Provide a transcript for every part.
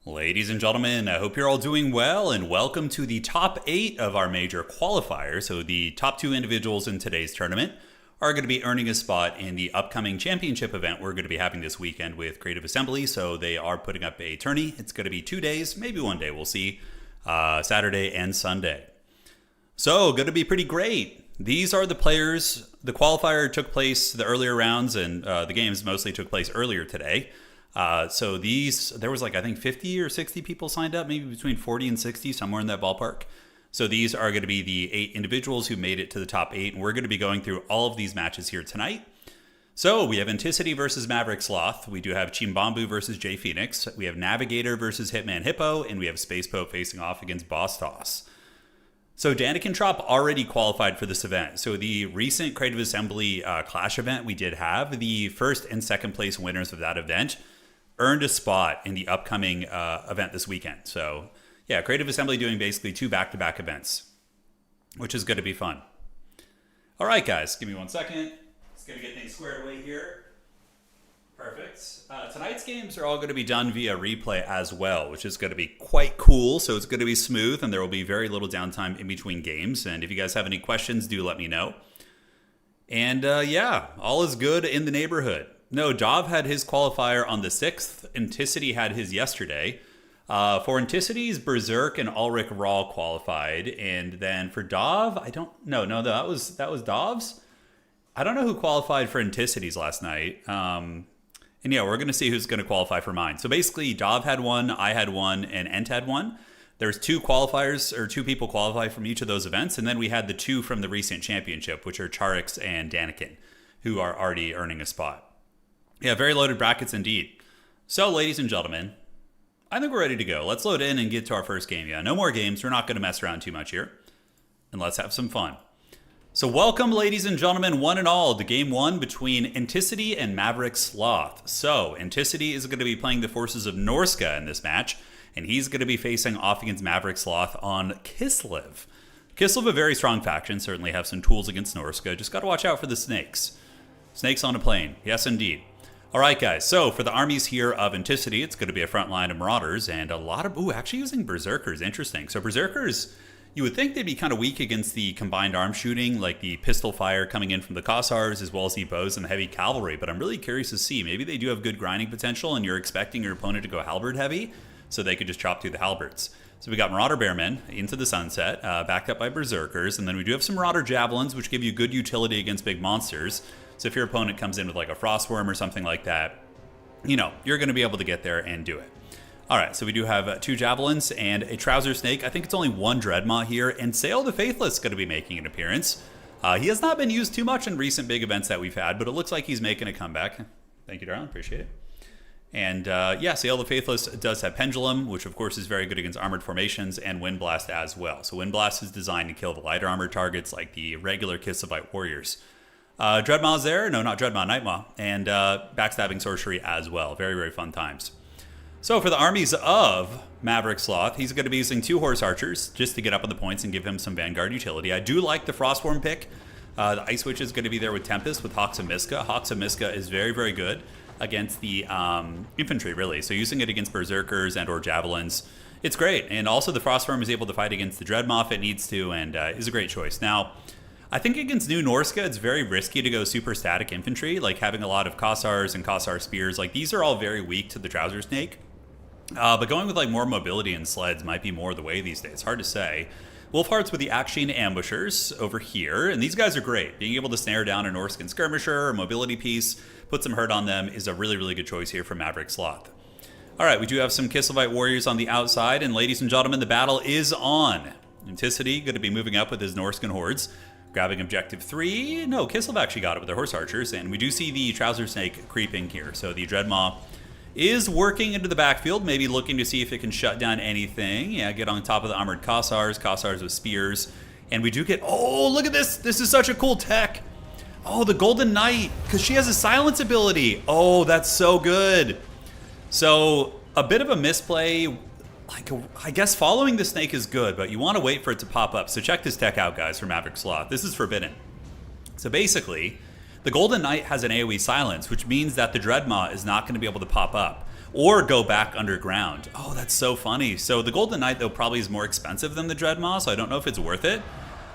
Ladies and gentlemen, I hope you're all doing well and welcome to the top 8 of our major qualifier. So the top 2 individuals in today's tournament are going to be earning a spot in the upcoming championship event we're going to be having this weekend with Creative Assembly. So they are putting up a tourney. It's going to be 2 days, maybe 1 day, we'll see, Saturday and Sunday. So going to be pretty great. These are the players. The qualifier took place the earlier rounds and the games mostly took place earlier today. So there was I think 50 or 60 people signed up, maybe between 40 and 60, somewhere in that ballpark. So these are going to be the 8 individuals who made it to the top 8, and we're going to be going through all of these matches here tonight. So we have Enticity versus Maverick Sloth. We do have Chimbamboo versus J Phoenix. We have Navigator versus Hitman Hippo, and we have Space Pope facing off against Boss Toss. So Daniken Trop already qualified for this event. So the recent Creative Assembly Clash event we did have, the first and second place winners of that event earned a spot in the upcoming event this weekend. So yeah, Creative Assembly doing basically 2 back-to-back events, which is going to be fun. All right, guys, give me 1 second. Just going to get things squared away here. Perfect. Tonight's games are all going to be done via replay as well, which is going to be quite cool. So it's going to be smooth, and there will be very little downtime in between games. And if you guys have any questions, do let me know. And yeah, all is good in the neighborhood. No, Dov had his qualifier on the 6th. Enticity had his yesterday. For Enticity's, Berserk and Ulrich Raw qualified. And then for Dov, I don't know. No, that was Dov's. I don't know who qualified for Enticity's last night. And yeah, we're going to see who's going to qualify for mine. So basically, Dov had one, I had one, and Ent had one. There's 2 qualifiers, or 2 people qualify from each of those events. And then we had the 2 from the recent championship, which are Charix and Daniken, who are already earning a spot. Yeah, very loaded brackets indeed. So, ladies and gentlemen, I think we're ready to go. Let's load in and get to our first game. Yeah, no more games. We're not going to mess around too much here. And let's have some fun. So welcome, ladies and gentlemen, one and all, to Game 1 between Enticity and Maverick Sloth. So, Enticity is going to be playing the forces of Norska in this match, and he's going to be facing off against Maverick Sloth on Kislev. Kislev, a very strong faction, certainly have some tools against Norska. Just got to watch out for the snakes. Snakes on a plane. Yes, indeed. All right, guys, so for the armies here of Enticity, it's going to be a front line of Marauders and a lot of, actually using Berserkers, interesting. So Berserkers, you would think they'd be kind of weak against the combined arm shooting, like the pistol fire coming in from the Kossars, as well as the bows and the heavy cavalry, but I'm really curious to see. Maybe they do have good grinding potential and you're expecting your opponent to go halberd heavy, so they could just chop through the halberds. So we got Marauder Bearmen into the sunset, backed up by Berserkers, and then we do have some Marauder Javelins, which give you good utility against big monsters. So if your opponent comes in with like a Frostworm or something like that, you know, you're going to be able to get there and do it. All right, so we do have 2 Javelins and a Trouser Snake. I think it's only 1 Dreadmaw here, and Sail the Faithless is going to be making an appearance. He has not been used too much in recent big events that we've had, but it looks like he's making a comeback. Thank you, darling. Appreciate it. And yeah, Sail the Faithless does have Pendulum, which of course is very good against armored formations, and Wind Blast as well. So Wind Blast is designed to kill the lighter armored targets like the regular Kislev warriors. Dreadmaw's there. No, not Dreadmaw, Nightmaw. And Backstabbing Sorcery as well. Very, very fun times. So for the armies of Maverick Sloth, he's going to be using 2 Horse Archers just to get up on the points and give him some Vanguard utility. I do like the Frostworm pick. The Ice Witch is going to be there with Tempest with Hawks of Miska. Hawks of Miska is very, very good against the infantry, really. So using it against Berserkers and or Javelins, it's great. And also the Frostworm is able to fight against the Dreadmaw if it needs to, and is a great choice. Now, I think against New Norska, it's very risky to go super static infantry, like having a lot of Kossars and Kossar Spears. Like, these are all very weak to the Trouser Snake. But going with like more mobility and sleds might be more the way these days. Hard to say. Wolfhearts with the Akshin Ambushers over here, and these guys are great. Being able to snare down a Norskan Skirmisher or mobility piece, put some hurt on them, is a really, really good choice here for Maverick Sloth. All right, we do have some Kislevite warriors on the outside, and ladies and gentlemen, the battle is on. Enticity going to be moving up with his Norskan hordes. Grabbing objective 3. No, Kislev actually got it with their Horse Archers, and we do see the Trouser Snake creeping here. So the Dreadmaw is working into the backfield, maybe looking to see if it can shut down anything. Yeah, get on top of the armored Kossars with spears. And we do get, oh, look at this. This is such a cool tech. Oh, the Golden Knight, because she has a silence ability. Oh, that's so good. So a bit of a misplay. Like, I guess following the snake is good, but you want to wait for it to pop up. So check this tech out, guys, for Maverick Sloth. This is forbidden. So basically, the Golden Knight has an AoE silence, which means that the Dreadmaw is not going to be able to pop up. or go back underground. Oh, that's so funny. So the Golden Knight, though, probably is more expensive than the Dreadmaw, so I don't know if it's worth it.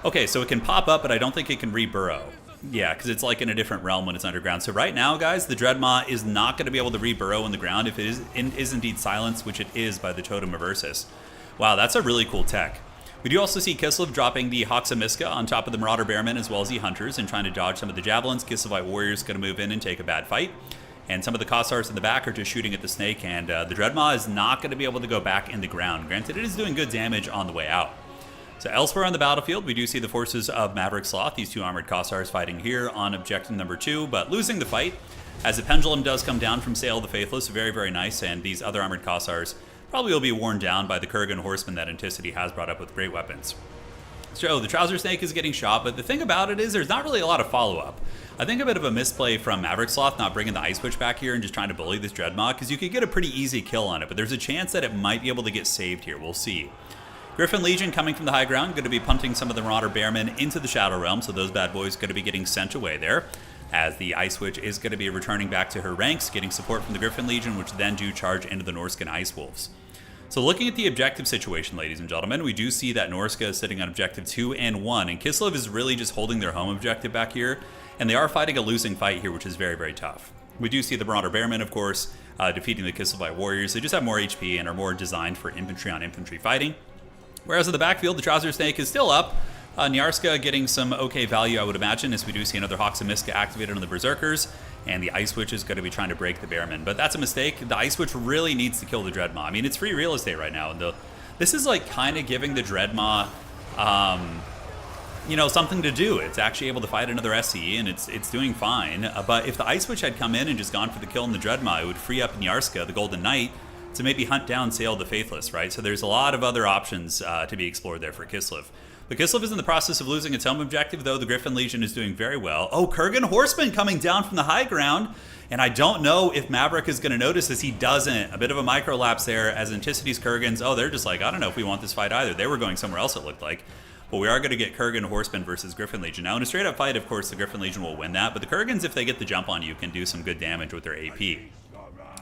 Okay, so it can pop up, but I don't think it can reburrow. Yeah, because it's like in a different realm when it's underground. So right now, guys, the Dreadmaw is not going to be able to reburrow in the ground if it is indeed silenced, which it is by the Totem of Ursus. Wow, that's a really cool tech. We do also see Kislev dropping the Hoxamiska on top of the Marauder Bearmen as well as the Hunters and trying to dodge some of the Javelins. Kislevite Warriors going to move in and take a bad fight. And some of the Kossars in the back are just shooting at the Snake, and the Dreadmaw is not going to be able to go back in the ground. Granted, it is doing good damage on the way out. So elsewhere on the battlefield, we do see the forces of Maverick Sloth, these two armored Kossars fighting here on objective number 2, but losing the fight as the pendulum does come down from Sail of the Faithless. Very, very nice, and these other armored Kossars probably will be worn down by the Kurgan horsemen that Enticity has brought up with great weapons. So the Trouser Snake is getting shot, but the thing about it is there's not really a lot of follow-up. I think a bit of a misplay from Maverick Sloth not bringing the Ice Witch back here and just trying to bully this Dreadmaw, because you could get a pretty easy kill on it, but there's a chance that it might be able to get saved here. We'll see. Griffin Legion coming from the high ground, going to be punting some of the Marauder Bearmen into the Shadow Realm, so those bad boys going to be getting sent away there, as the Ice Witch is going to be returning back to her ranks, getting support from the Griffin Legion, which then do charge into the Norscan Ice Wolves. So looking at the objective situation, ladies and gentlemen, we do see that Norska is sitting on objective 2 and 1, and Kislev is really just holding their home objective back here, and they are fighting a losing fight here, which is very, very tough. We do see the Marauder Bearmen, of course, defeating the Kislevite Warriors. They just have more HP and are more designed for infantry on infantry fighting. Whereas in the backfield, the Trouser Snake is still up. Nyarska getting some okay value, I would imagine, as we do see another Hoxamiska activated on the Berserkers, and the Ice Witch is going to be trying to break the Bearmen. But that's a mistake. The Ice Witch really needs to kill the Dreadmaw. I mean, it's free real estate right now. And this is like kind of giving the Dreadmaw, you know, something to do. It's actually able to fight another SCE, and it's doing fine. But if the Ice Witch had come in and just gone for the kill in the Dreadmaw, it would free up Nyarska, the Golden Knight, to maybe hunt down Sail of the Faithless, right? So there's a lot of other options to be explored there for Kislev. But Kislev is in the process of losing its home objective, though the Griffin Legion is doing very well. Oh, Kurgan Horseman coming down from the high ground, and I don't know if Maverick is going to notice this. He doesn't. A bit of a microlapse there as Anticity's Kurgans, oh, they're just like, I don't know if we want this fight either. They were going somewhere else, it looked like. But we are going to get Kurgan Horseman versus Griffin Legion. Now, in a straight-up fight, of course, the Griffin Legion will win that, but the Kurgans, if they get the jump on you, can do some good damage with their AP.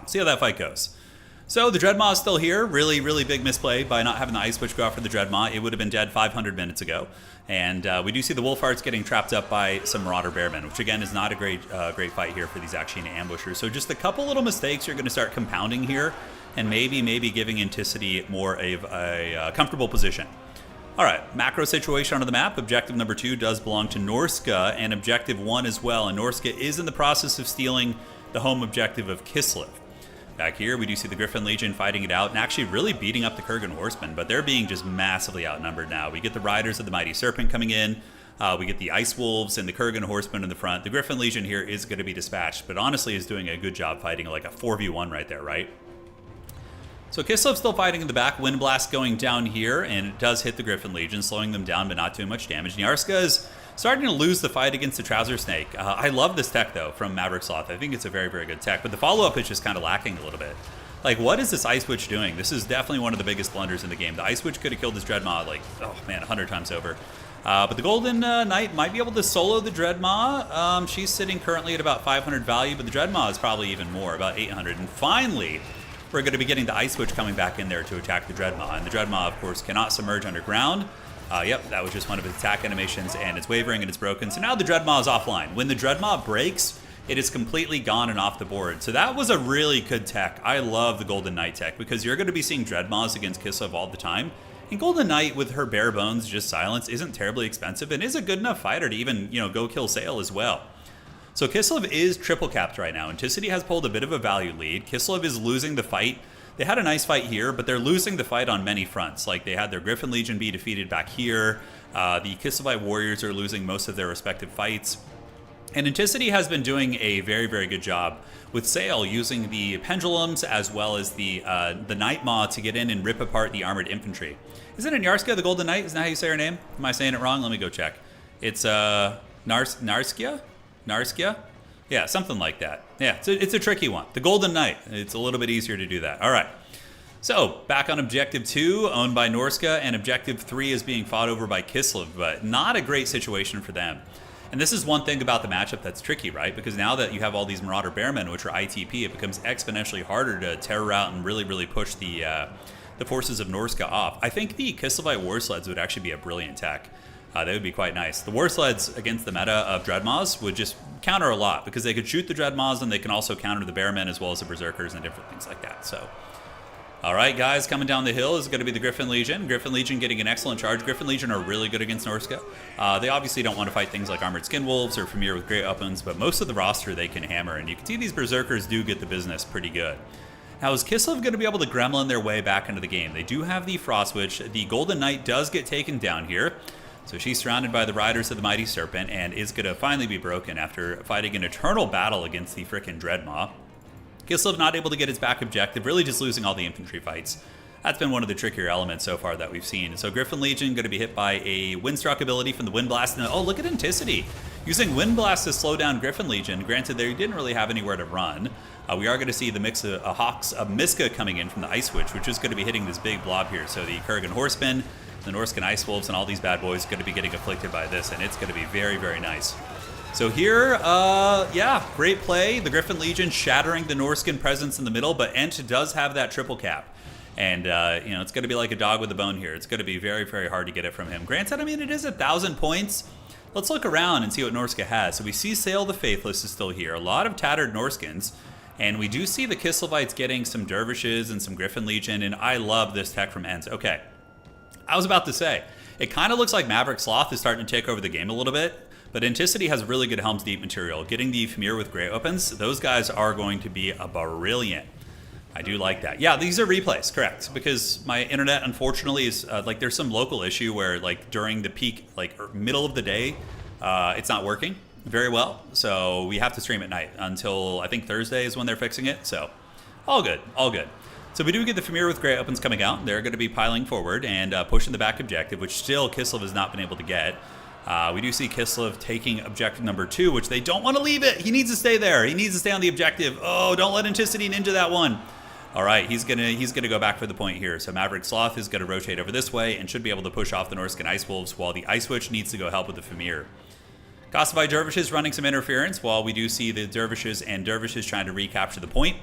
See how that fight goes. So the Dreadmaw is still here. Really, really big misplay by not having the Ice Witch go out for the Dreadmaw. It would have been dead 500 minutes ago. And we do see the Wolfhearts getting trapped up by some Marauder Bearmen, which again is not a great fight here for these Akshina ambushers. So just a couple little mistakes are going to start compounding here, and maybe giving Enticity more of a comfortable position. All right, macro situation onto the map. Objective number 2 does belong to Norska, and objective 1 as well. And Norska is in the process of stealing the home objective of Kislev. Back here, we do see the Griffin Legion fighting it out and actually really beating up the Kurgan Horsemen, but they're being just massively outnumbered now. We get the Riders of the Mighty Serpent coming in. We get the Ice Wolves and the Kurgan Horsemen in the front. The Griffin Legion here is going to be dispatched, but honestly is doing a good job fighting like a 4v1 right there, right? So Kislev's still fighting in the back. Wind Blast going down here, and it does hit the Griffin Legion, slowing them down but not doing much damage. Nyarska is starting to lose the fight against the Trouser Snake. I love this tech, though, from Maverick Sloth. I think it's a very, very good tech, but the follow-up is just kind of lacking a little bit. Like, what is this Ice Witch doing? This is definitely one of the biggest blunders in the game. The Ice Witch could have killed this Dreadmaw, like, oh man, 100 times over. But the Golden Knight might be able to solo the Dreadmaw. She's sitting currently at about 500 value, but the Dreadmaw is probably even more, about 800. And finally, we're going to be getting the Ice Witch coming back in there to attack the Dreadmaw. And the Dreadmaw, of course, cannot submerge underground. Yep, that was just one of its attack animations, and it's wavering and it's broken. So now the Dreadmaw is offline. When the Dreadmaw breaks, it is completely gone and off the board. So that was a really good tech. I love the Golden Knight tech, because you're going to be seeing Dreadmaws against Kislev all the time. And Golden Knight, with her bare bones, just silence, isn't terribly expensive and is a good enough fighter to even, you know, go kill Sail as well. So Kislev is triple capped right now. Enticity has pulled a bit of a value lead. Kislev is losing the fight. They had a nice fight here, but they're losing the fight on many fronts. Like, they had their Griffin Legion be defeated back here. The Kislevite Warriors are losing most of their respective fights. And Enticity has been doing a very, very good job with Sail, using the Pendulums as well as the Night Maw to get in and rip apart the armored infantry. Isn't it Nyarska, the Golden Knight? Isn't that how you say her name? Am I saying it wrong? Let me go check. It's Narskia? Narskia? Yeah, something like that. Yeah, it's a tricky one. The Golden Knight. It's a little bit easier to do that. All right. So, back on Objective 2, owned by Norska, and Objective 3 is being fought over by Kislev, but not a great situation for them. And this is one thing about the matchup that's tricky, right? Because now that you have all these Marauder Bearmen, which are ITP, it becomes exponentially harder to terror out and really push the forces of Norska off. I think the Kislevites War Sleds would actually be a brilliant tech. They would be quite nice. The War Sleds against the meta of Dreadmaws would just counter a lot, because they could shoot the Dreadmaws and they can also counter the Bearmen as well as the Berserkers and different things like that. So, all right, guys, coming down the hill is going to be the Griffin Legion. Griffin Legion getting an excellent charge. Griffin Legion are really good against Norska. They obviously don't want to fight things like Armored Skin Wolves or Fimir with Great Weapons, but most of the roster they can hammer, and you can see these Berserkers do get the business pretty good. Now, is Kislev going to be able to gremlin their way back into the game? They do have the Frost Witch. The Golden Knight does get taken down here. So she's surrounded by the Riders of the Mighty Serpent and is going to finally be broken after fighting an eternal battle against the frickin' Dreadmaw. Kislev not able to get its back objective, really just losing all the infantry fights. That's been one of the trickier elements so far that we've seen. So Griffin Legion going to be hit by a Windstruck ability from the Wind Blast. And oh, look at Enticity. Using Wind Blast to slow down Griffin Legion. Granted, they didn't really have anywhere to run. We are going to see the mix of Hawks of Miska coming in from the Ice Witch, which is going to be hitting this big blob here. So the Kurgan Horsemen, the Norscan Ice Wolves, and all these bad boys are going to be getting afflicted by this, and it's going to be very nice. So here, yeah, great play. The Griffin Legion shattering the Norscan presence in the middle, but Ent does have that triple cap. And, you know, it's going to be like a dog with a bone here. It's going to be very hard to get it from him. Granted, I mean, it is 1,000 points. Let's look around and see what Norska has. So we see Sail the Faithless is still here. A lot of tattered Norskins. And we do see the Kislevites getting some Dervishes and some Griffin Legion, and I love this tech from Ents. Okay, I was about to say, it kind of looks like Maverick Sloth is starting to take over the game a little bit, but Enticity has really good Helm's Deep material. Getting the Fimir with Great Weapons, those guys are going to be a brilliant. I do like that. Yeah, these are replays, correct, because my internet, unfortunately, is, like, there's some local issue where, like, during the peak, like, middle of the day, it's not working very well, so we have to stream at night until I think Thursday is when they're fixing it. So all good. So we do get the Fimir with Great Weapons coming out. They're going to be piling forward and pushing the back objective, which still Kislev has not been able to get. We do see Kislev taking objective number 2, which they don't want to leave it. He needs to stay there. He needs to stay on the objective. Oh, don't let Enticity ninja that one. All right, he's gonna go back for the point here. So Maverick Sloth is going to rotate over this way and should be able to push off the Norscan Ice Wolves, while the Ice Witch needs to go help with the Fimir. Gossified Dervishes running some interference, while we do see the Dervishes trying to recapture the point.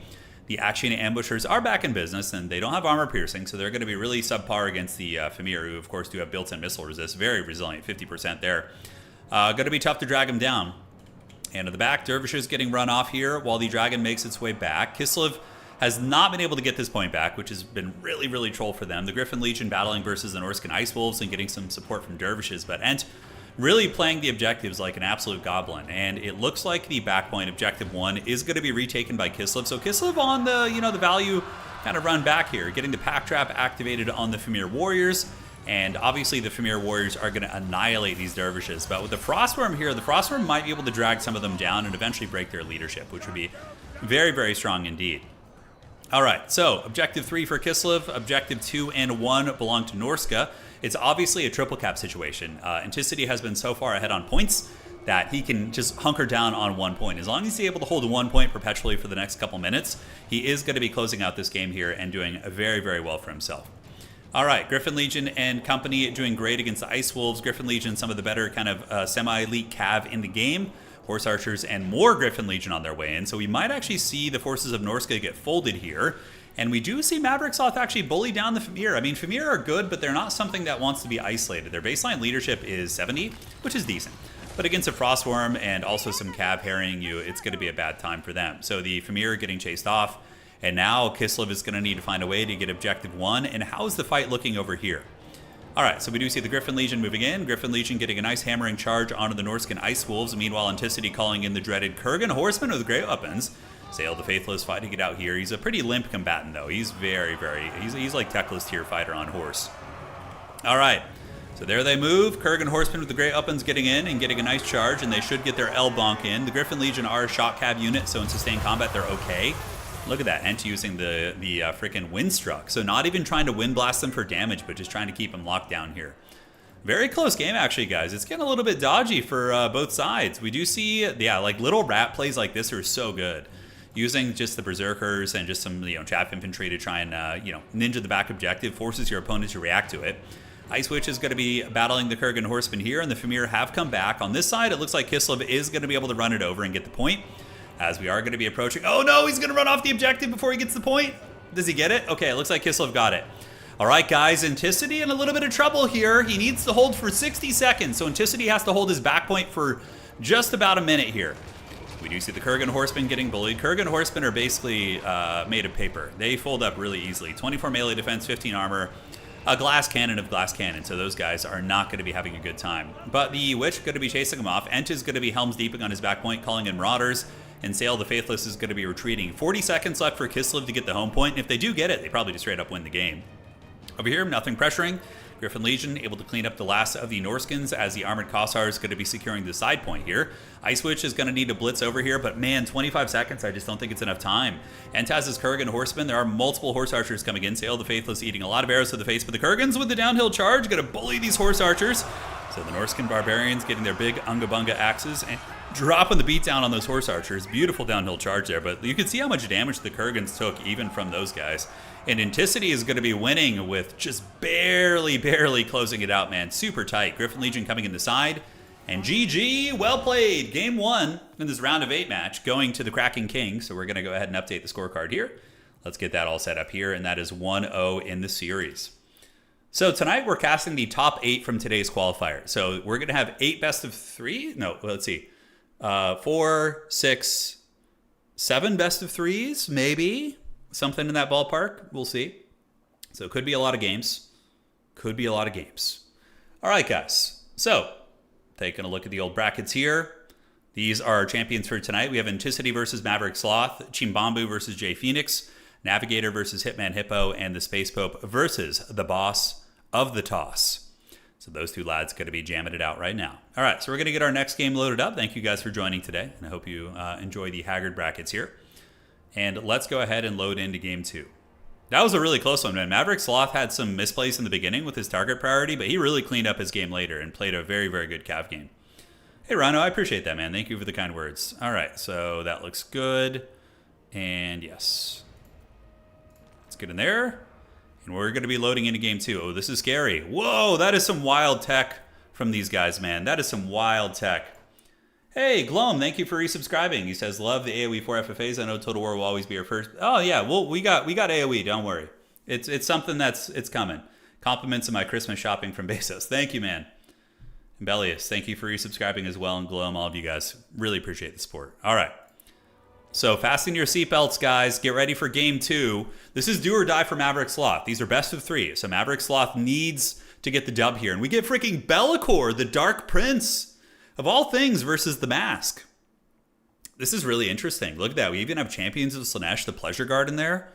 The Action Ambushers are back in business, and they don't have armor piercing, so they're going to be really subpar against the Fimir, who of course do have built-in missile resist. Very resilient, 50% there. Going to be tough to drag them down. And at the back, Dervishes getting run off here while the Dragon makes its way back. Kislev has not been able to get this point back, which has been really troll for them. The Griffin Legion battling versus the Norscan Ice Wolves and getting some support from Dervishes, but Ent really playing the objectives like an absolute goblin. And it looks like the back point, objective 1, is going to be retaken by Kislev. So Kislev on the, you know, the value kind of run back here, getting the pack trap activated on the Fimir Warriors. And obviously the Fimir Warriors are going to annihilate these Dervishes. But with the Frostworm here, the Frostworm might be able to drag some of them down and eventually break their leadership, which would be very strong indeed. All right, so objective 3 for Kislev, objective 2 and 1 belong to Norska. It's obviously a triple cap situation. Enticity has been so far ahead on points that he can just hunker down on 1 point. As long as he's able to hold 1 point perpetually for the next couple minutes, he is going to be closing out this game here and doing very well for himself. All right, Griffin Legion and company doing great against the Ice Wolves. Griffin Legion, some of the better kind of semi-elite cav in the game. Horse Archers and more Griffin Legion on their way in. So we might actually see the forces of Norska get folded here. And we do see Maverick Sloth actually bully down the Fimir. I mean, Fimir are good, but they're not something that wants to be isolated. Their baseline leadership is 70, which is decent. But against a Frostworm and also some cav harrying you, it's going to be a bad time for them. So the Fimir are getting chased off. And now Kislev is going to need to find a way to get objective 1. And how's the fight looking over here? All right, so we do see the Griffin Legion moving in. Griffin Legion getting a nice hammering charge onto the Norscan Ice Wolves. Meanwhile, Enticity calling in the dreaded Kurgan Horsemen with great weapons. Sail the Faithless fighting it out here. He's a pretty limp combatant, though. He's he's like Techless tier fighter on horse. All right, so there they move. Kurgan Horsemen with the great weapons getting in and getting a nice charge, and they should get their L-bonk in. The Griffin Legion are a shot cab unit, so in sustained combat, they're okay. Look at that, Ent using the freaking Windstruck. So not even trying to wind blast them for damage, but just trying to keep them locked down here. Very close game, actually, guys. It's getting a little bit dodgy for both sides. We do see, yeah, like little rat plays like this are so good. Using just the Berserkers and just some, chaff infantry to try and, ninja the back objective forces your opponent to react to it. Ice Witch is going to be battling the Kurgan Horsemen here, and the Famir have come back. On this side, it looks like Kislev is going to be able to run it over and get the point, as we are going to be approaching. Oh no, he's going to run off the objective before he gets the point. Does he get it? Okay, it looks like Kislev got it. All right, guys, Enticity in a little bit of trouble here. He needs to hold for 60 seconds, so Enticity has to hold his back point for just about a minute here. We do see the Kurgan Horsemen getting bullied. Kurgan Horsemen are basically made of paper. They fold up really easily. 24 melee defense, 15 armor, a glass cannon of glass cannon, so those guys are not going to be having a good time. But the Witch going to be chasing him off. Ent is going to be Helm's Deeping on his back point, calling in Marauders, and Sail the Faithless is going to be retreating. 40 seconds left for Kislev to get the home point, and if they do get it, they probably just straight up win the game. Over here, nothing pressuring. Griffin Legion able to clean up the last of the Norskins as the Armored Kossar is going to be securing the side point here. Ice Witch is going to need to blitz over here, but man, 25 seconds, I just don't think it's enough time. Entaz's Kurgan Horsemen, there are multiple Horse Archers coming in. Sail the Faithless eating a lot of arrows to the face, but the Kurgans with the downhill charge going to bully these Horse Archers. So the Norskin Barbarians getting their big Unga Bunga axes and dropping the beatdown on those Horse Archers. Beautiful downhill charge there, but you can see how much damage the Kurgans took even from those guys. And Enticity is going to be winning with just barely closing it out, man. Super tight. Griffin Legion coming in the side. And GG, well played. Game 1 in this round of 8 match going to the Kraken King. So we're going to go ahead and update the scorecard here. Let's get that all set up here. And that is 1-0 in the series. So tonight we're casting the top 8 from today's qualifier. So we're going to have 8 best of 3. No, let's see. 4, 6, 7 best of 3s, maybe. Something in that ballpark. We'll see. So it could be a lot of games. Could be a lot of games. All right, guys. So taking a look at the old brackets here. These are our champions for tonight. We have Enticity versus Maverick Sloth, Chimbamboo versus Jay Phoenix, Navigator versus Hitman Hippo, and the Space Pope versus the boss of the toss. So those two lads going to be jamming it out right now. All right, so we're going to get our next game loaded up. Thank you guys for joining today, and I hope you enjoy the Haggard brackets here. And let's go ahead and load into game 2. That was a really close one, man. Maverick Sloth had some misplays in the beginning with his target priority, but he really cleaned up his game later and played a very good cav game. Hey, Rhino, I appreciate that, man. Thank you for the kind words. All right, so that looks good. And yes. Let's get in there. And we're going to be loading into game 2. Oh, this is scary. Whoa, that is some wild tech from these guys, man. That is some wild tech. Hey, Glom, thank you for resubscribing. He says, love the AoE 4 FFAs. I know Total War will always be our first. Oh, yeah, well, we got AoE, don't worry. It's something it's coming. Compliments of my Christmas shopping from Bezos. Thank you, man. And Bellius, thank you for resubscribing as well. And Glom, all of you guys. Really appreciate the support. All right. So fasten your seatbelts, guys. Get ready for game 2. This is do or die for Maverick Sloth. These are best of 3. So Maverick Sloth needs to get the dub here. And we get freaking Be'lakor, the Dark Prince. Of all things versus the Mask. This is really interesting. Look at that. We even have Champions of Slaanesh, the Pleasure Guard in there.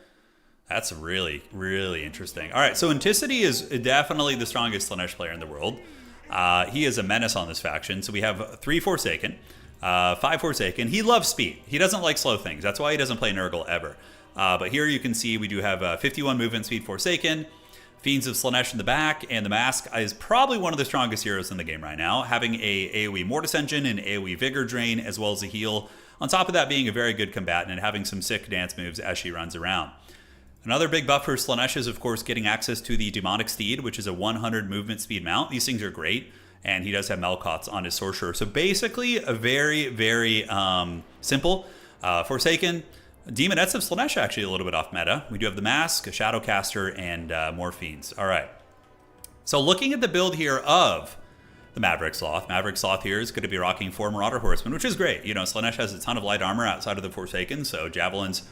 That's really interesting. All right, so Enticity is definitely the strongest Slaanesh player in the world. He is a menace on this faction. So we have 3 Forsaken, 5 Forsaken. He loves speed. He doesn't like slow things. That's why he doesn't play Nurgle ever. But here you can see we do have 51 movement speed Forsaken. Fiends of Slaanesh in the back, and the Mask is probably one of the strongest heroes in the game right now, having a AoE Mortis Engine and AoE Vigor Drain, as well as a heal. On top of that, being a very good combatant and having some sick dance moves as she runs around. Another big buff for Slaanesh is, of course, getting access to the Demonic Steed, which is a 100 movement speed mount. These things are great, and he does have Melkoths on his Sorcerer. So basically, a very simple Forsaken. Demonettes of Slaanesh actually a little bit off meta. We do have the Mask, a Shadowcaster, and more Fiends. All right. So looking at the build here of the Maverick Sloth here is going to be rocking 4 Marauder Horsemen, which is great. You know, Slaanesh has a ton of light armor outside of the Forsaken, so Javelins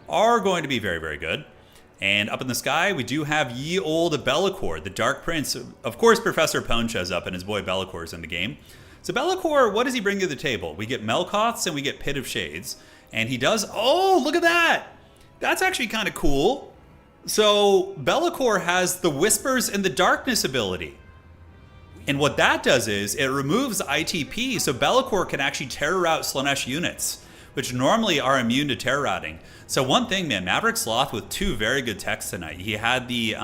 are going to be very good. And up in the sky, we do have ye old Be'lakor, the Dark Prince. Of course, Professor Pone shows up, and his boy Be'lakor is in the game. So Be'lakor, what does he bring to the table? We get Melkoths and we get Pit of Shades. And he does, oh, look at that. That's actually kind of cool. So Be'lakor has the Whispers and the Darkness ability. And what that does is it removes ITP, so Be'lakor can actually terror out Slaanesh units, which normally are immune to terror routing. So one thing, man, Maverick Sloth with 2 very good techs tonight. He had the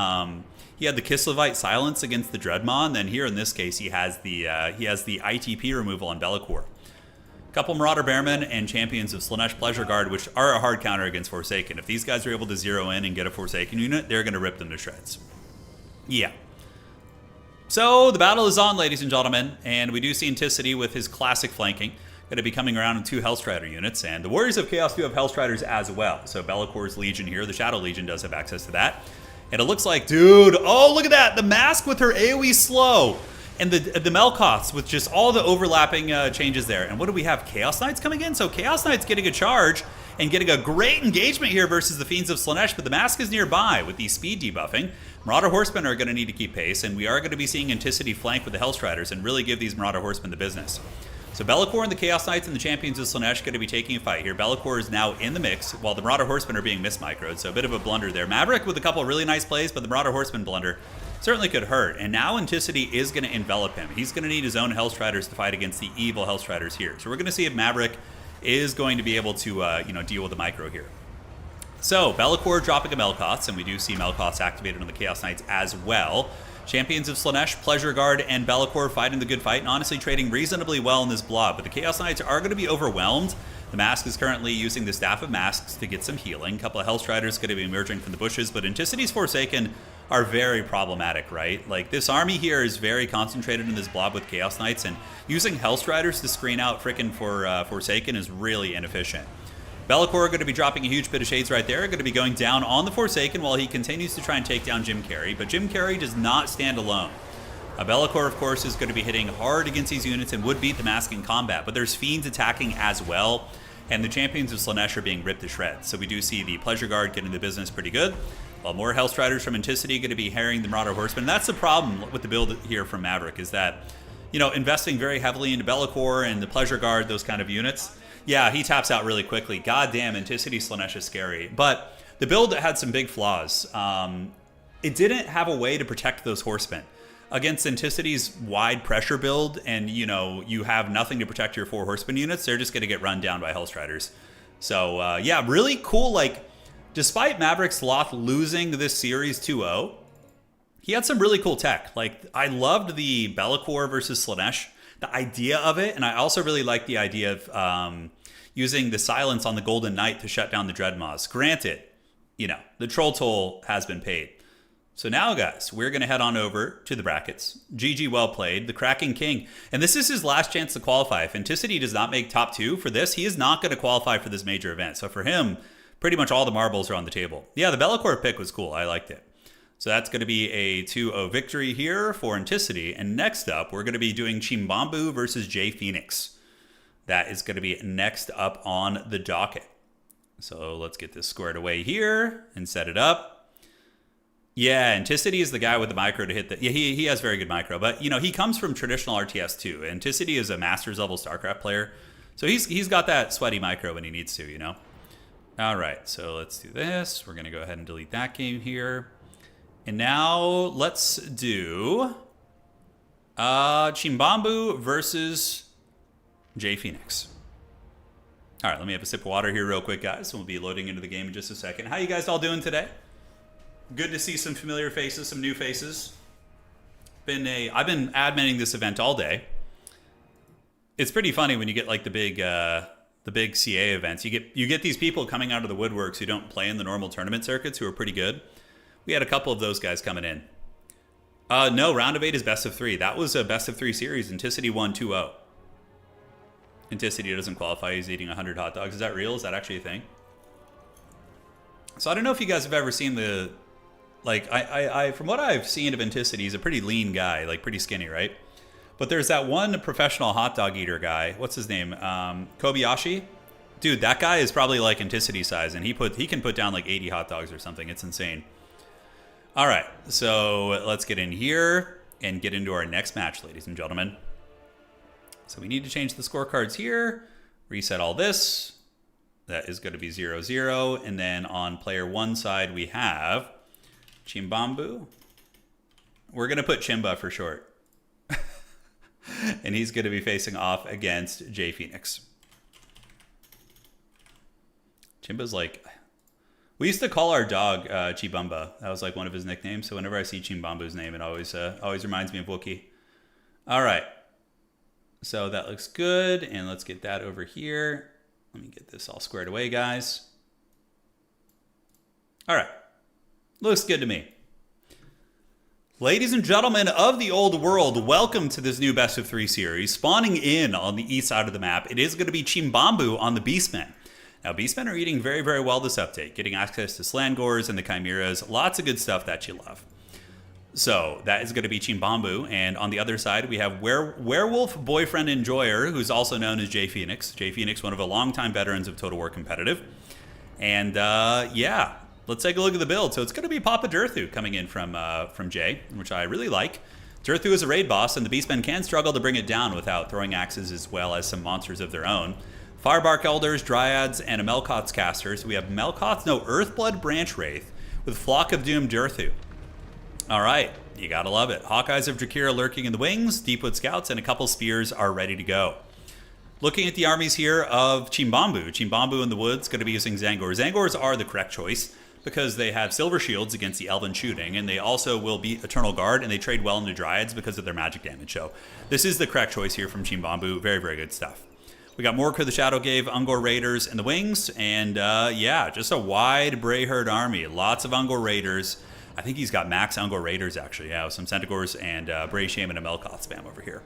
Kislevite Silence against the Dreadmaw, and then here in this case he has the ITP removal on Be'lakor. Couple Marauder Bearmen and Champions of Slaanesh Pleasure Guard, which are a hard counter against Forsaken. If these guys are able to zero in and get a Forsaken unit, they're going to rip them to shreds. Yeah. So the battle is on, ladies and gentlemen, and we do see Enticity with his classic flanking. Going to be coming around in 2 Hellstrider units, and the Warriors of Chaos do have Hellstriders as well. So Bellacor's Legion here, the Shadow Legion does have access to that. And it looks like, dude, oh, look at that. The Mask with her AoE slow. And the Melkoths with just all the overlapping changes there. And what do we have? Chaos Knights coming in? So Chaos Knights getting a charge and getting a great engagement here versus the Fiends of Slaanesh, but the Mask is nearby with the speed debuffing. Marauder Horsemen are going to need to keep pace, and we are going to be seeing Enticity flank with the Hellstriders and really give these Marauder Horsemen the business. So Be'lakor and the Chaos Knights and the Champions of Slaanesh going to be taking a fight here. Be'lakor is now in the mix, while the Marauder Horsemen are being mismicroed, so a bit of a blunder there. Maverick with a couple of really nice plays, but the Marauder Horseman blunder certainly could hurt. And now Enticity is going to envelop him. He's going to need his own Hellstriders to fight against the evil Hellstriders here. So we're going to see if Maverick is going to be able to deal with the micro here. So Be'lakor dropping a Melkoths, and we do see Melkoths activated on the Chaos Knights as well. Champions of Slaanesh, Pleasure Guard, and Be'lakor fighting the good fight and honestly trading reasonably well in this blob. But the Chaos Knights are going to be overwhelmed. The Mask is currently using the Staff of Masks to get some healing. A couple of Hellstriders going to be emerging from the bushes, but Anticity's Forsaken are very problematic, right? Like, this army here is very concentrated in this blob with Chaos Knights, and using Hellstriders to screen out frickin' Forsaken is really inefficient. Be'lakor going to be dropping a huge bit of shades right there. Going to be going down on the Forsaken while he continues to try and take down Jim Carrey. But Jim Carrey does not stand alone. Be'lakor, of course, is going to be hitting hard against these units and would beat the Mask in combat. But there's Fiends attacking as well. And the Champions of Slaanesh are being ripped to shreds. So we do see the Pleasure Guard getting the business pretty good. While more Hellstriders from Enticity going to be harrying the Marauder Horsemen. And that's the problem with the build here from Maverick, is that, investing very heavily into Be'lakor and the Pleasure Guard, those kind of units. Yeah, he taps out really quickly. God damn, Enticity Slaanesh is scary. But the build had some big flaws. It didn't have a way to protect those horsemen. Against Anticity's wide pressure build, and you have nothing to protect your 4 horseman units, they're just going to get run down by Hellstriders. So, yeah, really cool. Like, despite Maverick Sloth losing this series 2-0, he had some really cool tech. Like, I loved the Be'lakor versus Slaanesh, the idea of it, and I also really like the idea of using the silence on the Golden Knight to shut down the Dreadmaws. Granted, the troll toll has been paid. So now, guys, we're going to head on over to the brackets. GG, well played. The Cracking King. And this is his last chance to qualify. If Enticity does not make top 2 for this, he is not going to qualify for this major event. So for him, pretty much all the marbles are on the table. Yeah, the Be'lakor pick was cool. I liked it. So that's going to be a 2-0 victory here for Enticity. And next up, we're going to be doing Chimbamboo versus J Phoenix. That is going to be next up on the docket. So let's get this squared away here and set it up. Yeah, Enticity is the guy with the micro to hit the... Yeah, he has very good micro. But, he comes from traditional RTS too. Enticity is a Masters level StarCraft player. So he's got that sweaty micro when he needs to, All right, so let's do this. We're going to go ahead and delete that game here. And now let's do Chimbamboo versus J Phoenix. All right, let me have a sip of water here real quick, guys. We'll be loading into the game in just a second. How you guys all doing today? Good to see some familiar faces, some new faces. I've been adminning this event all day. It's pretty funny when you get like the big CA events. You get these people coming out of the woodworks who don't play in the normal tournament circuits who are pretty good. We had a couple of those guys coming in. No, round of 8 is best of 3. That was a best of 3 series. Enticity won 2-0. Enticity doesn't qualify. He's eating 100 hot dogs. Is that real? Is that actually a thing? So I don't know if you guys have ever seen the... Like, I from what I've seen of Enticity, he's a pretty lean guy, like pretty skinny, right? But there's that one professional hot dog eater guy. What's his name? Kobayashi? Dude, that guy is probably like Enticity size, and he can put down like 80 hot dogs or something. It's insane. All right, so let's get in here and get into our next match, ladies and gentlemen. So we need to change the scorecards here, reset all this. That is going to be 0-0. And then on player 1 side, we have Chimbamboo. We're going to put Chimba for short. And he's going to be facing off against J Phoenix. Chimba's like... We used to call our dog Chibamba. That was like one of his nicknames. So whenever I see Chimbamboo's name, it always reminds me of Wookiee. All right. So that looks good. And let's get that over here. Let me get this all squared away, guys. All right. Looks good to me. Ladies and gentlemen of the old world, welcome to this new best of 3 series. Spawning in on the east side of the map, it is going to be Chimbamboo on the Beastmen. Now, Beastmen are eating very, very well this update, getting access to Slangors and the Chimeras, lots of good stuff that you love. So, that is going to be Chimbamboo, and on the other side, we have Werewolf Boyfriend Enjoyer, who's also known as Jay Phoenix. Jay Phoenix, one of the longtime veterans of Total War Competitive. And, yeah. Let's take a look at the build. So it's going to be Papa Durthu coming in from Jay, which I really like. Durthu is a raid boss, and the Beastmen can struggle to bring it down without throwing axes as well as some monsters of their own. Firebark Elders, Dryads, and a Melkoth's caster. So we have Earthblood Branch Wraith with Flock of Doom Durthu. All right, you gotta love it. Hawkeyes of Drakira lurking in the wings, Deepwood Scouts, and a couple spears are ready to go. Looking at the armies here of Chimbamboo. Chimbamboo in the woods, going to be using Zangors. Zangors are the correct choice, because they have silver shields against the elven shooting, and they also will beat Eternal Guard, and they trade well into Dryads because of their magic damage. So this is the correct choice here from Chimbamboo. Very, very good stuff. We got Morkur the Shadowgave, Ungor Raiders in the wings, and yeah, just a wide Brayherd army. Lots of Ungor Raiders. I think he's got max Ungor Raiders, actually. Yeah, with some Centaurs and Bray Shaman and Melkoth spam over here.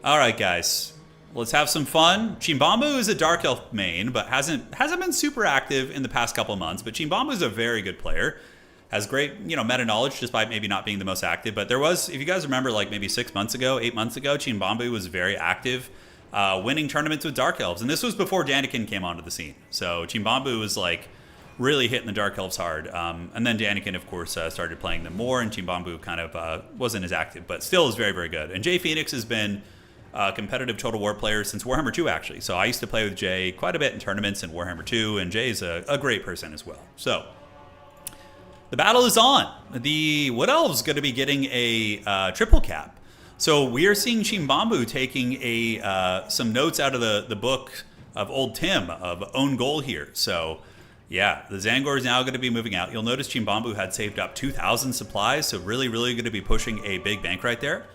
All right, guys. Let's have some fun. Chimbamboo is a Dark Elf main, but hasn't been super active in the past couple of months. But Chimbamboo is a very good player. Has great, meta knowledge, despite maybe not being the most active. But there was, if you guys remember, like maybe 8 months ago, Chimbamboo was very active, winning tournaments with Dark Elves. And this was before Daniken came onto the scene. So Chimbamboo was like really hitting the Dark Elves hard. And then Daniken, of course, started playing them more, and Chimbamboo kind of wasn't as active, but still is very, very good. And Jay Phoenix has been competitive Total War player since Warhammer 2, actually. So I used to play with Jay quite a bit in tournaments in Warhammer 2, and Jay's a great person as well. So the battle is on. The Wood Elves going to be getting a triple cap. So we are seeing Chimbamboo taking some notes out of the book of Old Tim of own goal here. So yeah, the Zangor is now going to be moving out. You'll notice Chimbamboo had saved up 2,000 supplies, so really, really going to be pushing a big bank right there.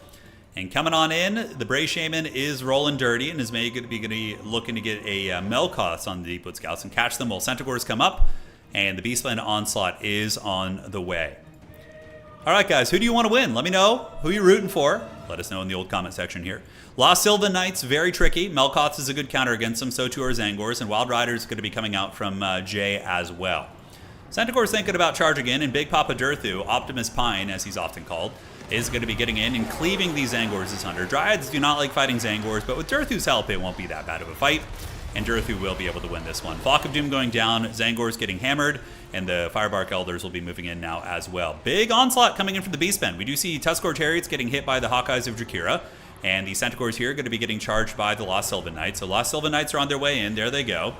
And coming on in, the Bray Shaman is rolling dirty and is maybe going to be looking to get a Melkoth on the Deepwood Scouts and catch them while Centaurs come up. And the Beastland Onslaught is on the way. All right, guys, who do you want to win? Let me know who you're rooting for. Let us know in the old comment section here. Lost Sylvan Knights, very tricky. Melkoth is a good counter against them, so too are Zangors. And Wild Riders is going to be coming out from Jay as well. Centaur's thinking about charging in, and Big Papa Durthu, Optimus Pine, as he's often called, is going to be getting in and cleaving these Zangors as Hunter. Dryads do not like fighting Zangors, but with Durthu's help, it won't be that bad of a fight, and Durthu will be able to win this one. Flock of Doom going down, Zangors getting hammered, and the Firebark Elders will be moving in now as well. Big onslaught coming in from the Beastmen. We do see Tuskor Chariots getting hit by the Hawkeyes of Drakira, and the Centaurs here are going to be getting charged by the Lost Sylvan Knights. So Lost Sylvan Knights are on their way in. There they go.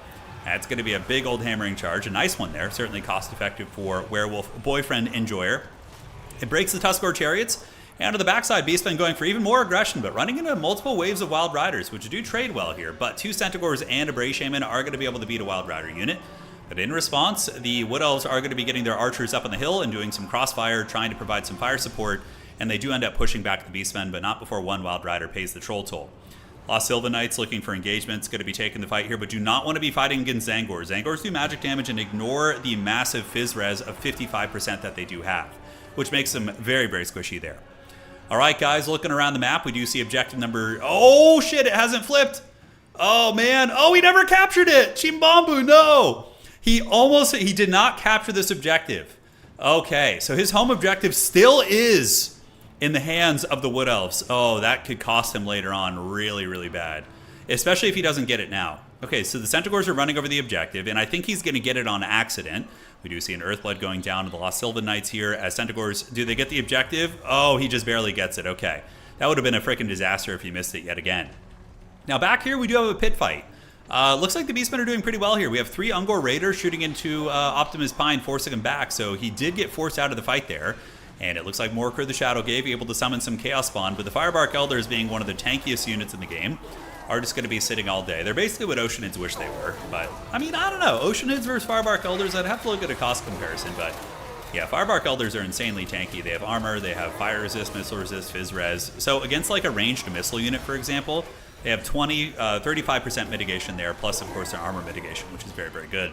That's going to be a big old hammering charge. A nice one there. Certainly cost-effective for Werewolf Boyfriend Enjoyer. It breaks the Tuskor Chariots. And on the backside, Beastmen going for even more aggression, but running into multiple waves of Wild Riders, which do trade well here. But 2 Centaurs and a Bray Shaman are going to be able to beat a Wild Rider unit. But in response, the Wood Elves are going to be getting their archers up on the hill and doing some crossfire, trying to provide some fire support. And they do end up pushing back the Beastmen, but not before one Wild Rider pays the Troll Toll. Lost Sylvan Knights looking for engagements, going to be taking the fight here, but do not want to be fighting against Zangors. Zangors do magic damage and ignore the massive Fizz res of 55% that they do have, which makes them very, very squishy there. All right, guys, looking around the map, we do see objective number... Oh, shit, it hasn't flipped. Oh, man. Oh, he never captured it. Chimbamboo, no. He did not capture this objective. Okay, so his home objective still is in the hands of the Wood Elves. Oh, that could cost him later on really, really bad, especially if he doesn't get it now. Okay, so the Centaurs are running over the objective, and I think he's going to get it on accident. We do see an Earthblood going down to the Lost Sylvan Knights here as Centaurs. Do they get the objective? Oh, he just barely gets it. Okay, that would have been a freaking disaster if he missed it yet again. Now back here, we do have a pit fight. Looks like the Beastmen are doing pretty well here. We have 3 Ungor Raiders shooting into Optimus Pine, forcing him back, so he did get forced out of the fight there. And it looks like Morkur the Shadowgave able to summon some Chaos Spawn, but the Firebark Elders, being one of the tankiest units in the game, are just going to be sitting all day. They're basically what Oceanids wish they were, but I mean, I don't know. Oceanids versus Firebark Elders, I'd have to look at a cost comparison, but yeah, Firebark Elders are insanely tanky. They have armor, they have fire resist, missile resist, fizz res. So against like a ranged missile unit, for example, they have 35% mitigation there, plus of course their armor mitigation, which is very, very good.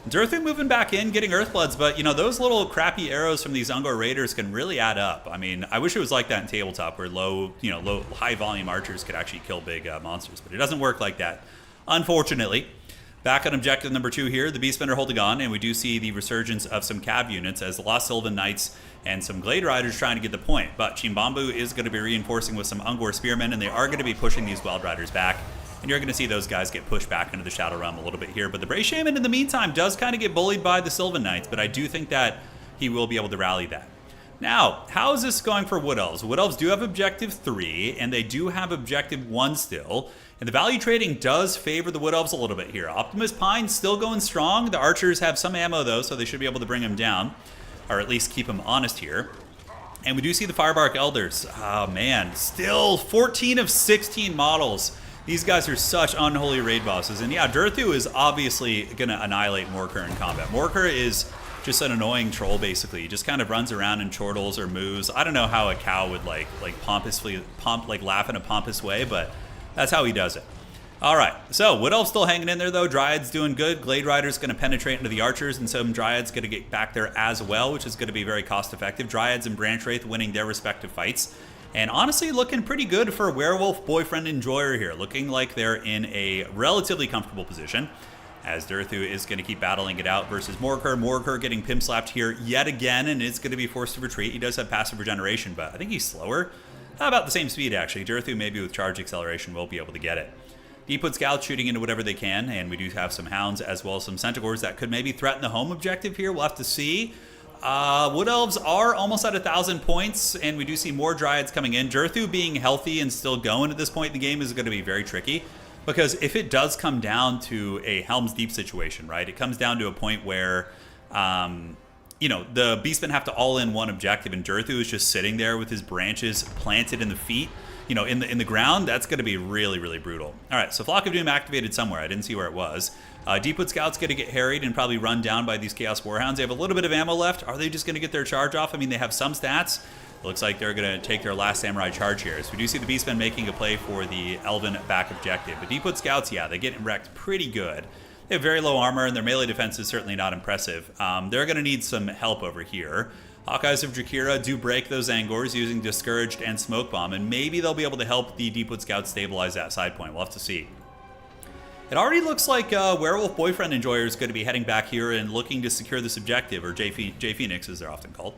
Durthu moving back in, getting Earthbloods, but you know, those little crappy arrows from these Ungor Raiders can really add up. I mean, I wish it was like that in tabletop where high volume archers could actually kill big monsters, but it doesn't work like that, unfortunately. Back on objective number 2 here, the Beastmen holding on, and we do see the resurgence of some cav units as the Lost Sylvan Knights and some Glade Riders trying to get the point. But Chimbamboo is going to be reinforcing with some Ungor Spearmen, and they are going to be pushing these Wild Riders back. And you're going to see those guys get pushed back into the Shadow Realm a little bit here. But the Bray Shaman, in the meantime, does kind of get bullied by the Sylvan Knights, but I do think that he will be able to rally that. Now, how is this going for Wood Elves? Wood Elves do have objective 3, and they do have objective 1 still. And the value trading does favor the Wood Elves a little bit here. Optimus Pine still going strong. The archers have some ammo, though, so they should be able to bring him down, or at least keep him honest here. And we do see the Firebark Elders. Oh, man, still 14 of 16 models. These guys are such unholy raid bosses. And yeah, Durthu is obviously going to annihilate Morkur in combat. Morkur is just an annoying troll, basically. He just kind of runs around and chortles or moves. I don't know how a cow would laugh in a pompous way, but that's how he does it. All right, so Wood Elf's still hanging in there, though. Dryad's doing good. Glade Rider's going to penetrate into the archers, and some Dryad's going to get back there as well, which is going to be very cost-effective. Dryads and Branch Wraith winning their respective fights. And honestly, looking pretty good for Werewolf Boyfriend Enjoyer here. Looking like they're in a relatively comfortable position, as Durthu is going to keep battling it out versus Morkur. Morkur getting pimp slapped here yet again, and is going to be forced to retreat. He does have passive regeneration, but I think he's slower. About the same speed, actually. Durthu, maybe with charge acceleration, will be able to get it. Deepwood Scouts shooting into whatever they can, and we do have some Hounds as well as some Centaurs that could maybe threaten the home objective here. We'll have to see. Wood Elves are almost at 1,000 points, and we do see more Dryads coming in. Durthu being healthy and still going at this point in the game is going to be very tricky, because if it does come down to a Helm's Deep situation, right, it comes down to a point where, the Beastmen have to all in one objective, and Durthu is just sitting there with his branches planted in the feet, in the ground. That's going to be really, really brutal. All right, so Flock of Doom activated somewhere. I didn't see where it was. Deepwood Scouts going to get harried and probably run down by these Chaos Warhounds. They have a little bit of ammo left. Are they just going to get their charge off? I mean, they have some stats. Looks like they're going to take their last Samurai charge here. So we do see the Beastmen making a play for the Elven back objective. But Deepwood Scouts, yeah, they get wrecked pretty good. They have very low armor, and their melee defense is certainly not impressive. They're going to need some help over here. Hawkeyes of Drakira do break those Angors using Discouraged and Smoke Bomb, and maybe they'll be able to help the Deepwood Scouts stabilize that side point. We'll have to see. It already looks like Werewolf Boyfriend Enjoyer is going to be heading back here and looking to secure this objective, or J Phoenix as they're often called,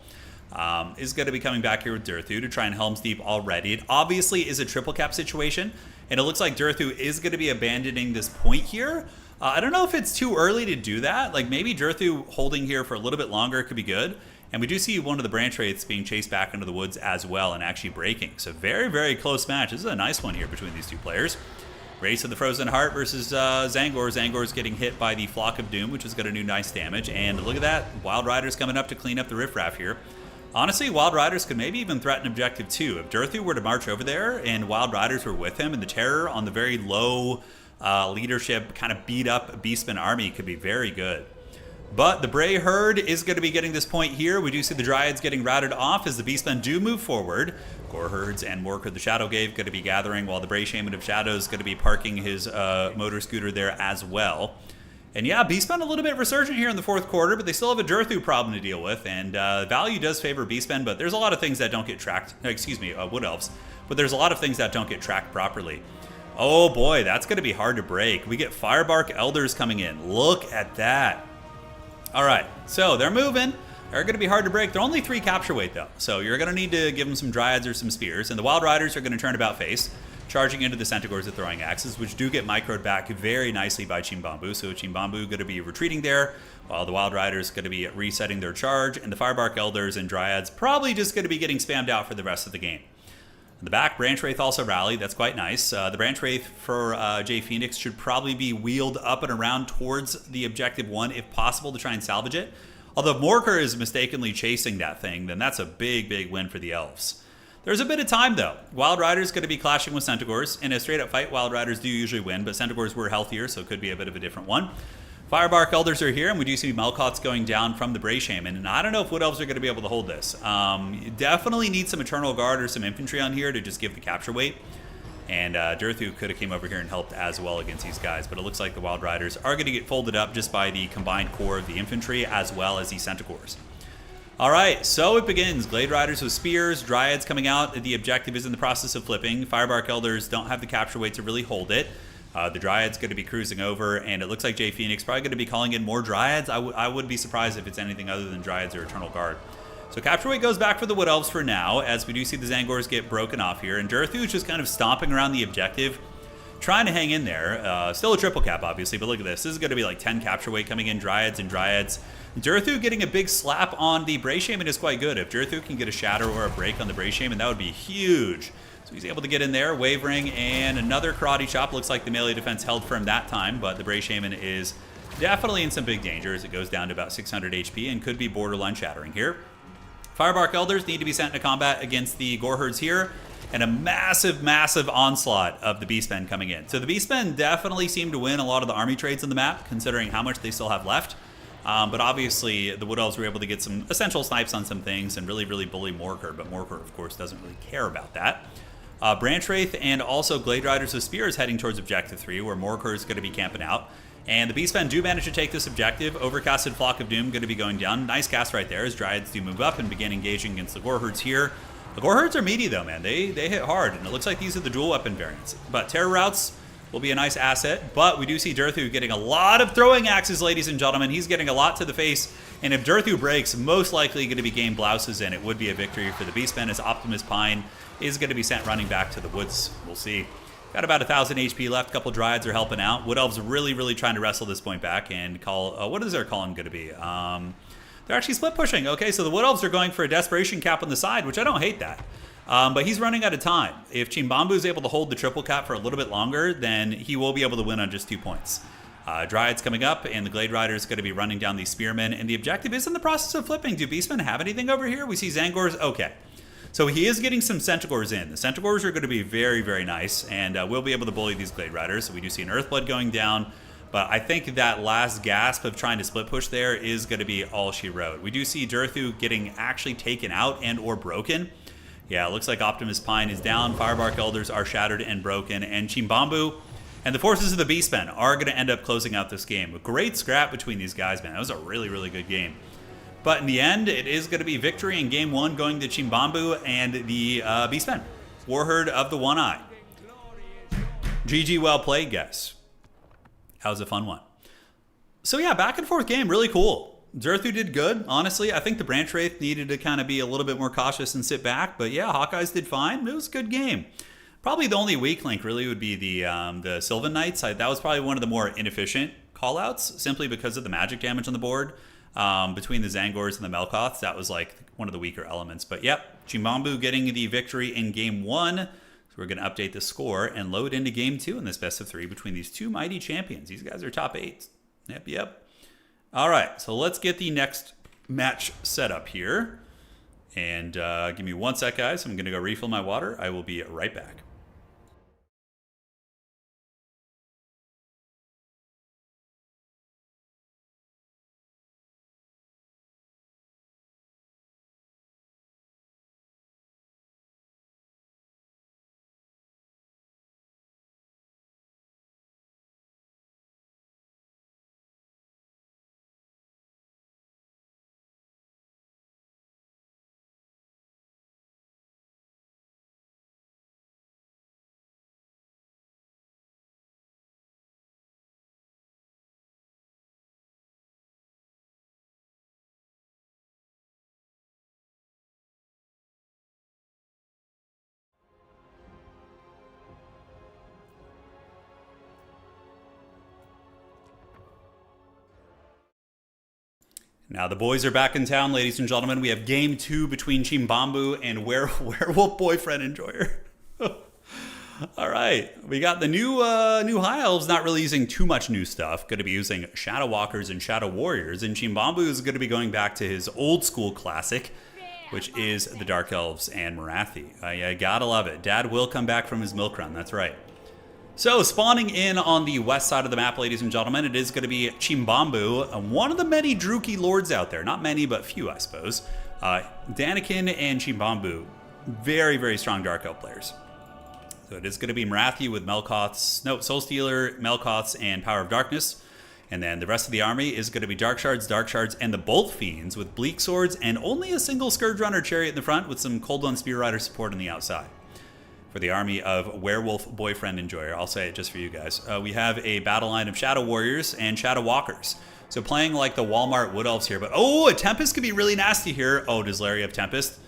is going to be coming back here with Durthu to try and Helm's Deep already. It obviously is a triple cap situation, and it looks like Durthu is going to be abandoning this point here. I don't know if it's too early to do that. Like, maybe Durthu holding here for a little bit longer could be good. And we do see one of the Branch Wraiths being chased back into the woods as well and actually breaking. So very, very close match. This is a nice one here between these two players. Race of the Frozen Heart versus Zangor. Zangor's getting hit by the Flock of Doom, which is going to do nice damage. And look at that. Wild Riders coming up to clean up the riffraff here. Honestly, Wild Riders could maybe even threaten objective 2. If Durthu were to march over there and Wild Riders were with him, and the Terror on the very low leadership kind of beat up Beastman army could be very good. But the Bray Herd is going to be getting this point here. We do see the Dryads getting routed off as the Beastmen do move forward. Gore Herds and Morkur the Shadow Gave going to be gathering, while the Bray Shaman of Shadows is going to be parking his motor scooter there as well. And yeah, Beastmen a little bit resurgent here in the fourth quarter, but they still have a Durthu problem to deal with. And value does favor Beastmen, but there's a lot of things that don't get tracked. Wood Elves. But there's a lot of things that don't get tracked properly. Oh boy, that's going to be hard to break. We get Firebark Elders coming in. Look at that. All right, so they're moving. They're going to be hard to break. They're only 3 capture weight, though. So you're going to need to give them some Dryads or some Spears. And the Wild Riders are going to turn about face, charging into the Centaurs with throwing axes, which do get microed back very nicely by Chimbamboo. So Chimbamboo going to be retreating there, while the Wild Riders going to be resetting their charge. And the Firebark Elders and Dryads probably just going to be getting spammed out for the rest of the game. In the back, Branch Wraith also rallied. That's quite nice. The Branch Wraith for J Phoenix should probably be wheeled up and around towards the objective 1 if possible to try and salvage it. Although if Morkur is mistakenly chasing that thing, then that's a big, big win for the Elves. There's a bit of time, though. Wild Riders going to be clashing with Centaurs. In a straight-up fight, Wild Riders do usually win, but Centaurs were healthier, so it could be a bit of a different one. Firebark Elders are here, and we do see Melkots going down from the Bray Shaman, and I don't know if Wood Elves are going to be able to hold this. You definitely need some Eternal Guard or some infantry on here to just give the capture weight. And Durthu could have came over here and helped as well against these guys, but it looks like the Wild Riders are going to get folded up just by the combined core of the infantry as well as the Centaurs. All right, so it begins. Glade Riders with spears, Dryads coming out. The objective is in the process of flipping. Firebark Elders don't have the capture weight to really hold it. The Dryad's going to be cruising over, and it looks like Jay Phoenix probably going to be calling in more Dryads. I would be surprised if it's anything other than Dryads or Eternal Guard. So capture weight goes back for the Wood Elves for now, as we do see the Zangors get broken off here. And Durthu is just kind of stomping around the objective, trying to hang in there. Still a triple cap, obviously, but look at this. This is going to be like 10 capture weight coming in, Dryads and Dryads. Durthu getting a big slap on the Bray Shaman is quite good. If Durthu can get a shatter or a break on the Bray Shaman, that would be huge. So he's able to get in there, wavering, and another karate chop. Looks like the melee defense held firm that time, but the Bray Shaman is definitely in some big danger as it goes down to about 600 HP and could be borderline shattering here. Firebark Elders need to be sent into combat against the Gore Herds here, and a massive, massive onslaught of the Beastmen coming in. So the Beastmen definitely seem to win a lot of the army trades on the map, considering how much they still have left. But obviously, the Wood Elves were able to get some essential snipes on some things and really, really bully Morkur, but Morkur, of course, doesn't really care about that. Branch Wraith and also Glade Riders with Spears heading towards Objective 3, where Morkur is going to be camping out. And the Beastmen do manage to take this objective. Overcasted Flock of Doom going to be going down. Nice cast right there as Dryads do move up and begin engaging against the Gore Herds here. The Gore Herds are meaty though, man. They hit hard, and it looks like these are the dual weapon variants. But Terror Routes will be a nice asset, but we do see Durthu getting a lot of throwing axes, ladies and gentlemen. He's getting a lot to the face, and if Durthu breaks, most likely going to be game blouses, and it would be a victory for the Beastmen as Optimus Pine is going to be sent running back to the woods. We'll see. Got about 1,000 HP left. A couple Dryads are helping out. Wood Elves really, really trying to wrestle this point back and call... what is their calling going to be? They're actually split pushing. Okay, so the Wood Elves are going for a desperation cap on the side, which I don't hate that. But he's running out of time. If Chimbamboo is able to hold the triple cap for a little bit longer, then he will be able to win on just 2 points. Dryads coming up, and the Glade Rider is going to be running down these Spearmen, and the objective is in the process of flipping. Do Beastmen have anything over here? We see Zangors. Okay. So he is getting some Centaurs in. The Centaurs are going to be very, very nice, and we'll be able to bully these Glade Riders. So we do see an Earthblood going down, but I think that last gasp of trying to split push there is going to be all she wrote. We do see Durthu getting actually taken out and or broken. Yeah, it looks like Optimus Pine is down. Firebark Elders are shattered and broken, and Chimbamboo and the forces of the Beastmen are going to end up closing out this game. A great scrap between these guys, man. That was a really, really good game. But in the end, it is going to be victory in Game 1 going to Chimbamboo and the Beastmen. Warherd of the One Eye. GG, well played, guys. That was a fun one. So yeah, back and forth game, really cool. Durthu did good, honestly. I think the Branch Wraith needed to kind of be a little bit more cautious and sit back. But yeah, Hawkeyes did fine. It was a good game. Probably the only weak link really would be the Sylvan Knights. That was probably one of the more inefficient callouts, simply because of the magic damage on the board. Between the Zangors and the Melkoths, that was like one of the weaker elements. But yep, Chimbamboo getting the victory in Game 1. So we're going to update the score and load into Game 2 in this best of 3 between these two mighty champions. These guys are top 8. Yep. All right, so let's get the next match set up here. And give me 1 sec, guys. I'm going to go refill my water. I will be right back. Now the boys are back in town, ladies and gentlemen. We have Game 2 between Chimbamboo and Werewolf Boyfriend Enjoyer. All right, we got the new High Elves, not really using too much new stuff. Going to be using Shadow Walkers and Shadow Warriors, and Chimbamboo is going to be going back to his old school classic, which is the Dark Elves and Marathi. Yeah, gotta love it. Dad will come back from his milk run, that's right. So, spawning in on the west side of the map, ladies and gentlemen, it is going to be Chimbamboo, one of the many Druki lords out there. Not many, but few, I suppose. Danikin and Chimbamboo, very, very strong Dark Elf players. So it is going to be Marathi with Melkoths, no, Soul Stealer, Melkoths, and Power of Darkness. And then the rest of the army is going to be Dark Shards, and the Bolt Fiends with Bleak Swords and only a single Scourge Runner Chariot in the front with some Cold One Spear Rider support on the outside. For the army of Werewolf Boyfriend Enjoyer, I'll say it just for you guys, we have a battle line of Shadow Warriors and Shadow Walkers. So playing like the Walmart Wood Elves here, but oh, a Tempest could be really nasty here. Oh, does Larry have Tempest?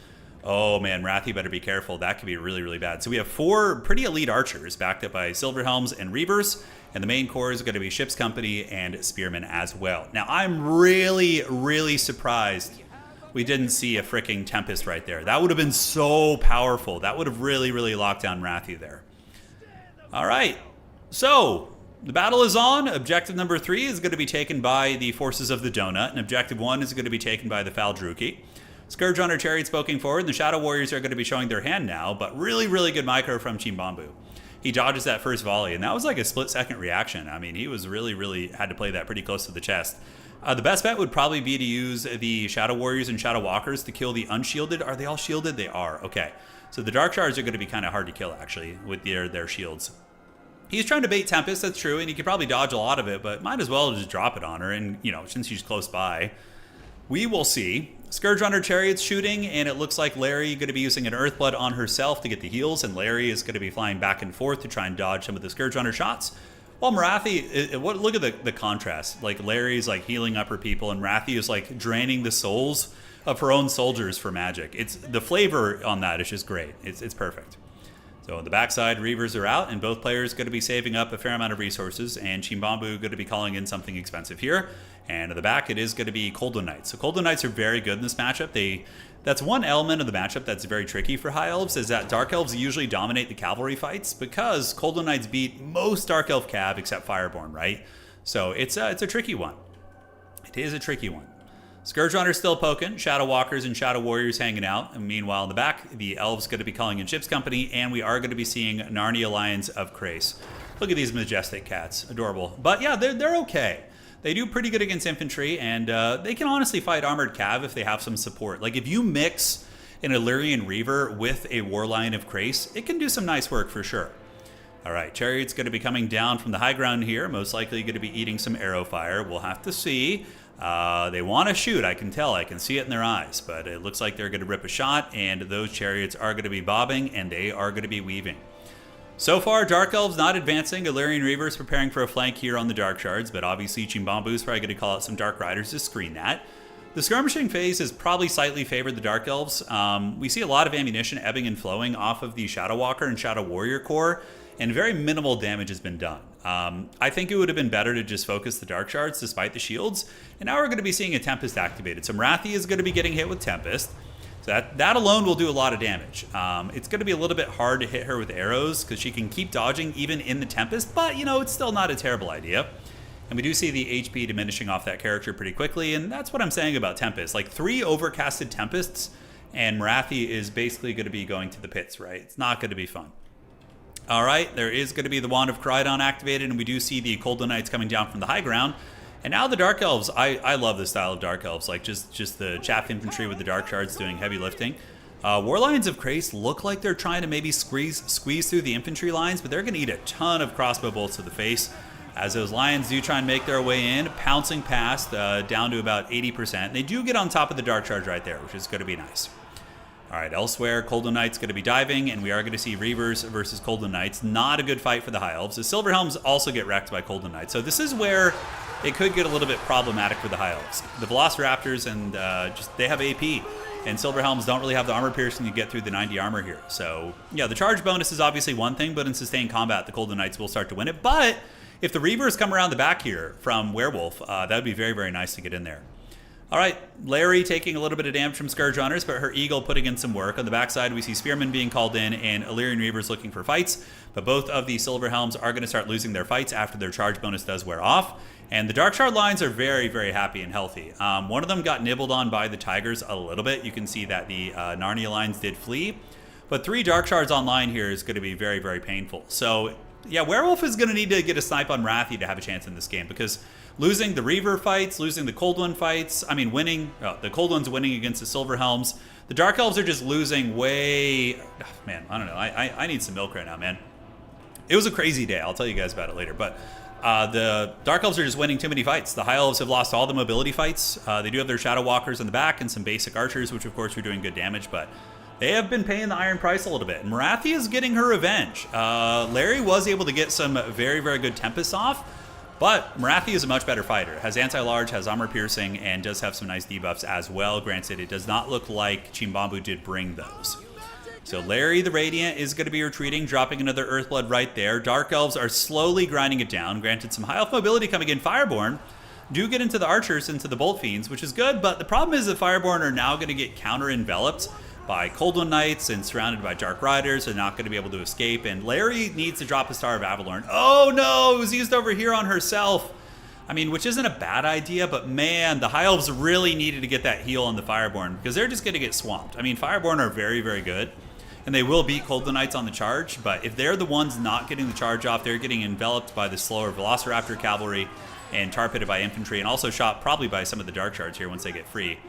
Oh man, Wrathy better be careful. That could be really, really bad. So we have 4 pretty elite archers backed up by Silverhelms and Reavers, and the main core is going to be Ship's Company and Spearmen as well. Now I'm really, really surprised we didn't see a freaking Tempest right there. That would have been so powerful. That would have really, really locked down Wrathy there. All right, so the battle is on. Objective number 3 is going to be taken by the forces of the Donut, and objective 1 is going to be taken by the Faldruki. Scourge Runner Chariots poking forward, and the Shadow Warriors are going to be showing their hand now, but really, really good micro from Chimbamboo. He dodges that first volley, and that was like a split-second reaction. I mean, he was really, really had to play that pretty close to the chest. The best bet would probably be to use the Shadow Warriors and Shadow Walkers to kill the unshielded. Are they all shielded? They are. Okay. So the Dark Shards are going to be kind of hard to kill, actually, with their shields. He's trying to bait Tempest, that's true, and he could probably dodge a lot of it, but might as well just drop it on her, and, you know, since she's close by. We will see. Scourge Runner Chariots shooting, and it looks like Larry going to be using an Earthblood on herself to get the heals, and Larry is going to be flying back and forth to try and dodge some of the Scourge Runner shots. While Marathi, look at the contrast. Like, Larry's like healing up her people, and Marathi is like draining the souls of her own soldiers for magic. It's the flavor on that is just great. It's perfect. So on the backside, Reavers are out, and both players going to be saving up a fair amount of resources, and Chimbamboo going to be calling in something expensive here. And at the back, it is going to be Cold One Knights. So Cold One Knights are very good in this matchup. That's one element of the matchup that's very tricky for High Elves, is that Dark Elves usually dominate the cavalry fights because Cold One Knights beat most Dark Elf cav except Fireborn, right? So it's a tricky one. It is a tricky one. Scourge Runner's still poking, Shadow Walkers and Shadow Warriors hanging out, and meanwhile in the back, the Elves going to be calling in Ship's Company, and we are going to be seeing Narnia Lions of Krace. Look at these majestic cats, adorable. But yeah, they're okay. They do pretty good against infantry, and they can honestly fight armored cav if they have some support. Like, if you mix an Illyrian Reaver with a Warlion of Krace, it can do some nice work for sure. All right, Chariot's going to be coming down from the high ground here, most likely going to be eating some arrow fire. We'll have to see. They want to shoot, I can tell. I can see it in their eyes, but it looks like they're going to rip a shot, and those Chariots are going to be bobbing, and they are going to be weaving. So far, Dark Elves not advancing. Illyrian Reavers preparing for a flank here on the Dark Shards, but obviously Chimbamboo's probably going to call out some Dark Riders to screen that. The skirmishing phase has probably slightly favored the Dark Elves. We see a lot of ammunition ebbing and flowing off of the Shadow Walker and Shadow Warrior core, and very minimal damage has been done. I think it would have been better to just focus the Dark Shards despite the shields, and now we're going to be seeing a Tempest activated. So Marathi is going to be getting hit with Tempest. So that alone will do a lot of damage. It's going to be a little bit hard to hit her with arrows because she can keep dodging even in the Tempest, but, you know, it's still not a terrible idea. And we do see the HP diminishing off that character pretty quickly, and that's what I'm saying about Tempest. Like, 3 overcasted Tempests, and Marathi is basically going to be going to the pits, right? It's not going to be fun. All right, there is going to be the Wand of Crydon activated, and we do see the Cold Knights coming down from the high ground. And now the Dark Elves, I love this style of Dark Elves, like just the chaff infantry with the Dark Shards doing heavy lifting. Warlions of Krace look like they're trying to maybe squeeze through the infantry lines, but they're going to eat a ton of crossbow bolts to the face as those Lions do try and make their way in, pouncing past down to about 80%. They do get on top of the Dark Charge right there, which is going to be nice. All right, elsewhere, Cold One Knights going to be diving, and we are going to see Reavers versus Cold One Knights. Not a good fight for the High Elves. The Silverhelms also get wrecked by Cold One Knights. So this is where it could get a little bit problematic for the High Elves. The Velociraptors, and they have AP, and Silverhelms don't really have the armor piercing to get through the 90 armor here. So, yeah, the charge bonus is obviously one thing, but in sustained combat, the Cold One Knights will start to win it. But if the Reavers come around the back here from Werewolf, that would be very, very nice to get in there. All right, Larry taking a little bit of damage from Scourge Runners, but her Eagle putting in some work. On the backside, we see Spearmen being called in and Illyrian Reavers looking for fights, but both of the Silverhelms are going to start losing their fights after their charge bonus does wear off. And the Dark Shard lines are very, very happy and healthy. One of them got nibbled on by the Tigers a little bit. You can see that the Narnia lines did flee, but 3 Dark Shards online here is going to be very, very painful. So, yeah, Werewolf is going to need to get a snipe on Wrathy to have a chance in this game, because losing the Reaver fights, losing the Cold One fights. I mean, winning. The Cold One's winning against the Silver Helms. The Dark Elves are just losing way... Oh, man, I don't know. I need some milk right now, man. It was a crazy day. I'll tell you guys about it later. But the Dark Elves are just winning too many fights. The High Elves have lost all the mobility fights. They do have their Shadow Walkers in the back and some basic archers, which of course are doing good damage, but they have been paying the iron price a little bit. And Marathi is getting her revenge. Larry was able to get some very, very good Tempests off, but Marathi is a much better fighter. Has anti-large, has armor piercing, and does have some nice debuffs as well. Granted, it does not look like Chimbamboo did bring those. So Larry the Radiant is going to be retreating, dropping another Earthblood right there. Dark Elves are slowly grinding it down. Granted, some high elf mobility coming in. Fireborn do get into the Archers, into the Bolt Fiends, which is good, but the problem is that Fireborn are now going to get counter-enveloped by Cold One Knights and surrounded by Dark Riders. They're not going to be able to escape, and Larry needs to drop a Star of Avalorn. Oh no, it was used over here on herself. I mean, which isn't a bad idea, but man, the High Elves really needed to get that heal on the Fireborn because they're just going to get swamped. I mean, Fireborn are very, very good, and they will beat Cold One Knights on the charge, but if they're the ones not getting the charge off, they're getting enveloped by the slower Velociraptor Cavalry and tar pitted by infantry, and also shot probably by some of the Dark Shards here once they get free.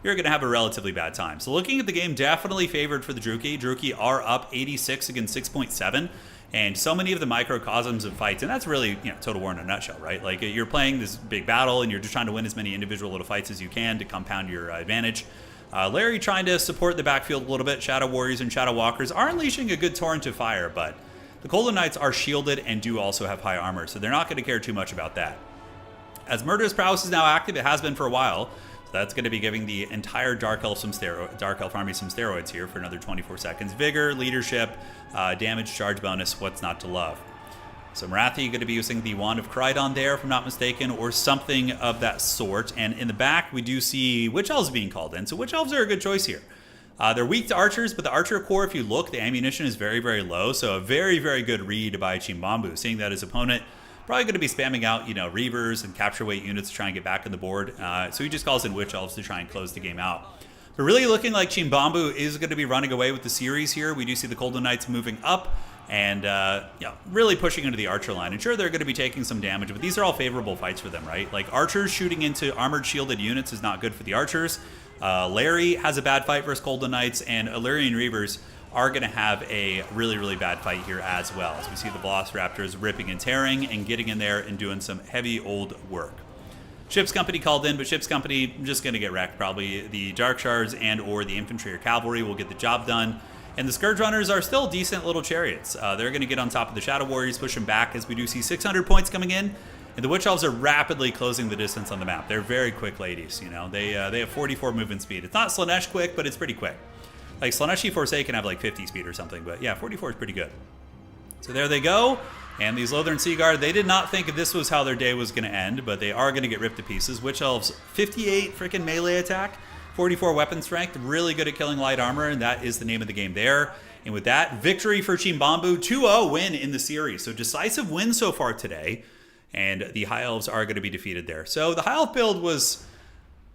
You're going to have a relatively bad time. So looking at the game, definitely favored for the Druchii. Druchii are up 86 against 6.7, and so many of the microcosms of fights, and that's really, you know, Total War in a nutshell, right? Like, you're playing this big battle, and you're just trying to win as many individual little fights as you can to compound your advantage. Larry trying to support the backfield a little bit. Shadow Warriors and Shadow Walkers are unleashing a good torrent of fire, but the Golden Knights are shielded and do also have high armor, so they're not going to care too much about that. As Murderous Prowess is now active, it has been for a while, so that's going to be giving the entire Dark Elf army some steroids here for another 24 seconds. Vigor, leadership, damage, charge bonus, what's not to love. So Marathi going to be using the Wand of Crydon there, if I'm not mistaken, or something of that sort. And in the back, we do see Witch Elves being called in. So Witch Elves are a good choice here. They're weak to Archers, but the Archer core, if you look, the ammunition is very, very low. So a very, very good read by Chimbamboo, seeing that his opponent probably going to be spamming out, you know, Reavers and capture weight units to try and get back on the board. So he just calls in Witch Elves to try and close the game out. But really looking like Chimbamboo is going to be running away with the series here. We do see the Golden Knights moving up and really pushing into the Archer line. And sure, they're going to be taking some damage, but these are all favorable fights for them, right? Like, Archers shooting into armored shielded units is not good for the Archers. Larry has a bad fight versus Golden Knights, and Illyrian Reavers are going to have a really, really bad fight here as well. As we see the Velociraptors ripping and tearing and getting in there and doing some heavy old work. Ship's Company called in, but Ship's Company just going to get wrecked. Probably the Dark Shards and or the Infantry or Cavalry will get the job done. And the Scourge Runners are still decent little chariots. They're going to get on top of the Shadow Warriors, push them back, as we do see 600 points coming in. And the Witch Elves are rapidly closing the distance on the map. They're very quick ladies, you know. They have 44 movement speed. It's not Slaanesh quick, but it's pretty quick. Like, Slaaneshi Forsaken have like 50 speed or something, but yeah, 44 is pretty good. So there they go. And these Lothern Seaguard, they did not think this was how their day was going to end, but they are going to get ripped to pieces. Witch Elves, 58 freaking melee attack, 44 weapon strength, really good at killing light armor, and that is the name of the game there. And with that, victory for Chimbamboo, 2-0 win in the series. So decisive win so far today, and the High Elves are going to be defeated there. So the High Elf build was...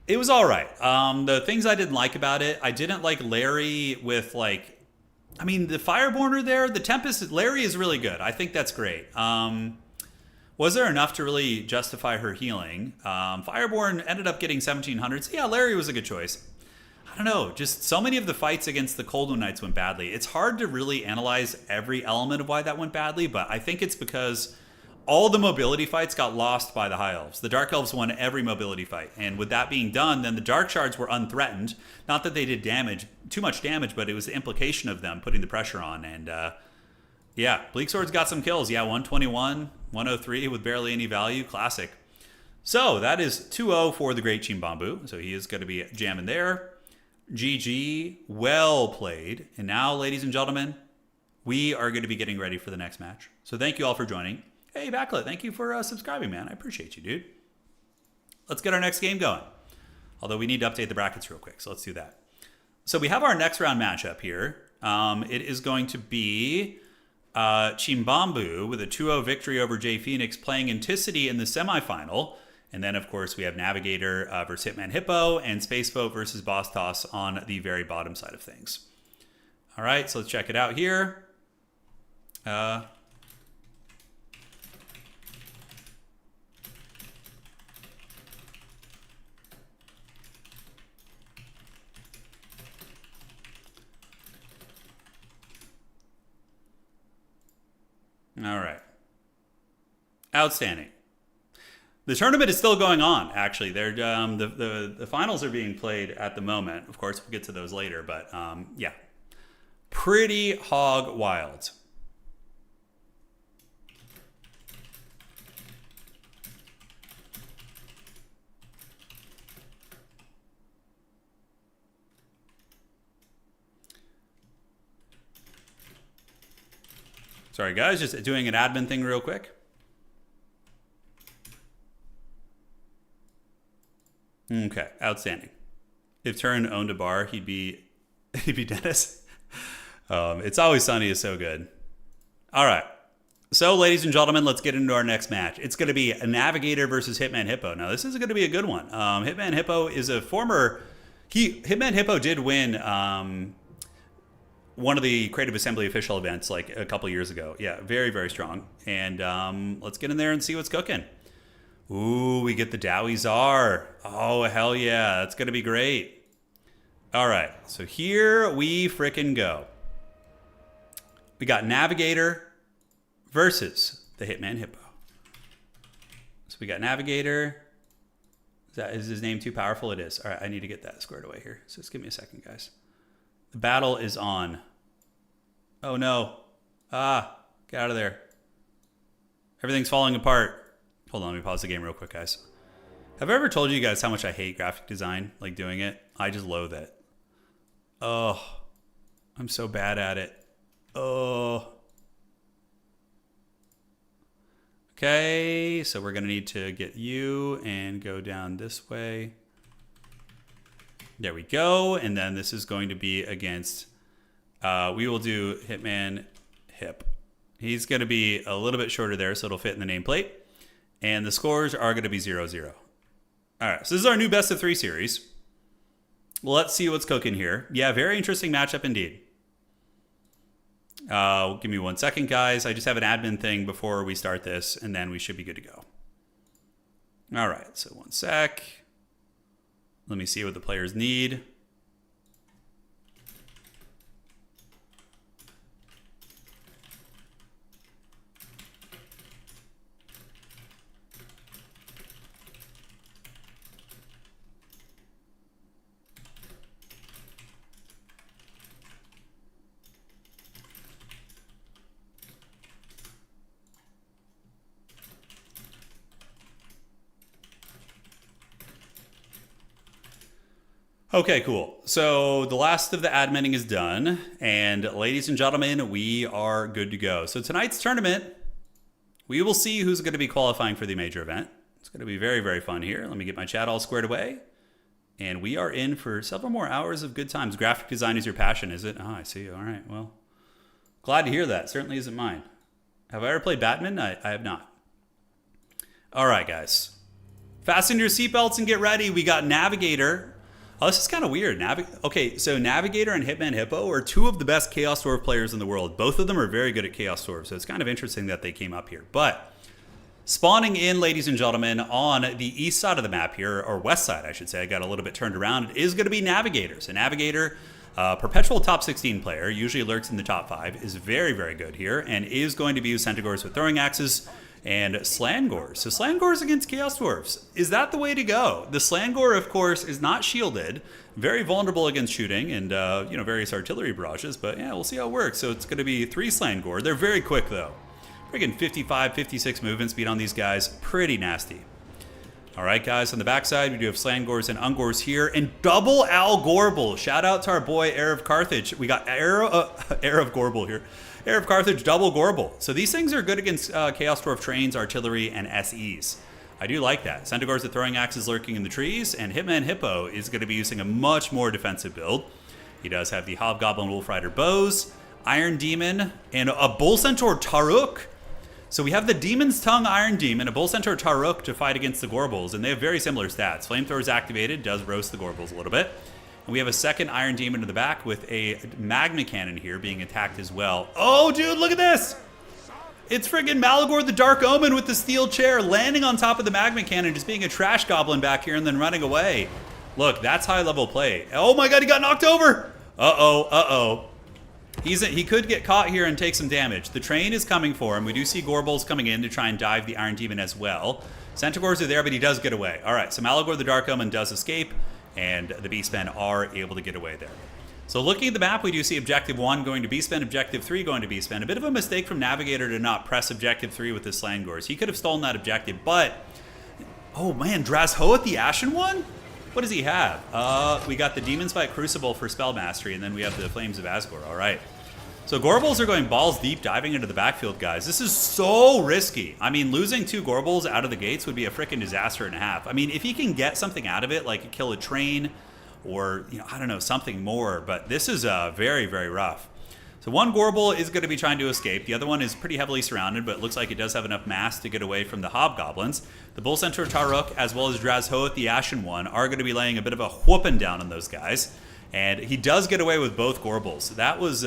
It was all right. The things I didn't like about it, I didn't like Larry with, like... I mean, the Fireborner there, the Tempest, Larry is really good. I think that's great. Was there enough to really justify her healing? Fireborn ended up getting 1700. So yeah, Larry was a good choice. I don't know, just so many of the fights against the Cold One Knights went badly. It's hard to really analyze every element of why that went badly, but I think it's because all the mobility fights got lost by the High Elves. The Dark Elves won every mobility fight. And with that being done, then the Dark Shards were unthreatened. Not that they did damage, too much damage, but it was the implication of them putting the pressure on. And yeah, Bleak Sword's got some kills. Yeah, 121, 103 with barely any value. Classic. So that is 2-0 for the great Chimbamboo. So he is going to be jamming there. GG, well played. And now, ladies and gentlemen, we are going to be getting ready for the next match. So thank you all for joining. Hey, Backlit, thank you for subscribing, man. I appreciate you, dude. Let's get our next game going. Although we need to update the brackets real quick, so let's do that. So we have our next round matchup here. It is going to be Chimbamboo with a 2-0 victory over Jay Phoenix playing Inticity in the semifinal. And then, of course, we have Navigator versus Hitman Hippo and Spaceboat versus Boss Toss on the very bottom side of things. All right, so let's check it out here. All right. Outstanding. The tournament is still going on, actually. They're, the finals are being played at the moment. Of course, we'll get to those later, but yeah. Pretty hog wild. Sorry, guys, just doing an admin thing real quick. Okay, outstanding. If Turin owned a bar, he'd be Dennis. It's Always Sunny is so good. All right. So, ladies and gentlemen, let's get into our next match. It's going to be a Navigator versus Hitman Hippo. Now, this is going to be a good one. Hitman Hippo is a former... Hitman Hippo did win one of the Creative Assembly official events like a couple years ago. Yeah, very, very strong. And let's get in there and see what's cooking. Ooh, we get the Dowie Czar. Oh, hell yeah. That's going to be great. All right. So here we frickin' go. We got Navigator versus the Hitman Hippo. So we got Navigator. Is his name too powerful? It is. All right. I need to get that squared away here. So just give me a second, guys. The battle is on. Oh, no. Ah, get out of there. Everything's falling apart. Hold on, let me pause the game real quick, guys. Have I ever told you guys how much I hate graphic design, like doing it? I just loathe it. Oh, I'm so bad at it. Oh. Okay, so we're going to need to get you and go down this way. There we go. And then this is going to be against, we will do Hitman Hip. He's going to be a little bit shorter there, so it'll fit in the nameplate. And the scores are going to be 0-0. All right, so this is our new best of 3 series. Let's see what's cooking here. Yeah, very interesting matchup indeed. Give me 1 second, guys. I just have an admin thing before we start this, and then we should be good to go. All right, so 1 sec. Let me see what the players need. Okay, cool. So the last of the adminning is done. And ladies and gentlemen, we are good to go. So tonight's tournament, we will see who's going to be qualifying for the major event. It's going to be very, very fun here. Let me get my chat all squared away. And we are in for several more hours of good times. Graphic design is your passion, is it? Oh, I see. All right. Well, glad to hear that. Certainly isn't mine. Have I ever played Batman? I have not. All right, guys. Fasten your seatbelts and get ready. We got Navigator. Oh, this is kind of weird. Okay, so Navigator and Hitman Hippo are 2 of the best Chaos Dwarf players in the world. Both of them are very good at Chaos Dwarf, so it's kind of interesting that they came up here. But spawning in, ladies and gentlemen, on the east side of the map here, or west side, I should say, I got a little bit turned around, is going to be Navigator. So Navigator, perpetual top 16 player, usually lurks in the top 5, is very, very good here, and is going to be used Centaurs with throwing axes and Slangors. So Slangors against Chaos Dwarfs. Is that the way to go? The Slangor, of course, is not shielded, very vulnerable against shooting and various artillery barrages, but yeah, we'll see how it works. So it's going to be 3 Slangor. They're very quick though. Freaking 55, 56 movement speed on these guys. Pretty nasty. All right, guys, on the backside, we do have Slangors and Ungors here, and double Al Gorbel. Shout out to our boy, Heir of Carthage. We got Heir of Gorbel here. Heir of Carthage, double Gorbel. So these things are good against Chaos Dwarf trains, artillery, and SEs. I do like that. Centaurs are throwing axes lurking in the trees, and Hitman Hippo is going to be using a much more defensive build. He does have the Hobgoblin Wolf Rider bows, Iron Demon, and a Bull Centaur Taruk. So we have the Demon's Tongue Iron Demon, a Bull Centaur Taruk to fight against the Gorbels, and they have very similar stats. Flamethrower is activated, does roast the Gorbels a little bit. And we have a second Iron Demon in the back with a Magma Cannon here being attacked as well. Oh, dude, look at this! It's friggin' Malagor the Dark Omen with the steel chair landing on top of the Magma Cannon, just being a trash goblin back here and then running away. Look, that's high-level play. Oh my god, he got knocked over! Uh-oh, uh-oh. He could get caught here and take some damage. The train is coming for him. We do see Gorbals coming in to try and dive the Iron Demon as well. Centaurs are there, but he does get away. All right, so Malagor the Dark Omen does escape, and the Beastmen are able to get away there. So looking at the map, we do see Objective 1 going to Beastmen, Objective 3 going to Beastmen. A bit of a mistake from Navigator to not press Objective 3 with the Slangors. He could have stolen that objective, but... Oh man, Drazhoath the Ashen One? What does he have? We got the Demon's Fight Crucible for Spell Mastery, and then we have the Flames of Asgore. All right. So Gorbals are going balls deep, diving into the backfield, guys. This is so risky. I mean, losing 2 Gorbals out of the gates would be a freaking disaster and a half. I mean, if he can get something out of it, like kill a train or, you know, I don't know, something more, but this is very, very rough. So one Gorbal is going to be trying to escape. The other one is pretty heavily surrounded, but it looks like it does have enough mass to get away from the Hobgoblins. The Bull Centaur Taruk, as well as Drazhoath, the Ashen One, are going to be laying a bit of a whooping down on those guys. And he does get away with both Gorbals. That was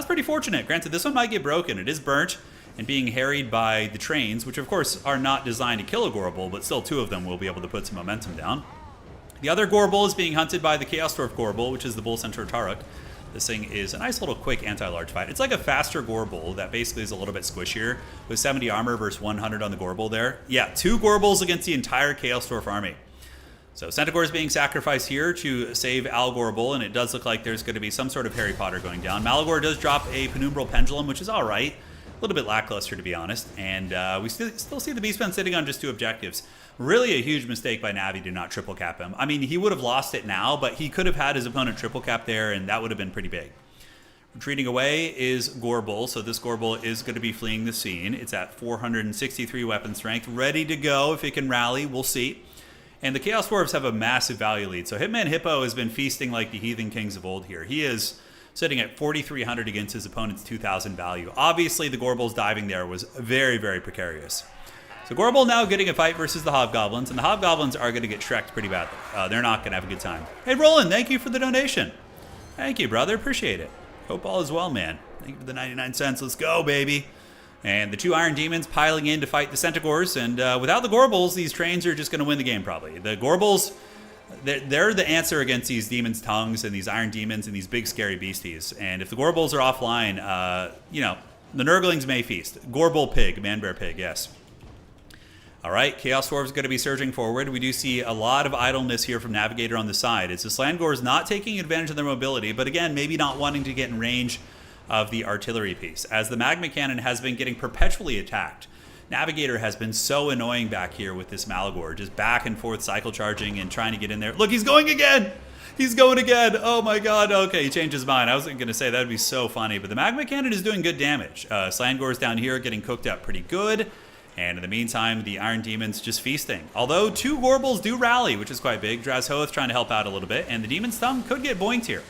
pretty fortunate. Granted, this one might get broken. It is burnt and being harried by the trains, which of course are not designed to kill a Gorbal, but still 2 of them will be able to put some momentum down. The other Gorbal is being hunted by the Chaos Dwarf Gorbal, which is the Bull Centaur Taruk. This thing is a nice little quick anti-large fight. It's like a faster Gorbal that basically is a little bit squishier with 70 armor versus 100 on the Gorbal there. Yeah, 2 Gorbals against the entire Chaos Dwarf army. So Centaur is being sacrificed here to save Al Gorbal, and it does look like there's going to be some sort of Harry Potter going down. Malagor does drop a Penumbral Pendulum, which is all right. A little bit lackluster, to be honest. And we still see the Beastmen sitting on just 2 objectives. Really a huge mistake by Navi to not triple cap him. I mean, he would have lost it now, but he could have had his opponent triple cap there, and that would have been pretty big. Retreating away is Gorbal, so this Gorbal is going to be fleeing the scene. It's at 463 weapon strength, ready to go if it can rally. We'll see. And the Chaos Dwarves have a massive value lead. So Hitman Hippo has been feasting like the Heathen Kings of old here. He is sitting at 4,300 against his opponent's 2,000 value. Obviously, the Gorbals diving there was very, very precarious. So Gorbal now getting a fight versus the Hobgoblins, and the Hobgoblins are going to get Shrek'd pretty badly. They're not going to have a good time. Hey, Roland, thank you for the donation. Thank you, brother. Appreciate it. Hope all is well, man. Thank you for the 99 cents. Let's go, baby. And the 2 Iron Demons piling in to fight the Centaurs, and without the Gorbals, these trains are just going to win the game, probably. The Gorbals, they're the answer against these Demons' Tongues and these Iron Demons and these big, scary beasties. And if the Gorbals are offline, you know, the Nurglings may feast. Gorbal Pig, Man-Bear Pig, yes. All right, Chaos Dwarf is going to be surging forward. We do see a lot of idleness here from Navigator on the side. It's the Slangors not taking advantage of their mobility, but again, maybe not wanting to get in range of the artillery piece, as the Magma Cannon has been getting perpetually attacked. Navigator has been so annoying back here with this Malagor, just back and forth cycle charging and trying to get in there. Look, he's going again! He's going again! Oh my god, okay, he changed his mind. I wasn't going to say that would be so funny, but the Magma Cannon is doing good damage. Slangors down here getting cooked up pretty good. And in the meantime, the Iron Demons just feasting. Although 2 Gorbals do rally, which is quite big. Drazhoath trying to help out a little bit. And the Demon's Tongue could get boinked here.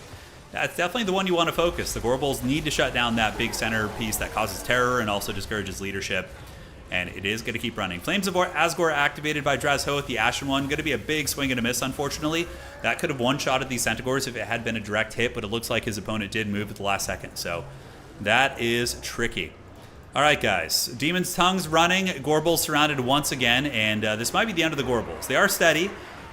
That's definitely the one you want to focus. The Gorbals need to shut down that big center piece that causes terror and also discourages leadership. And it is going to keep running. Flames of Asgore activated by Drazhoath, the Ashen One. Going to be a big swing and a miss, unfortunately. That could have one-shotted these Centaurs if it had been a direct hit, but it looks like his opponent did move at the last second. So that is tricky. All right, guys. Demon's Tongues running. Gorbals surrounded once again, and this might be the end of the Gorbals. They are steady.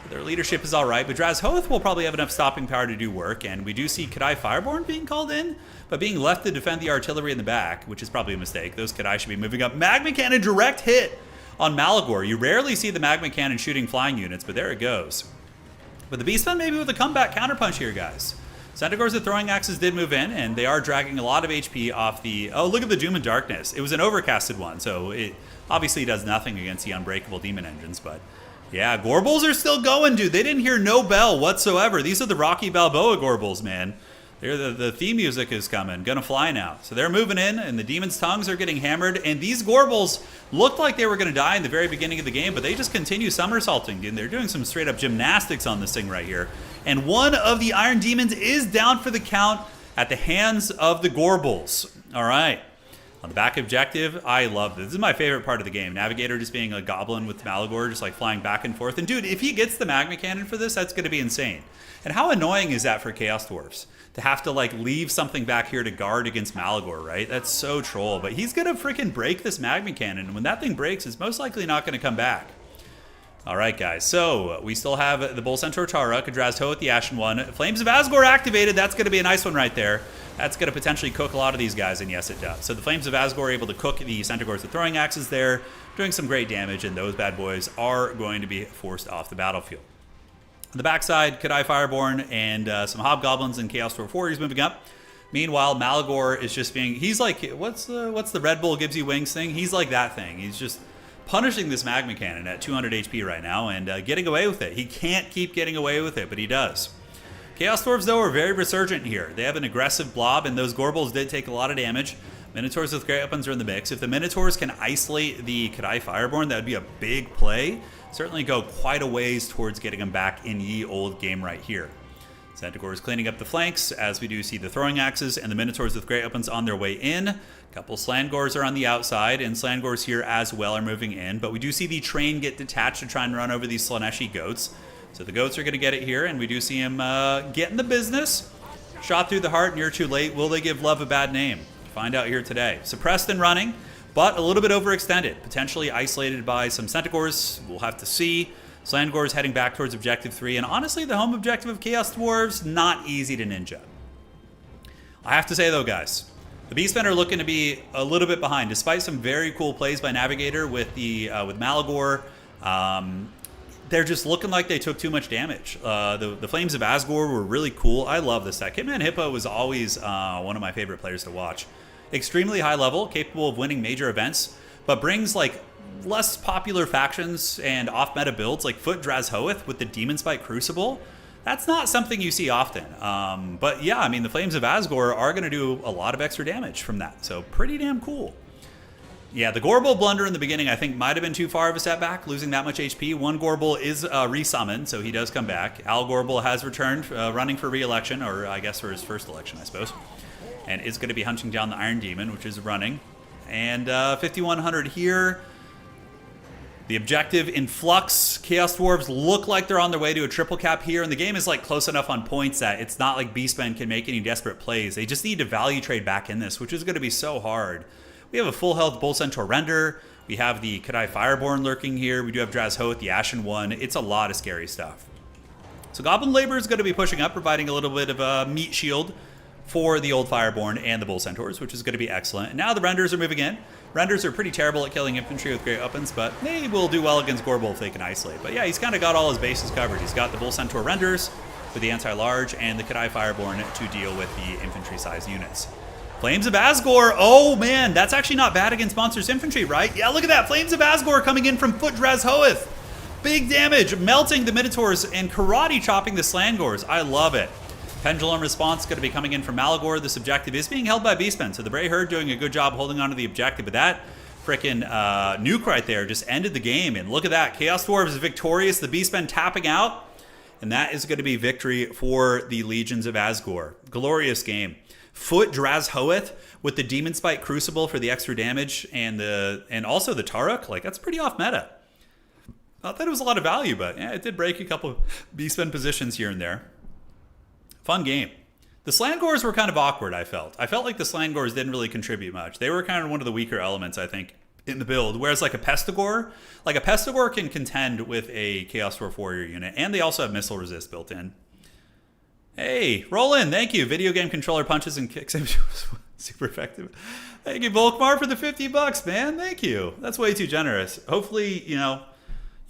Their leadership is all right, but Drazhoath will probably have enough stopping power to do work, and we do see Kadai Fireborn being called in, but being left to defend the artillery in the back, which is probably a mistake. Those Kadai should be moving up. Magma Cannon direct hit on Malagor. You rarely see the Magma Cannon shooting flying units, but there it goes. But the Beastmen maybe with a comeback counterpunch here, guys. Centaurs with throwing axes did move in, and they are dragging a lot of HP off the... Oh, look at the Doom and Darkness. It was an overcasted one, so it obviously does nothing against the unbreakable demon engines, but... Yeah, Gorbals are still going, dude. They didn't hear no bell whatsoever. These are the Rocky Balboa Gorbals, man. They're the theme music is coming. Gonna fly now. So they're moving in, and the Demon's Tongues are getting hammered, and these Gorbals looked like they were gonna die in the very beginning of the game, but they just continue somersaulting, dude. They're doing some straight-up gymnastics on this thing right here. And one of the Iron Demons is down for the count at the hands of the Gorbals. All right. On the back objective, I love this. This is my favorite part of the game. Navigator just being a goblin with Malagor, just like flying back and forth. And dude, if he gets the Magma Cannon for this, that's going to be insane. And how annoying is that for Chaos Dwarfs? To have to like leave something back here to guard against Malagor, right? That's so troll. But he's going to freaking break this Magma Cannon. And when that thing breaks, it's most likely not going to come back. All right, guys. So we still have the Bull Centaur Tara, Kadraz Ho with the Ashen one. Flames of Asgore activated. That's going to be a nice one right there. That's going to potentially cook a lot of these guys, and yes, it does. So the Flames of Asgore are able to cook the Centaurs with throwing axes there, doing some great damage, and those bad boys are going to be forced off the battlefield. On the backside, Kadai Fireborn and some Hobgoblins and Chaos Dwarf Warriors moving up. Meanwhile, Malagor is just being... He's like... What's the Red Bull gives you wings thing? He's like that thing. He's just punishing this Magma Cannon at 200 HP right now and getting away with it. He can't keep getting away with it, but he does. Chaos Dwarves, though, are very resurgent here. They have an aggressive blob, and those Gorbals did take a lot of damage. Minotaurs with great weapons are in the mix. If the Minotaurs can isolate the Kadai Fireborn, that would be a big play. Certainly go quite a ways towards getting him back in ye old game right here. Centaur is cleaning up the flanks, as we do see the throwing axes and the Minotaurs with great weapons on their way in. A couple Slangors are on the outside, and Slangors here as well are moving in. But we do see the train get detached to try and run over these Slaneshi goats. So the goats are going to get it here, and we do see him getting the business. Shot through the heart, and you're too late. Will they give love a bad name? Find out here today. Suppressed and running, but a little bit overextended. Potentially isolated by some Centaurs. We'll have to see. Slangor is heading back towards Objective 3, and honestly, the home objective of Chaos Dwarves, not easy to ninja. I have to say, though, guys, the Beastmen are looking to be a little bit behind, despite some very cool plays by Navigator with Malagor. They're just looking like they took too much damage. The Flames of Asgore were really cool. I love this deck. Hitman Hippo was always one of my favorite players to watch. Extremely high level, capable of winning major events, but brings like less popular factions and off-meta builds like Foot Drazhoath with the Demon Spike Crucible. That's not something you see often. But yeah, I mean, the Flames of Asgore are going to do a lot of extra damage from that. So pretty damn cool. Yeah, the Gorbal blunder in the beginning I think might have been too far of a setback, losing that much HP. One Gorbal is resummoned, so he does come back. Al Gorbal has returned, running for re-election, or I guess for his first election, I suppose. And is going to be hunting down the Iron Demon, which is running. And 5,100 here. The objective in flux. Chaos Dwarves look like they're on their way to a triple cap here, and the game is like close enough on points that it's not like Beastmen can make any desperate plays. They just need to value trade back in this, which is going to be so hard. We have a full health Bull Centaur Render. We have the Kadai Fireborn lurking here. We do have Drazhoath, the Ashen one. It's a lot of scary stuff. So Goblin Labor is going to be pushing up, providing a little bit of a meat shield for the old Fireborn and the Bull Centaurs, which is going to be excellent. And now the Renders are moving in. Renders are pretty terrible at killing infantry with great weapons, but they will do well against Gorbal if they can isolate. But yeah, he's kind of got all his bases covered. He's got the Bull Centaur Renders with the anti-large and the Kadai Fireborn to deal with the infantry-sized units. Flames of Asgore. Oh man, that's actually not bad against Monsters Infantry, right? Yeah, look at that. Flames of Asgore coming in from Foot Drazhoath. Big damage, melting the Minotaurs and karate chopping the Slangors. I love it. Pendulum response going to be coming in from Malagor. This objective is being held by Beastmen, so the Bray Herd doing a good job holding on to the objective. But that frickin' nuke right there just ended the game. And look at that. Chaos Dwarves is victorious. The Beastmen tapping out. And that is going to be victory for the Legions of Asgore. Glorious game. Foot Drazhoath with the Demon Spike Crucible for the extra damage and also the Taruk. Like, that's pretty off meta. Not that it was a lot of value, but yeah, it did break a couple Beastmen positions here and there. Fun game. The Slangors were kind of awkward, I felt. I felt like the Slangors didn't really contribute much. They were kind of one of the weaker elements, I think, in the build. Whereas like a Pestigore can contend with a Chaos Dwarf Warrior unit, and they also have missile resist built in. Hey, Roland, thank you. Video game controller punches and kicks. Super effective. Thank you, Volkmar, for the $50, man. Thank you. That's way too generous. Hopefully, you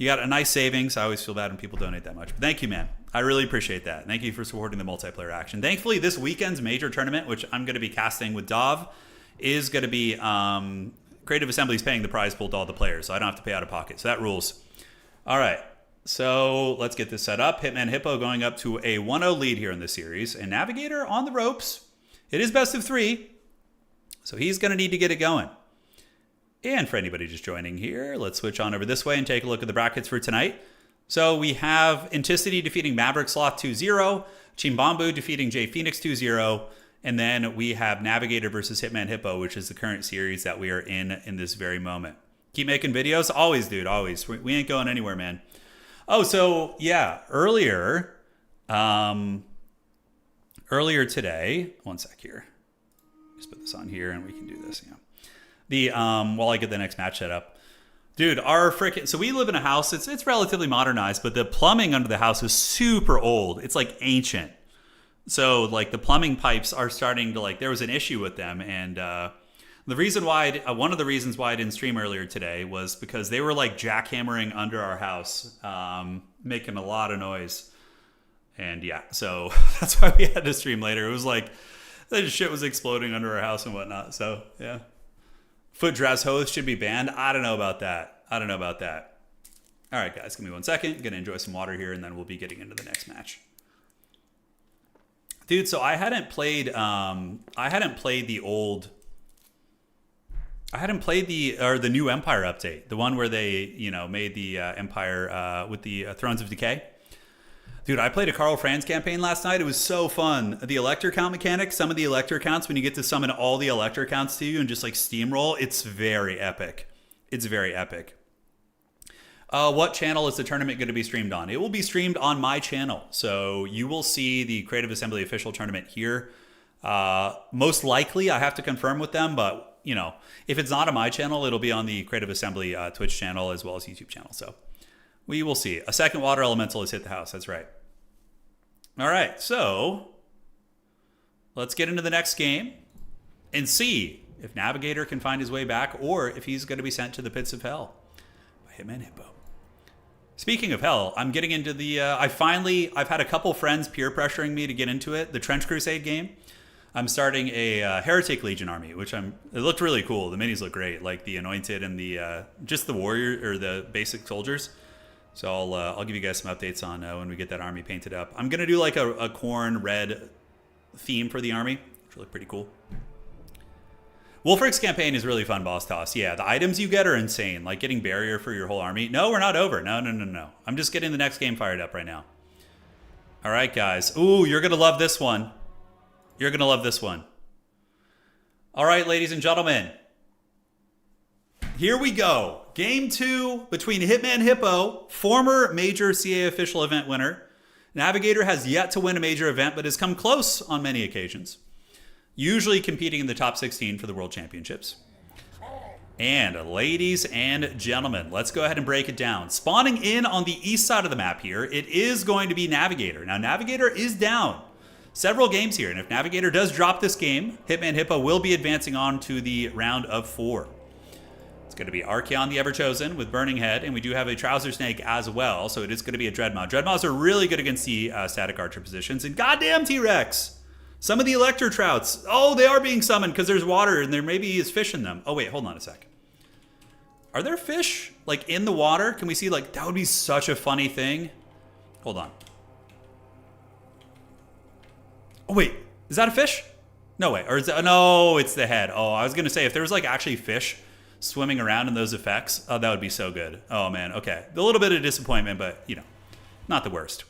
got a nice savings. I always feel bad when people donate that much. But thank you, man. I really appreciate that. Thank you for supporting the multiplayer action. Thankfully, this weekend's major tournament, which I'm going to be casting with Dov, is going to be Creative Assembly's paying the prize pool to all the players, so I don't have to pay out of pocket. So that rules. All right. So let's get this set up. Hitman Hippo going up to a 1-0 lead here in this series. And Navigator on the ropes. It is best of 3. So he's going to need to get it going. And for anybody just joining here, let's switch on over this way and take a look at the brackets for tonight. So we have Inticity defeating Maverick Sloth 2-0. Chimbamboo defeating J Phoenix 2-0. And then we have Navigator versus Hitman Hippo, which is the current series that we are in this very moment. Keep making videos? Always, dude, always. We ain't going anywhere, man. Oh, so yeah, earlier today, one sec here. Just put this on here and we can do this. Yeah. While I get the next match set up, Dude, our freaking so we live in a house. It's relatively modernized, but the plumbing under the house is super old. It's like ancient. So like the plumbing pipes are starting to like there was an issue with them, and the reason why one of the reasons why I didn't stream earlier today was because they were like jackhammering under our house, making a lot of noise, and yeah, so that's why we had to stream later. It was like the shit was exploding under our house and whatnot. So yeah. Foot dress hose should be banned. I don't know about that. All right, guys, give me 1 second. Gonna enjoy some water here, and then we'll be getting into the next match. Dude, so I hadn't played the new Empire update, the one where they made the Empire with the Thrones of Decay. Dude, I played a Karl Franz campaign last night. It was so fun. The Elector count mechanic, some of the Elector counts, when you get to summon all the Elector counts to you and just like steamroll, it's very epic. What channel is the tournament going to be streamed on? It will be streamed on my channel. So you will see the Creative Assembly official tournament here. Most likely, I have to confirm with them, but if it's not on my channel, it'll be on the Creative Assembly Twitch channel as well as YouTube channel. So we will see. A second water elemental has hit the house. That's right. All right, so let's get into the next game and see if Navigator can find his way back or if he's going to be sent to the pits of hell by Hitman Hippo. Speaking of hell, I'm getting into the... I've had a couple friends peer pressuring me to get into it, the Trench Crusade game. I'm starting a Heretic Legion army, which it looked really cool. The minis look great, like the Anointed and the just the warrior or the basic soldiers. So I'll give you guys some updates on when we get that army painted up. I'm going to do like a corn red theme for the army, which will look pretty cool. Wolfric's campaign is really fun, boss toss. Yeah, the items you get are insane, like getting barrier for your whole army. No, we're not over. No. I'm just getting the next game fired up right now. All right, guys. Ooh, you're going to love this one. All right, ladies and gentlemen. Here we go. Game 2 between Hitman Hippo, former major CA official event winner. Navigator has yet to win a major event, but has come close on many occasions. Usually competing in the top 16 for the World Championships. And ladies and gentlemen, let's go ahead and break it down. Spawning in on the east side of the map here, it is going to be Navigator. Now, Navigator is down several games here, and if Navigator does drop this game, Hitman Hippo will be advancing on to the round of 4. It's going to be Archeon the Everchosen with Burning Head, and we do have a Trouser Snake as well, so it is going to be a Dreadmaw. Dreadmaws are really good against the static archer positions, and goddamn T-Rex! Some of the Elector Trouts, oh, they are being summoned because there's water, and there maybe is fish in them. Oh, wait, hold on a sec. Are there fish, like, in the water? Can we see, like, that would be such a funny thing. Hold on. Oh, wait, is that a fish? No way, or is that, no, it's the head. Oh, I was going to say, if there was, like, actually fish swimming around in those effects, oh, that would be so good. Oh, man, okay. A little bit of disappointment, but, not the worst.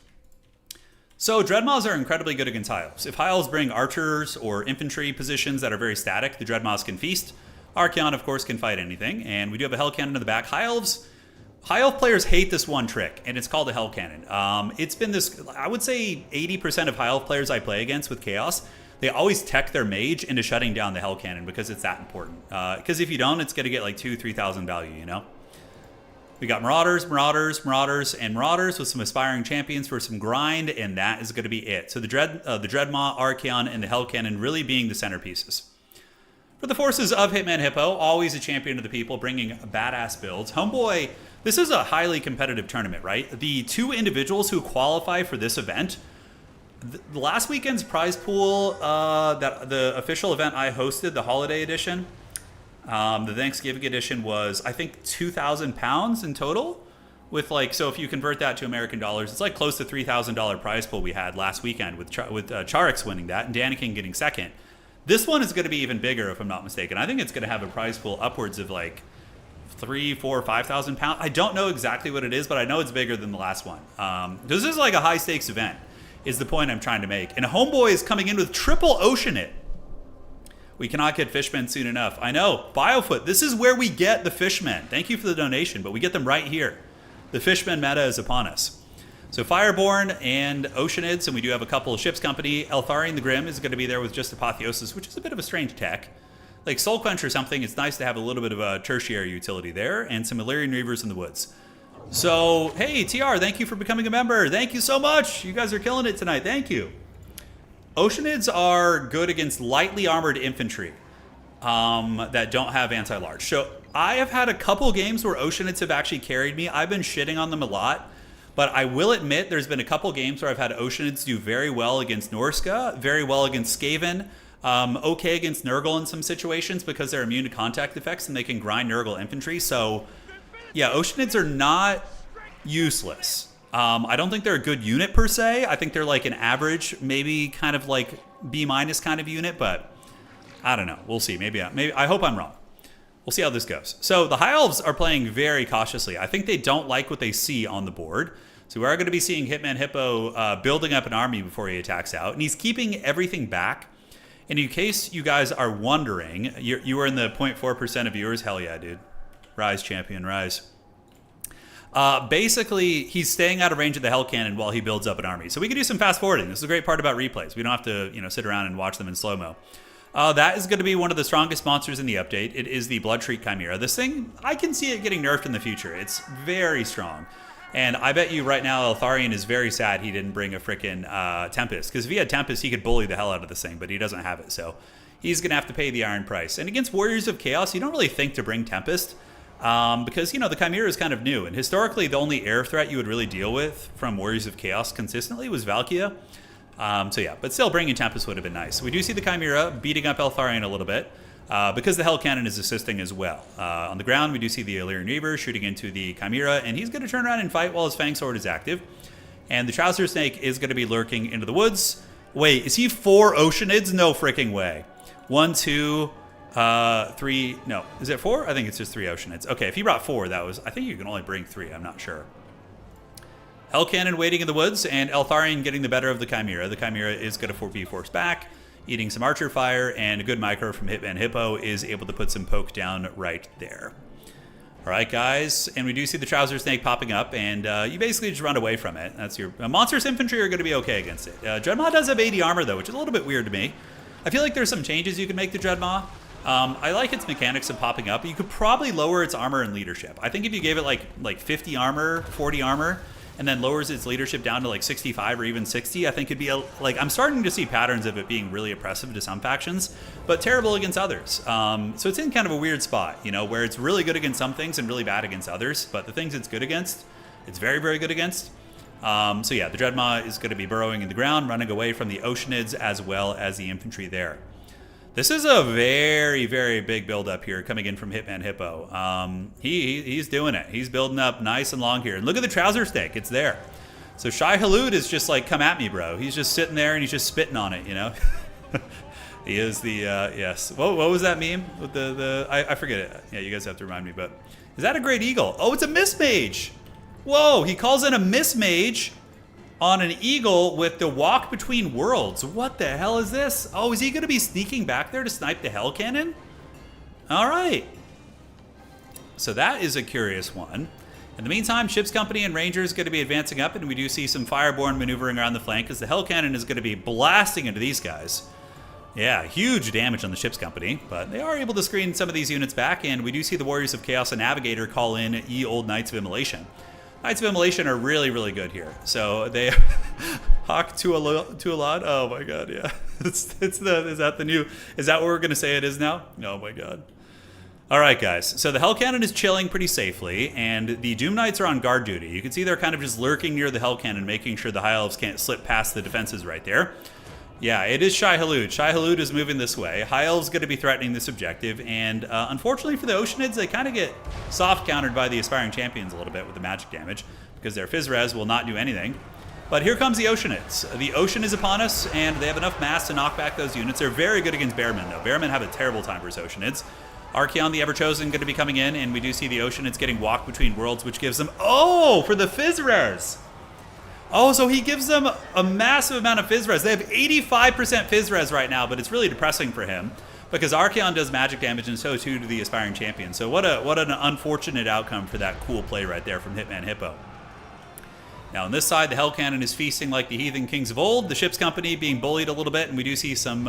So, Dreadmaws are incredibly good against High Elves. If High Elves bring archers or infantry positions that are very static, the Dreadmaws can feast. Archeon, of course, can fight anything, and we do have a Hell Cannon in the back. High Elf players hate this one trick, and it's called a Hell Cannon. It's been this, I would say 80% of High Elf players I play against with Chaos, they always tech their mage into shutting down the Hell Cannon because it's that important. Because if you don't, it's going to get like 2,000-3,000 value, We got Marauders with some aspiring champions for some grind, and that is going to be it. So the Dreadmaw, Archeon, and the Hell Cannon really being the centerpieces. For the forces of Hitman Hippo, always a champion of the people, bringing badass builds. Homeboy, this is a highly competitive tournament, right? The 2 individuals who qualify for this event, the last weekend's prize pool, that the official event I hosted, the holiday edition, the Thanksgiving edition was, I think, £2,000 in total. With so if you convert that to American dollars, it's like close to $3,000 prize pool we had last weekend with Charix winning that and Danikin getting second. This one is going to be even bigger, if I'm not mistaken. I think it's going to have a prize pool upwards of like 3,000, 4,000, 5,000 pounds. I don't know exactly what it is, but I know it's bigger than the last one. This is like a high stakes event, is the point I'm trying to make. And Homeboy is coming in with triple Ocean It. We cannot get Fishmen soon enough. I know. Biofoot, this is where we get the Fishmen. Thank you for the donation, but we get them right here. The Fishmen meta is upon us. So Fireborn and Oceanids, and we do have a couple of ships company. Eltharion the Grim is going to be there with just Apotheosis, which is a bit of a strange tech. like Soul Quench or something, it's nice to have a little bit of a tertiary utility there, and some Illyrian Reavers in the woods. So, hey, TR, thank you for becoming a member. Thank you so much. You guys are killing it tonight. Thank you. Oceanids are good against lightly armored infantry that don't have anti-large. So I have had a couple games where Oceanids have actually carried me. I've been shitting on them a lot. But I will admit there's been a couple games where I've had Oceanids do very well against Norska, very well against Skaven, okay against Nurgle in some situations because they're immune to contact effects and they can grind Nurgle infantry. So, yeah, Oceanids are not useless. I don't think they're a good unit per se. I think they're like an average, maybe kind of like B- kind of unit, but I don't know. We'll see. Maybe I hope I'm wrong. We'll see how this goes. So the High Elves are playing very cautiously. I think they don't like what they see on the board. So we are going to be seeing Hitman Hippo building up an army before he attacks out. And he's keeping everything back. And in case you guys are wondering, you are in the 0.4% of viewers. Hell yeah, dude. Rise, champion, rise. Basically, he's staying out of range of the Hell Cannon while he builds up an army. So we can do some fast forwarding. This is a great part about replays. We don't have to sit around and watch them in slow-mo. That is going to be one of the strongest monsters in the update. It is the Bloodshriek Chimera. This thing, I can see it getting nerfed in the future. It's very strong. And I bet you right now Eltharion is very sad he didn't bring a frickin' Tempest. Because if he had Tempest, he could bully the hell out of this thing, but he doesn't have it. So he's going to have to pay the iron price. And against Warriors of Chaos, you don't really think to bring Tempest. Because, the Chimera is kind of new. And historically, the only air threat you would really deal with from Warriors of Chaos consistently was Valkia. So yeah, but still bringing Tempest would have been nice. We do see the Chimera beating up Eltharion a little bit because the Hell Cannon is assisting as well. On the ground, we do see the Illyrian Reaver shooting into the Chimera, and he's going to turn around and fight while his Fang Sword is active. And the Trouser Snake is going to be lurking into the woods. Wait, is he 4 Oceanids? No freaking way. 1, 2, 3. No, is it 4? I think it's just 3 Oceanids. Okay, if he brought 4, I think you can only bring 3. I'm not sure. Hell Cannon waiting in the woods, and Eltharion getting the better of the Chimera. The Chimera is going to be forced back, eating some Archer Fire, and a good micro from Hitman Hippo is able to put some poke down right there. All right, guys, and we do see the Trouser Snake popping up, and you basically just run away from it. That's your Monstrous Infantry are going to be okay against it. Dreadmaw does have 80 armor, though, which is a little bit weird to me. I feel like there's some changes you can make to Dreadmaw. I like its mechanics of popping up. You could probably lower its armor and leadership. I think if you gave it like 50 armor, 40 armor, and then lowers its leadership down to like 65 or even 60, I think it'd be I'm starting to see patterns of it being really oppressive to some factions, but terrible against others. So it's in kind of a weird spot, where it's really good against some things and really bad against others, but the things it's good against, it's very, very good against. So yeah, the Dreadmaw is going to be burrowing in the ground, running away from the Oceanids as well as the infantry there. This is a very, very big build-up here coming in from Hitman Hippo. He's doing it. He's building up nice and long here. And look at the Trouser Snake. It's there. So Shai Halud is just like, come at me, bro. He's just sitting there and he's just spitting on it, He is the, yes. What was that meme? With I forget it. Yeah, you guys have to remind me, but is that a Great Eagle? Oh, it's a Mistmage. Whoa, he calls in a Mistmage on an eagle with the Walk Between Worlds. What the hell is this? Oh, is he going to be sneaking back there to snipe the Hell Cannon? All right. So that is a curious one. In the meantime, Ship's Company and Rangers going to be advancing up, and we do see some Fireborn maneuvering around the flank as the Hell Cannon is going to be blasting into these guys. Yeah, huge damage on the Ship's Company, but they are able to screen some of these units back, and we do see the Warriors of Chaos and Navigator call in Ye Old Knights of Immolation. Knights of Immolation are really, really good here. So they Hawk to a lot. Oh my god, yeah. Is that what we're gonna say it is now? Oh my god. Alright guys, so the Hell Cannon is chilling pretty safely, and the Doom Knights are on guard duty. You can see they're kind of just lurking near the Hell Cannon, making sure the High Elves can't slip past the defenses right there. Yeah, it is Shai Halud. Shai Halud is moving this way. High Elves going to be threatening this objective, and unfortunately for the Oceanids, they kind of get soft countered by the Aspiring Champions a little bit with the magic damage, because their Phys Res will not do anything. But here comes the Oceanids. The ocean is upon us, and they have enough mass to knock back those units. They're very good against Bearmen, though. Bearmen have a terrible time versus Oceanids. Archeon the Everchosen going to be coming in, and we do see the Oceanids getting Walk Between Worlds, which gives them... Oh, for the Phys Res! Oh, so he gives them a massive amount of Phys Res. They have 85% Phys Res right now, but it's really depressing for him because Archeon does magic damage and so too do the Aspiring Champion. So what an unfortunate outcome for that cool play right there from Hitman Hippo. Now on this side, the Hell Cannon is feasting like the heathen kings of old. The Ship's Company being bullied a little bit, and we do see some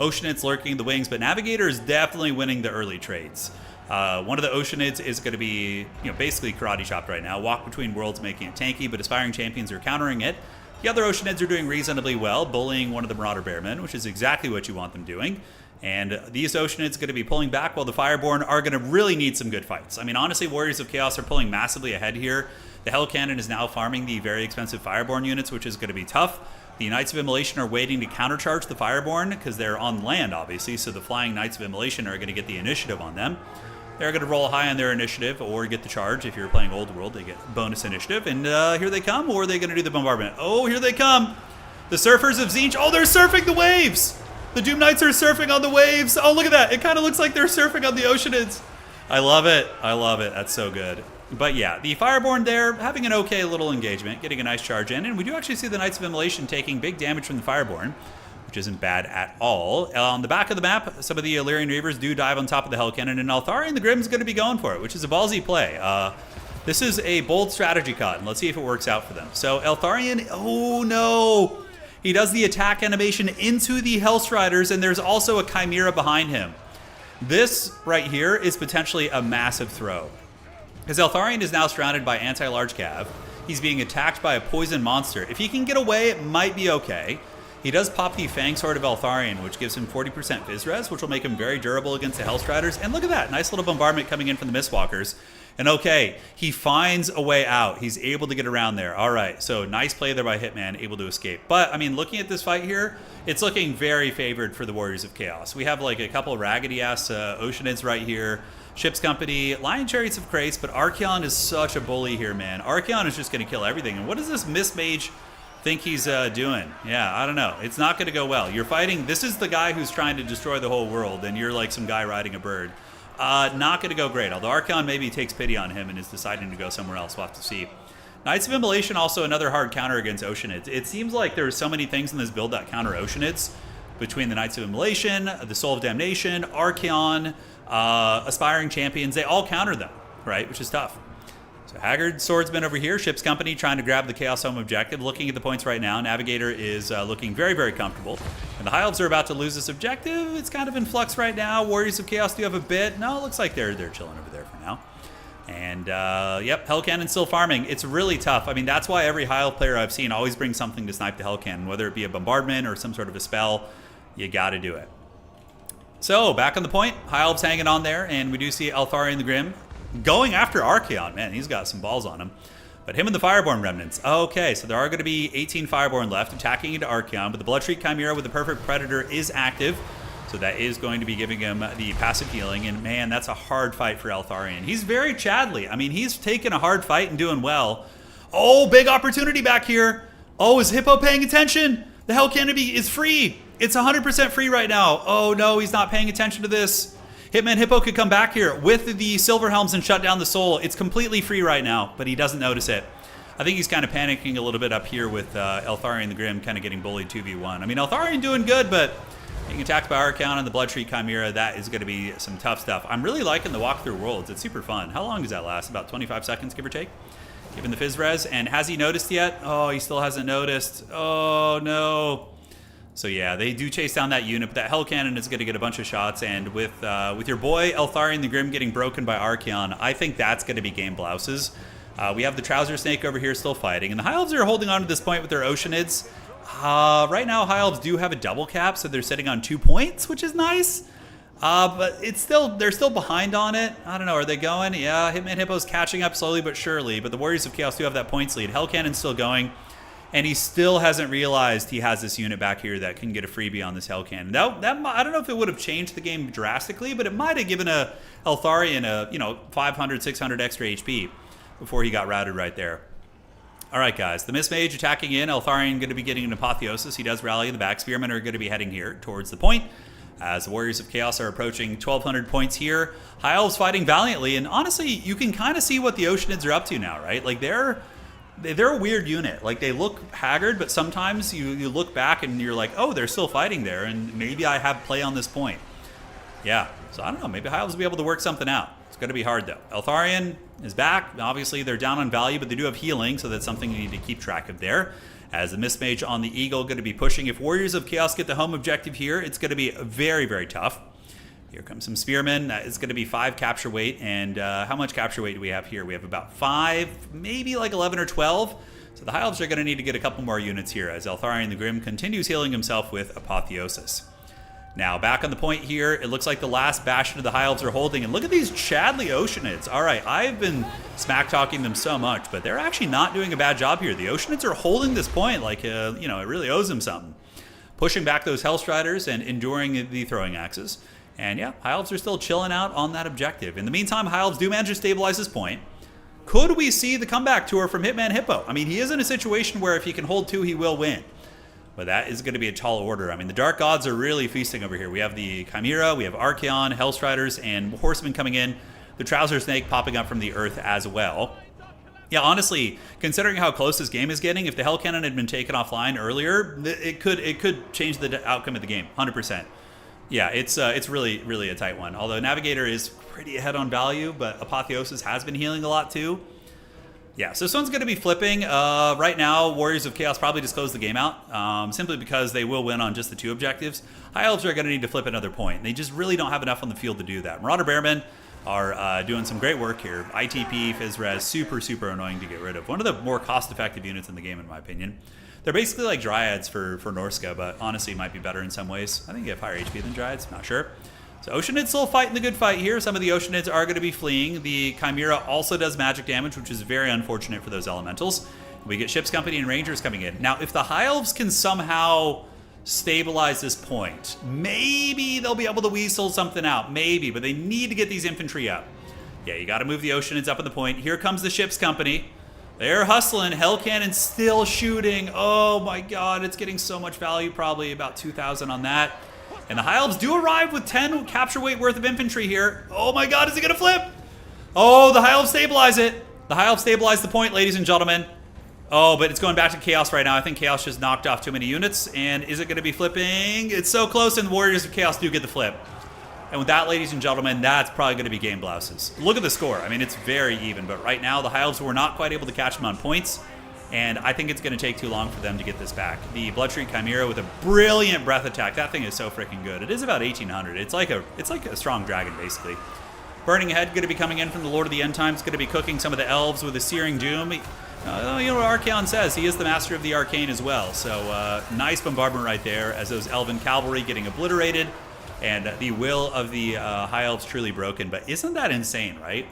Oceanids lurking in the wings, but Navigator is definitely winning the early trades. One of the Oceanids is going to be, basically karate chopped right now. Walk between worlds, making it tanky, but Aspiring Champions are countering it. The other Oceanids are doing reasonably well, bullying one of the Marauder Bearmen, which is exactly what you want them doing. And these Oceanids are going to be pulling back while the Fireborn are going to really need some good fights. I mean, honestly, Warriors of Chaos are pulling massively ahead here. The Hell Cannon is now farming the very expensive Fireborn units, which is going to be tough. The Knights of Immolation are waiting to countercharge the Fireborn because they're on land, obviously, so the Flying Knights of Immolation are going to get the initiative on them. They're going to roll high on their initiative or get the charge. If you're playing Old World, they get bonus initiative. And here they come, or are they going to do the bombardment? Oh, here they come. The Surfers of Tzeentch. Oh, they're surfing the waves. The Doom Knights are surfing on the waves. Oh, look at that. It kind of looks like they're surfing on the Oceanids. I love it. I love it. That's so good. But yeah, the Fireborn there having an okay little engagement, getting a nice charge in. And we do actually see the Knights of Immolation taking big damage from the Fireborn, which isn't bad at all. On the back of the map, some of the Illyrian Reavers do dive on top of the Hell Cannon, and Eltharion the Grim's going to be going for it, which is a ballsy play. This is a bold strategy cut, and let's see if it works out for them. So Eltharion, oh no! He does the attack animation into the Hellstriders, and there's also a Chimera behind him. This right here is potentially a massive throw, because Eltharion is now surrounded by anti-large cav. He's being attacked by a poison monster. If he can get away, it might be okay. He does pop the Fang Sword of Eltharion, which gives him 40% Phys Res, which will make him very durable against the Hellstriders. And look at that, nice little bombardment coming in from the Mistwalkers. And okay, he finds a way out. He's able to get around there. All right, so nice play there by Hitman, able to escape. But, I mean, looking at this fight here, it's looking very favored for the Warriors of Chaos. We have, like, a couple raggedy-ass Oceanids right here. Ship's Company, Lion Chariots of Krace, but Archaon is such a bully here, man. Archaon is just going to kill everything. And what does this Mistmage think he's doing? Yeah, I don't know. It's not going to go well. You're fighting, this is the guy who's trying to destroy the whole world, and you're like some guy riding a bird. Not going to go great, although Archaon maybe takes pity on him and is deciding to go somewhere else. We'll have to see. Knights of Immolation, also another hard counter against Oceanids. It seems like there are so many things in this build that counter Oceanids, between the Knights of Immolation, the Soul of Damnation, Archaon, Aspiring Champions. They all counter them, right, which is tough. So Haggard Swordsman over here, Ship's Company trying to grab the Chaos Home objective. Looking at the points right now, Navigator is looking very, very comfortable. And the High Elves are about to lose this objective. It's kind of in flux right now. Warriors of Chaos do have a bit. No, it looks like they're chilling over there for now. And, yep, Hell Cannon's still farming. It's really tough. I mean, that's why every High Elf player I've seen always brings something to snipe the Hell Cannon, whether it be a bombardment or some sort of a spell. You got to do it. So, back on the point, High Elves hanging on there, and we do see Eltharion the Grim going after Archaon. Man, he's got some balls on him. But him and the Fireborn Remnants. Okay, so there are going to be 18 Fireborn left attacking into Archaon, but the Bloodshriek Chimera with the Perfect Predator is active. So that is going to be giving him the passive healing. And man, that's a hard fight for Eltharion. He's very Chadley. I mean, he's taken a hard fight and doing well. Oh, big opportunity back here. Oh, is Hippo paying attention? The Hell Cannon is free. It's 100% free right now. Oh no, he's not paying attention to this. Hitman Hippo could come back here with the Silver Helms and shut down the Soul. It's completely free right now, but he doesn't notice it. I think he's kind of panicking a little bit up here with Eltharion the Grim kind of getting bullied 2v1. I mean, Eltharion doing good, but being attacked by Archaon and the Bloodshriek Chimera, that is going to be some tough stuff. I'm really liking the walk through worlds. It's super fun. How long does that last? About 25 seconds, give or take? Given the Phys Res. And has he noticed yet? Oh, he still hasn't noticed. Oh, no. So yeah, they do chase down that unit, but that Hell Cannon is going to get a bunch of shots, and with your boy Eltharion the Grim getting broken by Archaon, I think that's going to be game blouses. We have the Trouser Snake over here still fighting, and the High Elves are holding on to this point with their Oceanids. Right now, High Elves do have a double cap, so they're sitting on 2 points, which is nice. But it's they're still behind on it. I don't know, are they going? Yeah, Hitman Hippo's catching up slowly but surely, but the Warriors of Chaos do have that points lead. Hell Cannon's still going. And he still hasn't realized he has this unit back here that can get a freebie on this Hell Cannon. I don't know if it would have changed the game drastically, but it might have given a Eltharion a 500, 600 extra HP before he got routed right there. All right, guys. The Mistmage attacking in. Eltharion going to be getting an Apotheosis. He does rally in the back. Spearmen are going to be heading here towards the point, as the Warriors of Chaos are approaching 1,200 points here. High Elves fighting valiantly, and honestly, you can kind of see what the Oceanids are up to now, right? Like, they're a weird unit. Like, they look haggard, but sometimes you look back and you're like, oh, they're still fighting there, and maybe I have play on this point. Yeah, so I don't know. Maybe High Elves will be able to work something out. It's going to be hard, though. Eltharion is back. Obviously, they're down on value, but they do have healing, so that's something you need to keep track of there. As the Mist Mage on the Eagle going to be pushing. If Warriors of Chaos get the home objective here, it's going to be very, very tough. Here comes some Spearmen. That is going to be 5 capture weight. And how much capture weight do we have here? We have about 5, maybe like 11 or 12. So the High Elves are going to need to get a couple more units here as Eltharion the Grim continues healing himself with Apotheosis. Now, back on the point here, it looks like the last bastion of the High Elves are holding. And look at these Chadley Oceanids. All right, I've been smack-talking them so much, but they're actually not doing a bad job here. The Oceanids are holding this point like, you know, it really owes them something. Pushing back those Hellstriders and enduring the throwing axes. And yeah, High Elves are still chilling out on that objective. In the meantime, High Elves do manage to stabilize this point. Could we see the comeback tour from Hitman Hippo? I mean, he is in a situation where if he can hold 2, he will win. But that is going to be a tall order. I mean, the Dark Gods are really feasting over here. We have the Chimera, we have Archaon, Hellstriders, and Horsemen coming in. The Trouser Snake popping up from the earth as well. Yeah, honestly, considering how close this game is getting, if the Hell Cannon had been taken offline earlier, it could change the outcome of the game, 100%. Yeah, it's really, really a tight one. Although Navigator is pretty ahead on value, but Apotheosis has been healing a lot too. Yeah, so this one's going to be flipping. Right now, Warriors of Chaos probably just close the game out, simply because they will win on just the 2 objectives. High Elves are going to need to flip another point. They just really don't have enough on the field to do that. Marauder Bearmen are doing some great work here. ITP, Physres, super annoying to get rid of. One of the more cost-effective units in the game, in my opinion. They're basically like Dryads for Norska, but honestly might be better in some ways. I think they have higher HP than Dryads, not sure. So Oceanids still fighting the good fight here. Some of the Oceanids are going to be fleeing. The Chimera also does magic damage, which is very unfortunate for those elementals. We get Ship's Company and Rangers coming in. Now, if the High Elves can somehow stabilize this point, maybe they'll be able to weasel something out. Maybe, but they need to get these infantry up. Yeah, you got to move the Oceanids up on the point. Here comes the Ship's Company. They're hustling. Hell Cannon still shooting. Oh my god, it's getting so much value. Probably about 2,000 on that. And the High Elves do arrive with 10 capture weight worth of infantry here. Oh my god, is it going to flip? Oh, the High Elves stabilize it. The High Elves stabilize the point, ladies and gentlemen. Oh, but it's going back to Chaos right now. I think Chaos just knocked off too many units. And is it going to be flipping? It's so close, and the Warriors of Chaos do get the flip. And with that, ladies and gentlemen, that's probably going to be game blouses. Look at the score. I mean, it's very even. But right now, the High Elves were not quite able to catch them on points. And I think it's going to take too long for them to get this back. The Bloodstreak Chimera with a brilliant breath attack. That thing is so freaking good. It is about 1,800. It's like a strong dragon, basically. Burning Head going to be coming in from the Lord of the End Times. Going to be cooking some of the elves with a Searing Doom. You know what Archaon says. He is the master of the arcane as well. So nice bombardment right there as those elven cavalry getting obliterated. And the will of the High Elves truly broken. But isn't that insane, right?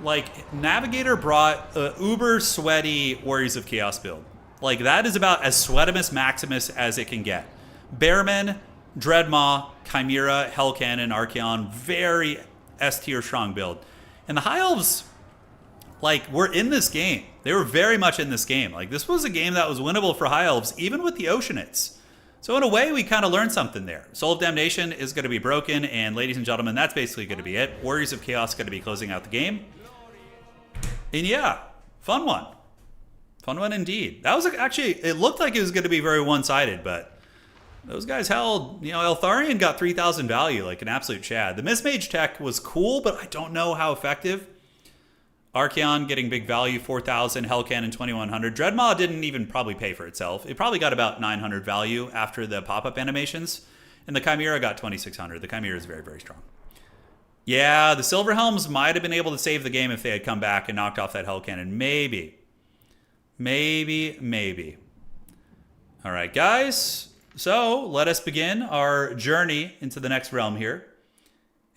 Like, Navigator brought uber sweaty Warriors of Chaos build. Like, that is about as Sweatimus Maximus as it can get. Bearmen, Dreadmaw, Chimera, Hell Cannon, Archaon, very S-tier strong build. And the High Elves, like, were in this game. They were very much in this game. Like, this was a game that was winnable for High Elves, even with the Oceanids. So in a way, we kind of learned something there. Soul of Damnation is going to be broken, and ladies and gentlemen, that's basically going to be it. Warriors of Chaos is going to be closing out the game. And yeah, fun one. Fun one indeed. That was actually, it looked like it was going to be very one-sided, but those guys held, you know, Eltharion got 3,000 value, like an absolute chad. The Mistmage tech was cool, but I don't know how effective. Archaon getting big value, 4,000. Hell Cannon, 2,100. Dreadmaw didn't even probably pay for itself. It probably got about 900 value after the pop-up animations. And the Chimera got 2,600. The Chimera is very, very strong. Yeah, the Silverhelms might have been able to save the game if they had come back and knocked off that Hell Cannon. Maybe. Maybe. All right, guys. So let us begin our journey into the next realm here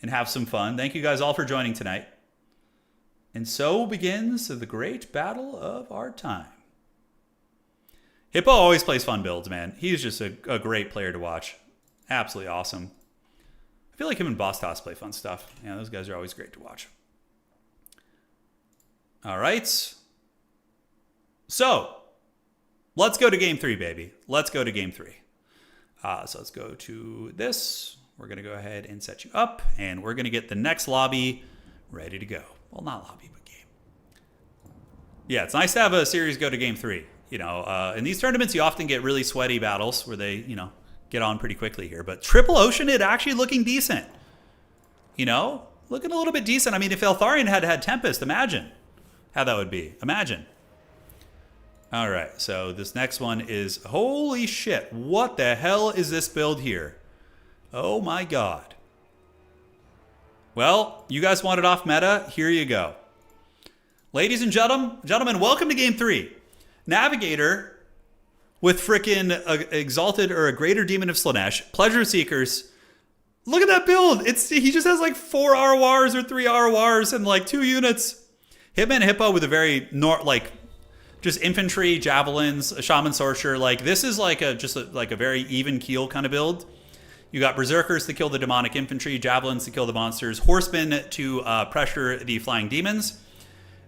and have some fun. Thank you guys all for joining tonight. And so begins the great battle of our time. Hippo always plays fun builds, man. He's just a great player to watch. Absolutely awesome. I feel like him and Boss Toss play fun stuff. Yeah, those guys are always great to watch. All right. So, let's go to game 3, baby. Let's go to game 3. So let's go to this. We're going to go ahead and set you up, and we're going to get the next lobby ready to go. Well, not lobby, but game. Yeah, it's nice to have a series go to game 3. You know, in these tournaments, you often get really sweaty battles where they, you know, get on pretty quickly here. But Triple Oceanid actually looking decent. You know, looking a little bit decent. I mean, if Eltharion had Tempest, imagine how that would be. Imagine. All right, so this next one is, holy shit, what the hell is this build here? Oh my god. Well, you guys want it off meta? Here you go. Ladies and gentlemen, welcome to game 3. Navigator with frickin' Exalted or a Greater Demon of Slaanesh, Pleasure Seekers. Look at that build. He just has like 4 RORs or 3 RORs and like 2 units. Hitman Hippo with a very just infantry, javelins, a shaman sorcerer. Like this is like a very even keel kind of build. You got berserkers to kill the demonic infantry, javelins to kill the monsters, horsemen to pressure the flying demons.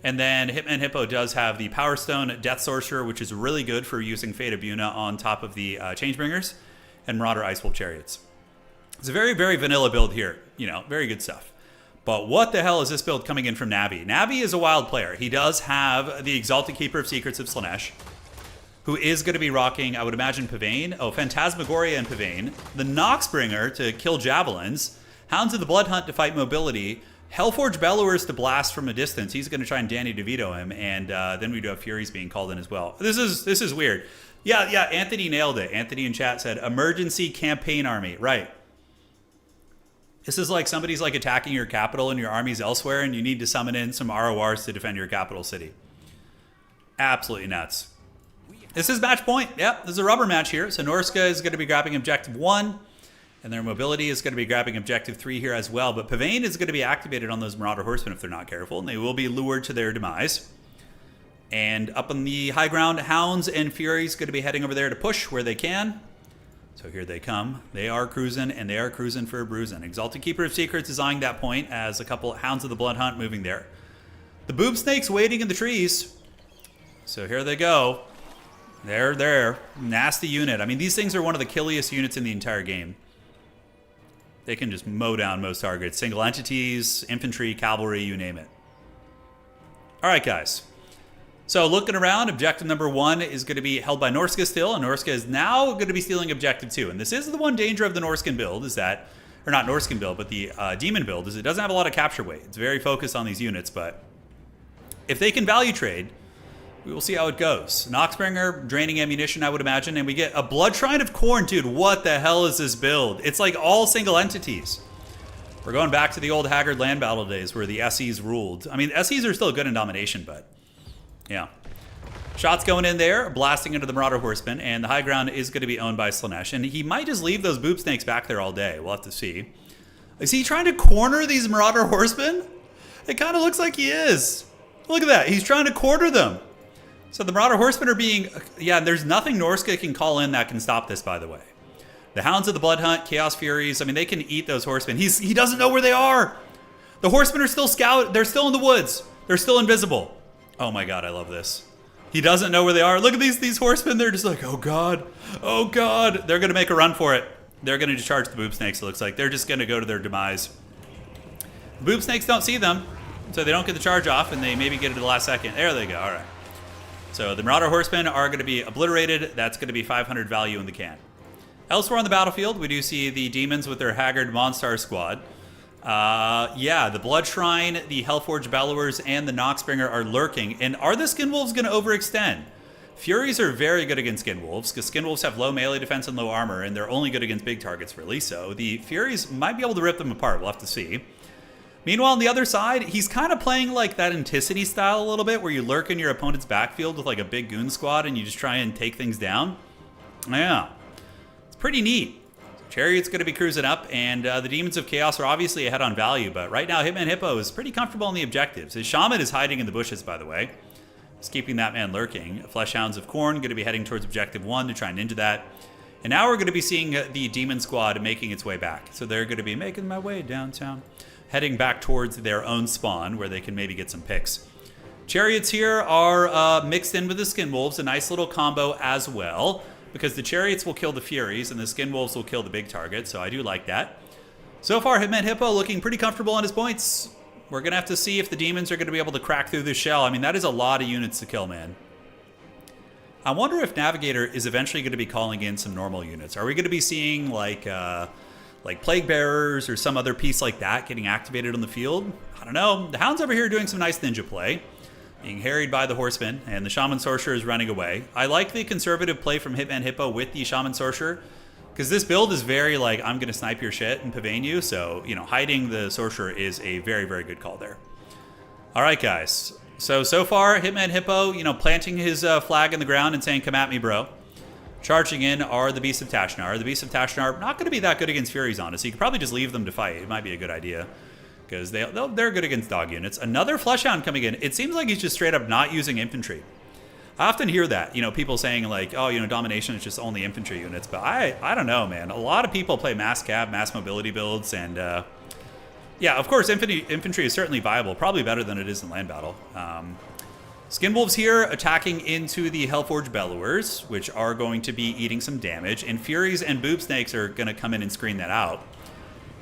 And then Hitman Hippo does have the Power Stone Death Sorcerer, which is really good for using Fate of Yuna on top of the Changebringers and Marauder Icewolf Chariots. It's a very, very vanilla build here. You know, very good stuff. But what the hell is this build coming in from Navi? Navi is a wild player. He does have the Exalted Keeper of Secrets of Slaanesh, who is going to be rocking, I would imagine, Pavane. Oh, Phantasmagoria and Pavane. The Noxbringer to kill Javelins. Hounds of the Blood Hunt to fight Mobility. Hellforge Bellowers to blast from a distance. He's going to try and Danny DeVito him. And then we do have Furies being called in as well. This is weird. Yeah, Anthony nailed it. Anthony in chat said, Emergency Campaign Army. Right. This is like somebody's like attacking your capital and your armies elsewhere, and you need to summon in some RORs to defend your capital city. Absolutely nuts. This is match point. Yep, this is a rubber match here. So Norska is going to be grabbing objective 1, and their mobility is going to be grabbing objective 3 here as well. But Pavane is going to be activated on those Marauder Horsemen if they're not careful, and they will be lured to their demise. And up on the high ground, Hounds and Furies going to be heading over there to push where they can. So here they come. They are cruising, and they are cruising for a bruising. Exalted Keeper of Secrets is eyeing that point as a couple Hounds of the Blood Hunt moving there. The Boob Snakes waiting in the trees. So here they go. They're there. Nasty unit. I mean, these things are one of the killiest units in the entire game. They can just mow down most targets. Single entities, infantry, cavalry, you name it. All right, guys. So looking around, objective number 1 is going to be held by Norska still, and Norska is now going to be stealing objective 2. And this is the one danger of the Norskan build, is that, or not Norskan build, but the Demon build, is it doesn't have a lot of capture weight. It's very focused on these units, but if they can value trade, we will see how it goes. Noxbringer, draining ammunition, I would imagine, and we get a Blood Shrine of Khorne. Dude, what the hell is this build? It's like all single entities. We're going back to the old Haggard land battle days where the SEs ruled. I mean, SEs are still good in domination, but yeah. Shots going in there, blasting into the Marauder Horsemen, and the high ground is going to be owned by Slaanesh. And he might just leave those Boob Snakes back there all day. We'll have to see. Is he trying to corner these Marauder Horsemen? It kind of looks like he is. Look at that. He's trying to corner them. So the Marauder Horsemen are being... Yeah, there's nothing Norska can call in that can stop this, by the way. The Hounds of the Blood Hunt, Chaos Furies, I mean, they can eat those Horsemen. He doesn't know where they are. The Horsemen are still scout. They're still in the woods. They're still invisible. Oh my god, I love this. He doesn't know where they are. Look at these horsemen. They're just like, oh god. Oh god. They're going to make a run for it. They're going to discharge the Boob Snakes, it looks like. They're just going to go to their demise. The Boob Snakes don't see them, so they don't get the charge off, and they maybe get it at the last second. There they go. All right. So the Marauder Horsemen are going to be obliterated. That's going to be 500 value in the can. Elsewhere on the battlefield, we do see the demons with their Haggard Monstar squad. Yeah, the Blood Shrine, the Hellforge Bellowers, and the Noxbringer are lurking. And are the Skinwolves going to overextend? Furies are very good against Skinwolves, because Skinwolves have low melee defense and low armor, and they're only good against big targets, really. So the Furies might be able to rip them apart. We'll have to see. Meanwhile, on the other side, he's kind of playing like that Enticity style a little bit, where you lurk in your opponent's backfield with like a big goon squad, and you just try and take things down. Yeah, it's pretty neat. Chariot's going to be cruising up, and the Demons of Chaos are obviously ahead on value, but right now Hitman Hippo is pretty comfortable on the objectives. His Shaman is hiding in the bushes, by the way. He's keeping that man lurking. Flesh Hounds of Khorne going to be heading towards objective 1 to try and ninja that. And now we're going to be seeing the Demon Squad making its way back. So they're going to be making my way downtown, heading back towards their own spawn, where they can maybe get some picks. Chariots here are mixed in with the Skinwolves, a nice little combo as well, because the Chariots will kill the Furies and the Skinwolves will kill the big target, so I do like that. So far, Hitman Hippo looking pretty comfortable on his points. We're going to have to see if the Demons are going to be able to crack through this shell. I mean, that is a lot of units to kill, man. I wonder if Navigator is eventually going to be calling in some normal units. Are we going to be seeing like Plague Bearers or some other piece like that getting activated on the field? I don't know. The Hound's over here doing some nice ninja play. being harried by the Horseman, and the Shaman Sorcerer is running away. I like the conservative play from Hitman Hippo with the Shaman Sorcerer, because this build is very like, I'm going to snipe your shit and pavane you, so, you know, hiding the Sorcerer is a very, very good call there. All right, guys. So far, Hitman Hippo, you know, planting his flag in the ground and saying, come at me, bro. Charging in are the Beasts of Tashnar. The Beasts of Tashnar not going to be that good against Furies, honestly. You could probably just leave them to fight. It might be a good idea, because they're good against dog units. Another Fleshhound coming in. It seems like he's just straight up not using infantry. I often hear that, you know, people saying like, oh, you know, domination is just only infantry units. But I don't know, man. A lot of people play mass cab, mass mobility builds, and yeah, of course, infantry is certainly viable. Probably better than it is in land battle. Skinwolves here attacking into the Hellforge Bellowers, which are going to be eating some damage. And Furies and Boob Snakes are going to come in and screen that out.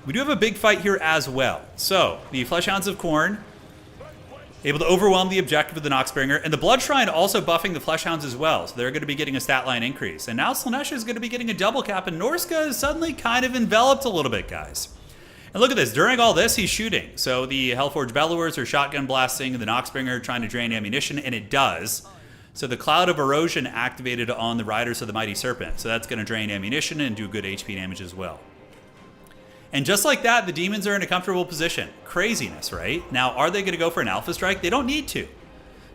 We do have a big fight here as well. So, the Fleshhounds of Khorne able to overwhelm the objective of the Noxbringer. And the Blood Shrine also buffing the Fleshhounds as well. So they're going to be getting a stat line increase. And now Slaanesh is going to be getting a double cap. And Norska is suddenly kind of enveloped a little bit, guys. And look at this. During all this, he's shooting. So the Hellforge Bellowers are shotgun blasting the Noxbringer, trying to drain ammunition, and it does. So the Cloud of Erosion activated on the Riders of the Mighty Serpent. So that's going to drain ammunition and do good HP damage as well. And just like that, the demons are in a comfortable position. Craziness, right? Now, are they going to go for an Alpha Strike? They don't need to.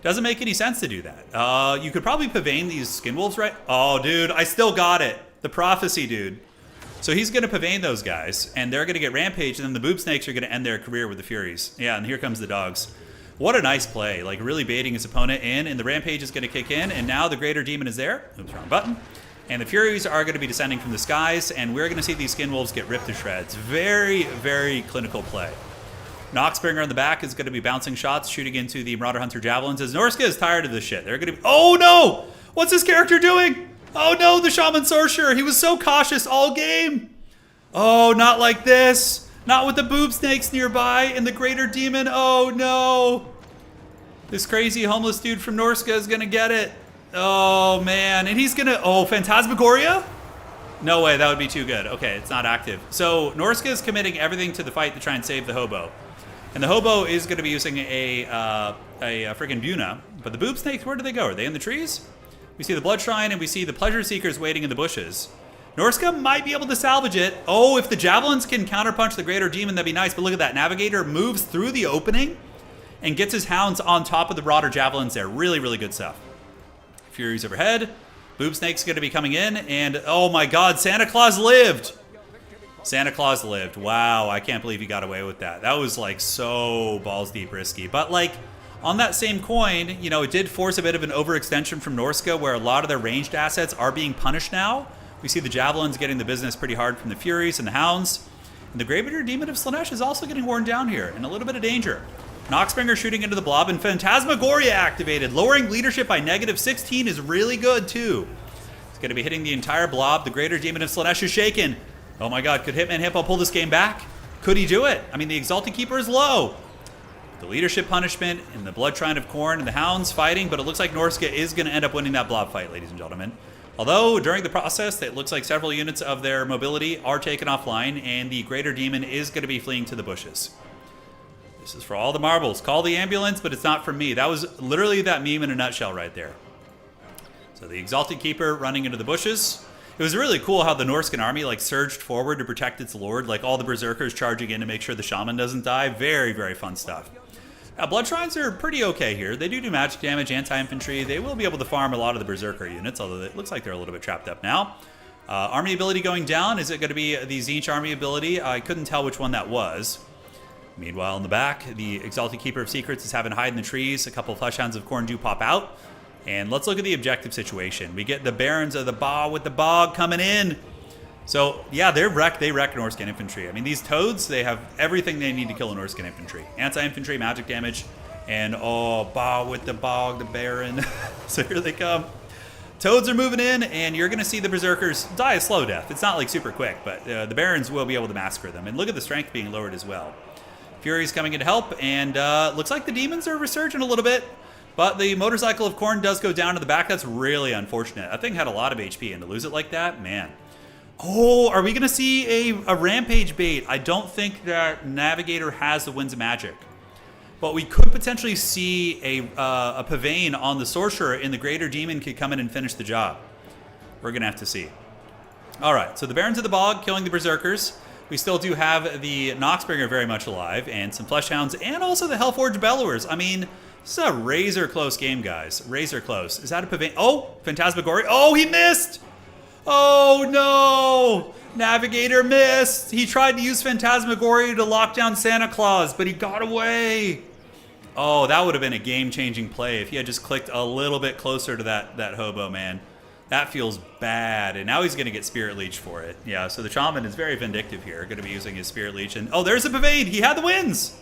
Doesn't make any sense to do that. You could probably pavane these Skinwolves, right? Oh, dude, I still got it. The Prophecy, dude. So he's going to pavane those guys, and they're going to get Rampage, and then the Boob Snakes are going to end their career with the Furies. Yeah, and here comes the dogs. What a nice play. Like, really baiting his opponent in, and the Rampage is going to kick in, and now the Greater Demon is there. Oops, wrong button. And the Furies are going to be descending from the skies, and we're going to see these Skinwolves get ripped to shreds. Very, very clinical play. Noxbringer on the back is going to be bouncing shots, shooting into the Marauder Hunter Javelins, as Norska is tired of this shit. They're going to be... Oh, no! What's this character doing? Oh, no, the Shaman Sorcerer. He was so cautious all game. Oh, not like this. Not with the Boob Snakes nearby and the Greater Demon. Oh, no. This crazy homeless dude from Norska is going to get it. Oh, man. And he's going to... Oh, Phantasmagoria? No way. That would be too good. Okay, it's not active. So Norska is committing everything to the fight to try and save the Hobo. And the Hobo is going to be using a freaking Buna. But the Boob Snakes, where do they go? Are they in the trees? We see the Blood Shrine, and we see the Pleasure Seekers waiting in the bushes. Norska might be able to salvage it. Oh, if the Javelins can counterpunch the Greater Demon, that'd be nice. But look at that. Navigator moves through the opening and gets his Hounds on top of the Marauder Javelins there. Really, really good stuff. Furies overhead. Boob Snake's going to be coming in. And, oh my god, Santa Claus lived. Santa Claus lived. Wow, I can't believe he got away with that. That was, like, so balls deep risky. But, like... On that same coin, you know, it did force a bit of an overextension from Norska, where a lot of their ranged assets are being punished now. We see the Javelins getting the business pretty hard from the Furies and the Hounds. And the Greater Demon of Slaanesh is also getting worn down here, in a little bit of danger. Noxbringer shooting into the blob, and Phantasmagoria activated. Lowering leadership by -16 is really good, too. It's going to be hitting the entire blob. The Greater Demon of Slaanesh is shaken. Oh my god, could Hitman Hippo pull this game back? Could he do it? I mean, the Exalted Keeper is low. The leadership punishment and the Blood Shrine of Khorne and the Hounds fighting, but it looks like Norska is going to end up winning that blob fight, ladies and gentlemen. Although, during the process, it looks like several units of their mobility are taken offline, and the Greater Demon is going to be fleeing to the bushes. This is for all the marbles. Call the ambulance, but it's not from me. That was literally that meme in a nutshell right there. So the Exalted Keeper running into the bushes. It was really cool how the Norscan army like surged forward to protect its lord, like all the Berserkers charging in to make sure the Shaman doesn't die. Very, very fun stuff. Blood Shrines are pretty okay here. They do magic damage, anti-infantry. They will be able to farm a lot of the Berserker units, although it looks like they're a little bit trapped up now. Army ability going down. Is it going to be the Tzeentch army ability? I couldn't tell which one that was. Meanwhile, in the back, the Exalted Keeper of Secrets is having to hide in the trees. A couple of Fleshhounds of Khorne do pop out. And let's look at the objective situation. We get the Barons of the Bog with the Bog coming in. So, yeah, they wreck Norscan infantry. I mean, these Toads, they have everything they need to kill a Norscan infantry. Anti-infantry, magic damage, and, oh, Bog with the Bog, the Baron. So here they come. Toads are moving in, and you're going to see the Berserkers die a slow death. It's not, like, super quick, but the Barons will be able to massacre them. And look at the strength being lowered as well. Fury's coming in to help, and looks like the Demons are resurgent a little bit. But the Motorcycle of Khorne does go down to the back. That's really unfortunate. That thing had a lot of HP, and to lose it like that, man. Oh, are we going to see a Rampage bait? I don't think that Navigator has the Winds of Magic. but we could potentially see a Pavane on the Sorcerer, and the Greater Demon could come in and finish the job. We're going to have to see. All right, so the Barons of the Bog killing the Berserkers. We still do have the Noxbringer very much alive, and some Fleshhounds, and also the Hellforged Bellowers. I mean, this is a razor close game, guys. Razor close. Is that a Pavane? Oh, Phantasmagoria. Oh, he missed! Oh, no! Navigator missed! He tried to use Phantasmagoria to lock down Santa Claus, but he got away! Oh, that would have been a game-changing play if he had just clicked a little bit closer to that hobo, man. That feels bad, and now he's going to get Spirit Leech for it. Yeah, so the Shaman is very vindictive here, going to be using his Spirit Leech. And oh, there's a Pavane! He had the wins!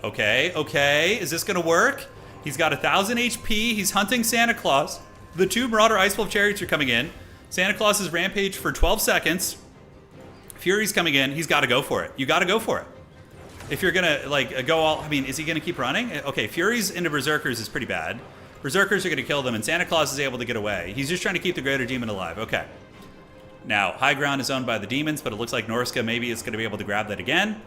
Okay, okay, is this going to work? He's got 1,000 HP, he's hunting Santa Claus. The 2 Marauder Ice Wolf Chariots are coming in. Santa Claus is rampage for 12 seconds. Fury's coming in, he's got to go for it. You got to go for it. If you're going to, like, go all... I mean, is he going to keep running? Okay, Fury's into Berserkers is pretty bad. Berserkers are going to kill them, and Santa Claus is able to get away. He's just trying to keep the Greater Demon alive. Okay. Now, high ground is owned by the demons, but it looks like Norska maybe is going to be able to grab that again.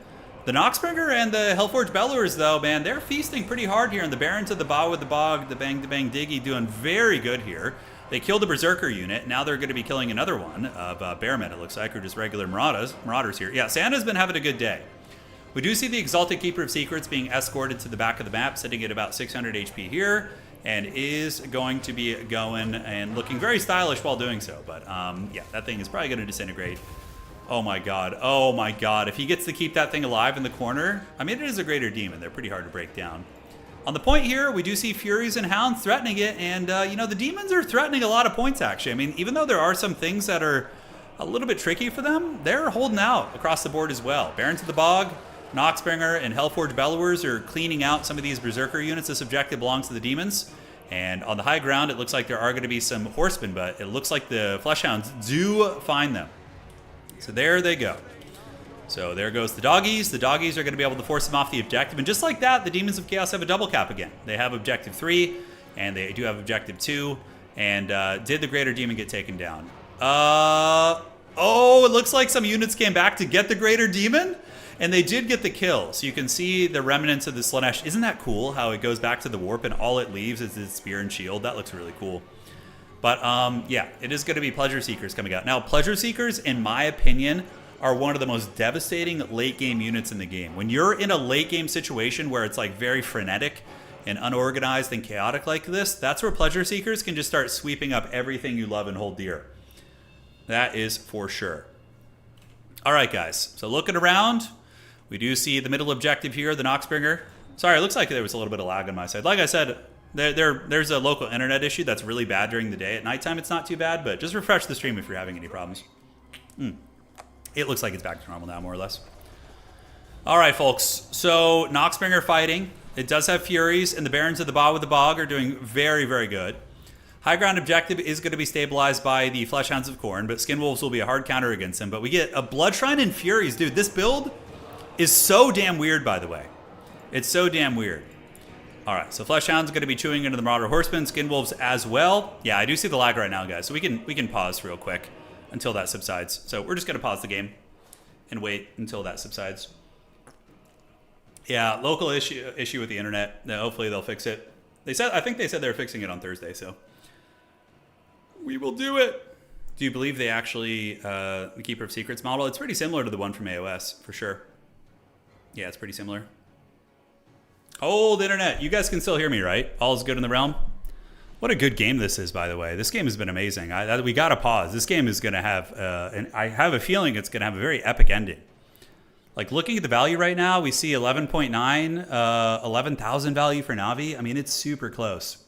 The Noxbringer and the Hellforged Bellowers, though, man, they're feasting pretty hard here. And the Barons of the Bog with the Bog, the Bang Diggy, doing very good here. They killed the Berserker unit. Now they're going to be killing another one of Bearmen, it looks like, or just regular Marauders here. Yeah, Santa's been having a good day. We do see the Exalted Keeper of Secrets being escorted to the back of the map, sitting at about 600 HP here, and is going to be going and looking very stylish while doing so. But yeah, that thing is probably going to disintegrate. Oh my god, oh my god. If he gets to keep that thing alive in the corner, I mean, it is a Greater Demon. They're pretty hard to break down. On the point here, we do see Furies and Hounds threatening it, and you know, the Demons are threatening a lot of points, actually. I mean, even though there are some things that are a little bit tricky for them, they're holding out across the board as well. Barons of the Bog, Noxbringer, and Hellforged Bellowers are cleaning out some of these Berserker units. This objective belongs to the Demons. And on the high ground, it looks like there are going to be some Horsemen, but it looks like the Fleshhounds do find them. So there they go. So there goes the Doggies. The Doggies are going to be able to force them off the objective. And just like that, the Demons of Chaos have a double cap again. They have Objective 3, and they do have Objective 2. And did the Greater Demon get taken down? Oh, it looks like some units came back to get the Greater Demon. And they did get the kill. So you can see the remnants of the Slanesh. Isn't that cool how it goes back to the warp and all it leaves is its spear and shield? That looks really cool. But yeah, it is going to be Pleasure Seekers coming out. Now, Pleasure Seekers, in my opinion, are one of the most devastating late game units in the game. When you're in a late game situation where it's like very frenetic and unorganized and chaotic like this, that's where Pleasure Seekers can just start sweeping up everything you love and hold dear. That is for sure. All right, guys. So looking around, we do see the middle objective here, the Noxbringer. Sorry, it looks like there was a little bit of lag on my side. Like I said, there's a local internet issue that's really bad during the day. At nighttime, it's not too bad, but just refresh the stream if you're having any problems. It looks like it's back to normal now, more or less. All right, folks. So Noxbringer fighting. It does have Furies, and the Barons of the Bog with the Bog are doing very, very good. High ground objective is going to be stabilized by the Fleshhounds of Khorne, but Skinwolves will be a hard counter against them. But we get a Blood Shrine and Furies. Dude, this build is so damn weird, by the way. It's so damn weird. All right, so Fleshhound's going to be chewing into the Marauder Horsemen, Skinwolves as well. Yeah, I do see the lag right now, guys, so we can pause real quick until that subsides. So we're just going to pause the game and wait until that subsides. Yeah, local issue with the internet. Hopefully they'll fix it. I think they said they were fixing it on Thursday, so we will do it. Do you believe they actually the Keeper of Secrets model? It's pretty similar to the one from AOS for sure. Yeah, it's pretty similar. Hold internet. You guys can still hear me, right? All is good in the realm. What a good game this is, by the way. This game has been amazing. We got to pause. This game is going to have, and I have a feeling it's going to have a very epic ending. Like, looking at the value right now, we see 11.9, 11,000 value for Navi. I mean, it's super close.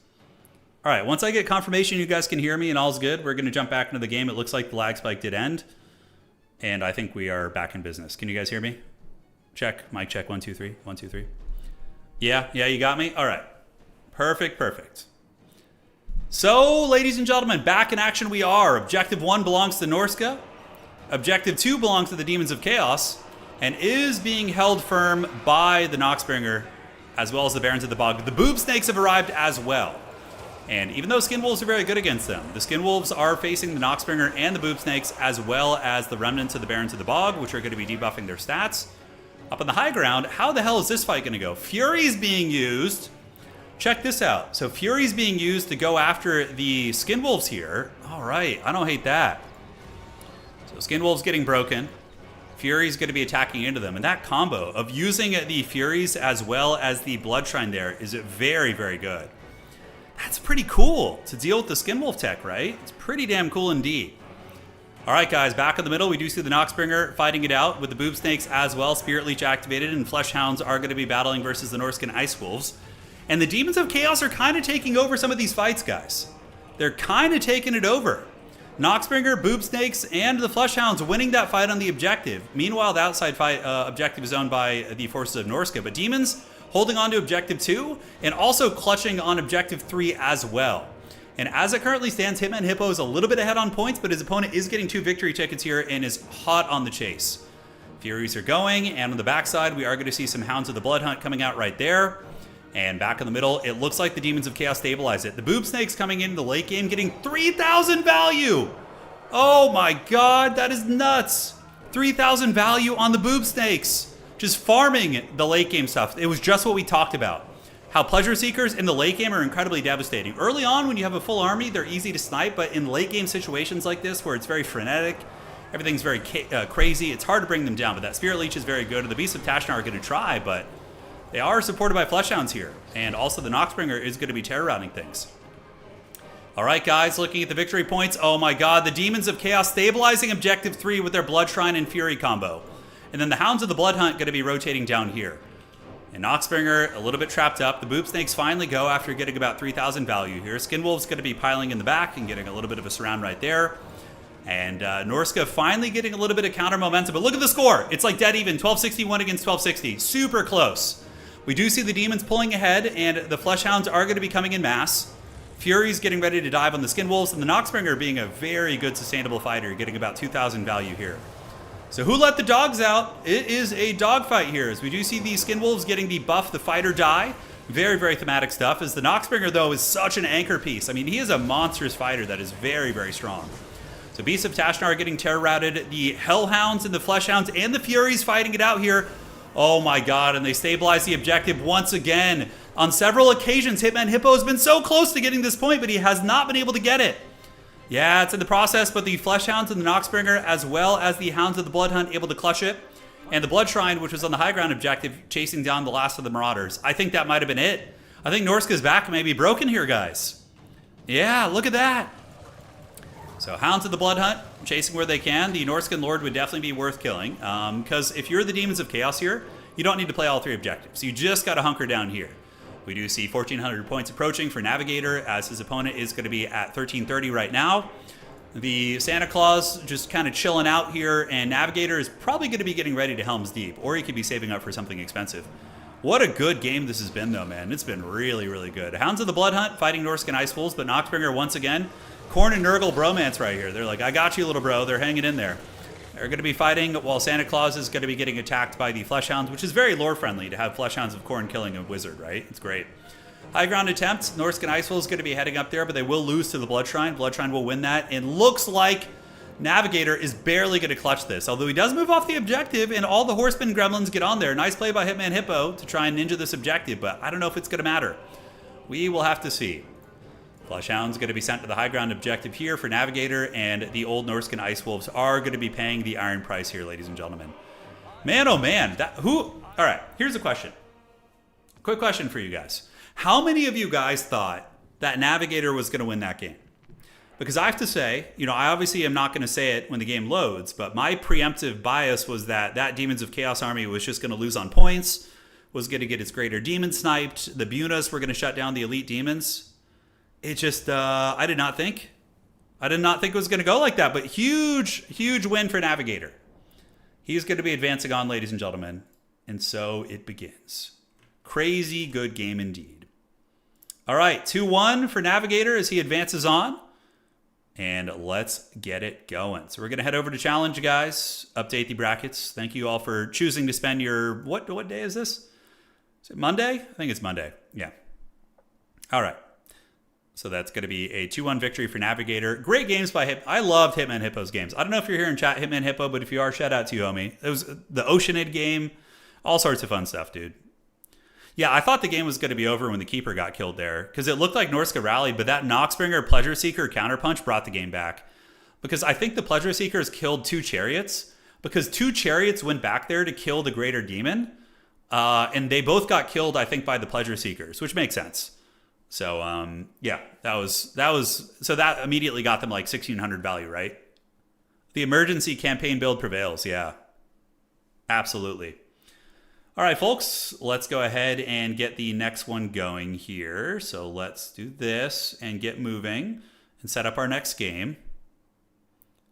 All right, once I get confirmation you guys can hear me and all's good, we're going to jump back into the game. It looks like the lag spike did end, and I think we are back in business. Can you guys hear me? Check. Mic check. 1, 2, 3. 1, 2, 3. Yeah, you got me? All right. Perfect. So, ladies and gentlemen, back in action we are. Objective 1 belongs to Norska. Objective 2 belongs to the Demons of Chaos and is being held firm by the Noxbringer as well as the Barons of the Bog. The Boob Snakes have arrived as well. And even though Skinwolves are very good against them, the Skinwolves are facing the Noxbringer and the Boob Snakes as well as the remnants of the Barons of the Bog, which are going to be debuffing their stats. Up on the high ground, how the hell is this fight going to go? Fury's being used. Check this out. So Fury's being used to go after the Skin Wolves here. All right, I don't hate that. So Skin Wolves getting broken. Fury's going to be attacking into them. And that combo of using the Furies as well as the Blood Shrine there is very, very good. That's pretty cool to deal with the Skin Wolf tech, right? It's pretty damn cool indeed. All right, guys, back in the middle, we do see the Noxbringer fighting it out with the Boob Snakes as well. Spirit Leech activated, and Flesh Hounds are going to be battling versus the Norscan Ice Wolves. And the Demons of Chaos are kind of taking over some of these fights, guys. They're kind of taking it over. Noxbringer, Boob Snakes, and the Flesh Hounds winning that fight on the objective. Meanwhile, the outside fight objective is owned by the forces of Norska. But Demons holding on to objective 2 and also clutching on objective 3 as well. And as it currently stands, Hitman Hippo is a little bit ahead on points, but his opponent is getting 2 victory tickets here and is hot on the chase. Furies are going, and on the backside, we are going to see some Hounds of the Blood Hunt coming out right there. And back in the middle, it looks like the Demons of Chaos stabilize it. The Boob Snakes coming into the late game, getting 3,000 value. Oh my god, that is nuts. 3,000 value on the Boob Snakes. Just farming the late game stuff. It was just what we talked about. How Pleasure Seekers in the late game are incredibly devastating. Early on, when you have a full army, they're easy to snipe, but in late game situations like this, where it's very frenetic, everything's very crazy, it's hard to bring them down, but that Spirit Leech is very good, and the Beasts of Tashnar are going to try, but they are supported by Flesh Hounds here, and also the Noxbringer is going to be terror routing things. All right, guys, looking at the victory points, oh my god, the Demons of Chaos stabilizing objective 3 with their Blood Shrine and Fury combo. And then the Hounds of the Blood Hunt going to be rotating down here. And Noxbringer a little bit trapped up. The Boob Snakes finally go after getting about 3,000 value here. Skin Wolves going to be piling in the back and getting a little bit of a surround right there. And Norska finally getting a little bit of counter momentum. But look at the score. It's like dead even. 1261 against 1260. Super close. We do see the Demons pulling ahead, and the Flesh Hounds are going to be coming in mass. Fury's getting ready to dive on the Skin Wolves, and the Noxbringer being a very good sustainable fighter, getting about 2,000 value here. So who let the dogs out? It is a dogfight here, as we do see the Skin Wolves getting the buff, the fight or die. Very thematic stuff, as the Noxbringer, though, is such an anchor piece. I mean, he is a monstrous fighter that is very strong. So Beasts of Tashnar are getting terror routed. The Hellhounds and the Flesh Hounds and the Furies fighting it out here. Oh my god, and they stabilize the objective once again. On several occasions, Hitman Hippo has been so close to getting this point, but he has not been able to get it. Yeah, it's in the process, but the Flesh Hounds and the Noxbringer, as well as the Hounds of the Blood Hunt, able to clutch it. And the Blood Shrine, which was on the high ground objective, chasing down the last of the Marauders. I think that might have been it. I think Norska's back may be broken here, guys. Yeah, look at that. So Hounds of the Blood Hunt, chasing where they can. The Norscan Lord would definitely be worth killing. Because if you're the Demons of Chaos here, you don't need to play all 3 objectives. You just got to hunker down here. We do see 1,400 points approaching for Navigator, as his opponent is going to be at 1,330 right now. The Santa Claus just kind of chilling out here, and Navigator is probably going to be getting ready to Helm's Deep, or he could be saving up for something expensive. What a good game this has been, though, man. It's been really good. Hounds of the Blood Hunt fighting Norscan Ice Wolves, but Noxbringer once again. Korn and Nurgle bromance right here. They're like, I got you, little bro. They're hanging in there. They're going to be fighting while Santa Claus is going to be getting attacked by the Flesh Hounds, which is very lore-friendly to have Flesh Hounds of Korn killing a wizard, right? It's great. High ground attempt. Norscan Ice Wolves is going to be heading up there, but they will lose to the Blood Shrine. Blood Shrine will win that, and looks like Navigator is barely going to clutch this, although he does move off the objective, and all the Horseman Gremlins get on there. Nice play by Hitman Hippo to try and ninja this objective, but I don't know if it's going to matter. We will have to see. Flesh Hound's going to be sent to the high ground objective here for Navigator, and the old Norscan Ice Wolves are going to be paying the iron price here, ladies and gentlemen. Man, oh man. All right, here's a question. Quick question for you guys. How many of you guys thought that Navigator was going to win that game? Because I have to say, I obviously am not going to say it when the game loads, but my preemptive bias was that Demons of Chaos army was just going to lose on points, was going to get its Greater Demon sniped, the Bunas were going to shut down the Elite Demons. It just, I did not think it was going to go like that, but huge win for Navigator. He's going to be advancing on, ladies and gentlemen, and so it begins. Crazy good game indeed. All right, 2-1 for Navigator as he advances on, and let's get it going. So we're going to head over to Challenge, guys, update the brackets. Thank you all for choosing to spend your, what day is this? Is it Monday? I think it's Monday, yeah. All right. So that's going to be a 2-1 victory for Navigator. Great games by Hippo. I loved Hitman Hippo's games. I don't know if you're here in chat, Hitman Hippo, but if you are, shout out to you, homie. It was the Oceanid game. All sorts of fun stuff, dude. Yeah, I thought the game was going to be over when the keeper got killed there, because it looked like Norska rallied, but that Noxbringer Pleasure Seeker counterpunch brought the game back. Because I think the Pleasure Seekers killed 2 chariots, because 2 chariots went back there to kill the Greater Demon, and they both got killed, I think, by the Pleasure Seekers, which makes sense. So, yeah, so that immediately got them like 1,600 value, right? The emergency campaign build prevails, yeah. Absolutely. All right, folks, let's go ahead and get the next one going here. So let's do this and get moving and set up our next game.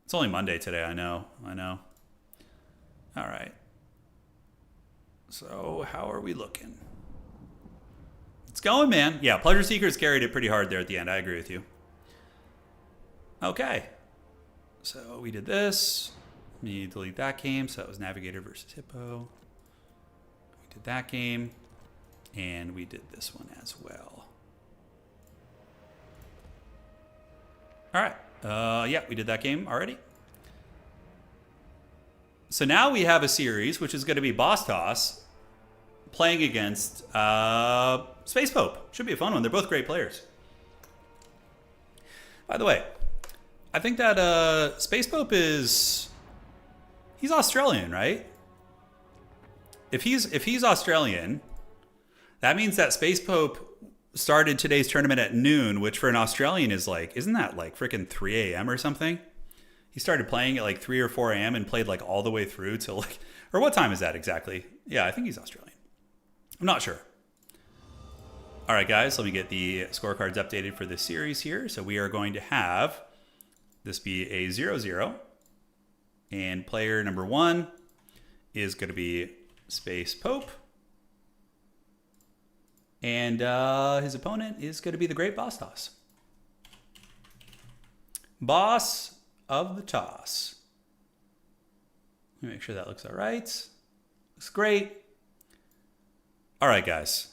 It's only Monday today, I know. All right. So how are we looking? It's going, man. Yeah, Pleasure Seekers carried it pretty hard there at the end. I agree with you. Okay. So we did this. Let me delete that game. So that was Navigator versus Hippo. We did that game. And we did this one as well. All right. Yeah, we did that game already. So now we have a series, which is going to be Boss Toss, playing against Space Pope. Should be a fun one. They're both great players. By the way, I think that Space Pope he's Australian, right? If he's Australian, that means that Space Pope started today's tournament at noon, which for an Australian is like, isn't that like freaking 3 a.m. or something? He started playing at like 3 or 4 a.m. and played like all the way through to like, or what time is that exactly? Yeah, I think he's Australian. I'm not sure. All right, guys, let me get the scorecards updated for this series here. So we are going to have this be a 0-0. And player number 1 is going to be Space Pope. And his opponent is going to be the Great Boss Toss. Boss of the Toss. Let me make sure that looks all right. Looks great. All right, guys.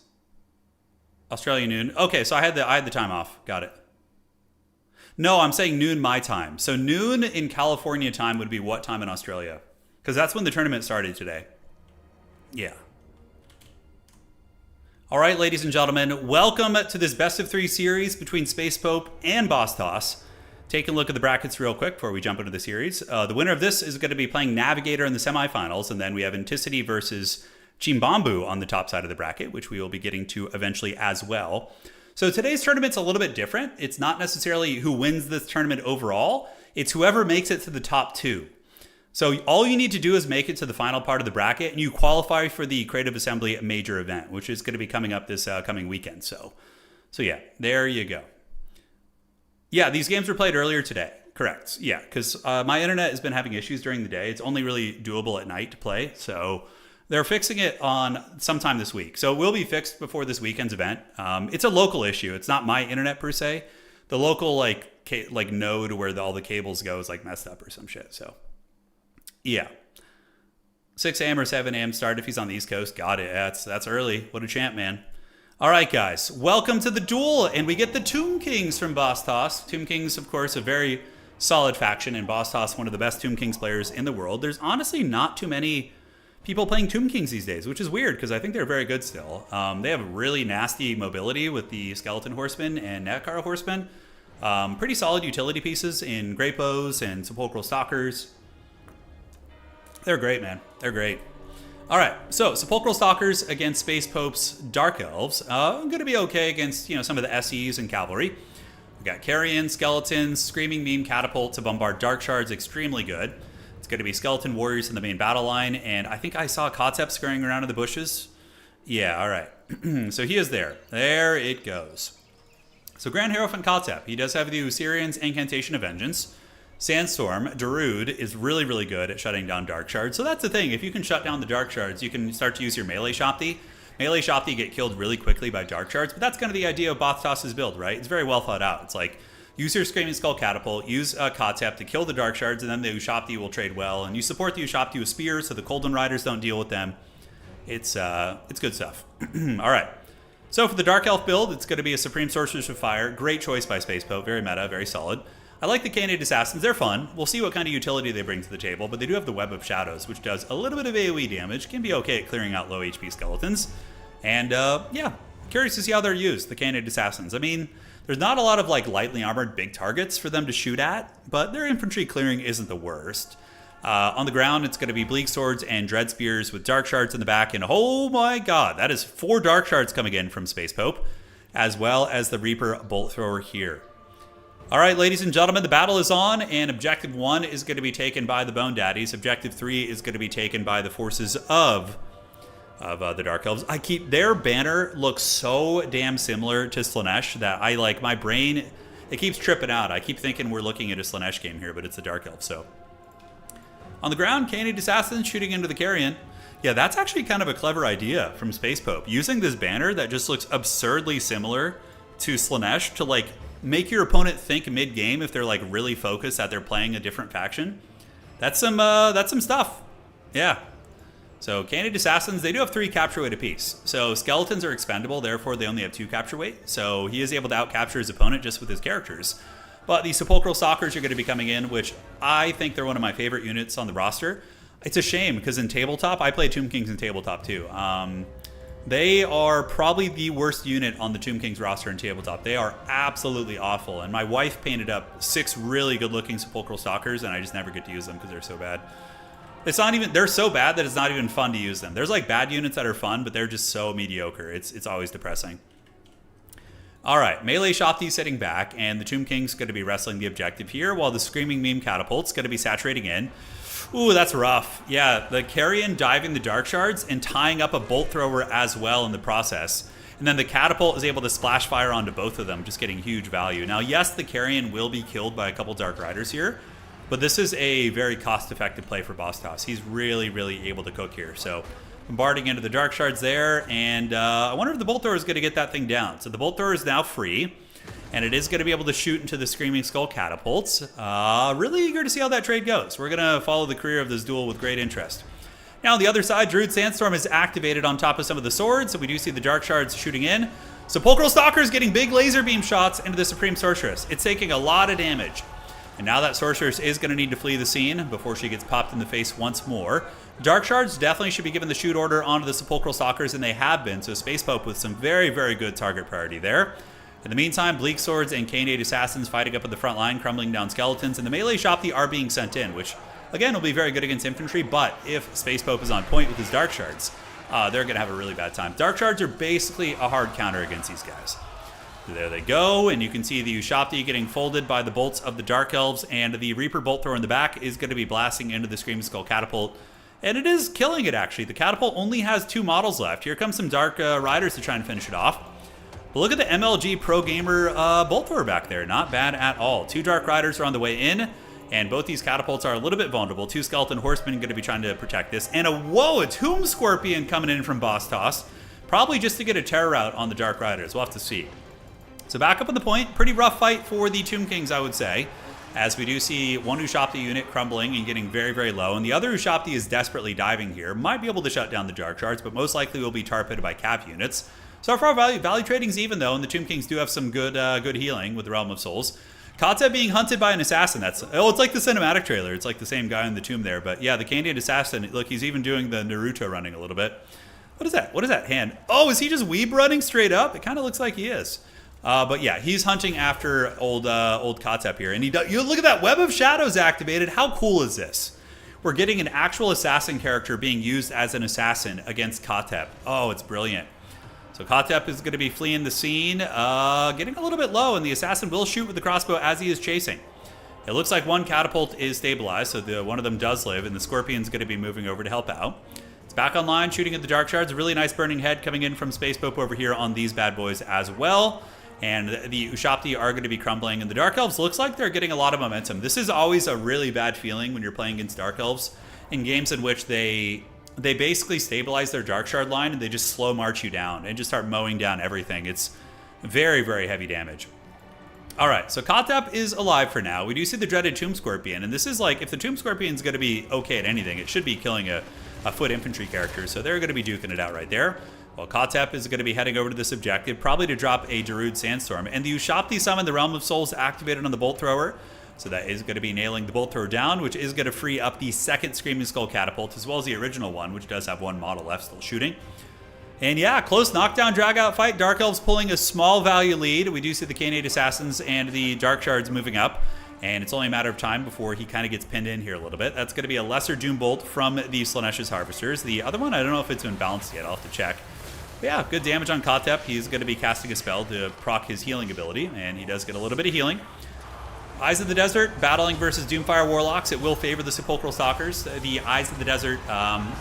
Australian noon. Okay, so I had the time off. Got it. No, I'm saying noon my time. So noon in California time would be what time in Australia? Because that's when the tournament started today. Yeah. All right, ladies and gentlemen, welcome to this best of 3 series between Space Pope and Boss Toss. Taking a look at the brackets real quick before we jump into the series. The winner of this is going to be playing Navigator in the semifinals, and then we have Enticity versus Chimbamboo on the top side of the bracket, which we will be getting to eventually as well. So today's tournament's a little bit different. It's not necessarily who wins this tournament overall. It's whoever makes it to the top 2. So all you need to do is make it to the final part of the bracket, and you qualify for the Creative Assembly major event, which is going to be coming up this coming weekend. So yeah, there you go. Yeah, these games were played earlier today. Correct. Yeah, because my internet has been having issues during the day. It's only really doable at night to play. So they're fixing it on sometime this week. So it will be fixed before this weekend's event. It's a local issue. It's not my internet per se. The local like node where all the cables go is like messed up or some shit. So yeah. 6 a.m. or 7 a.m. start if he's on the East Coast. Got it. That's early. What a champ, man. All right, guys. Welcome to the duel. And we get the Tomb Kings from Boss Toss. Tomb Kings, of course, a very solid faction. And Boss Toss, one of the best Tomb Kings players in the world. There's honestly not too many people playing Tomb Kings these days, which is weird because I think they're very good still. They have really nasty mobility with the Skeleton Horsemen and Nakara Horsemen. Pretty solid utility pieces in Great Bows and Sepulchral Stalkers. They're great, man. They're great. All right, so Sepulchral Stalkers against Space Pope's Dark Elves. Going to be okay against some of the SEs and Cavalry. We got Carrion, Skeletons, Screaming Meme, Catapult to bombard Dark Shards. Extremely good. It's going to be Skeleton Warriors in the main battle line, and I think I saw Kotep scurrying around in the bushes. Yeah, all right. So he is there. There it goes. So Grand Hierophant Kotep, he does have the Usirian's Incantation of Vengeance. Sandstorm, Darude, is really, really good at shutting down Dark Shards. So that's the thing. If you can shut down the Dark Shards, you can start to use your Melee Shopti. Melee Shopti get killed really quickly by Dark Shards, but that's kind of the idea of Boss Toss's build, right? It's very well thought out. It's like, use your Screaming Skull Catapult, use Kotep to kill the Dark Shards, and then the Ushopti will trade well. And you support the Ushopti with Spears so the Colden Riders don't deal with them. It's good stuff. All right. So for the Dark Elf build, it's going to be a Supreme Sorceress of Fire. Great choice by Space Pope. Very meta, very solid. I like the Canid Assassins. They're fun. We'll see what kind of utility they bring to the table, but they do have the Web of Shadows, which does a little bit of AoE damage. Can be okay at clearing out low HP skeletons. And yeah, curious to see how they're used, the Canid Assassins. I mean, there's not a lot of like lightly armored big targets for them to shoot at, but their infantry clearing isn't the worst. On the ground, it's going to be Bleak Swords and Dread Spears with Dark Shards in the back, and oh my god, that is 4 Dark Shards coming in from Space Pope, as well as the Reaper Bolt Thrower here. All right, ladies and gentlemen, the battle is on, and Objective 1 is going to be taken by the Bone Daddies. Objective 3 is going to be taken by the forces of the Dark Elves. Their banner looks so damn similar to Slaanesh that I like, my brain, it keeps tripping out. I keep thinking we're looking at a Slaanesh game here, but it's the Dark Elves, so. On the ground, Canid Assassin shooting into the Carrion. Yeah, that's actually kind of a clever idea from Space Pope. Using this banner that just looks absurdly similar to Slaanesh to like make your opponent think mid-game if they're like really focused that they're playing a different faction. That's some stuff. Yeah. So Canid Assassins, they do have 3 capture weight apiece. So skeletons are expendable, therefore they only have 2 capture weight. So he is able to out-capture his opponent just with his characters. But the Sepulchral Stalkers are going to be coming in, which I think they're one of my favorite units on the roster. It's a shame, because in Tabletop, I play Tomb Kings in Tabletop too. They are probably the worst unit on the Tomb Kings roster in Tabletop. They are absolutely awful. And my wife painted up 6 really good-looking Sepulchral Stalkers, and I just never get to use them because they're so bad. It's not even, they're so bad that it's not even fun to use them. There's like bad units that are fun, but they're just so mediocre. It's always depressing. All right, Melee Shopti sitting back, and the Tomb King's going to be wrestling the objective here, while the Screaming Meme Catapult's going to be saturating in. Ooh, that's rough. Yeah, the Carrion diving the Dark Shards and tying up a Bolt Thrower as well in the process. And then the Catapult is able to splash fire onto both of them, just getting huge value. Now, yes, the Carrion will be killed by a couple Dark Riders here, but this is a very cost-effective play for Boss Toss. He's really, really able to cook here. So, bombarding into the Dark Shards there, and I wonder if the Bolt Thrower is going to get that thing down. So the Bolt Thrower is now free, and it is going to be able to shoot into the Screaming Skull Catapults. Really eager to see how that trade goes. We're going to follow the career of this duel with great interest. Now on the other side, Druid Sandstorm is activated on top of some of the swords, so we do see the Dark Shards shooting in. Sepulchral Stalker's getting big laser beam shots into the Supreme Sorceress. It's taking a lot of damage. And now that Sorceress is going to need to flee the scene before she gets popped in the face once more. Dark Shards definitely should be given the shoot order onto the Sepulchral Stalkers, and they have been, so Space Pope with some very, very good target priority there. In the meantime, Bleak Swords and Canid Assassins fighting up at the front line, crumbling down skeletons, and the Melee Shopti are being sent in, which, again, will be very good against infantry, but if Space Pope is on point with his Dark Shards, they're going to have a really bad time. Dark Shards are basically a hard counter against these guys. There they go, and you can see the Ushopti getting folded by the bolts of the Dark Elves, and the Reaper Bolt Thrower in the back is going to be blasting into the Screaming Skull Catapult, and it is killing it, actually. The Catapult only has 2 models left. Here comes some Dark Riders to try and finish it off. But look at the MLG Pro Gamer Bolt Thrower back there. Not bad at all. 2 Dark Riders are on the way in, and both these catapults are a little bit vulnerable. 2 Skeleton Horsemen going to be trying to protect this. And a Tomb Scorpion coming in from Boss Toss. Probably just to get a terror out on the Dark Riders. We'll have to see. So back up on the point. Pretty rough fight for the Tomb Kings, I would say. As we do see one Ushopti unit crumbling and getting very, very low. And the other Ushopti is desperately diving here. Might be able to shut down the Dark Shards, but most likely will be tar pitted by cap units. So far, value trading's even, though, and the Tomb Kings do have some good healing with the Realm of Souls. Kata being hunted by an assassin. It's like the cinematic trailer. It's like the same guy in the tomb there. But yeah, the Candian assassin, look, he's even doing the Naruto running a little bit. What is that? What is that hand? Oh, is he just weeb running straight up? It kind of looks like he is. But yeah, he's hunting after old Katep here. And you look at that Web of Shadows activated. How cool is this? We're getting an actual assassin character being used as an assassin against Katep. Oh, it's brilliant. So Katep is going to be fleeing the scene, getting a little bit low, and the assassin will shoot with the crossbow as he is chasing. It looks like one catapult is stabilized, so one of them does live, and the Scorpion's going to be moving over to help out. It's back online, shooting at the Dark Shards. A really nice burning head coming in from Space Pope over here on these bad boys as well. And the Ushopti are going to be crumbling, and the Dark Elves looks like they're getting a lot of momentum. This is always a really bad feeling when you're playing against Dark Elves in games in which they basically stabilize their Dark Shard line and they just slow march you down and just start mowing down everything. It's very, very heavy damage. All right, so Katep is alive for now. We do see the dreaded Tomb Scorpion, and this is like, if the Tomb Scorpion's going to be okay at anything, it should be killing a foot infantry character, so they're going to be duking it out right there. Well, Katep is going to be heading over to this objective, probably to drop a Darude Sandstorm, and the Ushopti summon the Realm of Souls activated on the Bolt Thrower. So that is going to be nailing the bolt thrower down, which is going to free up the second Screaming Skull catapult, as well as the original one, which does have one model left still shooting. And yeah, close knockdown drag-out fight. Dark Elves pulling a small value lead. We do see the Khanate Assassins and the Dark Shards moving up. And it's only a matter of time before he kind of gets pinned in here a little bit. That's going to be a lesser Doom Bolt from the Slaanesh Harvesters. The other one, I don't know if it's been balanced yet. I'll have to check. But yeah, good damage on Kotep. He's going to be casting a spell to proc his healing ability. And he does get a little bit of healing. Eyes of the Desert, battling versus Doomfire Warlocks. It will favor the Sepulchral Stalkers. The Eyes of the Desert,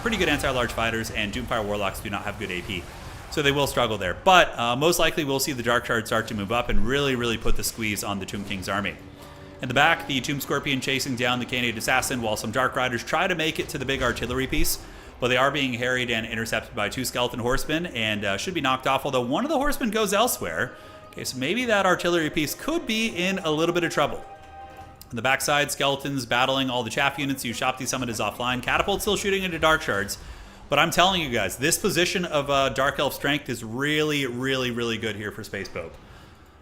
pretty good anti-large fighters, and Doomfire Warlocks do not have good AP. So they will struggle there. But most likely we'll see the Dark Shard start to move up and really put the squeeze on the Tomb King's army. In the back, the Tomb Scorpion chasing down the Khanate Assassin while some Dark Riders try to make it to the big artillery piece. But they are being harried and intercepted by 2 Skeleton Horsemen and should be knocked off, although one of the Horsemen goes elsewhere. Okay, so maybe that artillery piece could be in a little bit of trouble. On the backside, Skeletons battling all the chaff units. Ushapti Summit is offline. Catapult still shooting into Dark Shards. But I'm telling you guys, this position of Dark Elf strength is really good here for Space Pope.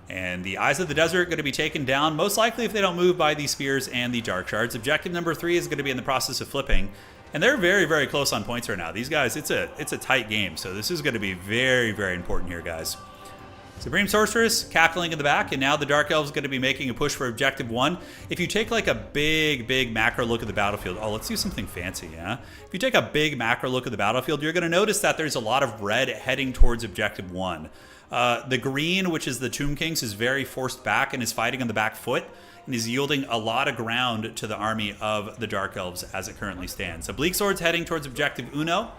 And the Eyes of the Desert are going to be taken down, most likely if they don't move by the Spears and the Dark Shards. Objective number 3 is going to be in the process of flipping. And they're very close on points right now. These guys, it's a tight game. So this is going to be very important here, guys. Supreme Sorceress cackling in the back, and now the Dark Elves going to be making a push for Objective 1. If you take like a big macro look at the battlefield, oh, let's do something fancy, yeah? If you take a big macro look at the battlefield, you're going to notice that there's a lot of red heading towards Objective 1. The green, which is the Tomb Kings, is very forced back and is fighting on the back foot and is yielding a lot of ground to the army of the Dark Elves as it currently stands. So Bleak Sword's heading towards Objective Uno.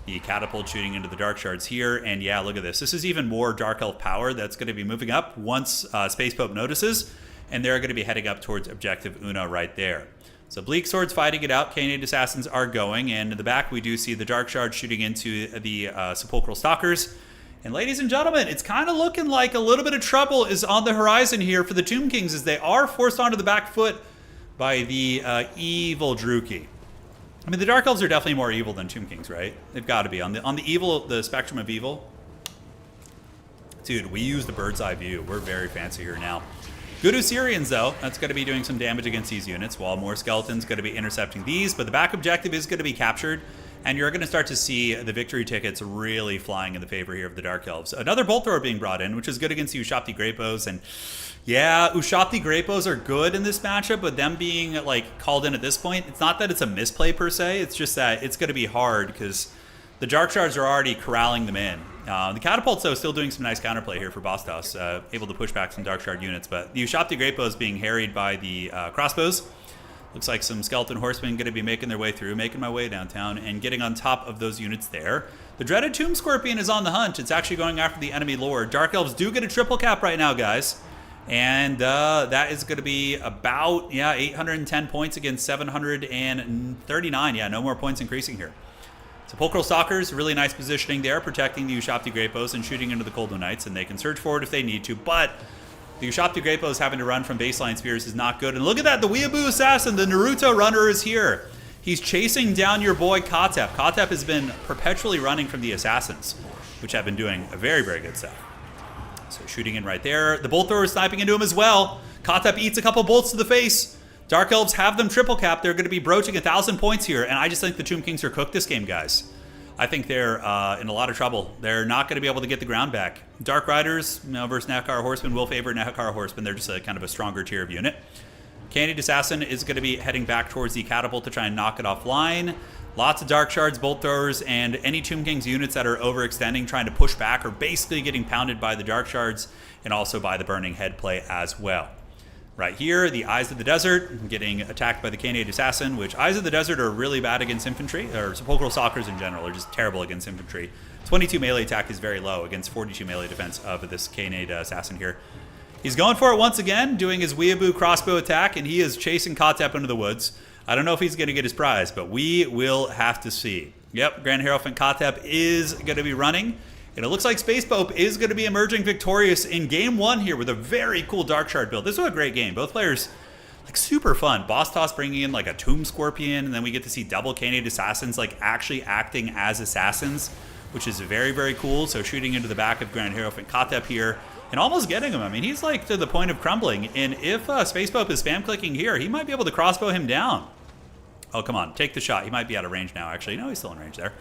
The catapult shooting into the Dark Shards here, and yeah, look at this. This is even more Dark Elf power that's going to be moving up once Space Pope notices, and they're going to be heading up towards Objective Uno right there. So Bleak Sword's fighting it out. Khanate Assassins are going, and in the back we do see the Dark Shard shooting into the Sepulchral Stalkers. And ladies and gentlemen, it's kind of looking like a little bit of trouble is on the horizon here for the Tomb Kings as they are forced onto the back foot by the evil Druki. I mean, the Dark Elves are definitely more evil than Tomb Kings, right? They've got to be. On the spectrum of evil. Dude, we use the bird's eye view. We're very fancy here now. Good Osirians, though. That's going to be doing some damage against these units, while more Skeletons going to be intercepting these. But the back objective is going to be captured, and you're going to start to see the victory tickets really flying in the favor here of the Dark Elves. Another Bolt Thrower being brought in, which is good against the Ushapti Great Bows, and yeah, Ushapti Great Bows are good in this matchup, but them being like called in at this point, it's not that it's a misplay per se, it's just that it's going to be hard because the Dark Shards are already corralling them in. The Catapults, though, still doing some nice counterplay here for Bastos, able to push back some Dark Shard units, but the Ushapti Great Bows being harried by the crossbows. Looks like some Skeleton Horsemen going to be making their way through, making my way downtown, and getting on top of those units there. The dreaded Tomb Scorpion is on the hunt. It's actually going after the enemy lord. Dark Elves do get a triple cap right now, guys. And that is going to be about, 810 points against 739. Yeah, no more points increasing here. Sepulchral Stalkers, really nice positioning there, protecting the Ushapti Great Bows and shooting into the Coldo Knights, and they can surge forward if they need to, but the Ushapti Great Bows having to run from baseline spears is not good. And look at that, the Weeaboo Assassin, the Naruto runner is here. He's chasing down your boy Kotep. Kotep has been perpetually running from the Assassins, which have been doing a very good stuff. So shooting in right there. The Bolt Thrower is sniping into him as well. Kotep eats a couple bolts to the face. Dark Elves have them triple cap. They're going to be broaching 1,000 points here, and I just think the Tomb Kings are cooked this game, guys. I think they're in a lot of trouble. They're not going to be able to get the ground back. Dark Riders, versus Nahakar Horsemen will favor Nahakar Horsemen. They're just a kind of a stronger tier of unit. Khanate Assassin is going to be heading back towards the catapult to try and knock it offline. Lots of Dark Shards, Bolt Throwers, and any Tomb Kings units that are overextending, trying to push back, are basically getting pounded by the Dark Shards and also by the Burning Head play as well. Right here, the Eyes of the Desert getting attacked by the Khanate Assassin, which Eyes of the Desert are really bad against infantry, or Sepulchral Stalkers in general are just terrible against infantry. 22 melee attack is very low against 42 melee defense of this Khanate Assassin here. He's going for it once again, doing his Weeaboo crossbow attack, and he is chasing Kotep into the woods. I don't know if he's going to get his prize, but we will have to see. Yep, Grand Hierophant Kotep is going to be running. And it looks like Space Pope is going to be emerging victorious in game 1 here with a very cool Dark Shard build. This was a great game. Both players, like, super fun. Boss Toss bringing in, like, a Tomb Scorpion, and then we get to see double Khanate Assassins, like, actually acting as assassins, which is very cool. So shooting into the back of Grand Hierophant Kotep here. and almost getting him. I mean, he's like to the point of crumbling. And if Space Pope is spam clicking here, he might be able to crossbow him down. Oh, come on. Take the shot. He might be out of range now, actually. No, he's still in range there.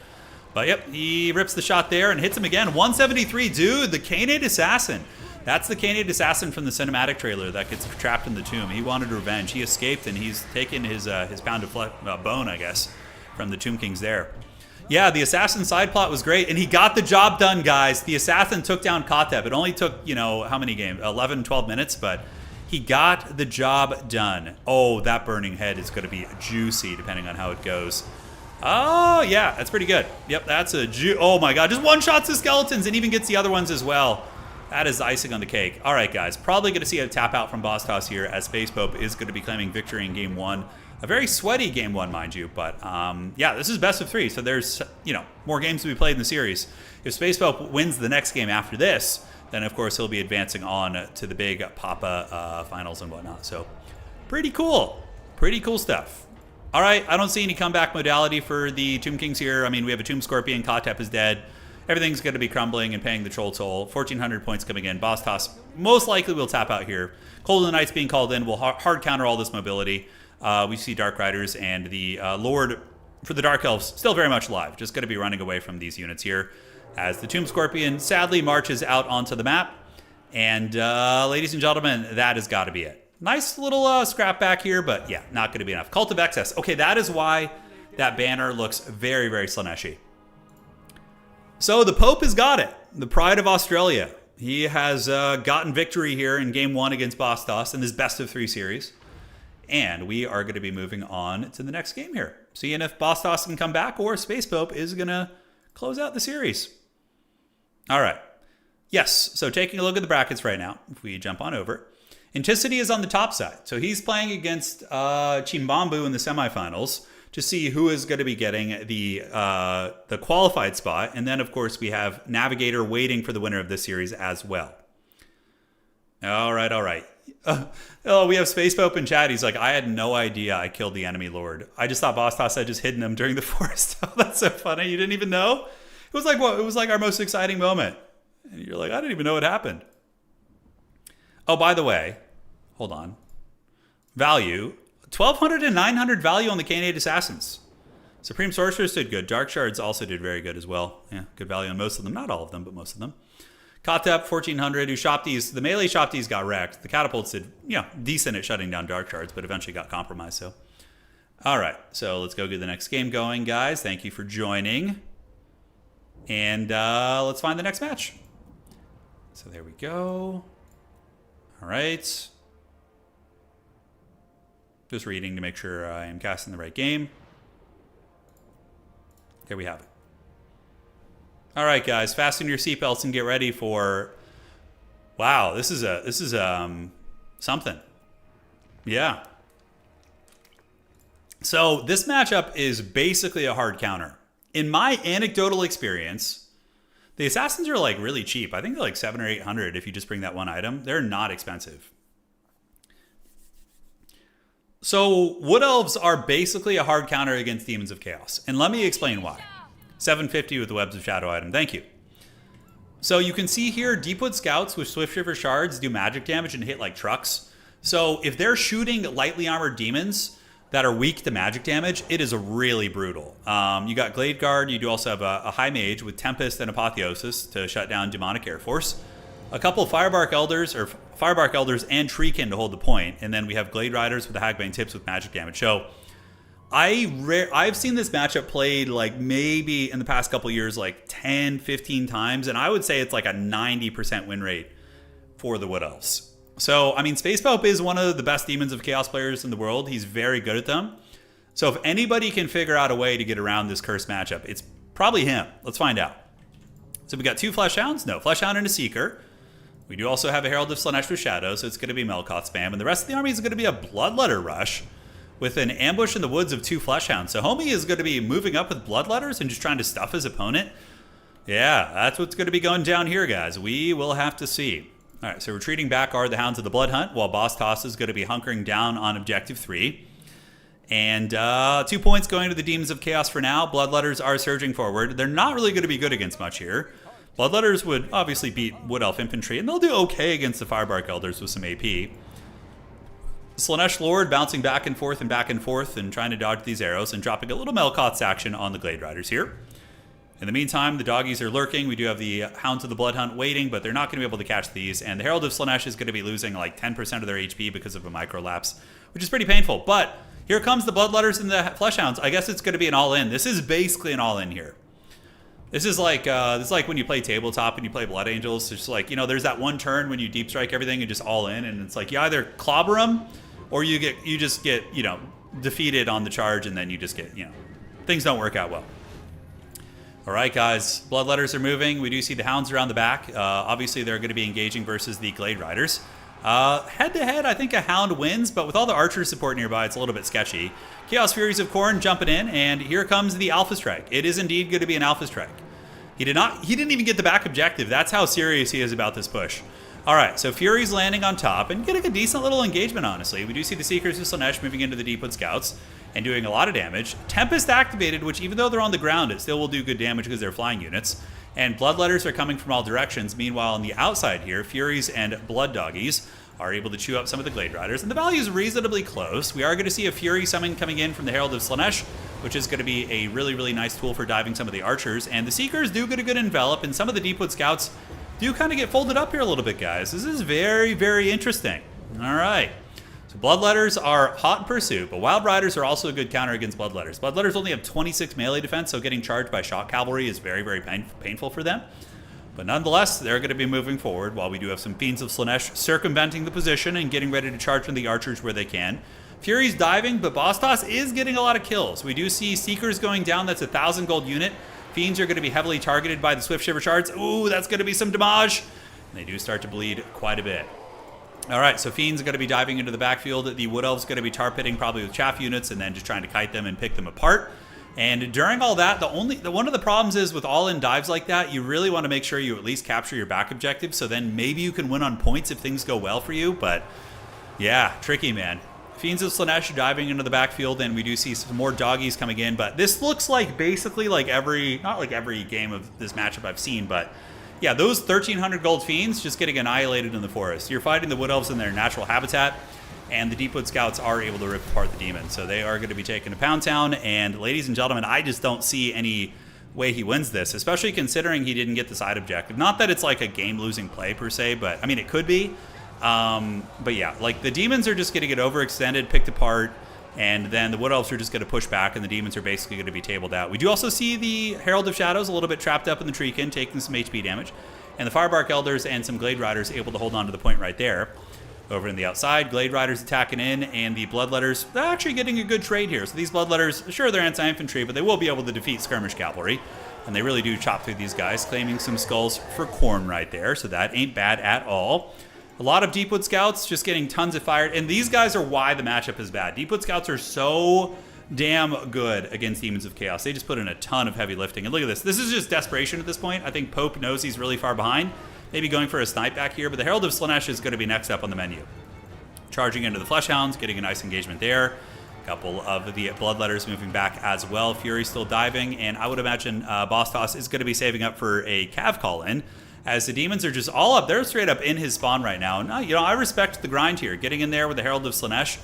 But, yep, he rips the shot there and hits him again. 173. Dude, the Canid Assassin. That's the Canid Assassin from the cinematic trailer that gets trapped in the tomb. He wanted revenge. He escaped, and he's taken his pound of bone, I guess, from the Tomb Kings there. Yeah, the Assassin side plot was great, and he got the job done, guys. The Assassin took down Kotep. It only took, you know, how many games? 11, 12 minutes, but he got the job done. Oh, that burning head is going to be juicy, depending on how it goes. Oh, yeah, that's pretty good. Yep, that's a oh my god, just one-shots the skeletons and even gets the other ones as well. That is icing on the cake. All right, guys, probably going to see a tap out from Boss Toss here, as Space Pope is going to be claiming victory in Game 1. A very sweaty Game 1, mind you, but yeah, this is best of 3, so there's, you know, more games to be played in the series. If Space Pope wins the next game after this, then of course he'll be advancing on to the big Papa finals and whatnot. So pretty cool stuff. All right, I don't see any comeback modality for the Tomb Kings here. I mean, we have a Tomb Scorpion, Kotep is dead. Everything's going to be crumbling and paying the Troll Toll. 1,400 points coming in. Boss Toss most likely will tap out here. Cold of the Knights being called in will hard counter all this mobility. We see Dark Riders and the Lord for the Dark Elves still very much alive. Just going to be running away from these units here as the Tomb Scorpion sadly marches out onto the map. And ladies and gentlemen, that has got to be it. Nice little scrap back here, but yeah, not going to be enough. Cult of Excess. Okay, that is why that banner looks very, very Slaneshi. So the Pope has got it. The Pride of Australia. He has gotten victory here in Game 1 against Boss Toss in this best of 3 series. And we are going to be moving on to the next game here. Seeing if Boss Toss can come back or Space Pope is going to close out the series. All right. Yes, so taking a look at the brackets right now, if we jump on over. Enticity is on the top side. So he's playing against Chimbamboo in the semifinals to see who is going to be getting the qualified spot. And then, of course, we have Navigator waiting for the winner of this series as well. All right, all right. Oh, we have Space Pope in chat. He's like, I had no idea I killed the enemy lord. I just thought Boss Toss had just hidden him during the forest. Oh, that's so funny. You didn't even know? It was like, what? It was like our most exciting moment. And you're like, I didn't even know what happened. Oh, by the way, hold on. Value, 1,200 and 900 value on the Canid Assassins. Supreme Sorcerers did good. Dark Shards also did very good as well. Yeah, good value on most of them. Not all of them, but most of them. Kotep, 1,400, who shot these. The melee shot these got wrecked. The catapults did, you know, decent at shutting down Dark Shards, but eventually got compromised. So, all right. So let's go get the next game going, guys. Thank you for joining. And let's find the next match. So there we go. All right. Just reading to make sure I am casting the right game. Here we have it. All right, guys, fasten your seatbelts and get ready for. Wow, this is something. Yeah. So this matchup is basically a hard counter. In my anecdotal experience, the assassins are like really cheap. I think they're like 700 or 800 if you just bring that one item. They're not expensive. So Wood Elves are basically a hard counter against Demons of Chaos. And let me explain why. 750 with the Webs of Shadow item. Thank you. So you can see here, Deepwood Scouts with Swift Shiver Shards do magic damage and hit like trucks. So if they're shooting lightly armored demons that are weak to magic damage, it is really brutal. You got Glade Guard. You do also have a High Mage with Tempest and Apotheosis to shut down Demonic Air Force. A couple of Firebark Elders and Treekin to hold the point. And then we have Glade Riders with the Hagbane Tips with magic damage. So I've seen this matchup played like maybe in the past couple years like 10, 15 times, and I would say it's like a 90% win rate for the Wood Elves. So, I mean, Space Pope is one of the best Demons of Chaos players in the world. He's very good at them. So if anybody can figure out a way to get around this cursed matchup, it's probably him. Let's find out. So we got 2 Fleshhounds? No, Fleshhound and a Seeker. We do also have a Herald of Slanesh with Shadow, so it's going to be Melkoth spam, and the rest of the army is going to be a Bloodletter rush with an ambush in the woods of 2 Fleshhounds. So Homie is going to be moving up with Bloodletters and just trying to stuff his opponent. Yeah, that's what's going to be going down here, guys. We will have to see. All right, so retreating back are the Hounds of the Blood Hunt, while Boss Toss is going to be hunkering down on Objective 3. And 2 points going to the Demons of Chaos for now. Bloodletters are surging forward. They're not really going to be good against much here, Bloodletters would obviously beat Wood Elf Infantry, and they'll do okay against the Firebark Elders with some AP. Slaanesh Lord bouncing back and forth and trying to dodge these arrows and dropping a little Melkoth's action on the Glade Riders here. In the meantime, the doggies are lurking. We do have the Hounds of the Blood Hunt waiting, but they're not going to be able to catch these. And the Herald of Slaanesh is going to be losing like 10% of their HP because of a microlapse, which is pretty painful. But here comes the Bloodletters and the Fleshhounds. I guess it's going to be an all-in. This is basically an all-in here. This is like when you play tabletop and you play Blood Angels. It's like, you know, there's that one turn when you deep strike everything and just all in, and it's like you either clobber them or you just get, you know, defeated on the charge, and then you just get, you know, things don't work out well. All right, guys, Bloodletters are moving. We do see the Hounds around the back. Obviously, they're going to be engaging versus the Glade Riders. Head-to-head, I think a Hound wins, but with all the archer support nearby, it's a little bit sketchy. Chaos Furies of Khorne jumping in, and here comes the Alpha Strike. It is indeed going to be an Alpha Strike. He didn't even get the back objective. That's how serious he is about this push. All right, so Fury's landing on top and getting a decent little engagement, honestly. We do see the Seekers of Slaanesh moving into the Deepwood Scouts and doing a lot of damage. Tempest activated, which even though they're on the ground, it still will do good damage because they're flying units. And Bloodletters are coming from all directions. Meanwhile, on the outside here, Furies and Blood Doggies are able to chew up some of the Glade Riders. And the value is reasonably close. We are going to see a Fury summon coming in from the Herald of Slaanesh, which is going to be a really, really nice tool for diving some of the archers. And the Seekers do get a good envelop, and some of the Deepwood Scouts do kind of get folded up here a little bit, guys. This is very, very interesting. All right. So Bloodletters are hot in pursuit, but Wild Riders are also a good counter against Bloodletters. Bloodletters only have 26 melee defense, so getting charged by Shock Cavalry is very, very painful for them. But nonetheless, they're going to be moving forward while we do have some Fiends of Slaanesh circumventing the position and getting ready to charge from the archers where they can. Fury's diving, but Bostos is getting a lot of kills. We do see Seekers going down. That's a 1,000 gold unit. Fiends are going to be heavily targeted by the Swift Shiver Shards. Ooh, that's going to be some damage. And they do start to bleed quite a bit. All right, so Fiends are going to be diving into the backfield. The Wood Elves going to be tar pitting probably with chaff units and then just trying to kite them and pick them apart. And during all that, one of the problems is with all-in dives like that, you really want to make sure you at least capture your back objective, so then maybe you can win on points if things go well for you. But yeah, tricky, man. Fiends of Slaanesh diving into the backfield, and we do see some more doggies coming in. But this looks like basically like not like every game of this matchup I've seen, but yeah, those 1,300 gold Fiends just getting annihilated in the forest. You're fighting the Wood Elves in their natural habitat, and the Deepwood Scouts are able to rip apart the demons. So they are going to be taken to Pound Town, and ladies and gentlemen, I just don't see any way he wins this, especially considering he didn't get the side objective. Not that it's like a game-losing play per se, but I mean, it could be. But yeah, like the demons are just going to get overextended, picked apart, and then the Wood Elves are just going to push back, and the demons are basically going to be tabled out. We do also see the Herald of Shadows a little bit trapped up in the Treekin, taking some HP damage, and the Firebark Elders and some Glade Riders able to hold on to the point right there. Over in the outside, Glade Riders attacking in, and the Bloodletters, they're actually getting a good trade here. So these Bloodletters, sure, they're anti-infantry, but they will be able to defeat Skirmish Cavalry, and they really do chop through these guys, claiming some skulls for Khorne right there, so that ain't bad at all. A lot of Deepwood Scouts just getting tons of fire, and these guys are why the matchup is bad. Deepwood Scouts are so damn good against Demons of Chaos. They just put in a ton of heavy lifting, and look at this. This is just desperation at this point. I think Pope knows he's really far behind. Maybe going for a snipe back here, but the Herald of Slaanesh is going to be next up on the menu. Charging into the Fleshhounds, getting a nice engagement there. A couple of the Bloodletters moving back as well. Fury still diving, and I would imagine Bostos is going to be saving up for a Cav call-in, as the demons are just all up. They're straight up in his spawn right now. And, you know, I respect the grind here. Getting in there with the Herald of Slaanesh,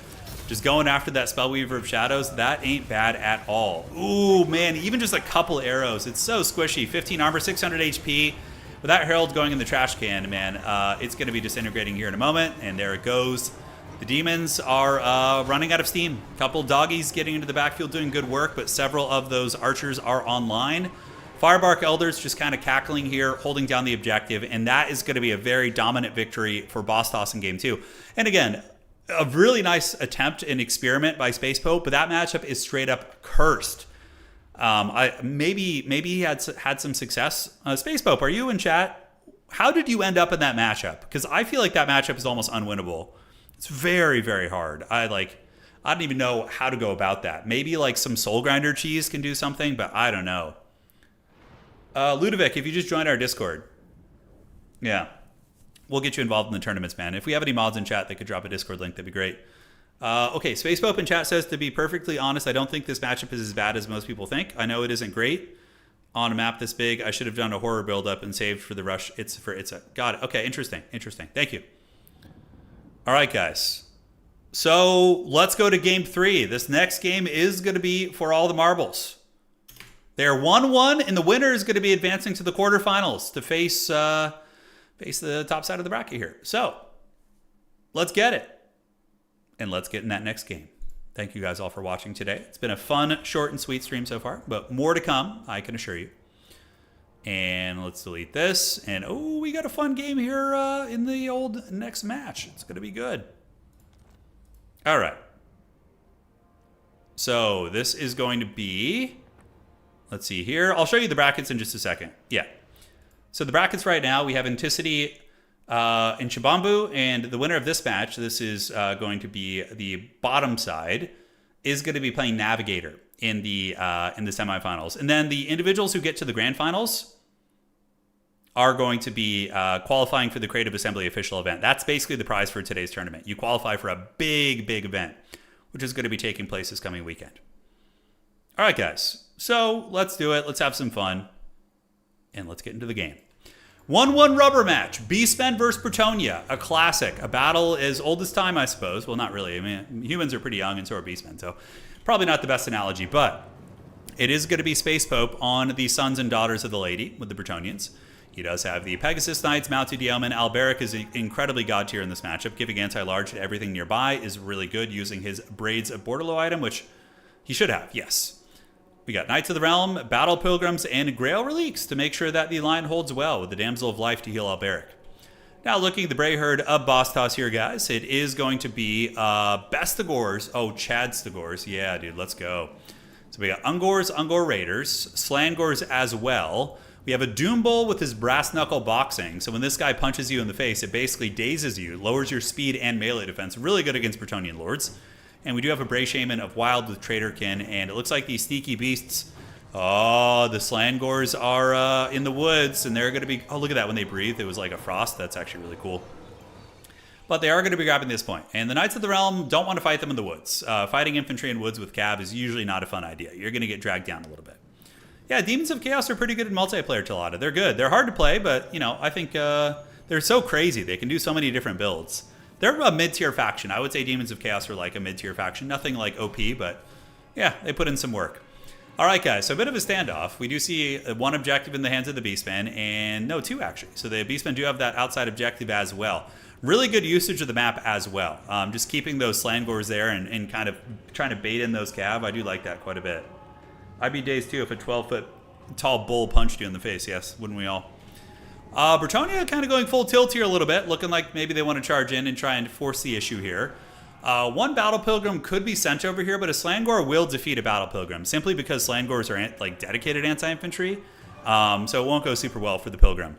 just going after that Spellweaver of Shadows, that ain't bad at all. Ooh, man, even just a couple arrows. It's so squishy. 15 armor, 600 HP. With that Herald going in the trash can, man, it's going to be disintegrating here in a moment, and there it goes. The demons are running out of steam. A couple doggies getting into the backfield doing good work, but several of those archers are online. Firebark Elders just kind of cackling here, holding down the objective, and that is going to be a very dominant victory for Bostos in Game 2. And again, a really nice attempt and experiment by Space Pope, but that matchup is straight up cursed. Maybe he had some success. Space Pope, are you in chat? How did you end up in that matchup? Because I feel like that matchup is almost unwinnable. It's very, very hard. I don't even know how to go about that. Maybe like some Soul Grinder cheese can do something, but I don't know. Ludovic, if you just joined our Discord, yeah, we'll get you involved in the tournaments, man. If we have any mods in chat that could drop a Discord link, that'd be great. Okay, Space Pope in chat says, to be perfectly honest, I don't think this matchup is as bad as most people think. I know it isn't great. on a map this big. I should have done a horror build-up and saved for the rush. It's a... Got it. Okay, interesting. Thank you. All right, guys. So let's go to game 3. This next game is going to be for all the marbles. They're 1-1, and the winner is going to be advancing to the quarterfinals to face the top side of the bracket here. So let's get it. And let's get in that next game. Thank you guys all for watching today. It's been a fun, short, and sweet stream so far, but more to come, I can assure you. And let's delete this. And, oh, we got a fun game here in the old next match. It's going to be good. All right. So this is going to be, let's see here. I'll show you the brackets in just a second. Yeah. So the brackets right now, we have Enticity and Chimbamboo, and the winner of this match, this is going to be the bottom side, is going to be playing Navigator in the semifinals. And then the individuals who get to the grand finals are going to be qualifying for the Creative Assembly official event. That's basically the prize for today's tournament. You qualify for a big, big event, which is going to be taking place this coming weekend. All right, guys. So let's do it. Let's have some fun. And let's get into the game. 1-1 rubber match. Beastmen versus Bretonia. A classic. A battle as old as time, I suppose. Well, not really. I mean, humans are pretty young and so are Beastmen. So probably not the best analogy. But it is going to be Space Pope on the sons and daughters of the lady with the Bretonians. He does have the Pegasus Knights, mounted yeoman. Alberic is incredibly god tier in this matchup. Giving anti-large to everything nearby is really good, using his Braids of Borderlo item, which he should have, yes. We got Knights of the Realm, Battle Pilgrims, and Grail Reliques to make sure that the line holds well, with the Damsel of Life to heal Alberic. Now looking at the Bray Herd of Boss Toss here, guys. It is going to be Bestigors. Oh, Chad Stigors. Yeah, dude, let's go. So we got Ungors, Ungor Raiders, Slangors as well. We have a Doom Bull with his Brass Knuckle Boxing. So when this guy punches you in the face, it basically dazes you, lowers your speed and melee defense. Really good against Bretonian Lords. And we do have a Bray Shaman of Wild with Traderkin. And it looks like these sneaky beasts, oh, the Slangors are in the woods. And they're going to be, oh, look at that. When they breathe, it was like a frost. That's actually really cool. But they are going to be grabbing this point. And the Knights of the Realm don't want to fight them in the woods. Fighting infantry in woods with cav is usually not a fun idea. You're going to get dragged down a little bit. Yeah, Demons of Chaos are pretty good in multiplayer, Talata. They're good. They're hard to play, but, you know, I think they're so crazy. They can do so many different builds. They're a mid-tier faction. I would say Demons of Chaos are like a mid-tier faction. Nothing like OP, but yeah, they put in some work. All right, guys, so a bit of a standoff. We do see one objective in the hands of the Beastmen, and no, two actually. So the Beastmen do have that outside objective as well. Really good usage of the map as well. Just keeping those Slangors there and kind of trying to bait in those cav. I do like that quite a bit. I'd be dazed too if a 12-foot tall bull punched you in the face, yes, wouldn't we all? Bretonia kind of going full tilt here a little bit, looking like maybe they want to charge in and try and force the issue here. One Battle Pilgrim could be sent over here, but a Slangor will defeat a Battle Pilgrim, simply because Slangors are like dedicated anti-infantry, so it won't go super well for the Pilgrim.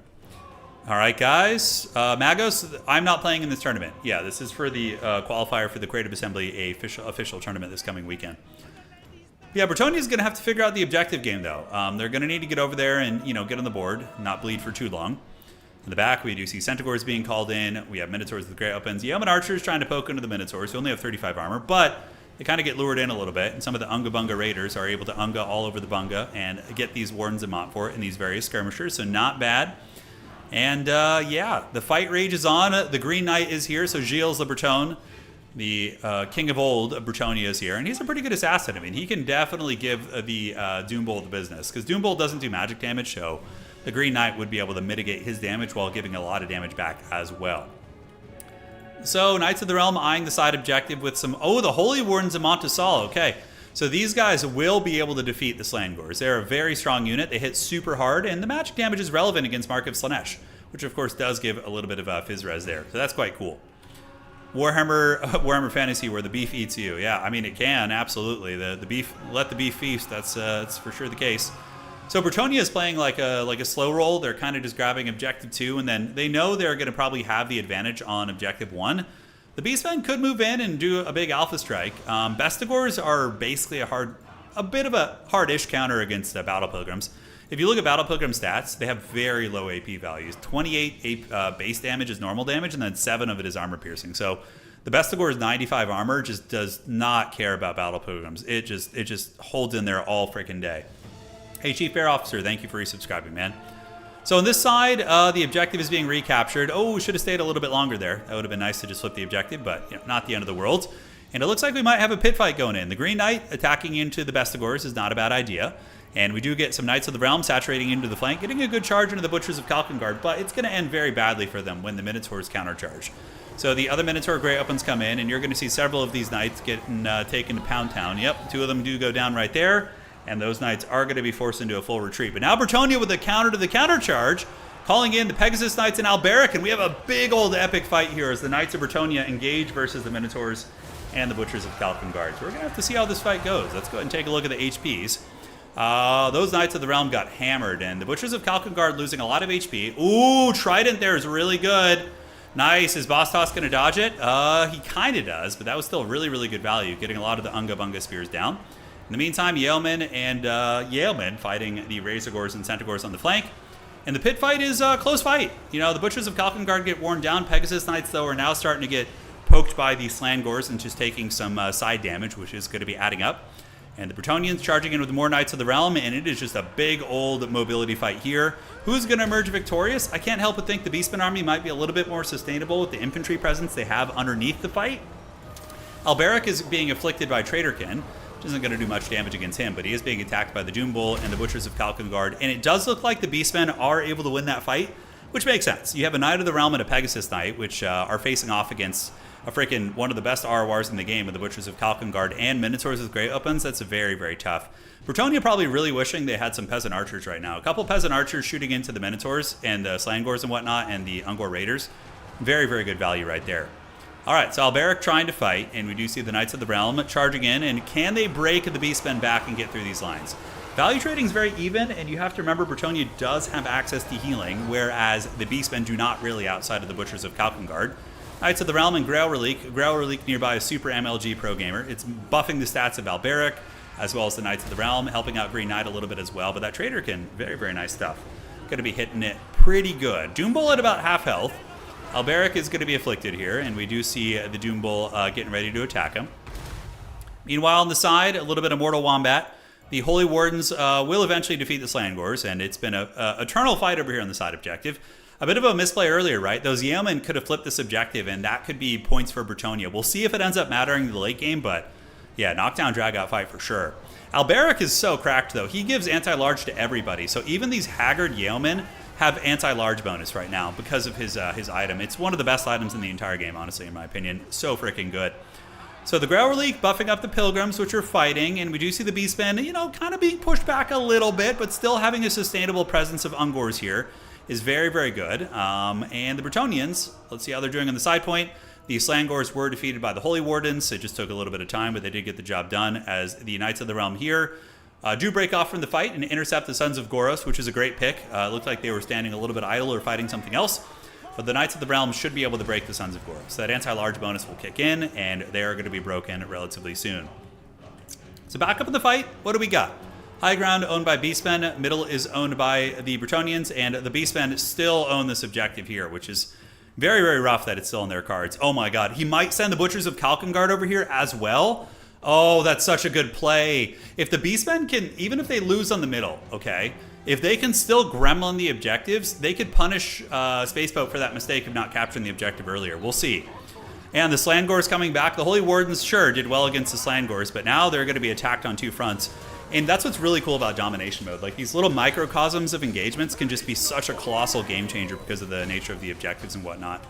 All right, guys. Magos, I'm not playing in this tournament. Yeah, this is for the qualifier for the Creative Assembly, a official tournament this coming weekend. Yeah, Bretonia's going to have to figure out the objective game, though. They're going to need to get over there and, you know, get on the board, not bleed for too long. In the back, we do see Centaurs being called in. We have Minotaurs with great opens. Yeoman Archers trying to poke into the Minotaurs, who only have 35 armor, but they kind of get lured in a little bit, and some of the Unga Bunga Raiders are able to Unga all over the Bunga and get these Wardens of Montfort in these various skirmishers, so not bad. And, yeah, the fight rages on. The Green Knight is here, so Gilles Le Breton, the king of old of Bretonia, is here, and he's a pretty good assassin. I mean, he can definitely give the Doombolt the business, because Doombolt doesn't do magic damage, so the Green Knight would be able to mitigate his damage while giving a lot of damage back as well. So, Knights of the Realm eyeing the side objective with some, oh, the Holy Wardens of Montesal, okay. So these guys will be able to defeat the Slangors. They're a very strong unit, they hit super hard, and the magic damage is relevant against Mark of Slanesh, which of course does give a little bit of Fizz Res there, so that's quite cool. Warhammer Fantasy, where the beef eats you. Yeah, I mean, it can, absolutely. The beef, let the beef feast. That's for sure the case. So Bretonia is playing like a slow roll. They're kind of just grabbing objective 2, and then they know they're going to probably have the advantage on objective 1. The Beastmen could move in and do a big alpha strike. Bestigors are basically a bit of a hard-ish counter against Battle Pilgrims. If you look at Battle Pilgrim stats, they have very low AP values. 28 base damage is normal damage, and then 7 of it is armor piercing. So the Bestigor's 95 armor just does not care about Battle Pilgrims. It just holds in there all freaking day. Hey, Chief Air Officer, thank you for resubscribing, man. So on this side, the objective is being recaptured. Oh, should have stayed a little bit longer there. That would have been nice to just flip the objective, but not the end of the world. And it looks like we might have a pit fight going in. The Green Knight attacking into the Bestigors is not a bad idea. And we do get some Knights of the Realm saturating into the flank, getting a good charge into the Butchers of Kalkengard, but it's going to end very badly for them when the Minotaurs countercharge. So the other Minotaur Grey Weapons come in, and you're going to see several of these Knights getting taken to Pound Town. Yep, 2 of them do go down right there, and those Knights are going to be forced into a full retreat. But now Bretonnia with the counter to the countercharge, calling in the Pegasus Knights and Alberic, and we have a big old epic fight here as the Knights of Bretonnia engage versus the Minotaurs and the Butchers of Kalkengard. So we're going to have to see how this fight goes. Let's go ahead and take a look at the HPs. Those Knights of the Realm got hammered, and the Butchers of Kalkengard losing a lot of HP. Ooh, Trident there is really good. Nice. Is Bostos going to dodge it? He kind of does, but that was still really, really good value, getting a lot of the Unga Bunga spears down. In the meantime, Yeoman and Yeoman fighting the Razorgors and Centaurs on the flank. And the pit fight is a close fight. The Butchers of Kalkengard get worn down. Pegasus Knights, though, are now starting to get poked by the Slangors and just taking some side damage, which is going to be adding up. And the Bretonians charging in with more Knights of the Realm, and it is just a big old mobility fight here. Who's going to emerge victorious? I can't help but think the Beastman army might be a little bit more sustainable with the infantry presence they have underneath the fight. Alberic is being afflicted by Traderkin, which isn't going to do much damage against him, but he is being attacked by the Doom Bull and the Butchers of Kalkengard, and it does look like the Beastmen are able to win that fight, which makes sense. You have a Knight of the Realm and a Pegasus Knight, which are facing off against a freaking one of the best RORs in the game with the Butchers of Kalkengard and Minotaurs with Great Weapons. That's very, very tough. Bretonnia probably really wishing they had some Peasant Archers right now. A couple Peasant Archers shooting into the Minotaurs and the Slangors and whatnot and the Ungor Raiders. Very, very good value right there. All right, so Alberic trying to fight, and we do see the Knights of the Realm charging in, and can they break the Beastmen back and get through these lines? Value trading is very even, and you have to remember Bretonnia does have access to healing, whereas the Beastmen do not really outside of the Butchers of Kalkengard. Knights of the Realm and Grail Relique. Grail Relique nearby is super MLG pro gamer. It's buffing the stats of Alberic, as well as the Knights of the Realm, helping out Green Knight a little bit as well, but that Traderkin, very, very nice stuff. Going to be hitting it pretty good. Doom Bull at about half health. Alberic is going to be afflicted here, and we do see the Doom Bull getting ready to attack him. Meanwhile, on the side, a little bit of Mortal Wombat. The Holy Wardens will eventually defeat the Slangors, and it's been an eternal fight over here on the side objective. A bit of a misplay earlier, right? Those Yeomen could have flipped this objective, and that could be points for Bretonnia. We'll see if it ends up mattering in the late game, but yeah, knockdown, drag-out fight for sure. Alberic is so cracked, though. He gives anti-large to everybody, so even these haggard Yeomen have anti-large bonus right now because of his item. It's one of the best items in the entire game, honestly, in my opinion. So freaking good. So the Grail Relique buffing up the Pilgrims, which are fighting, and we do see the Beastmen, kind of being pushed back a little bit, but still having a sustainable presence of Ungors here is very, very good. And the Bretonians, let's see how they're doing on the side point. The Slangors were defeated by the Holy Wardens. It just took a little bit of time, but they did get the job done as the Knights of the Realm here do break off from the fight and intercept the Sons of Goros, which is a great pick. It looked like they were standing a little bit idle or fighting something else. But the Knights of the Realm should be able to break the Sons of Goros. So that anti-large bonus will kick in, and they are going to be broken relatively soon. So back up in the fight, what do we got? High ground owned by Beastmen, middle is owned by the Bretonians, and the Beastmen still own this objective here, which is very, very rough that it's still in their cards. Oh my god, he might send the Butchers of Kalkengard over here as well. Oh, that's such a good play. If the Beastmen can, even if they lose on the middle, okay, if they can still gremlin the objectives, they could punish Spaceboat for that mistake of not capturing the objective earlier. We'll see. And the Slangors coming back. The Holy Wardens, sure, did well against the Slangors, but now they're going to be attacked on two fronts. And that's what's really cool about domination mode. Like, these little microcosms of engagements can just be such a colossal game changer because of the nature of the objectives and whatnot.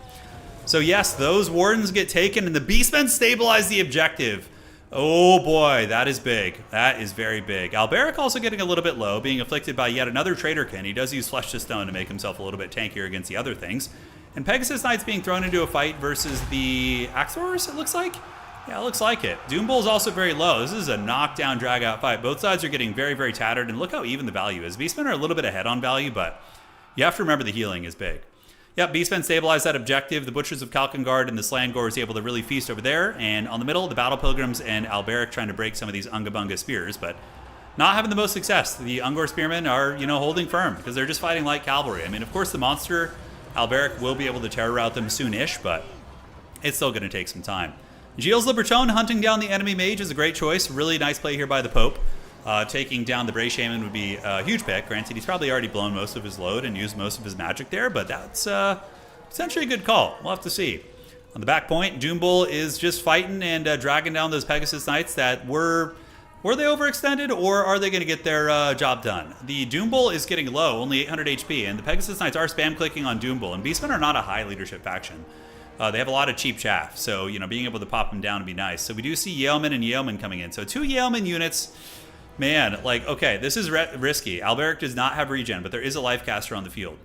So yes, those Wardens get taken, and the Beastmen stabilize the objective. Oh boy, that is big. That is very big. Alberic also getting a little bit low, being afflicted by yet another Traderkin. He does use Flesh to Stone to make himself a little bit tankier against the other things. And Pegasus Knights being thrown into a fight versus the Axors, it looks like? Yeah, it looks like it. Doom Bull is also very low. This is a knockdown, drag-out fight. Both sides are getting very, very tattered, and look how even the value is. Beastmen are a little bit ahead on value, but you have to remember the healing is big. Yep, Beastmen stabilize that objective. The Butchers of Kalkengard and the Slangor is able to really feast over there. And on the middle, the Battle Pilgrims and Alberic trying to break some of these Unga Bunga spears, but not having the most success. The Ungor Spearmen are, holding firm because they're just fighting light cavalry. I mean, of course, the monster, Alberic, will be able to terror rout them soon-ish, but it's still going to take some time. Gilles Le Breton hunting down the enemy mage is a great choice. Really nice play here by the Pope. Taking down the Bray Shaman would be a huge pick. Granted, he's probably already blown most of his load and used most of his magic there, but that's essentially a good call. We'll have to see. On the back point, Doombull is just fighting and dragging down those Pegasus Knights that were they overextended, or are they going to get their job done? The Doombull is getting low, only 800 HP, and the Pegasus Knights are spam clicking on Doombull, and Beastmen are not a high leadership faction. They have a lot of cheap chaff, so being able to pop them down would be nice. So we do see Yeoman and Yeoman coming in. So 2 Yeoman units. Man, okay, this is risky. Alberic does not have regen, but there is a life caster on the field.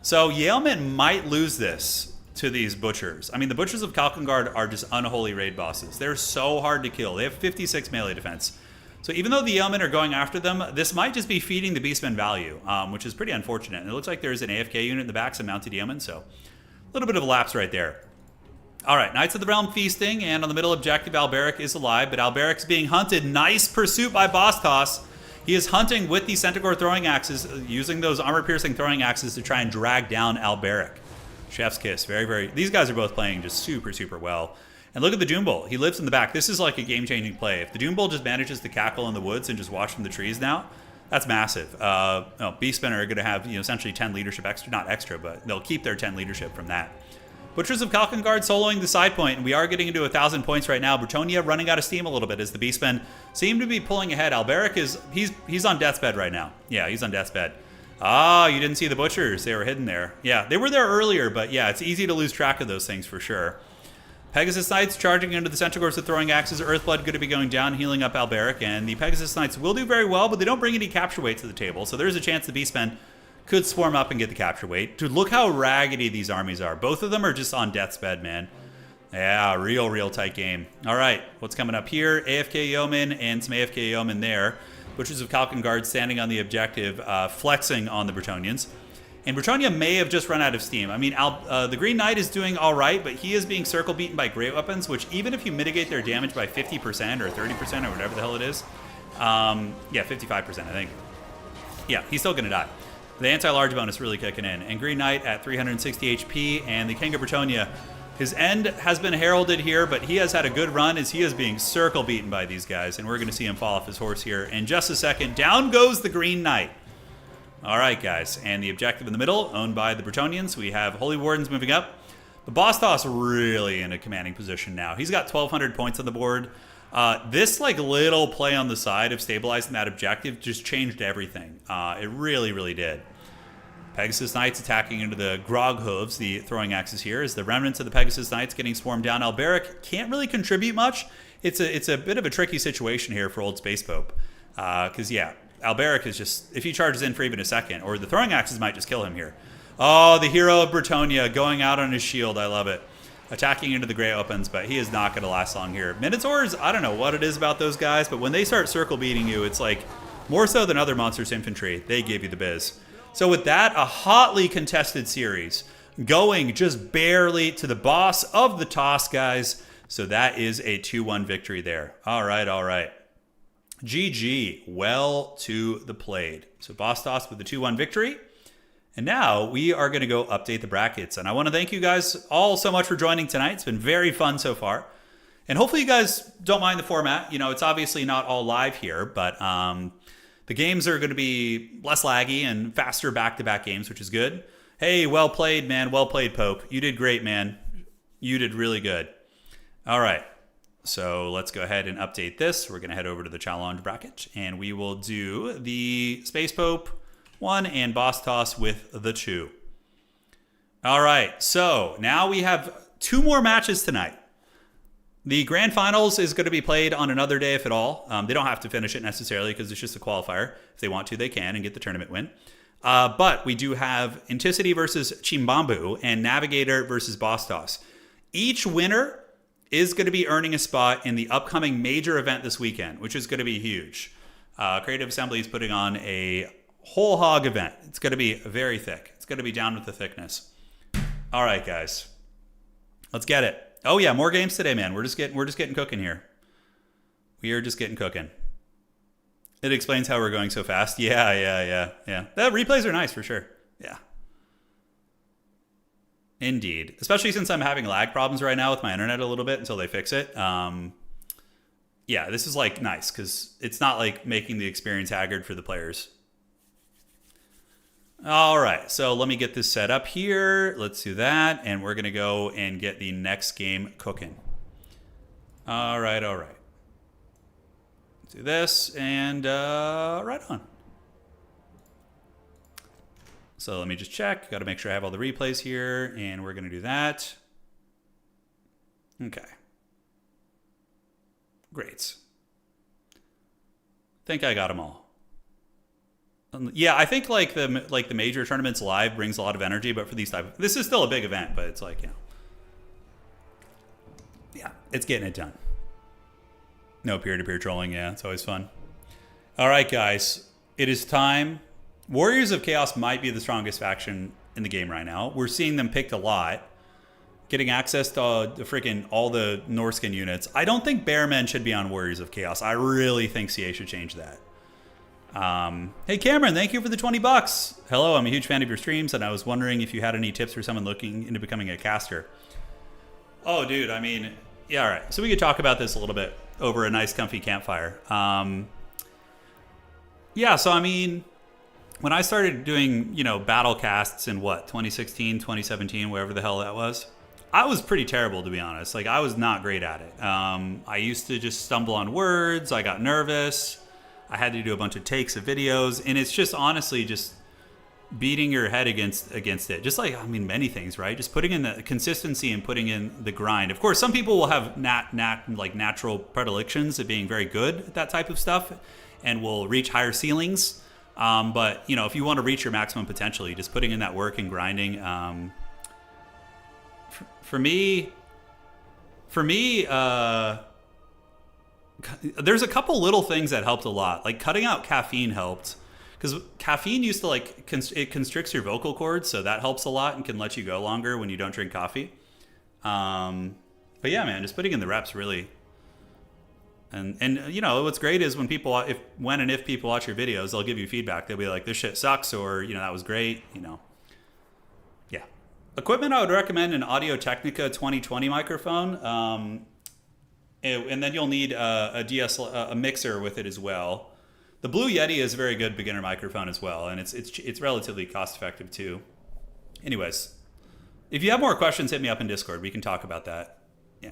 So Yeoman might lose this to these Butchers. I mean, the Butchers of Kalkengard are just unholy raid bosses. They're so hard to kill. They have 56 melee defense. So even though the Yeomen are going after them, this might just be feeding the Beastmen value, which is pretty unfortunate. And it looks like there's an AFK unit in the back, some mounted Yeomen, so a little bit of a lapse right there. All right, Knights of the Realm feasting, and on the middle objective, Alberic is alive, but Alberic's being hunted. Nice pursuit by Boss Toss. He is hunting with the Centaur throwing axes, using those armor-piercing throwing axes to try and drag down Alberic. Chef's kiss. Very, very... These guys are both playing just super, super well. And look at the Doombull. He lives in the back. This is like a game-changing play. If the Doombull just manages to cackle in the woods and just watch from the trees now, that's massive. Beastmen are going to have essentially 10 leadership extra. Not extra, but they'll keep their 10 leadership from that. Butchers of Kalkengard soloing the side point, and we are getting into 1,000 points right now. Bretonia running out of steam a little bit as the Beastmen seem to be pulling ahead. Alberic he's on death's bed right now. Yeah, he's on death's bed. Ah, you didn't see the Butchers. They were hidden there. Yeah, they were there earlier, but yeah, it's easy to lose track of those things for sure. Pegasus Knights charging into the Centaurs with throwing axes. Earthblood going to be going down, healing up Alberic, and the Pegasus Knights will do very well, but they don't bring any capture weight to the table, so there's a chance the Beastmen could swarm up and get the capture weight. Dude, look how raggedy these armies are. Both of them are just on death's bed, man. Yeah, real tight game. All right, what's coming up here? AFK Yeoman and some AFK Yeoman there. Butchers of Kalkengard standing on the objective, flexing on the Bretonians. And Bretonia may have just run out of steam. I mean, the Green Knight is doing all right, but he is being circle beaten by great weapons, which even if you mitigate their damage by 50% or 30% or whatever the hell it is, yeah, 55%, I think. Yeah, he's still going to die. The anti-large bonus really kicking in. And Green Knight at 360 HP, and the King of Bretonia, his end has been heralded here, but he has had a good run as he is being circle beaten by these guys, and we're going to see him fall off his horse here in just a second. Down goes the Green Knight. All right, guys, and the objective in the middle, owned by the Bretonians. We have Holy Wardens moving up. The Boss Toss really in a commanding position now. He's got 1,200 points on the board. This little play on the side of stabilizing that objective just changed everything. It really did. Pegasus Knights attacking into the Grog Hooves, the throwing axes here, as the remnants of the Pegasus Knights getting swarmed down. Alberic can't really contribute much. It's a bit of a tricky situation here for old Space Pope. Because, yeah, Alberic is just, if he charges in for even a second, or the throwing axes might just kill him here. Oh, the hero of Bretonia going out on his shield. I love it. Attacking into the gray opens, but he is not going to last long here. Minotaurs, I don't know what it is about those guys, but when they start circle beating you, it's like more so than other Monsters Infantry. They give you the biz. So with that, a hotly contested series going just barely to the boss of the toss, guys. So that is a 2-1 victory there. All right. GG, well to the played. So boss toss with the 2-1 victory. And now we are going to go update the brackets. And I want to thank you guys all so much for joining tonight. It's been very fun so far. And hopefully you guys don't mind the format. You know, it's obviously not all live here, but the games are going to be less laggy and faster back-to-back games, which is good. Hey, well played, man. Well played, Pope. You did great, man. You did really good. All right. So let's go ahead and update this. We're going to head over to the challenge bracket, and we will do the Space Pope 1 and Boss Toss with the 2. All right. So now we have 2 more matches tonight. The grand finals is going to be played on another day, if at all. They don't have to finish it necessarily because it's just a qualifier. If they want to, they can and get the tournament win. But we do have Enticity versus Chimbamboo and Navigator versus Boss Toss. Each winner is going to be earning a spot in the upcoming major event this weekend, which is going to be huge. Creative Assembly is putting on a whole hog event. It's going to be very thick. It's going to be down with the thickness. All right, guys. Let's get it. Oh yeah, more games today, man. We're just getting cooking here. We are just getting cooking. It explains how we're going so fast. Yeah. The replays are nice for sure. Yeah. Indeed. Especially since I'm having lag problems right now with my internet a little bit until they fix it. Yeah, yeah, this is like nice because it's not like making the experience haggard for the players. All right, so let me get this set up here. Let's do that, and we're gonna go and get the next game cooking. All right. Let's do this, and right on. So let me just check. Got to make sure I have all the replays here, and we're gonna do that. Okay. Great. Think I got them all. Yeah, I think like the major tournaments live brings a lot of energy, but for these this is still a big event, but it's like, you know, yeah, it's getting it done. No peer-to-peer trolling, yeah, it's always fun. All right, guys, it is time. Warriors of Chaos might be the strongest faction in the game right now. We're seeing them picked a lot. Getting access to the freaking all the Norskin units. I don't think Bearmen should be on Warriors of Chaos. I really think CA should change that. Hey Cameron, thank you for the 20 bucks. Hello, I'm a huge fan of your streams, and I was wondering if you had any tips for someone looking into becoming a caster. Oh, dude, I mean, yeah, all right. So we could talk about this a little bit over a nice, comfy campfire. Yeah, so I mean, when I started doing, you know, battle casts in what, 2016, 2017, wherever the hell that was, I was pretty terrible, to be honest. Like, I was not great at it. I used to just stumble on words. I got nervous. I had to do a bunch of takes of videos, and it's just honestly just beating your head against it. Just like, I mean, many things, right? Just putting in the consistency and putting in the grind. Of course, some people will have natural predilections at being very good at that type of stuff and will reach higher ceilings. But, you know, if you want to reach your maximum potential, you just putting in that work and grinding. For me, there's a couple little things that helped a lot. Like cutting out caffeine helped, because caffeine used to like it constricts your vocal cords, so that helps a lot and can let you go longer when you don't drink coffee. But yeah, man, just putting in the reps really. And you know what's great is when if people watch your videos, they'll give you feedback. They'll be like, "This shit sucks," or you know, "That was great," you know. Yeah. Equipment, I would recommend an Audio Technica 2020 microphone. And then you'll need a mixer with it as well. The Blue Yeti is a very good beginner microphone as well, and it's relatively cost effective too. Anyways, if you have more questions, hit me up in Discord. We can talk about that. Yeah.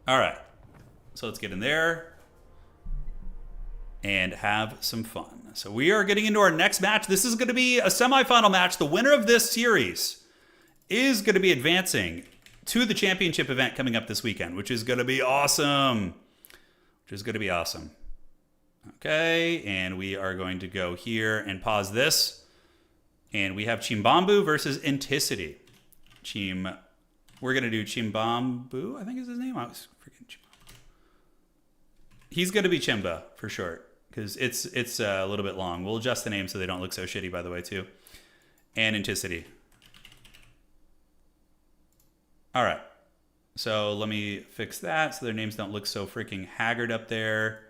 All right. So let's get in there and have some fun. So we are getting into our next match. This is going to be a semifinal match. The winner of this series is going to be advancing to the championship event coming up this weekend, which is going to be awesome. Okay, and we are going to go here and pause this. And we have Chimbamboo versus Enticity. We're going to do Chimbamboo, I think is his name. I was freaking Chimbamboo. He's going to be Chimba for short, because it's a little bit long. We'll adjust the name so they don't look so shitty, by the way, too. And Enticity. All right, so let me fix that so their names don't look so freaking haggard up there.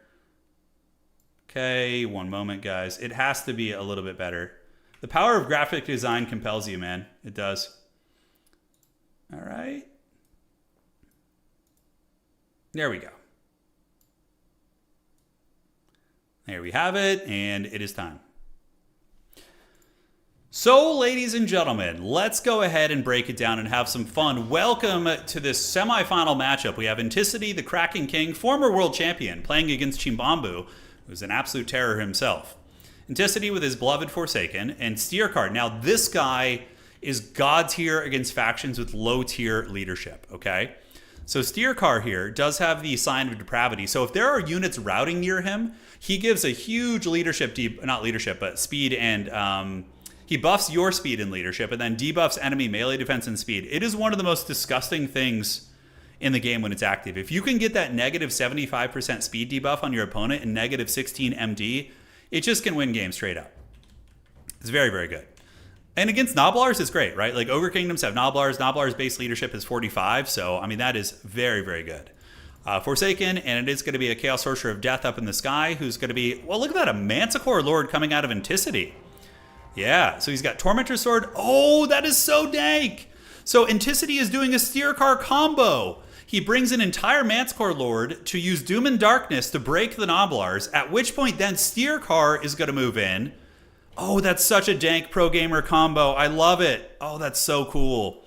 Okay, one moment, guys. It has to be a little bit better. The power of graphic design compels you, man. It does. All right. There we go. There we have it, and it is time. So, ladies and gentlemen, let's go ahead and break it down and have some fun. Welcome to this semifinal matchup. We have Enticity, the Kraken King, former world champion, playing against Chimbamboo, who's an absolute terror himself. Enticity with his beloved Forsaken, and Steercard. Now, this guy is god tier against factions with low tier leadership, okay? So Steercar here does have the sign of depravity. So if there are units routing near him, he gives a huge leadership, speed and... he buffs your speed and leadership and then debuffs enemy melee defense and speed. It is one of the most disgusting things in the game when it's active. If you can get that negative 75% speed debuff on your opponent and negative 16 MD, it just can win games straight up. It's very, very good. And against Noblars, it's great, right? Like Ogre Kingdoms have Noblars. Noblars base leadership is 45. So, I mean, that is very, very good. Forsaken, and it is going to be a Chaos Sorcerer of Death up in the sky who's going to be, well, look at that, a Manticore Lord coming out of Enticity. Yeah, so he's got Tormentor Sword. Oh, that is so dank. So Enticity is doing a Steercar combo. he brings an entire Manticore Lord to use Doom and Darkness to break the Noblars, at which point then Steercar is going to move in. Oh, that's such a dank pro-gamer combo. I love it. Oh, that's so cool.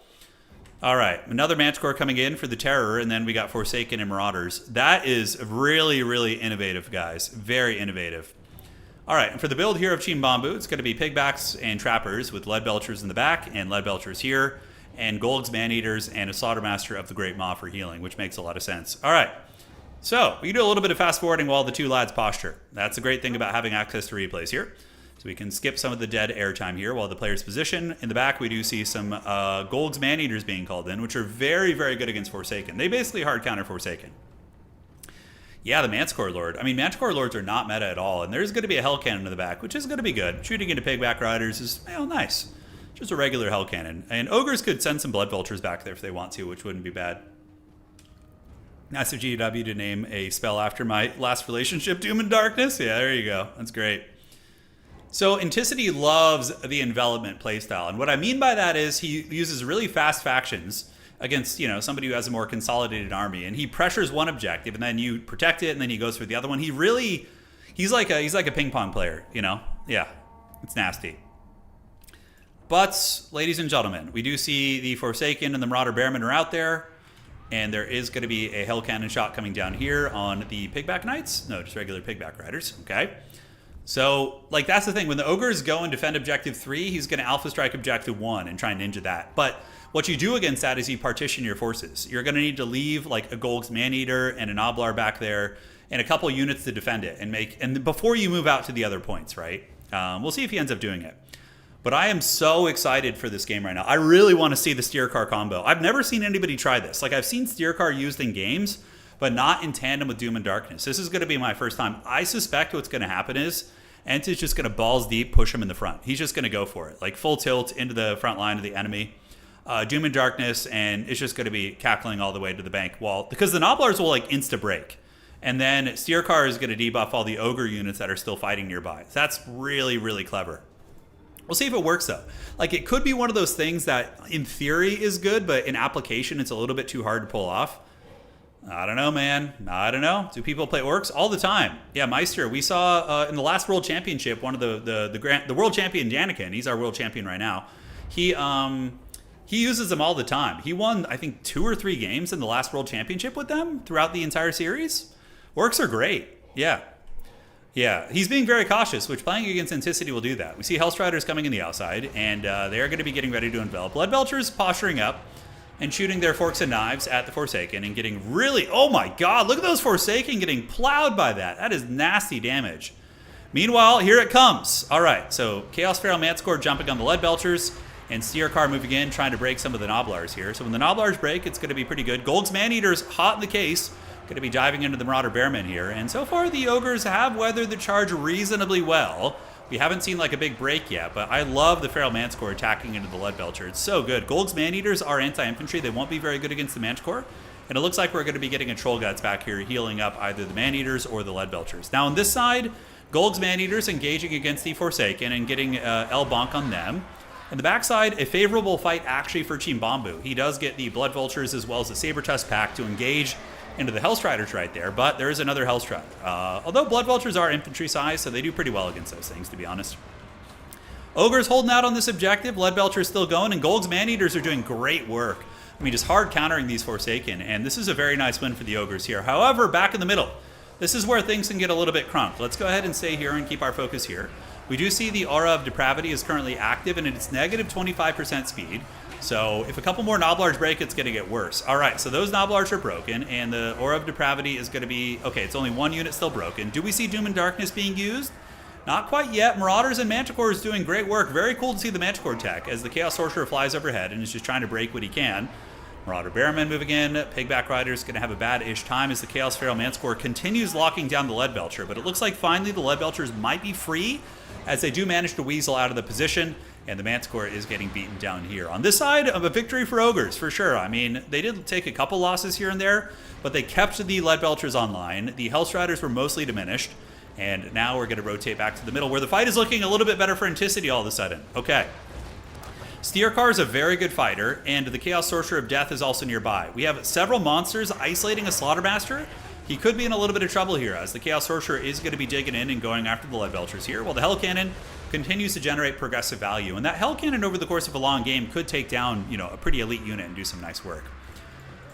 All right, another Manticore coming in for the Terror, and then we got Forsaken and Marauders. That is really, really innovative, guys. Very innovative. All right, and for the build here of Chimbamboo, it's going to be Pigbacks and Trappers with Lead Belchers in the back and Lead Belchers here, and Golgs, Maneaters, and a Slaughtermaster of the Great Maw for healing, which makes a lot of sense. All right, so we can do a little bit of fast forwarding while the two lads posture. That's a great thing about having access to replays here. So we can skip some of the dead airtime here while the players position. In the back, we do see some Golgs Maneaters being called in, which are very, very good against Forsaken. They basically hard counter Forsaken. Yeah, the Manticore Lord. I mean, Manticore Lords are not meta at all, and there's going to be a Hell Cannon in the back, which is going to be good. Shooting into Pigback Riders is, nice. Just a regular Hell Cannon. And Ogres could send some Blood Vultures back there if they want to, which wouldn't be bad. Nice of GW to name a spell after my last relationship, Doom and Darkness. Yeah, there you go. That's great. So Enticity loves the envelopment playstyle, and what I mean by that is he uses really fast factions against somebody who has a more consolidated army, and he pressures one objective, and then you protect it, and then he goes for the other one. He's like a ping pong player, Yeah, it's nasty. But ladies and gentlemen, we do see the Forsaken and the Marauder Bearmen are out there, and there is going to be a Hell Cannon shot coming down here on the Pigback Knights. No, just regular Pigback Riders. Okay. So, that's the thing. When the Ogres go and defend Objective 3, he's going to Alpha Strike Objective 1 and try and ninja that. But what you do against that is you partition your forces. You're going to need to leave, a Golgs Maneater and a Noblar back there and a couple units to defend it and before you move out to the other points, right? We'll see if he ends up doing it. But I am so excited for this game right now. I really want to see the Steercar combo. I've never seen anybody try this. I've seen Steercar used in games, but not in tandem with Doom and Darkness. This is going to be my first time. I suspect what's going to happen is Ent is just going to balls deep push him in the front. He's just going to go for it. Full tilt into the front line of the enemy. Doom and Darkness, and it's just going to be cackling all the way to the bank wall. Because the Noblars will insta-break. And then Steercar is going to debuff all the Ogre units that are still fighting nearby. So that's really, really clever. We'll see if it works, though. It could be one of those things that, in theory, is good, but in application, it's a little bit too hard to pull off. I don't know, man. I don't know. Do people play Orcs? All the time. Yeah, Meister. We saw in the last World Championship, one of the World Champion, Janikin, he's our World Champion right now. He uses them all the time. He won, I think, 2 or 3 games in the last World Championship with them throughout the entire series. Orcs are great. Yeah. Yeah, he's being very cautious, which playing against Enticity will do that. We see Hellstriders coming in the outside, and they're going to be getting ready to envelop. Blood Belchers posturing up and shooting their forks and knives at the Forsaken and getting really... Oh my god, look at those Forsaken getting plowed by that. That is nasty damage. Meanwhile, here it comes. All right, so Chaos Feral Manticore jumping on the Lead Belchers, and Steercar moving in, trying to break some of the Noblars here. So when the Noblars break, it's going to be pretty good. Golgs Maneaters hot in the case. Going to be diving into the Marauder Bearmen here. And so far, the Ogres have weathered the charge reasonably well. We haven't seen a big break yet, but I love the Feral Manticore attacking into the Lead Belcher. It's so good. Golgs Maneaters are anti-infantry. They won't be very good against the Manticore. And it looks like we're going to be getting a Troll Guts back here, healing up either the Maneaters or the Lead Belchers. Now on this side, Golgs Maneaters engaging against the Forsaken and getting El Bonk on them. On the backside, a favorable fight actually for Chimbamboo. He does get the Blood Vultures as well as the Saber-Tusk pack to engage into the Hellstriders right there, but there is another Hellstrider. Although Blood Vultures are infantry size, so they do pretty well against those things, to be honest. Ogre's holding out on this objective, Lead Belcher's still going, and Golgs Maneaters are doing great work. I mean, just hard countering these Forsaken, and this is a very nice win for the Ogres here. However, back in the middle, this is where things can get a little bit crunked. Let's go ahead and stay here and keep our focus here. We do see the Aura of Depravity is currently active, and it's negative 25% speed. So if a couple more Noblars break, it's going to get worse. All right, so those Noblars are broken, and the Aura of Depravity is going to be... Okay, it's only one unit still broken. Do we see Doom and Darkness being used? Not quite yet. Marauders and Manticore is doing great work. Very cool to see the Manticore tech as the Chaos Sorcerer flies overhead and is just trying to break what he can. Marauder Bearmen moving in. Pigback Rider's going to have a bad-ish time as the Chaos Feral Manticore continues locking down the Lead Belcher, but it looks like finally the Lead Belchers might be free as they do manage to weasel out of the position. And the Manticore is getting beaten down here. On this side, of a victory for Ogres, for sure. I mean, they did take a couple losses here and there, but they kept the Lead Belchers online. The Hellstriders were mostly diminished. And now we're going to rotate back to the middle, where the fight is looking a little bit better for Enticity all of a sudden. Okay. Steercar is a very good fighter, and the Chaos Sorcerer of Death is also nearby. We have several monsters isolating a Slaughtermaster. He could be in a little bit of trouble here, as the Chaos Sorcerer is going to be digging in and going after the Lead Belchers here, while the Hell Cannon continues to generate progressive value. And that Hell Cannon over the course of a long game could take down, you know, a pretty elite unit and do some nice work.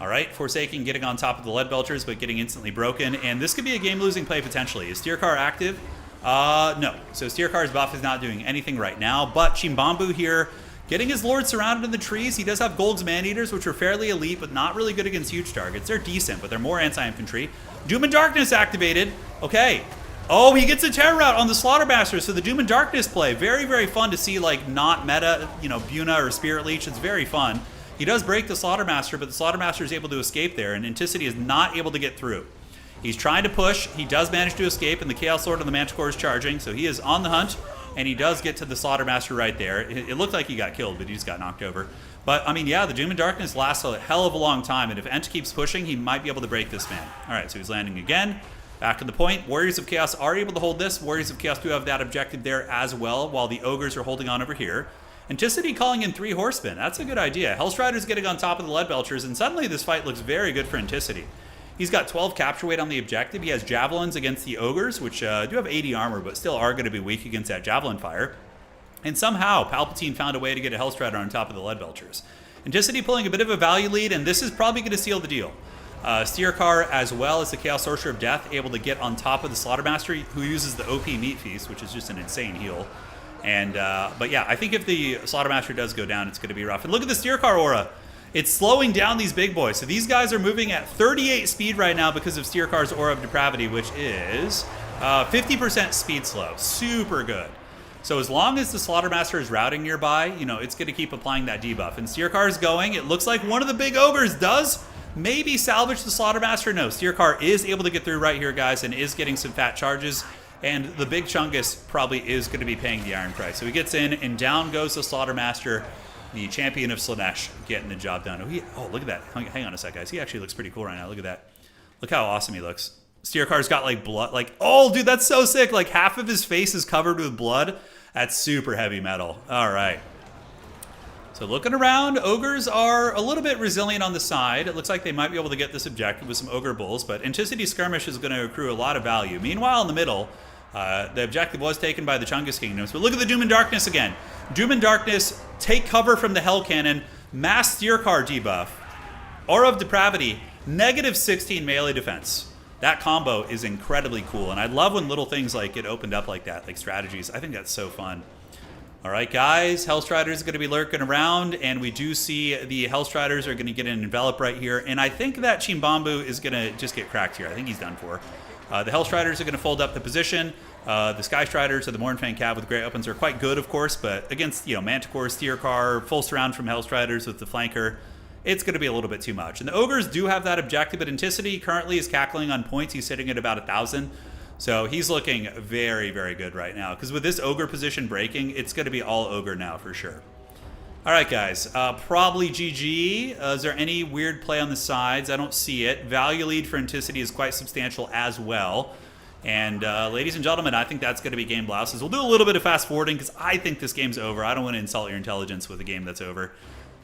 All right, Forsaken getting on top of the Lead Belchers, but getting instantly broken. And this could be a game-losing play potentially. Is Steercar active? No. So Steercar's buff is not doing anything right now, but Chimbamboo here, getting his Lord surrounded in the trees. He does have Golg's Man-Eaters, which are fairly elite, but not really good against huge targets. They're decent, but they're more anti-infantry. Doom and Darkness activated. Okay. Oh, he gets a Terror Route on the Slaughtermaster, so the Doom and Darkness play. Very, very fun to see, like, not meta, you know, Buna or Spirit Leech. It's very fun. He does break the Slaughtermaster, but the Slaughtermaster is able to escape there, and Enticity is not able to get through. He's trying to push. He does manage to escape, and the Chaos Lord and the Manticore is charging, so he is on the hunt. And he does get to the Slaughtermaster right there. It looked like he got killed, but he just got knocked over. But, I mean, yeah, the Doom and Darkness lasts a hell of a long time, and if Ent keeps pushing, he might be able to break this man. All right, so he's landing again. Back to the point. Warriors of Chaos are able to hold this. Warriors of Chaos do have that objective there as well, while the Ogres are holding on over here. Enticity calling in 3 Horsemen. That's a good idea. Hellstrider's getting on top of the Lead Belchers, and suddenly this fight looks very good for Enticity. He's got 12 capture weight on the objective. He has Javelins against the Ogres, which do have 80 armor, but still are going to be weak against that Javelin fire. And somehow, Palpatine found a way to get a Hellstrider on top of the Lead Belchers. Enticity pulling a bit of a value lead, and this is probably going to seal the deal. Steercar, as well as the Chaos Sorcerer of Death, able to get on top of the Slaughtermaster, who uses the OP Meat Feast, which is just an insane heal. And but yeah, I think if the Slaughtermaster does go down, it's going to be rough. And look at the Steercar aura. It's slowing down these big boys. So these guys are moving at 38 speed right now because of Steercar's Aura of Depravity, which is 50% speed slow. Super good. So as long as the Slaughtermaster is routing nearby, you know, it's going to keep applying that debuff. And Steercar is going. It looks like one of the big Ogres does maybe salvage the Slaughtermaster. No, Steercar is able to get through right here, guys, and is getting some fat charges. And the big Chungus probably is going to be paying the iron price. So he gets in, and down goes the Slaughtermaster, the champion of Slaanesh, getting the job done. Oh, look at that. Hang on a sec, guys. He actually looks pretty cool right now. Look at that. Look how awesome he looks. Steercar's got, like, blood. Like, oh, dude, that's so sick. Like, half of his face is covered with blood. That's super heavy metal. All right. So looking around, Ogres are a little bit resilient on the side. It looks like they might be able to get this objective with some Ogre Bulls, but Enticity Skirmish is going to accrue a lot of value. Meanwhile, in the middle, the objective was taken by the Chungus Kingdoms, but look at the Doom and Darkness again. Doom and Darkness take cover from the Hell Cannon, mass Steercar debuff, Aura of Depravity, negative 16 melee defense. That combo is incredibly cool, and I love when little things like get opened up like that, like strategies. I think that's so fun. All right, guys, Hellstrider is going to be lurking around, and we do see the Hellstriders are going to get an envelop right here, and I think that Chimbamboo is going to just get cracked here. I think he's done for. The Hellstriders are going to fold up the position. The Skystriders or the Mournfang Cav with great weapons are quite good, of course, but against, you know, Manticore, Steercar, full surround from Hellstriders with the flanker, it's going to be a little bit too much. And the Ogres do have that objective, but Enticity currently is cackling on points. He's sitting at about 1,000. So he's looking very, very good right now. Because with this Ogre position breaking, it's going to be all Ogre now for sure. All right, guys. Probably GG. Is there any weird play on the sides? I don't see it. Value lead for Enticity is quite substantial as well. And ladies and gentlemen, I think that's going to be game blouses. We'll do a little bit of fast forwarding because I think this game's over. I don't want to insult your intelligence with a game that's over.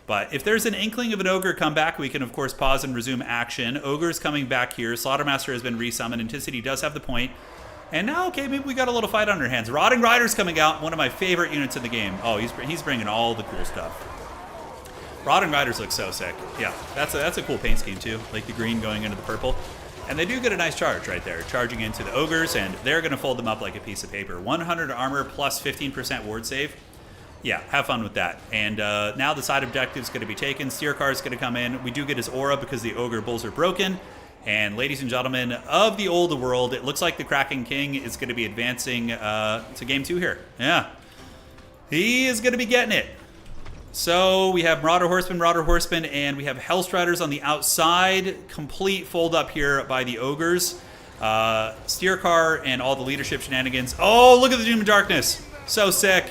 But if there's an inkling of an Ogre comeback, we can, of course, pause and resume action. Ogre's coming back here. Slaughtermaster has been resummoned. Enticity does have the point. And now, okay, maybe we got a little fight on our hands. Rotting Rider's coming out, one of my favorite units in the game. Oh, he's bringing all the cool stuff. Rotting Riders look so sick. Yeah, that's a cool paint scheme, too. Like the green going into the purple. And they do get a nice charge right there, charging into the Ogres, and they're going to fold them up like a piece of paper. 100 armor plus 15% ward save. Yeah, have fun with that. And now the side objective is going to be taken. Steercar is going to come in. We do get his aura because the Ogre Bulls are broken. And ladies and gentlemen of the old world, it looks like the Kraken King is going to be advancing to game 2 here. Yeah, he is going to be getting it. So we have Marauder Horseman, and we have Hellstriders on the outside. Complete fold up here by the Ogres. Steercar and all the leadership shenanigans. Oh, look at the Doom and Darkness. So sick.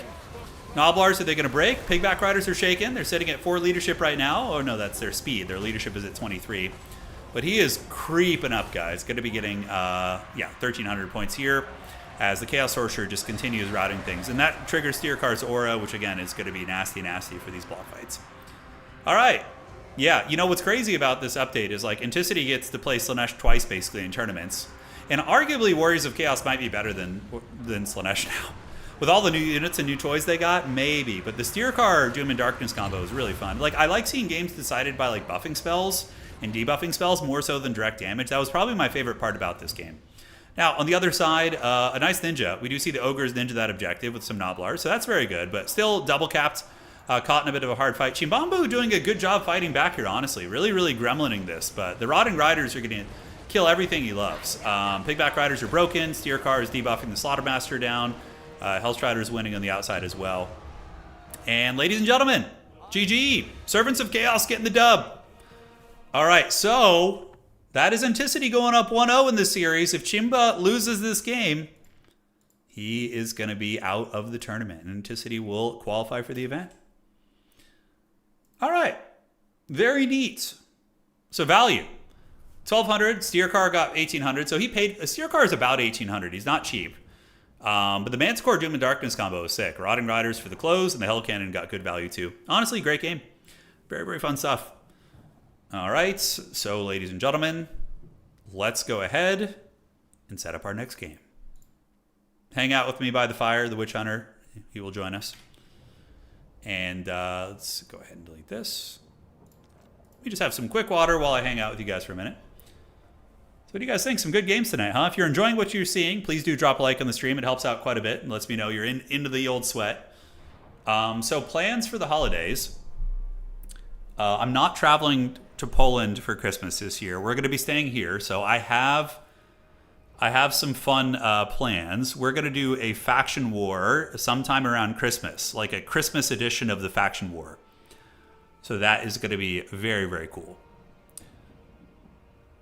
Noblars, are they going to break? Pigback Riders are shaken. They're sitting at 4 leadership right now. Oh, no, that's their speed. Their leadership is at 23. But he is creeping up, guys. Going to be getting, 1,300 points here. as the Chaos Sorcerer just continues routing things. And that triggers Steercar's aura, which again is going to be nasty for these block fights. All right. Yeah, you know what's crazy about this update is like Enticity gets to play Slaanesh twice basically in tournaments. And arguably Warriors of Chaos might be better than Slaanesh now. With all the new units and new toys they got, maybe. But the Steercar Doom and Darkness combo is really fun. Like, I like seeing games decided by like buffing spells and debuffing spells more so than direct damage. That was probably my favorite part about this game. Now, on the other side, a nice ninja. We do see the Ogres ninja that objective with some Noblars, so that's very good. But still double capped, caught in a bit of a hard fight. Chimbamboo doing a good job fighting back here, honestly. Really, really gremlining this. But the Rotting Riders are going to kill everything he loves. Pigback Riders are broken. Steercar is debuffing the Slaughtermaster down. Hellstrider is winning on the outside as well. And ladies and gentlemen, GG. Servants of Chaos getting the dub. All right, so that is Enticity going up 1-0 in this series. If Chimba loses this game, he is going to be out of the tournament. And Enticity will qualify for the event. All right. Very neat. So value. 1,200. Steercar got 1,800. So he paid... Steercar is about 1,800. He's not cheap. But the Manticore Doom and Darkness combo is sick. Rotting Riders for the close, and the Hell Cannon got good value too. Honestly, great game. Very, very fun stuff. All right, so ladies and gentlemen, let's go ahead and set up our next game. Hang out with me by the fire, the Witch Hunter. He will join us. And let's go ahead and delete this. Let me just have some quick water while I hang out with you guys for a minute. So what do you guys think? Some good games tonight, huh? If you're enjoying what you're seeing, please do drop a like on the stream. It helps out quite a bit and lets me know you're into the old sweat. So plans for the holidays. I'm not traveling to Poland for Christmas this year. We're going to be staying here. So I have some fun plans. We're going to do a faction war sometime around Christmas, like a Christmas edition of the faction war. So that is going to be very, very cool.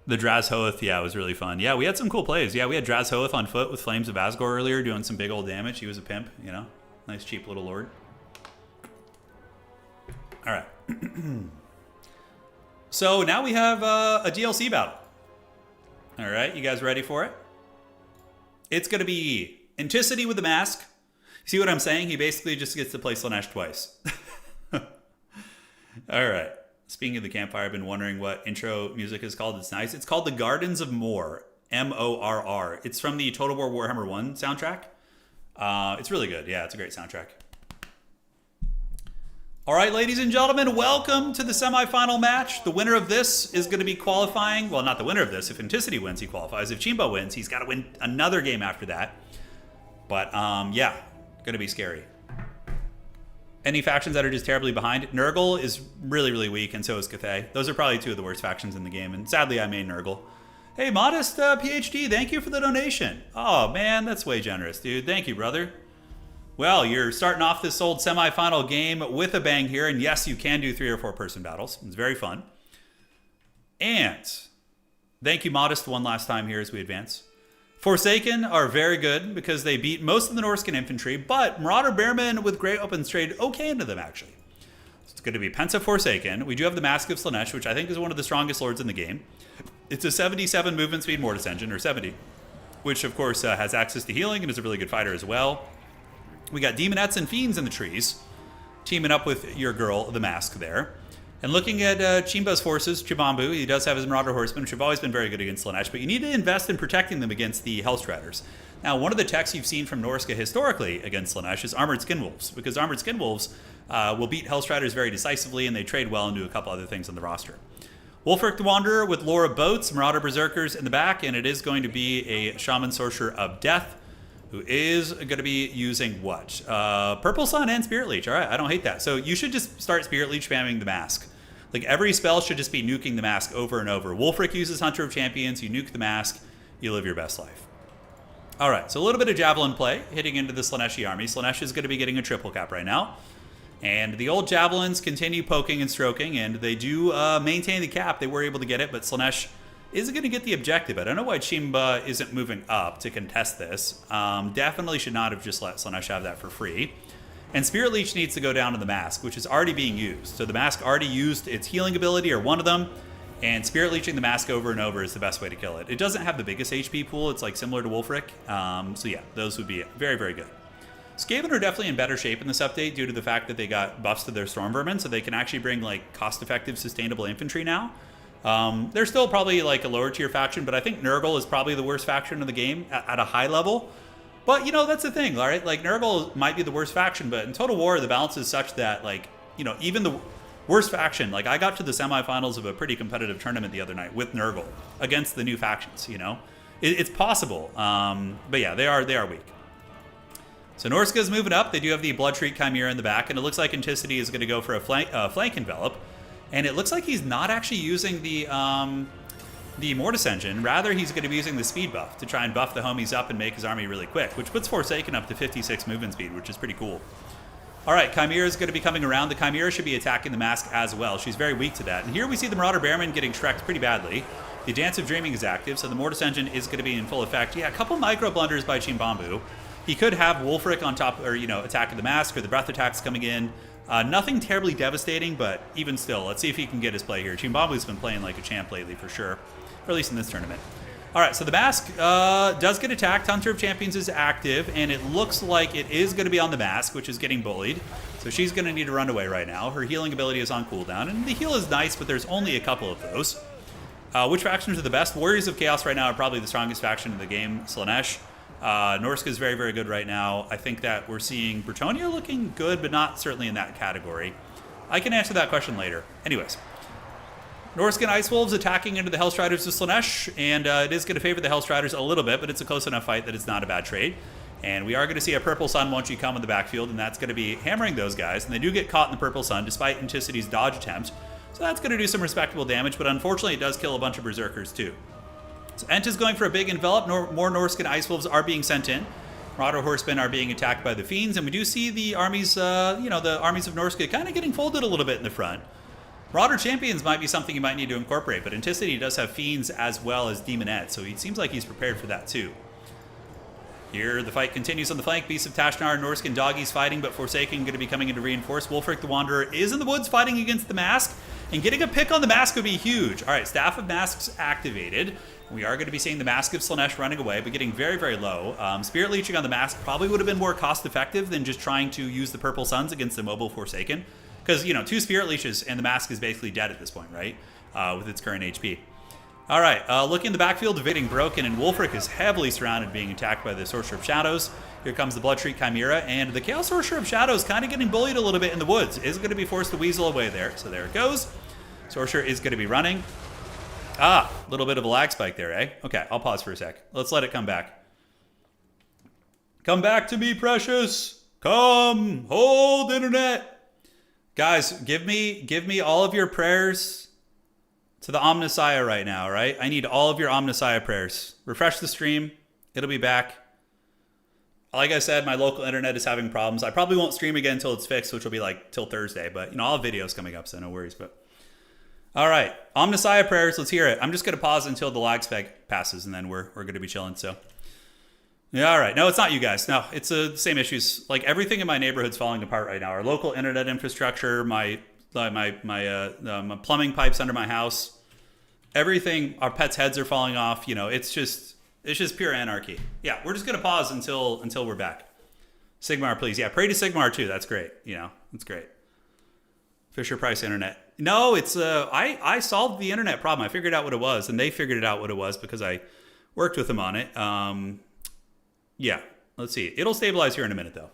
The Drazhoath, yeah, was really fun. Yeah, we had some cool plays. Yeah, we had Drazhoath on foot with Flames of Asgore earlier doing some big old damage. He was a pimp, you know. Nice, cheap little lord. All right. So now we have a DLC battle. All right, you guys ready for it? It's going to be Enticity with the mask. See what I'm saying? He basically just gets to play Slaanesh twice. All right. Speaking of the campfire, I've been wondering what intro music is called. It's nice. It's called The Gardens of Moor. M-O-R-R. It's from the Total War Warhammer 1 soundtrack. It's really good. Yeah, it's a great soundtrack. All right, ladies and gentlemen, welcome to the semifinal match. The winner of this is going to be qualifying. Well, not the winner of this. If Enticity wins, he qualifies. If Chimba wins, he's got to win another game after that. But, yeah, going to be scary. Any factions that are just terribly behind? Nurgle is really, really weak, and so is Cathay. Those are probably two of the worst factions in the game, and sadly, I main Nurgle. Hey, Modest PhD, thank you for the donation. Oh, man, that's way generous, dude. Thank you, brother. Well, you're starting off this old semifinal game with a bang here, and yes, you can do 3 or 4 person battles. It's very fun. And thank you, Modest, one last time here as we advance. Forsaken are very good because they beat most of the Norscan infantry, but Marauder Bearmen with Great Weapons trade okay into them, actually. So it's going to be Pensa Forsaken. We do have the Mask of Slaanesh, which I think is one of the strongest lords in the game. It's a 77 movement speed Mortis engine, or 70, which, of course, has access to healing and is a really good fighter as well. We got Demonettes and Fiends in the trees, teaming up with your girl, the Mask, there. And looking at Chimba's forces, Chimbamboo, he does have his Marauder Horsemen, which have always been very good against Slaanesh, but you need to invest in protecting them against the Hellstriders. Now, one of the techs you've seen from Norska historically against Slaanesh is Armored Skinwolves, because Armored Skinwolves will beat Hellstriders very decisively, and they trade well and do a couple other things on the roster. Wolfric the Wanderer with Lore of Boats, Marauder Berserkers in the back, and it is going to be a Shaman Sorcerer of Death, who is going to be using what? Purple Sun and Spirit Leech. All right, I don't hate that. So you should just start Spirit Leech spamming the Mask. Like, every spell should just be nuking the Mask over and over. Wolfric uses Hunter of Champions. You nuke the Mask. You live your best life. All right, so a little bit of Javelin play hitting into the Slaaneshi army. Slaanesh is going to be getting a triple cap right now. And the old Javelins continue poking and stroking, and they do maintain the cap. They were able to get it, but Slaanesh is going to get the objective. I don't know why Chimba isn't moving up to contest this. Definitely should not have just let Slaanesh have that for free. And Spirit Leech needs to go down to the Mask, which is already being used. So the Mask already used its healing ability, or one of them, And Spirit Leeching the Mask over and over is the best way to kill it. It doesn't have the biggest HP pool. It's like similar to Wolfric. So yeah, those would be very, very good. Skaven are definitely in better shape in this update due to the fact that they got buffs to their Storm Vermin, so they can actually bring like cost-effective, sustainable infantry now. They're still probably like a lower tier faction, but I think Nurgle is probably the worst faction in the game at a high level. But, you know, that's the thing, all right? Like, Nurgle might be the worst faction, but in Total War, the balance is such that, like, you know, even the worst faction, like, I got to the semifinals of a pretty competitive tournament the other night with Nurgle against the new factions, you know? It's possible, but yeah, they are weak. So Norska's moving up. They do have the Bloodshriek Chimera in the back, and it looks like Inticity is going to go for a flank envelop. And it looks like he's not actually using the Mortis Engine. Rather, he's going to be using the speed buff to try and buff the homies up and make his army really quick, which puts Forsaken up to 56 movement speed, which is pretty cool. All right, Chimera is going to be coming around. The Chimera should be attacking the Mask as well. She's very weak to that. And here we see the Marauder Bearman getting Shrek'd pretty badly. The Dance of Dreaming is active, so the Mortis Engine is going to be in full effect. Yeah, a couple micro blunders by Chimbamboo. He could have Wolfric on top, or, you know, attacking the Mask, or the Breath attacks coming in. Nothing terribly devastating, but even still, let's see if he can get his play here. Chimbamboo's been playing like a champ lately for sure. Or at least in this tournament. All right, so the Mask does get attacked. Hunter of Champions is active, and it looks like it is going to be on the Mask, which is getting bullied. So she's going to need to run away right now. Her healing ability is on cooldown, and the heal is nice, but there's only a couple of those. Which factions are the best? Warriors of Chaos right now are probably the strongest faction in the game. Slaanesh. Norska is very, very good right now. I think that we're seeing Bretonnia looking good, but not certainly in that category. I can answer that question later. Anyways. Norscan Ice Wolves attacking into the Hellstriders of Slaanesh, and it is going to favor the Hellstriders a little bit, but it's a close enough fight that it's not a bad trade. And we are going to see a Purple Sun once you come in the backfield, and that's going to be hammering those guys. And they do get caught in the Purple Sun, despite Inticity's dodge attempt. So that's going to do some respectable damage, but unfortunately it does kill a bunch of Berserkers too. So Ent is going for a big envelop. More Norscan Ice Wolves are being sent in. Marauder Horsemen are being attacked by the Fiends, and we do see the armies, the armies of Norska kind of getting folded a little bit in the front. Marauder Champions might be something you might need to incorporate, but Inticity does have Fiends as well as Demonettes, so it seems like he's prepared for that too. Here, the fight continues on the flank. Beasts of Tashnar, Norscan Doggies fighting, but Forsaken going to be coming in to reinforce. Wolfric the Wanderer is in the woods fighting against the Mask, and getting a pick on the Mask would be huge. All right, Staff of Masks activated. We are going to be seeing the Mask of Slaanesh running away, but getting very, very low. Spirit Leeching on the Mask probably would have been more cost-effective than just trying to use the Purple Suns against the mobile Forsaken. Because, you know, 2 Spirit Leeches and the Mask is basically dead at this point, right? With its current HP. All right, looking in the backfield, evading Broken, and Wolfric is heavily surrounded, being attacked by the Sorcerer of Shadows. Here comes the Bloodshriek Chimera, and the Chaos Sorcerer of Shadows kind of getting bullied a little bit in the woods. Is going to be forced to weasel away there, so there it goes. Sorcerer is going to be running. Ah, a little bit of a lag spike there, eh? Okay, I'll pause for a sec. Let's let it come back. Come back to me, precious. Come, hold internet. Guys, give me all of your prayers to the Omnissiah right now, right? I need all of your Omnissiah prayers. Refresh the stream. It'll be back. Like I said, my local internet is having problems. I probably won't stream again until it's fixed, which will be like till Thursday. But, you know, I'll have videos coming up, so no worries. But all right, Omnissiah prayers. Let's hear it. I'm just going to pause until the lag spec passes, and then we're going to be chilling, so. Yeah, all right. No, it's not you guys. No, it's the same issues. Like, everything in my neighborhood's falling apart right now. Our local internet infrastructure, my plumbing pipes under my house, everything. Our pets' heads are falling off. You know, it's just pure anarchy. Yeah, we're just gonna pause until we're back. Sigmar, please. Yeah, pray to Sigmar too. That's great. You know, that's great. Fisher Price Internet. No, it's I solved the internet problem. I figured out what it was, and they figured out what it was because I worked with them on it. Yeah, let's see. It'll stabilize here in a minute, though.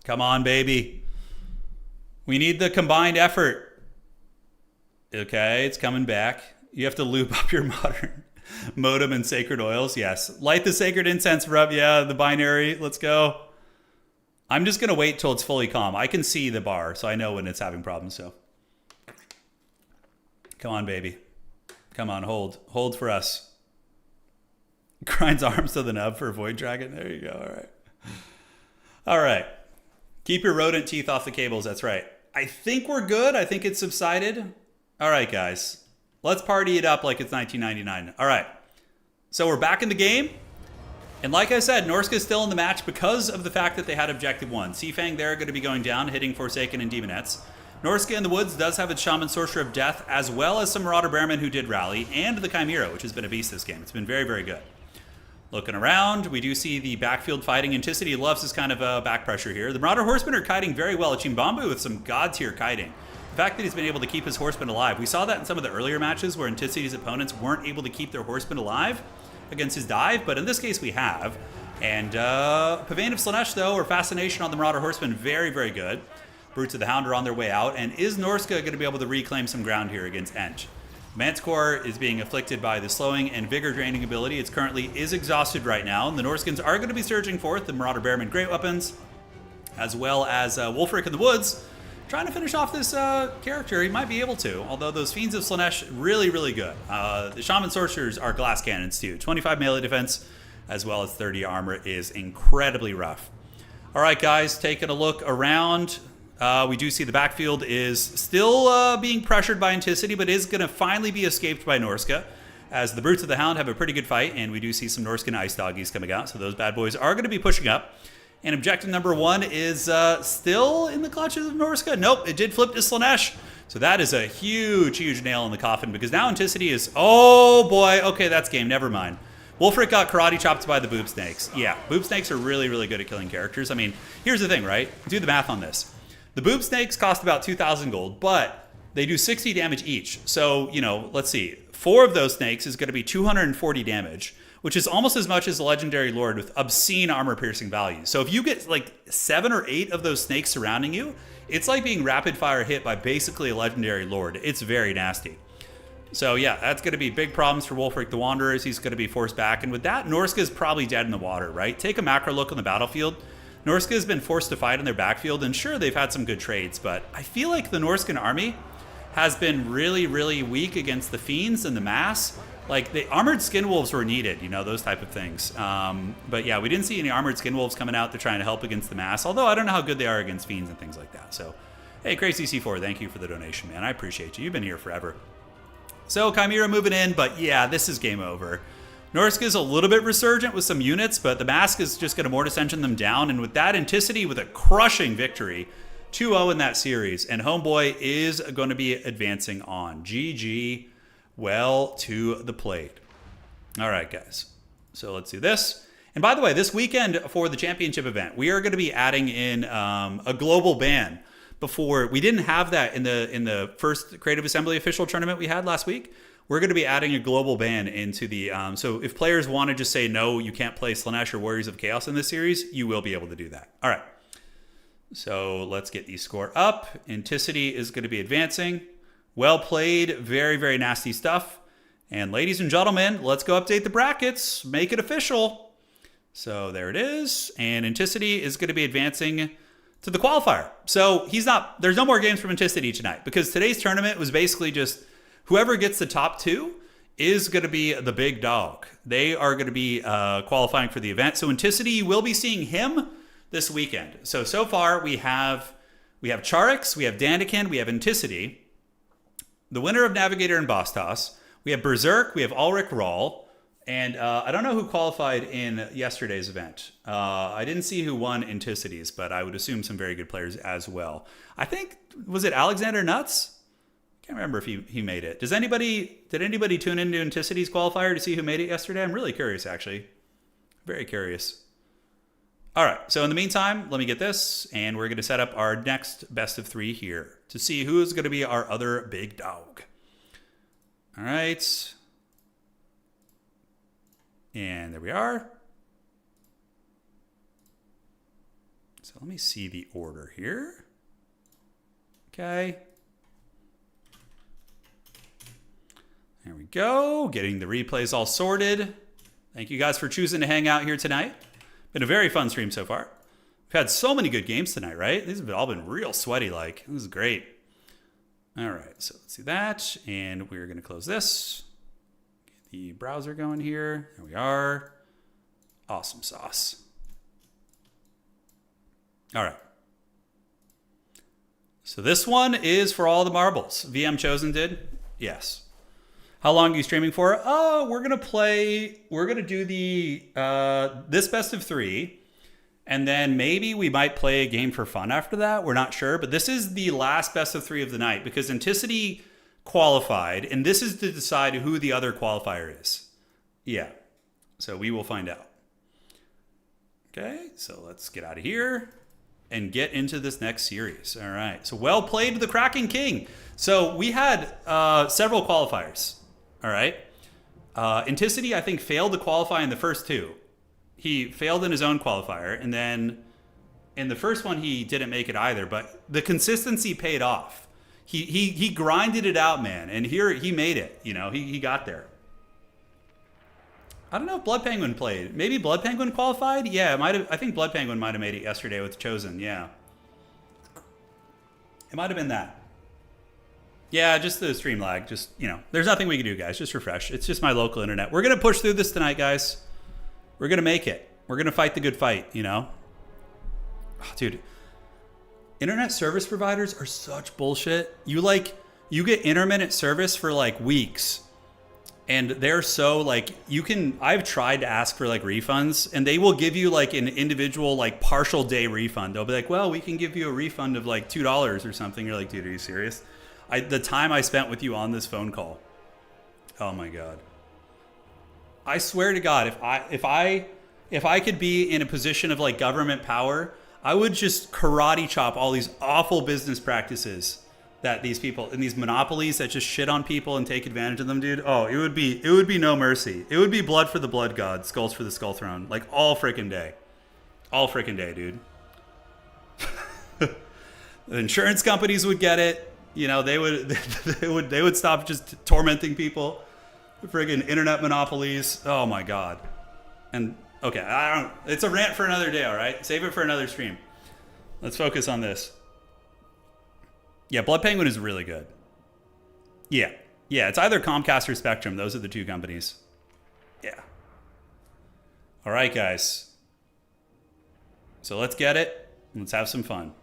Come on, baby. We need the combined effort. Okay, it's coming back. You have to loop up your modern modem and sacred oils. Yes. Light the sacred incense, rub. Yeah, the binary. Let's go. I'm just going to wait till it's fully calm. I can see the bar, so I know when it's having problems. So, come on, baby. Come on, hold. Hold for us. Grinds arms to the nub for Void Dragon. There you go. All right. All right. Keep your rodent teeth off the cables. That's right. I think we're good. I think it's subsided. All right, guys. Let's party it up like it's 1999. All right. So we're back in the game. And like I said, Norska is still in the match because of the fact that they had Objective 1. Seafang there going to be going down, hitting Forsaken and Demonettes. Norska in the Woods does have its Shaman Sorcerer of Death, as well as some Marauder Bearman who did rally, and the Chimera, which has been a beast this game. It's been very, very good. Looking around, we do see the backfield fighting. Enticity loves this kind of back pressure here. The Marauder Horsemen are kiting very well. Chimbamboo with some god-tier kiting. The fact that he's been able to keep his horsemen alive. We saw that in some of the earlier matches where Inticity's opponents weren't able to keep their horsemen alive against his dive, but in this case we have. And Pavane of Slanesh, though, or Fascination on the Marauder Horsemen, very, very good. Brutes of the Hound are on their way out, and is Norska going to be able to reclaim some ground here against Ent? Manticore is being afflicted by the slowing and vigor draining ability. It currently is exhausted right now, and the Norskins are going to be surging forth the Marauder Bearman Great Weapons, as well as Wulfric in the Woods, trying to finish off this character. He might be able to, although those Fiends of Slanesh, really, really good. The Shaman Sorcerers are glass cannons too. 25 melee defense, as well as 30 armor is incredibly rough. All right, guys, taking a look around. We do see the backfield is still being pressured by Enticity, but is going to finally be escaped by Norska, as the Brutes of the Hound have a pretty good fight, and we do see some Norskan Ice Doggies coming out, so those bad boys are going to be pushing up. And objective number 1 is still in the clutches of Norska. Nope, it did flip to Slanesh. So that is a huge, huge nail in the coffin, because now Enticity is, oh boy, okay, that's game, never mind. Wulfric got karate chopped by the Boob Snakes. Yeah, Boob Snakes are really, really good at killing characters. I mean, here's the thing, right? Do the math on this. The Boob Snakes cost about 2,000 gold, but they do 60 damage each. So, you know, let's see. 4 of those snakes is going to be 240 damage, which is almost as much as a Legendary Lord with obscene armor-piercing values. So if you get like 7 or 8 of those snakes surrounding you, it's like being rapid-fire hit by basically a Legendary Lord. It's very nasty. So yeah, that's going to be big problems for Wulfric the Wanderer. He's going to be forced back. And with that, Norska's probably dead in the water, right? Take a macro look on the battlefield. Norska has been forced to fight in their backfield, and sure, they've had some good trades, but I feel like the Norskan army has been really, really weak against the Fiends and the Mass. Like, the armored skin wolves were needed, you know, those type of things. But yeah, we didn't see any armored skin wolves coming out to trying to help against the Mass, although I don't know how good they are against Fiends and things like that. So, hey, Crazy C4, thank you for the donation, man. I appreciate you. You've been here forever. So, Chimera moving in, but yeah, this is game over. Norska's a little bit resurgent with some units, but the Mask is just going to Mortis Engine them down. And with that, Enticity with a crushing victory, 2-0 in that series. And Homeboy is going to be advancing on. GG, well to the plate. All right, guys. So let's do this. And by the way, this weekend for the championship event, we are going to be adding in a global ban. Before, we didn't have that in the first Creative Assembly official tournament we had last week. We're going to be adding a global ban into the... so if players want to just say, no, you can't play Slanesh or Warriors of Chaos in this series, you will be able to do that. All right. So let's get the score up. Enticity is going to be advancing. Well played. Very, very nasty stuff. And ladies and gentlemen, let's go update the brackets. Make it official. So there it is. And Enticity is going to be advancing to the qualifier. So there's no more games from Enticity tonight, because today's tournament was basically just... whoever gets the top 2 is going to be the big dog. They are going to be qualifying for the event. So Enticity, you will be seeing him this weekend. So far we have Charix, we have Dandikin, we have Enticity, the winner of Navigator and Boss Toss. We have Berserk, we have Ulrich Rahl, and I don't know who qualified in yesterday's event. I didn't see who won Enticity's, but I would assume some very good players as well. I think, was it Alexander Nuts? Can't remember if he made it. Did anybody tune into Inticity's qualifier to see who made it yesterday? I'm really curious, actually. Very curious. All right, so in the meantime, let me get this, and we're going to set up our next best of 3 here to see who is going to be our other big dog. All right. And there we are. So let me see the order here. Okay. There we go. Getting the replays all sorted. Thank you guys for choosing to hang out here tonight. Been a very fun stream so far. We've had so many good games tonight, right? These have all been real sweaty like. This is great. All right, so let's do that. And we're going to close this. Get the browser going here. There we are. Awesome sauce. All right. So this one is for all the marbles. VM Chosen did? Yes. How long are you streaming for? Oh, we're going to do the this best of 3. And then maybe we might play a game for fun after that. We're not sure. But this is the last best of 3 of the night because Enticity qualified. And this is to decide who the other qualifier is. Yeah. So we will find out. Okay. So let's get out of here and get into this next series. All right. So well played to the Kraken King. So we had several qualifiers. All right. Enticity, I think, failed to qualify in the first 2. He failed in his own qualifier, and then in the first one he didn't make it either. But the consistency paid off. He grinded it out, man, and here he made it. You know, he got there. I don't know if Blood Penguin played. Maybe Blood Penguin qualified. Yeah, it might have. I think Blood Penguin might have made it yesterday with Chosen. Yeah, it might have been that. Yeah, just the stream lag. Just, you know, there's nothing we can do, guys. Just refresh. It's just my local internet. We're gonna push through this tonight, guys. We're going to make it. We're going to fight the good fight, you know? Oh, dude, internet service providers are such bullshit. You get intermittent service for like weeks. And they're so like, I've tried to ask for like refunds and they will give you like an individual like partial day refund. They'll be like, well, we can give you a refund of like $2 or something. You're like, dude, are you serious? The time I spent with you on this phone call. Oh my God. I swear to God, if I could be in a position of like government power, I would just karate chop all these awful business practices that these people and these monopolies that just shit on people and take advantage of them, dude. Oh, it would be no mercy. It would be blood for the blood god, skulls for the skull throne, like all freaking day, dude. The insurance companies would get it. You know, they would stop just tormenting people. Friggin' internet monopolies. Oh my God. And okay, it's a rant for another day, all right? Save it for another stream. Let's focus on this. Yeah, Blood Penguin is really good. Yeah, it's either Comcast or Spectrum. Those are the 2 companies. Yeah. All right, guys. So let's get it. Let's have some fun.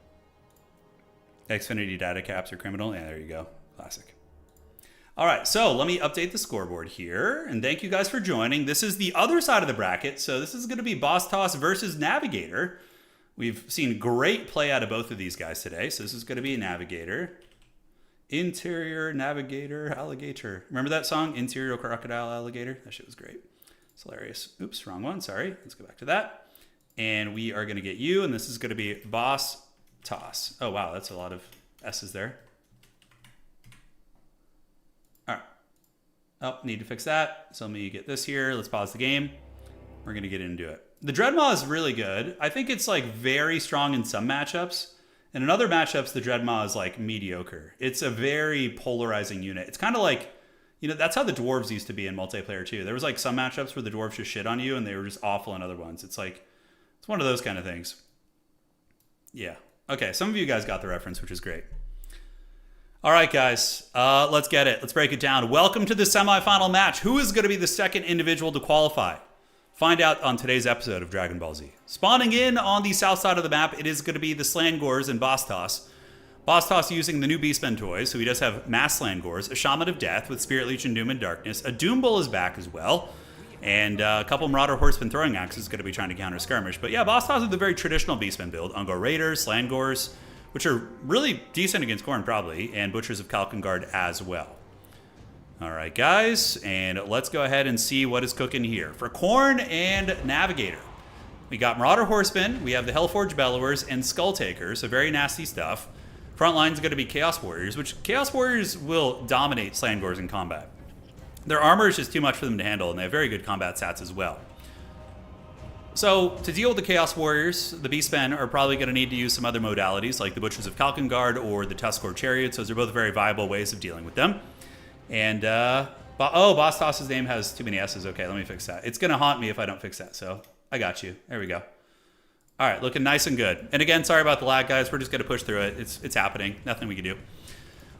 Xfinity data caps are criminal. Yeah, there you go. Classic. All right, so let me update the scoreboard here. And thank you guys for joining. This is the other side of the bracket. So this is going to be Boss Toss versus Navigator. We've seen great play out of both of these guys today. So this is going to be Navigator. Interior, Navigator, Alligator. Remember that song? Interior Crocodile, Alligator? That shit was great. It's hilarious. Oops, wrong one. Sorry. Let's go back to that. And we are going to get you. And this is going to be Boss Toss. Oh, wow. That's a lot of S's there. Oh, need to fix that. So let me get this here. Let's pause the game. We're going to get into it. The Dreadmaw is really good. I think it's like very strong in some matchups. And in other matchups, the Dreadmaw is like mediocre. It's a very polarizing unit. It's kind of like, you know, that's how the Dwarves used to be in multiplayer too. There was like some matchups where the Dwarves just shit on you and they were just awful in other ones. It's like, it's one of those kind of things. Yeah. Okay, some of you guys got the reference, which is great. All right, guys, let's get it. Let's break it down. Welcome to the semifinal match. Who is going to be the second individual to qualify? Find out on today's episode of Dragon Ball Z. Spawning in on the south side of the map, it is going to be the Slangors and Boss Toss. Boss Toss using the new Beastmen toys, so he does have Mass Slangors, a Shaman of Death with Spirit Leech and Doom and Darkness. A Doom Bull is back as well. And a couple Marauder Horsemen throwing axes is going to be trying to counter skirmish. But yeah, Boss Toss is the very traditional Beastmen build. Ungor Raiders, Slangors, which are really decent against Khorne probably, and Butchers of Kalkengard as well. All right, guys, and let's go ahead and see what is cooking here. For Khorne and Navigator, we got Marauder Horsemen, we have the Hellforge Bellowers, and Skull Takers, so very nasty stuff. Front line is going to be Chaos Warriors, which Chaos Warriors will dominate Slangors in combat. Their armor is just too much for them to handle, and they have very good combat stats as well. So, to deal with the Chaos Warriors, the Beastmen are probably going to need to use some other modalities, like the Butchers of Kalkengard or the Tuskor Chariots. Those are both very viable ways of dealing with them. And, Boss Toss's name has too many S's. Okay, let me fix that. It's going to haunt me if I don't fix that, so I got you. There we go. All right, looking nice and good. And again, sorry about the lag, guys. We're just going to push through it. It's happening. Nothing we can do.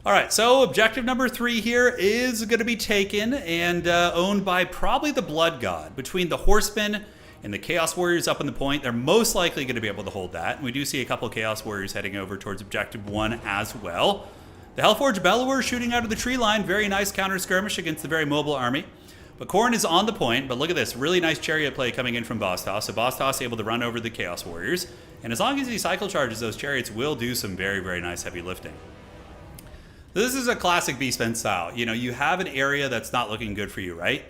All right, so objective number 3 here is going to be taken and owned by probably the Blood God. Between the Horsemen and the Chaos Warriors up on the point, they're most likely going to be able to hold that. And we do see a couple of Chaos Warriors heading over towards objective 1 as well. The Hellforge Bellower shooting out of the tree line. Very nice counter skirmish against the very mobile army. But Khorne is on the point, but look at this. Really nice chariot play coming in from Boss Toss. So Boss Toss able to run over the Chaos Warriors. And as long as he cycle charges, those chariots will do some very, very nice heavy lifting. This is a classic B-Spend style. You know, you have an area that's not looking good for you, right?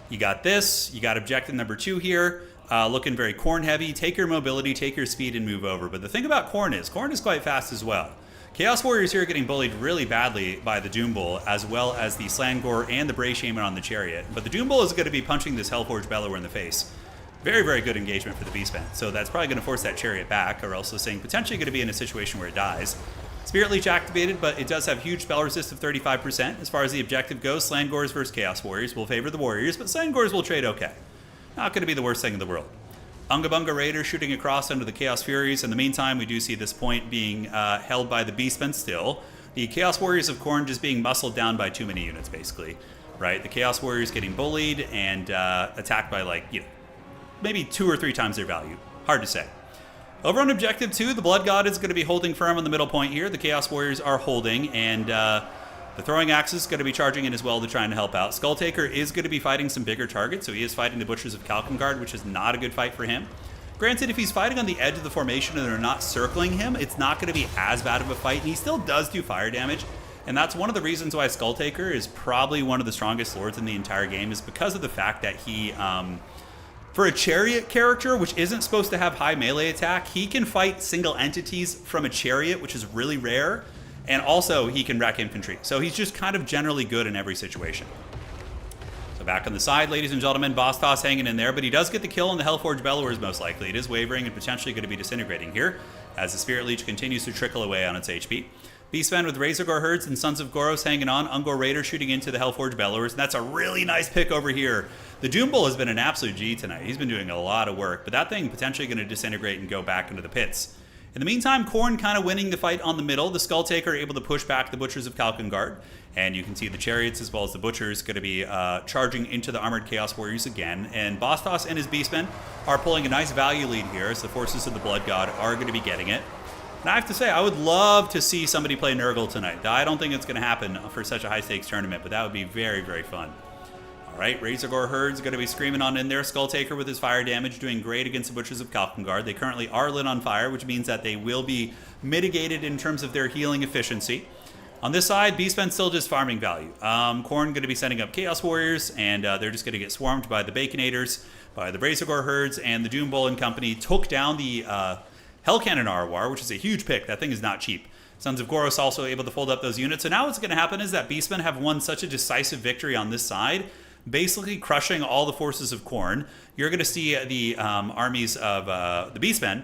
You got this. You got objective number 2 here. Looking very Khorne heavy. Take your mobility, take your speed, and move over. But the thing about Khorne is quite fast as well. Chaos Warriors here are getting bullied really badly by the Doom Bull, as well as the Slangor and the Bray Shaman on the chariot. But the Doom Bull is going to be punching this Hellforged Bellower in the face. Very, very good engagement for the B-Spend. So that's probably going to force that chariot back, or else this thing potentially going to be in a situation where it dies. Spirit Leech activated, but it does have huge spell resist of 35%. As far as the objective goes, Slangors versus Chaos Warriors will favor the Warriors, but Slangors will trade okay. Not going to be the worst thing in the world. Unga Bunga Raider shooting across under the Chaos Furies. In the meantime, we do see this point being held by the B-Spend still. The Chaos Warriors of Khorne just being muscled down by too many units, basically. Right? The Chaos Warriors getting bullied and attacked by, like, you know, maybe 2 or 3 times their value. Hard to say. Over on Objective 2, the Blood God is going to be holding firm on the middle point here. The Chaos Warriors are holding, and the Throwing Axe is going to be charging in as well to try and help out. Skulltaker is going to be fighting some bigger targets, so he is fighting the Butchers of Kalkengard, which is not a good fight for him. Granted, if he's fighting on the edge of the formation and they're not circling him, it's not going to be as bad of a fight, and he still does do fire damage. And that's one of the reasons why Skulltaker is probably one of the strongest lords in the entire game, is because of the fact that he, for a chariot character, which isn't supposed to have high melee attack, he can fight single entities from a chariot, which is really rare. And also, he can wreck infantry. So he's just kind of generally good in every situation. So back on the side, ladies and gentlemen, Boss Toss hanging in there. But he does get the kill on the Hellforged Bellowers, most likely. It is wavering and potentially going to be disintegrating here, as the Spirit Leech continues to trickle away on its HP. Beastman with Razorgore Herds and Sons of Goros hanging on. Ungor Raider shooting into the Hellforged Bellowers. And that's a really nice pick over here. The Doom Bull has been an absolute G tonight. He's been doing a lot of work. But that thing potentially going to disintegrate and go back into the pits. In the meantime, Khorne kind of winning the fight on the middle. The Skulltaker able to push back the Butchers of Kalkengard. And you can see the Chariots as well as the Butchers going to be charging into the Armored Chaos Warriors again. And Boss Toss and his Beastmen are pulling a nice value lead here, as the forces of the Blood God are going to be getting it. And I have to say, I would love to see somebody play Nurgle tonight. I don't think it's going to happen for such a high-stakes tournament, but that would be very, very fun. Right, Razorgore Herd's going to be screaming on in there. Skulltaker with his fire damage doing great against the Butchers of Kalkengard. They currently are lit on fire, which means that they will be mitigated in terms of their healing efficiency. On this side, Beastmen still just farming value. Khorne going to be sending up Chaos Warriors, and they're just going to get swarmed by the Baconators, by the Razorgore Herds, and the Doom Bull and company took down the Hell Cannon Arwar, which is a huge pick. That thing is not cheap. Sons of Goros also able to fold up those units. So now what's going to happen is that Beastmen have won such a decisive victory on this side, basically crushing all the forces of Khorne. You're going to see the armies of the Beastmen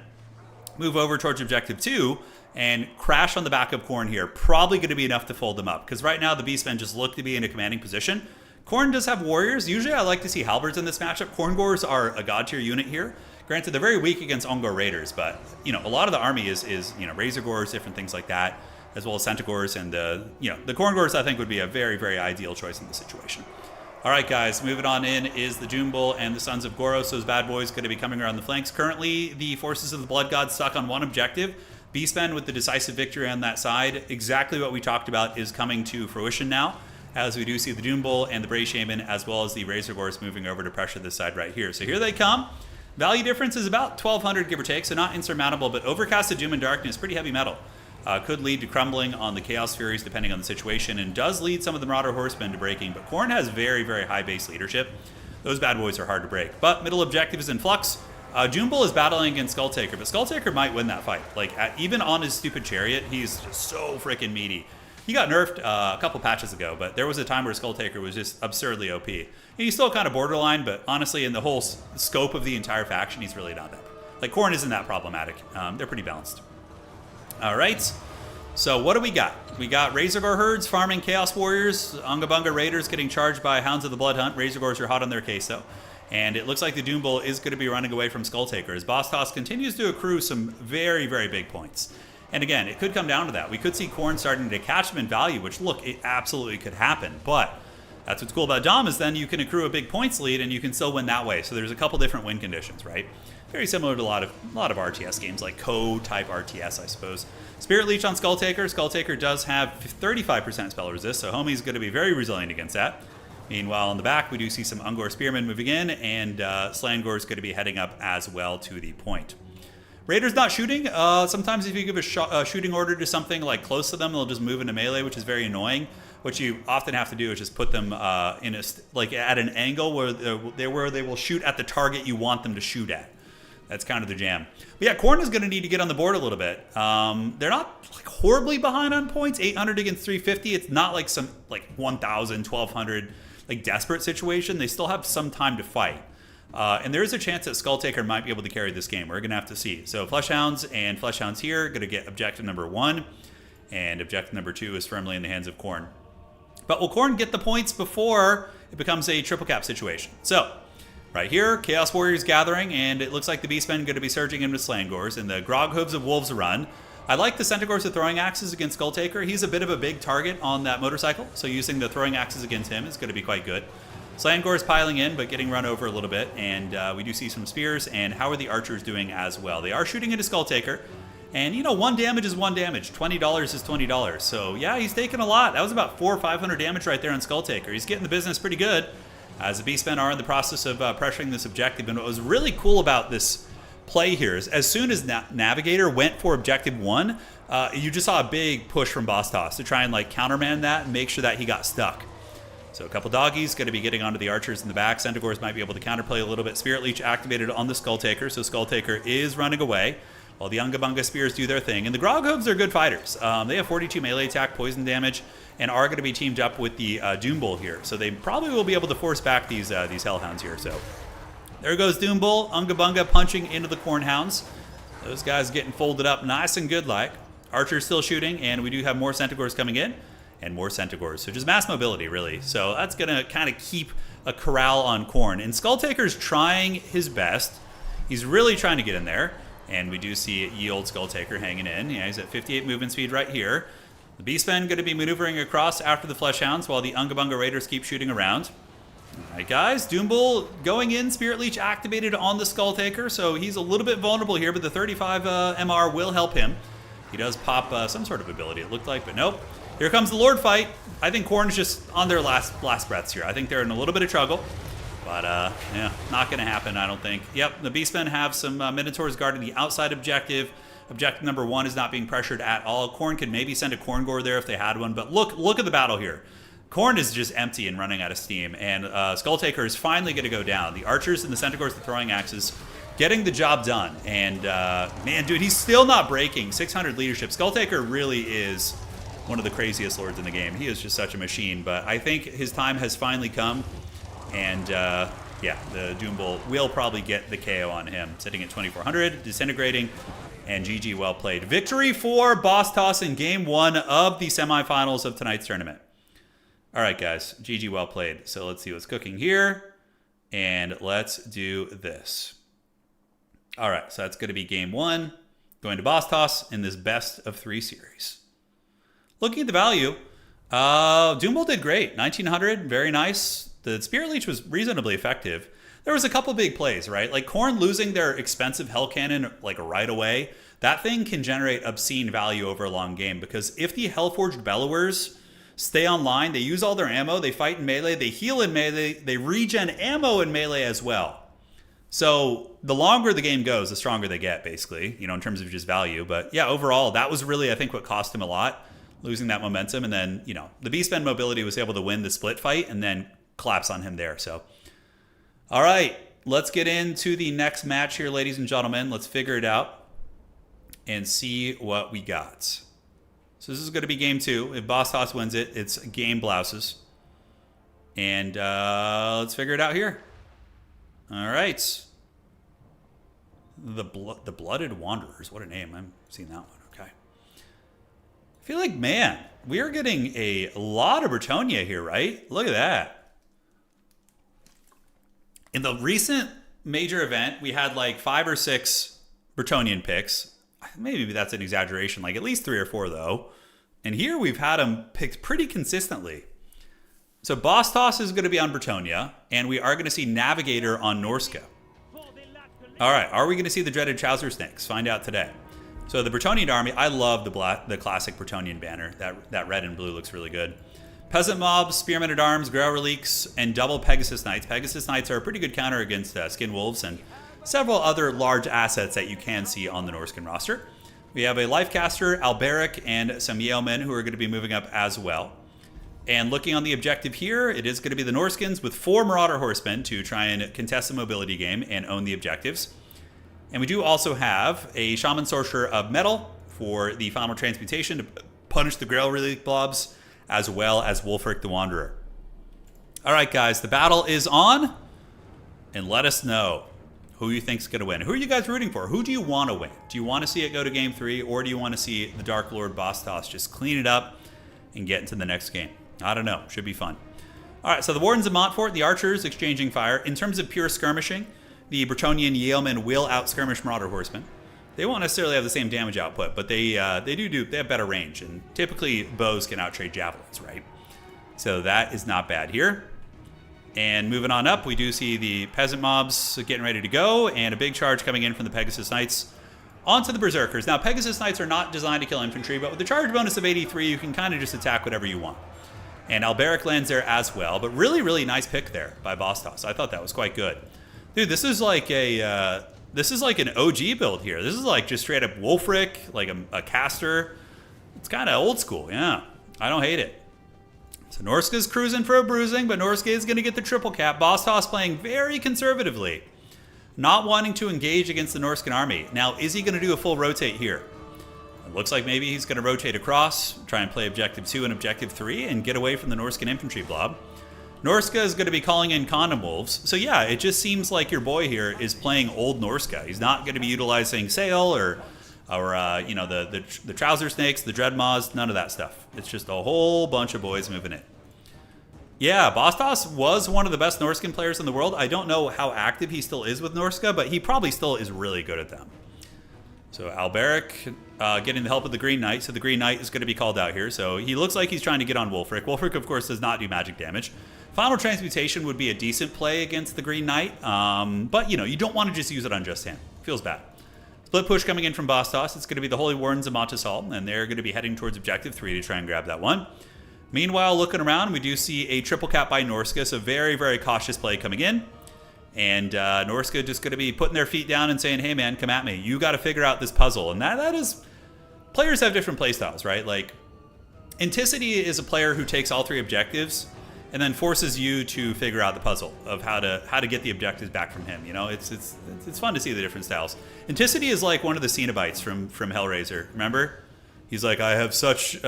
move over towards Objective 2 and crash on the back of Khorne here. Probably going to be enough to fold them up, because right now the Beastmen just look to be in a commanding position. Khorne does have warriors. Usually I like to see halberds in this matchup. Khorngors are a god tier unit here. Granted, they're very weak against Ungor Raiders, but you know, a lot of the army is you know, Razorgores, different things like that, as well as Centaurs, and the Khorngors I think would be a very, very ideal choice in this situation. All right, guys, moving on in is the Doom Bull and the Sons of Goros. Those bad boys going to be coming around the flanks. Currently, the forces of the Blood God stuck on one objective. Beastmen with the decisive victory on that side. Exactly what we talked about is coming to fruition now, as we do see the Doom Bull and the Bray Shaman, as well as the Razorgores moving over to pressure this side right here. So here they come. Value difference is about 1,200, give or take, so not insurmountable, but Overcasted Doom and Darkness, pretty heavy metal. Could lead to crumbling on the Chaos Furies depending on the situation, and does lead some of the Marauder Horsemen to breaking. But Khorne has very, very high base leadership. Those bad boys are hard to break. But middle objective is in flux. Doom Bull is battling against Skulltaker, but Skulltaker might win that fight. Like, even on his stupid chariot, he's just so freaking meaty. He got nerfed a couple patches ago, but there was a time where Skulltaker was just absurdly OP. And he's still kind of borderline, but honestly, in the whole scope of the entire faction, he's really not that. Like, Khorne isn't that problematic. They're pretty balanced. All right, so what do we got? We got Razorgore Herds farming Chaos Warriors, Unga Bunga Raiders getting charged by Hounds of the Blood Hunt. Razorgores are hot on their case, though. And it looks like the Doom Bull is going to be running away from Skulltaker as Boss Toss continues to accrue some very, very big points. And again, it could come down to that. We could see Khorne starting to catch him in value, which, look, it absolutely could happen. But that's what's cool about Dom, is then you can accrue a big points lead and you can still win that way. So there's a couple different win conditions, right? Very similar to a lot of RTS games, like Co-type RTS, I suppose. Spirit Leech on Skulltaker. Skulltaker does have 35% spell resist, so Homie's going to be very resilient against that. Meanwhile, in the back, we do see some Ungor Spearmen moving in, and Slangor is going to be heading up as well to the point. Raiders not shooting. Sometimes if you give a shooting order to something like close to them, they'll just move into melee, which is very annoying. What you often have to do is just put them in at an angle where they will shoot at the target you want them to shoot at. That's kind of the jam. But yeah, Khorne is going to need to get on the board a little bit. They're not like horribly behind on points. 800 against 350. It's not like some like 1,000, 1,200 like desperate situation. They still have some time to fight. And there is a chance that Skulltaker might be able to carry this game. We're going to have to see. So Fleshhounds and Fleshhounds here going to get objective number 1. And objective number 2 is firmly in the hands of Khorne. But will Khorne get the points before it becomes a triple cap situation? So, right here, Chaos Warriors gathering, and it looks like the Beastmen going to be surging into Slangors, and the Grog Hooves of Wolves run. I like the Centaurs with throwing axes against Skulltaker. He's a bit of a big target on that motorcycle, so using the throwing axes against him is going to be quite good. Slangor is piling in, but getting run over a little bit, and we do see some spears, and how are the archers doing as well? They are shooting into Skulltaker. And, you know, 1 damage is 1 damage. $20 is $20. So, yeah, he's taking a lot. That was about 400 or 500 damage right there on Skulltaker. He's getting the business pretty good, as the Beastmen are in the process of pressuring this objective. And what was really cool about this play here is as soon as Navigator went for objective 1, you just saw a big push from Boss Toss to try and, like, counterman that and make sure that he got stuck. So a couple doggies going to be getting onto the archers in the back. Centaurs might be able to counterplay a little bit. Spirit Leech activated on the Skulltaker, so Skulltaker is running away, while the Unga Bunga Spears do their thing. And the Grog Hooves are good fighters. They have 42 melee attack, poison damage, and are going to be teamed up with the Doombull here. So they probably will be able to force back these Hellhounds here. So there goes Doombull, Unga Bunga punching into the Cornhounds. Those guys getting folded up nice and good like. Archers still shooting, and we do have more Centaurs coming in, and more Centaurs. So just mass mobility, really. So that's going to kind of keep a corral on Khorne. And Skulltaker's trying his best. He's really trying to get in there. And we do see ye old Skulltaker hanging in. Yeah, he's at 58 movement speed right here. The Beastmen going to be maneuvering across after the Fleshhounds while the Unga Bunga Raiders keep shooting around. All right, guys. Doombull going in. Spirit Leech activated on the Skulltaker, so he's a little bit vulnerable here, but the 35 MR will help him. He does pop some sort of ability, it looked like, but nope. Here comes the Lord fight. I think Khorne's just on their last breaths here. I think they're in a little bit of trouble. But, yeah, not going to happen, I don't think. Yep, the Beastmen have some Minotaurs guarding the outside objective. Objective number 1 is not being pressured at all. Khorne could maybe send a Khorngore there if they had one. But look at the battle here. Khorne is just empty and running out of steam. And Skulltaker is finally going to go down. The Archers and the Centaurs, the throwing axes, getting the job done. And, man, dude, he's still not breaking. 600 leadership. Skulltaker really is one of the craziest lords in the game. He is just such a machine. But I think his time has finally come. And, yeah, the Doombull will probably get the KO on him. Sitting at 2,400, disintegrating, and GG, well played. Victory for Boss Toss in Game 1 of the semifinals of tonight's tournament. All right, guys, GG, well played. So let's see what's cooking here, and let's do this. All right, so that's going to be Game 1, going to Boss Toss in this best of 3 series. Looking at the value, Doombull did great. 1,900, very nice. The Spirit Leech was reasonably effective. There was a couple big plays, right? Like Khorne losing their expensive Hell Cannon like right away. That thing can generate obscene value over a long game because if the Hellforged Bellowers stay online, they use all their ammo, they fight in melee, they heal in melee, they regen ammo in melee as well. So the longer the game goes, the stronger they get, basically, you know, in terms of just value. But yeah, overall, that was really, I think, what cost him a lot, losing that momentum. And then, you know, the Beastmen mobility was able to win the split fight and then collapse on him there. So, all right, let's get into the next match here, ladies and gentlemen. Let's figure it out and see what we got. So this is going to be Game 2. If Boss Toss wins it, it's game blouses. And let's figure it out here. All right. The Blooded Wanderers. What a name. I've seen that one. Okay. I feel like, man, we are getting a lot of Bretonnia here, right? Look at that. In the recent major event, we had like 5 or 6 Bretonnian picks. Maybe that's an exaggeration, like at least 3 or 4 though. And here we've had them picked pretty consistently. So Boss Toss is going to be on Bretonnia, and we are going to see Navigator on Norska. All right, are we going to see the dreaded Trouser Snakes? Find out today. So the Bretonnian army, I love the classic Bretonnian banner. That red and blue looks really good. Peasant Mobs, Spearmen at Arms, Grail Reliques, and double Pegasus Knights. Pegasus Knights are a pretty good counter against Skin Wolves and several other large assets that you can see on the Norskin roster. We have a Lifecaster, Alberic, and some Yeomen who are going to be moving up as well. And looking on the objective here, it is going to be the Norskins with 4 Marauder Horsemen to try and contest the mobility game and own the objectives. And we do also have a Shaman Sorcerer of Metal for the final transmutation to punish the Grail Relic blobs, as well as Wulfric the Wanderer. All right, guys, the battle is on, and let us know who you think's going to win. Who are you guys rooting for? Who do you want to win? Do you want to see it go to Game 3, or do you want to see the Dark Lord Bastos just clean it up and get into the next game? I don't know. Should be fun. All right, so the Wardens of Montfort, the Archers exchanging fire. In terms of pure skirmishing, the Bretonnian Yeomen will out-skirmish Marauder Horsemen. They won't necessarily have the same damage output, but they have better range, and typically bows can outtrade javelins, right? So that is not bad here. And moving on up, we do see the Peasant Mobs getting ready to go, and a big charge coming in from the Pegasus Knights onto the Berserkers. Now, Pegasus Knights are not designed to kill infantry, but with the charge bonus of 83, you can kind of just attack whatever you want. And Alberic lands there as well, but really, really nice pick there by Bastos. I thought that was quite good. Dude, this is like a... This is like an OG build here. This is like just straight up Wulfric, like a caster. It's kind of old school, yeah. I don't hate it. So Norska's cruising for a bruising, but Norska is going to get the triple cap. Bastos playing very conservatively, not wanting to engage against the Norskan army. Now, is he going to do a full rotate here? It looks like maybe he's going to rotate across, try and play Objective 2 and Objective 3, and get away from the Norskan infantry blob. Norska is going to be calling in Condom Wolves. So yeah, it just seems like your boy here is playing old Norska. He's not going to be utilizing Sail or you know, the Trouser Snakes, the Dreadmaws, none of that stuff. It's just a whole bunch of boys moving in. Yeah, Bastos was one of the best Norskan players in the world. I don't know how active he still is with Norska, but he probably still is really good at them. So Alberic getting the help of the Green Knight. So the Green Knight is going to be called out here. So he looks like he's trying to get on Wulfric. Wulfric, of course, does not do magic damage. Final Transmutation would be a decent play against the Green Knight. But, you know, you don't want to just use it on Just Hand. Feels bad. Split push coming in from Bastos. It's going to be the Holy Wardens of Montasol, and they're going to be heading towards Objective 3 to try and grab that one. Meanwhile, looking around, we do see a triple cap by Norska. So very, very cautious play coming in. And Norska just going to be putting their feet down and saying, hey, man, come at me. You got to figure out this puzzle. And that is... Players have different play styles, right? Like, Enticity is a player who takes all 3 objectives and then forces you to figure out the puzzle of how to get the objectives back from him. You know, it's fun to see the different styles. Enticity is like one of the Cenobites from Hellraiser. Remember? He's like, I have such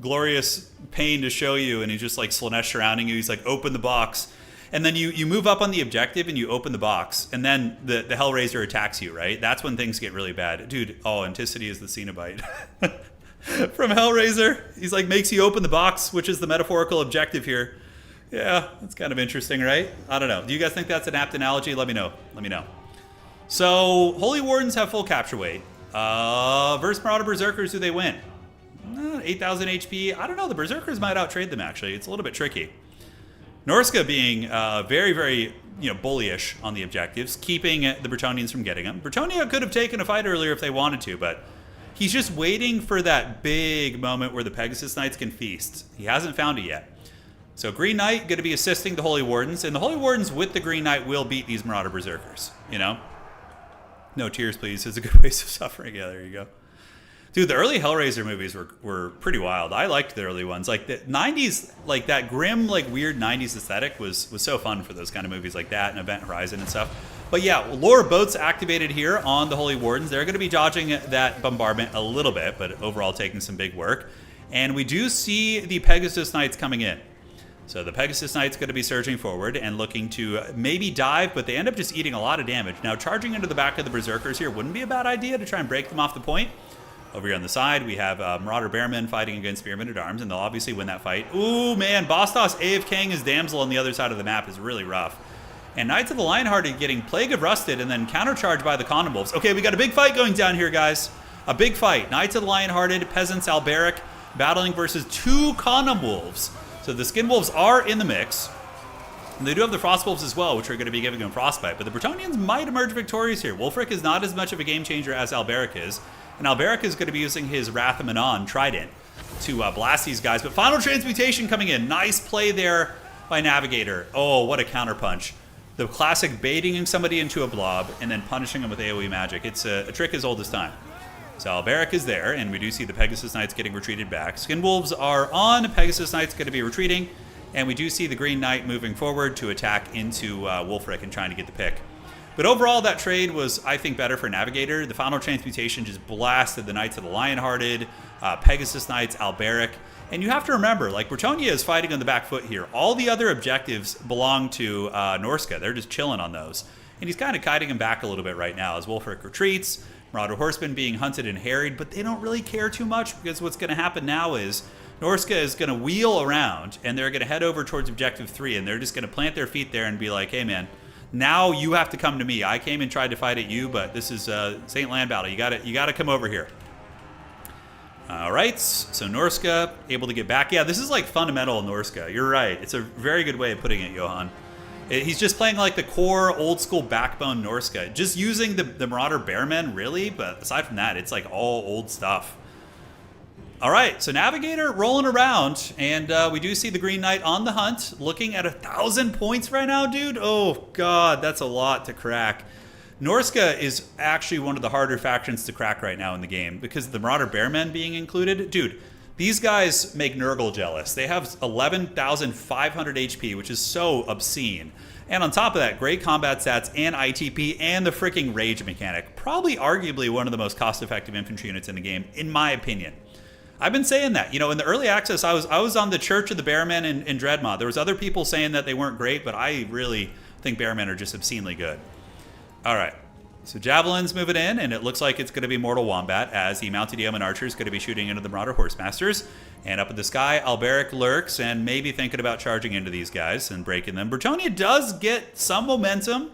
glorious pain to show you, and he's just like Slanesh surrounding you. He's like, open the box. And then you move up on the objective and you open the box, and then the Hellraiser attacks you, right? That's when things get really bad. Dude, oh, Enticity is the Cenobite. From Hellraiser. He's like, makes you open the box, which is the metaphorical objective here. Yeah, that's kind of interesting, right? I don't know. Do you guys think that's an apt analogy? Let me know. Let me know. So, Holy Wardens have full capture weight. Versus Marauder Berserkers, do they win? 8,000 HP. I don't know. The Berserkers might outtrade them, actually. It's a little bit tricky. Norska being very, very bullyish on the objectives, keeping the Bretonnians from getting them. Bretonnia could have taken a fight earlier if they wanted to, but he's just waiting for that big moment where the Pegasus Knights can feast. He hasn't found it yet. So Green Knight going to be assisting the Holy Wardens, and the Holy Wardens with the Green Knight will beat these Marauder Berserkers, you know? No tears, please. It's a good waste of suffering. Yeah, there you go. Dude, the early Hellraiser movies were pretty wild. I liked the early ones. Like the 90s, like that grim, like weird 90s aesthetic was so fun for those kind of movies like that and Event Horizon and stuff. But yeah, Lore Boats activated here on the Holy Wardens. They're going to be dodging that bombardment a little bit, but overall taking some big work. And we do see the Pegasus Knights coming in. So the Pegasus Knight's going to be surging forward and looking to maybe dive, but they end up just eating a lot of damage. Now, charging into the back of the Berserkers here wouldn't be a bad idea to try and break them off the point. Over here on the side, we have Marauder Bearmen fighting against Spearmen at Arms, and they'll obviously win that fight. Ooh, man, Bastos AFKing his Damsel on the other side of the map is really rough. And Knights of the Lionhearted getting Plague of Rusted and then countercharged by the Condom Wolves. Okay, we got a big fight going down here, guys. A big fight. Knights of the Lionhearted, Peasants Alberic, battling versus 2 Condom Wolves. So the Skin Wolves are in the mix. And they do have the Frost Wolves as well, which are going to be giving them Frostbite. But the Bretonnians might emerge victorious here. Wulfric is not as much of a game changer as Alberic is. And Alberic is going to be using his Wrath of Manon Trident to blast these guys. But final transmutation coming in. Nice play there by Navigator. Oh, what a counterpunch. The classic baiting somebody into a blob and then punishing them with AoE magic. It's a trick as old as time. So Alberic is there, and we do see the Pegasus Knights getting retreated back. Skinwolves are on. Pegasus Knights going to be retreating. And we do see the Green Knight moving forward to attack into Wulfric and trying to get the pick. But overall, that trade was, I think, better for Navigator. The final transmutation just blasted the Knights of the Lionhearted, Pegasus Knights, Alberic. And you have to remember, like, Bretonnia is fighting on the back foot here. All the other objectives belong to Norska. They're just chilling on those. And he's kind of kiting him back a little bit right now as Wulfric retreats. Marauder Horsemen being hunted and harried, but they don't really care too much because what's going to happen now is Norska is going to wheel around and they're going to head over towards Objective 3 and they're just going to plant their feet there and be like, hey, man, now you have to come to me. I came and tried to fight at you, but this is St. Land Battle. You got to come over here. All right, so Norska able to get back. Yeah, this is like fundamental Norska. You're right. It's a very good way of putting it, Johan. He's just playing like the core old school backbone Norska. Just using the Marauder Bearmen, really, but aside from that, it's like all old stuff. All right, so Navigator rolling around, and we do see the Green Knight on the hunt, looking at 1,000 points right now, dude. Oh, God, that's a lot to crack. Norska is actually one of the harder factions to crack right now in the game because of the Marauder Bearmen being included. Dude, these guys make Nurgle jealous. They have 11,500 HP, which is so obscene. And on top of that, great combat stats and ITP and the freaking rage mechanic. Probably arguably one of the most cost-effective infantry units in the game, in my opinion. I've been saying that. You know, in the early access, I was on the Church of the Bearmen in Dreadmont. There was other people saying that they weren't great, but I really think Bearmen are just obscenely good. All right. So Javelin's moving in, and it looks like it's going to be Mortal Wombat as the Mounted Yeoman Archer is going to be shooting into the Marauder Horsemasters. And up in the sky, Alberic lurks and maybe thinking about charging into these guys and breaking them. Bretonnia does get some momentum. You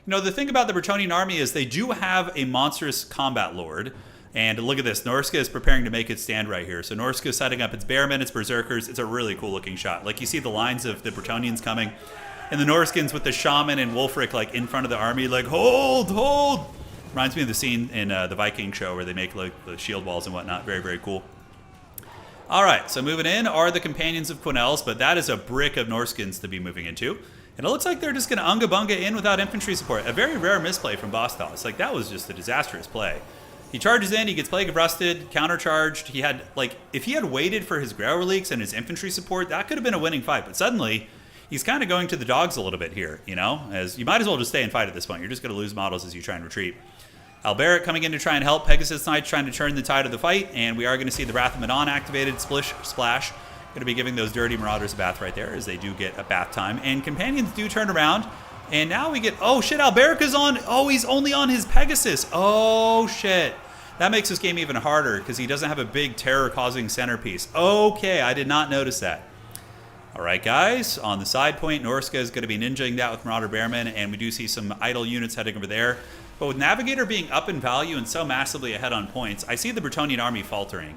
know, the thing about the Bretonian army is they do have a monstrous combat lord. And look at this, Norska is preparing to make its stand right here. So Norska is setting up its Bearmen, its Berserkers. It's a really cool looking shot. Like you see the lines of the Bretonians coming. And the Norskins with the Shaman and Wulfric like in front of the army, like, hold, hold. Reminds me of the scene in the Viking show where they make like the shield walls and whatnot. Very, very cool. All right, so moving in are the Companions of Quenelles, but that is a brick of Norskins to be moving into. And it looks like they're just going to Unga Bunga in without infantry support. A very rare misplay from Bostos. Like, that was just a disastrous play. He charges in, he gets Plague of Rusted, countercharged. He had, like, if he had waited for his Grail Relics and his infantry support, that could have been a winning fight. But suddenly, he's kind of going to the dogs a little bit here, you know? As you might as well just stay and fight at this point. You're just going to lose models as you try and retreat. Alberic coming in to try and help. Pegasus Knights trying to turn the tide of the fight. And we are going to see the Wrath of Madon activated. Splish, splash. Going to be giving those dirty Marauders a bath right there as they do get a bath time. And Companions do turn around. And now we get... Oh, shit, Alberic is on... Oh, he's only on his Pegasus. Oh, shit. That makes this game even harder because he doesn't have a big terror-causing centerpiece. Okay, I did not notice that. All right, guys, on the side point, Norska is going to be ninjaing that with Marauder Bearmen, and we do see some idle units heading over there. But with Navigator being up in value and so massively ahead on points, I see the Bretonian army faltering.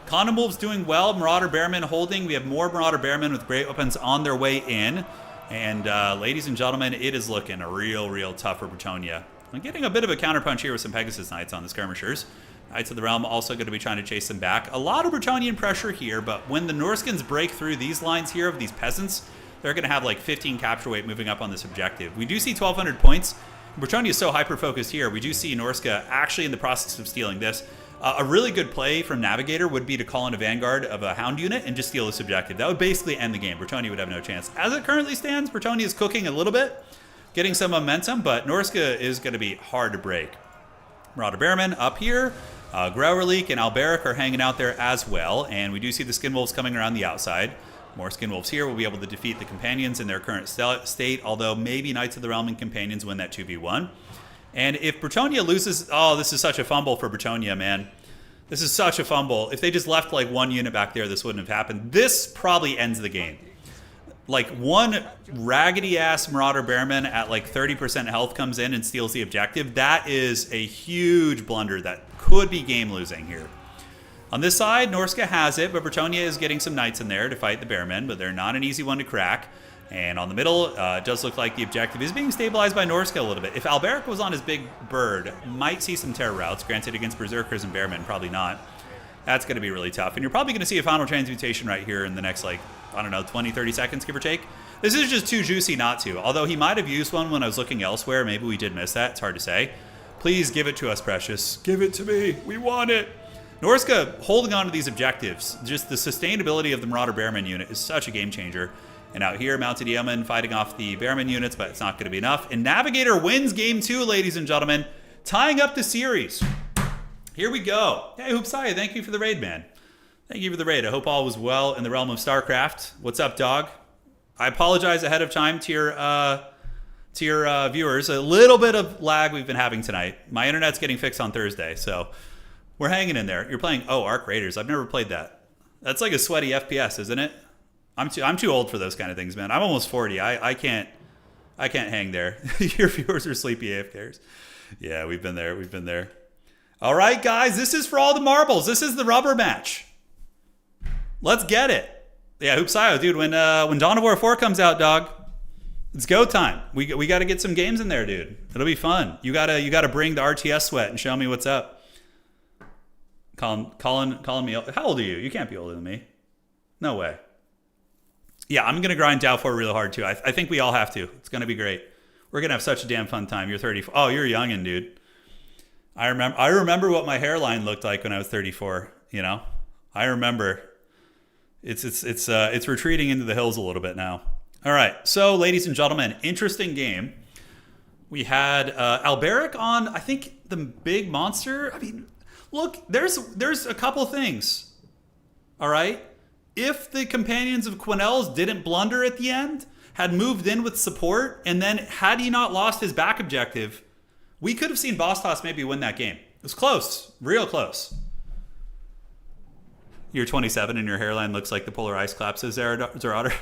Condom Wolves doing well, Marauder Bearmen holding. We have more Marauder Bearmen with great weapons on their way in. And ladies and gentlemen, it is looking real tough for Bretonnia. I'm getting a bit of a counterpunch here with some Pegasus Knights on the skirmishers. Knights of the Realm also going to be trying to chase them back. A lot of Bretonian pressure here, but when the Norskins break through these lines here of these peasants, they're going to have like 15 capture weight moving up on this objective. We do see 1,200 points. Bretonnia is so hyper-focused here. We do see Norska actually in the process of stealing this. A really good play from Navigator would be to call in a Vanguard of a Hound unit and just steal this objective. That would basically end the game. Bretonnia would have no chance. As it currently stands, Bretonnia is cooking a little bit, getting some momentum, but Norska is going to be hard to break. Marauder Bearmen up here. Growlerleak and Alberic are hanging out there as well, and we do see the Skinwolves coming around the outside. More Skinwolves here will be able to defeat the Companions in their current state, although maybe Knights of the Realm and Companions win that 2v1. And if Bretonnia loses... Oh, this is such a fumble for Bretonnia, man. This is such a fumble. If they just left like one unit back there, this wouldn't have happened. This probably ends the game. Like one raggedy-ass Marauder Bearman at like 30% health comes in and steals the objective. That is a huge blunder that could be game-losing here. On this side, Norska has it, but Bretonnia is getting some Knights in there to fight the Bearmen, but they're not an easy one to crack. And on the middle, it does look like the objective is being stabilized by Norska a little bit. If Alberic was on his big bird, might see some terror routes. Granted, against Berserkers and Bearmen, probably not. That's going to be really tough. And you're probably going to see a final transmutation right here in the next, like, I don't know, 20, 30 seconds, give or take. This is just too juicy not to. Although he might have used one when I was looking elsewhere. Maybe we did miss that. It's hard to say. Please give it to us, Precious. Give it to me. We want it. Norska holding on to these objectives. Just the sustainability of the Marauder Bearman unit is such a game changer. And out here, Mounted Yeoman fighting off the Bearman units, but it's not going to be enough. And Navigator wins game 2, ladies and gentlemen, tying up the series. Here we go. Hey, Hoopsaya, thank you for the raid, man. Thank you for the raid. I hope all was well in the realm of StarCraft. What's up, dog? I apologize ahead of time to your viewers. A little bit of lag we've been having tonight. My internet's getting fixed on Thursday, so we're hanging in there. You're playing, Arc Raiders. I've never played that. That's like a sweaty FPS, isn't it? I'm too old for those kind of things, man. I'm almost 40. I can't hang there. Your viewers are sleepy AFKers. Yeah, we've been there. We've been there. All right, guys, this is for all the marbles. This is the rubber match. Let's get it. Yeah, Hoopsio, dude. When Dawn of War 4 comes out, dog, it's go time. We got to get some games in there, dude. It'll be fun. You gotta bring the RTS sweat and show me what's up. Calling me. How old are you? You can't be older than me. No way. Yeah, I'm gonna grind Dow 4 real hard too. I think we all have to. It's gonna be great. We're gonna have such a damn fun time. You're 34. Oh, you're a youngin', dude. I remember what my hairline looked like when I was 34. You know, I remember. It's retreating into the hills a little bit now. All right, so ladies and gentlemen, interesting game. We had Alberic on, I think, the big monster. I mean, look, there's a couple things. All right, if the companions of Quenelles didn't blunder at the end, had moved in with support, and then had he not lost his back objective, we could have seen Boss Toss maybe win that game. It was close, real close. You're 27 and your hairline looks like the polar ice caps, Zerator.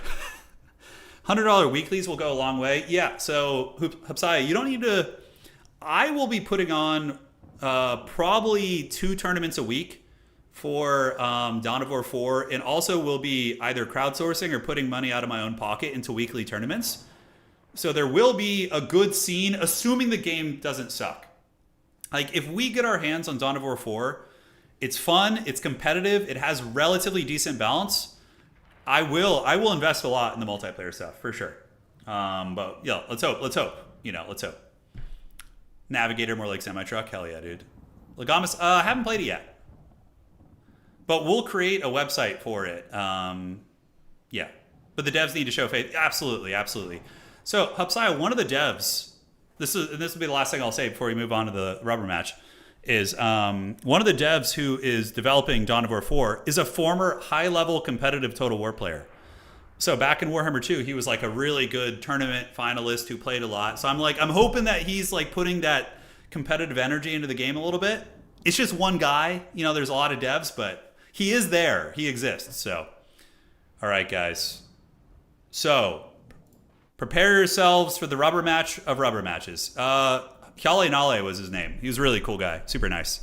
$100 weeklies will go a long way. Yeah, so Hapsaya, you don't need to... I will be putting on probably 2 tournaments a week for Dawn of War 4, and also will be either crowdsourcing or putting money out of my own pocket into weekly tournaments. So there will be a good scene, assuming the game doesn't suck. Like, if we get our hands on Dawn of War 4... It's fun. It's competitive. It has relatively decent balance. I will invest a lot in the multiplayer stuff for sure. But yeah, let's hope. Let's hope. Let's hope. Navigator more like semi truck. Hell yeah, dude. Legamus. I haven't played it yet, but we'll create a website for it. Yeah, but the devs need to show faith. Absolutely, absolutely. So Hupsai, one of the devs. This will be the last thing I'll say before we move on to the rubber match. Is one of the devs who is developing Dawn of War 4 is a former high-level competitive Total War player. So back in Warhammer 2, he was like a really good tournament finalist who played a lot. So I'm hoping that he's like putting that competitive energy into the game a little bit. It's just one guy. There's a lot of devs, but he is there. He exists. So, all right, guys. So, prepare yourselves for the rubber match of rubber matches. Kyale Nale was his name. He was a really cool guy. Super nice.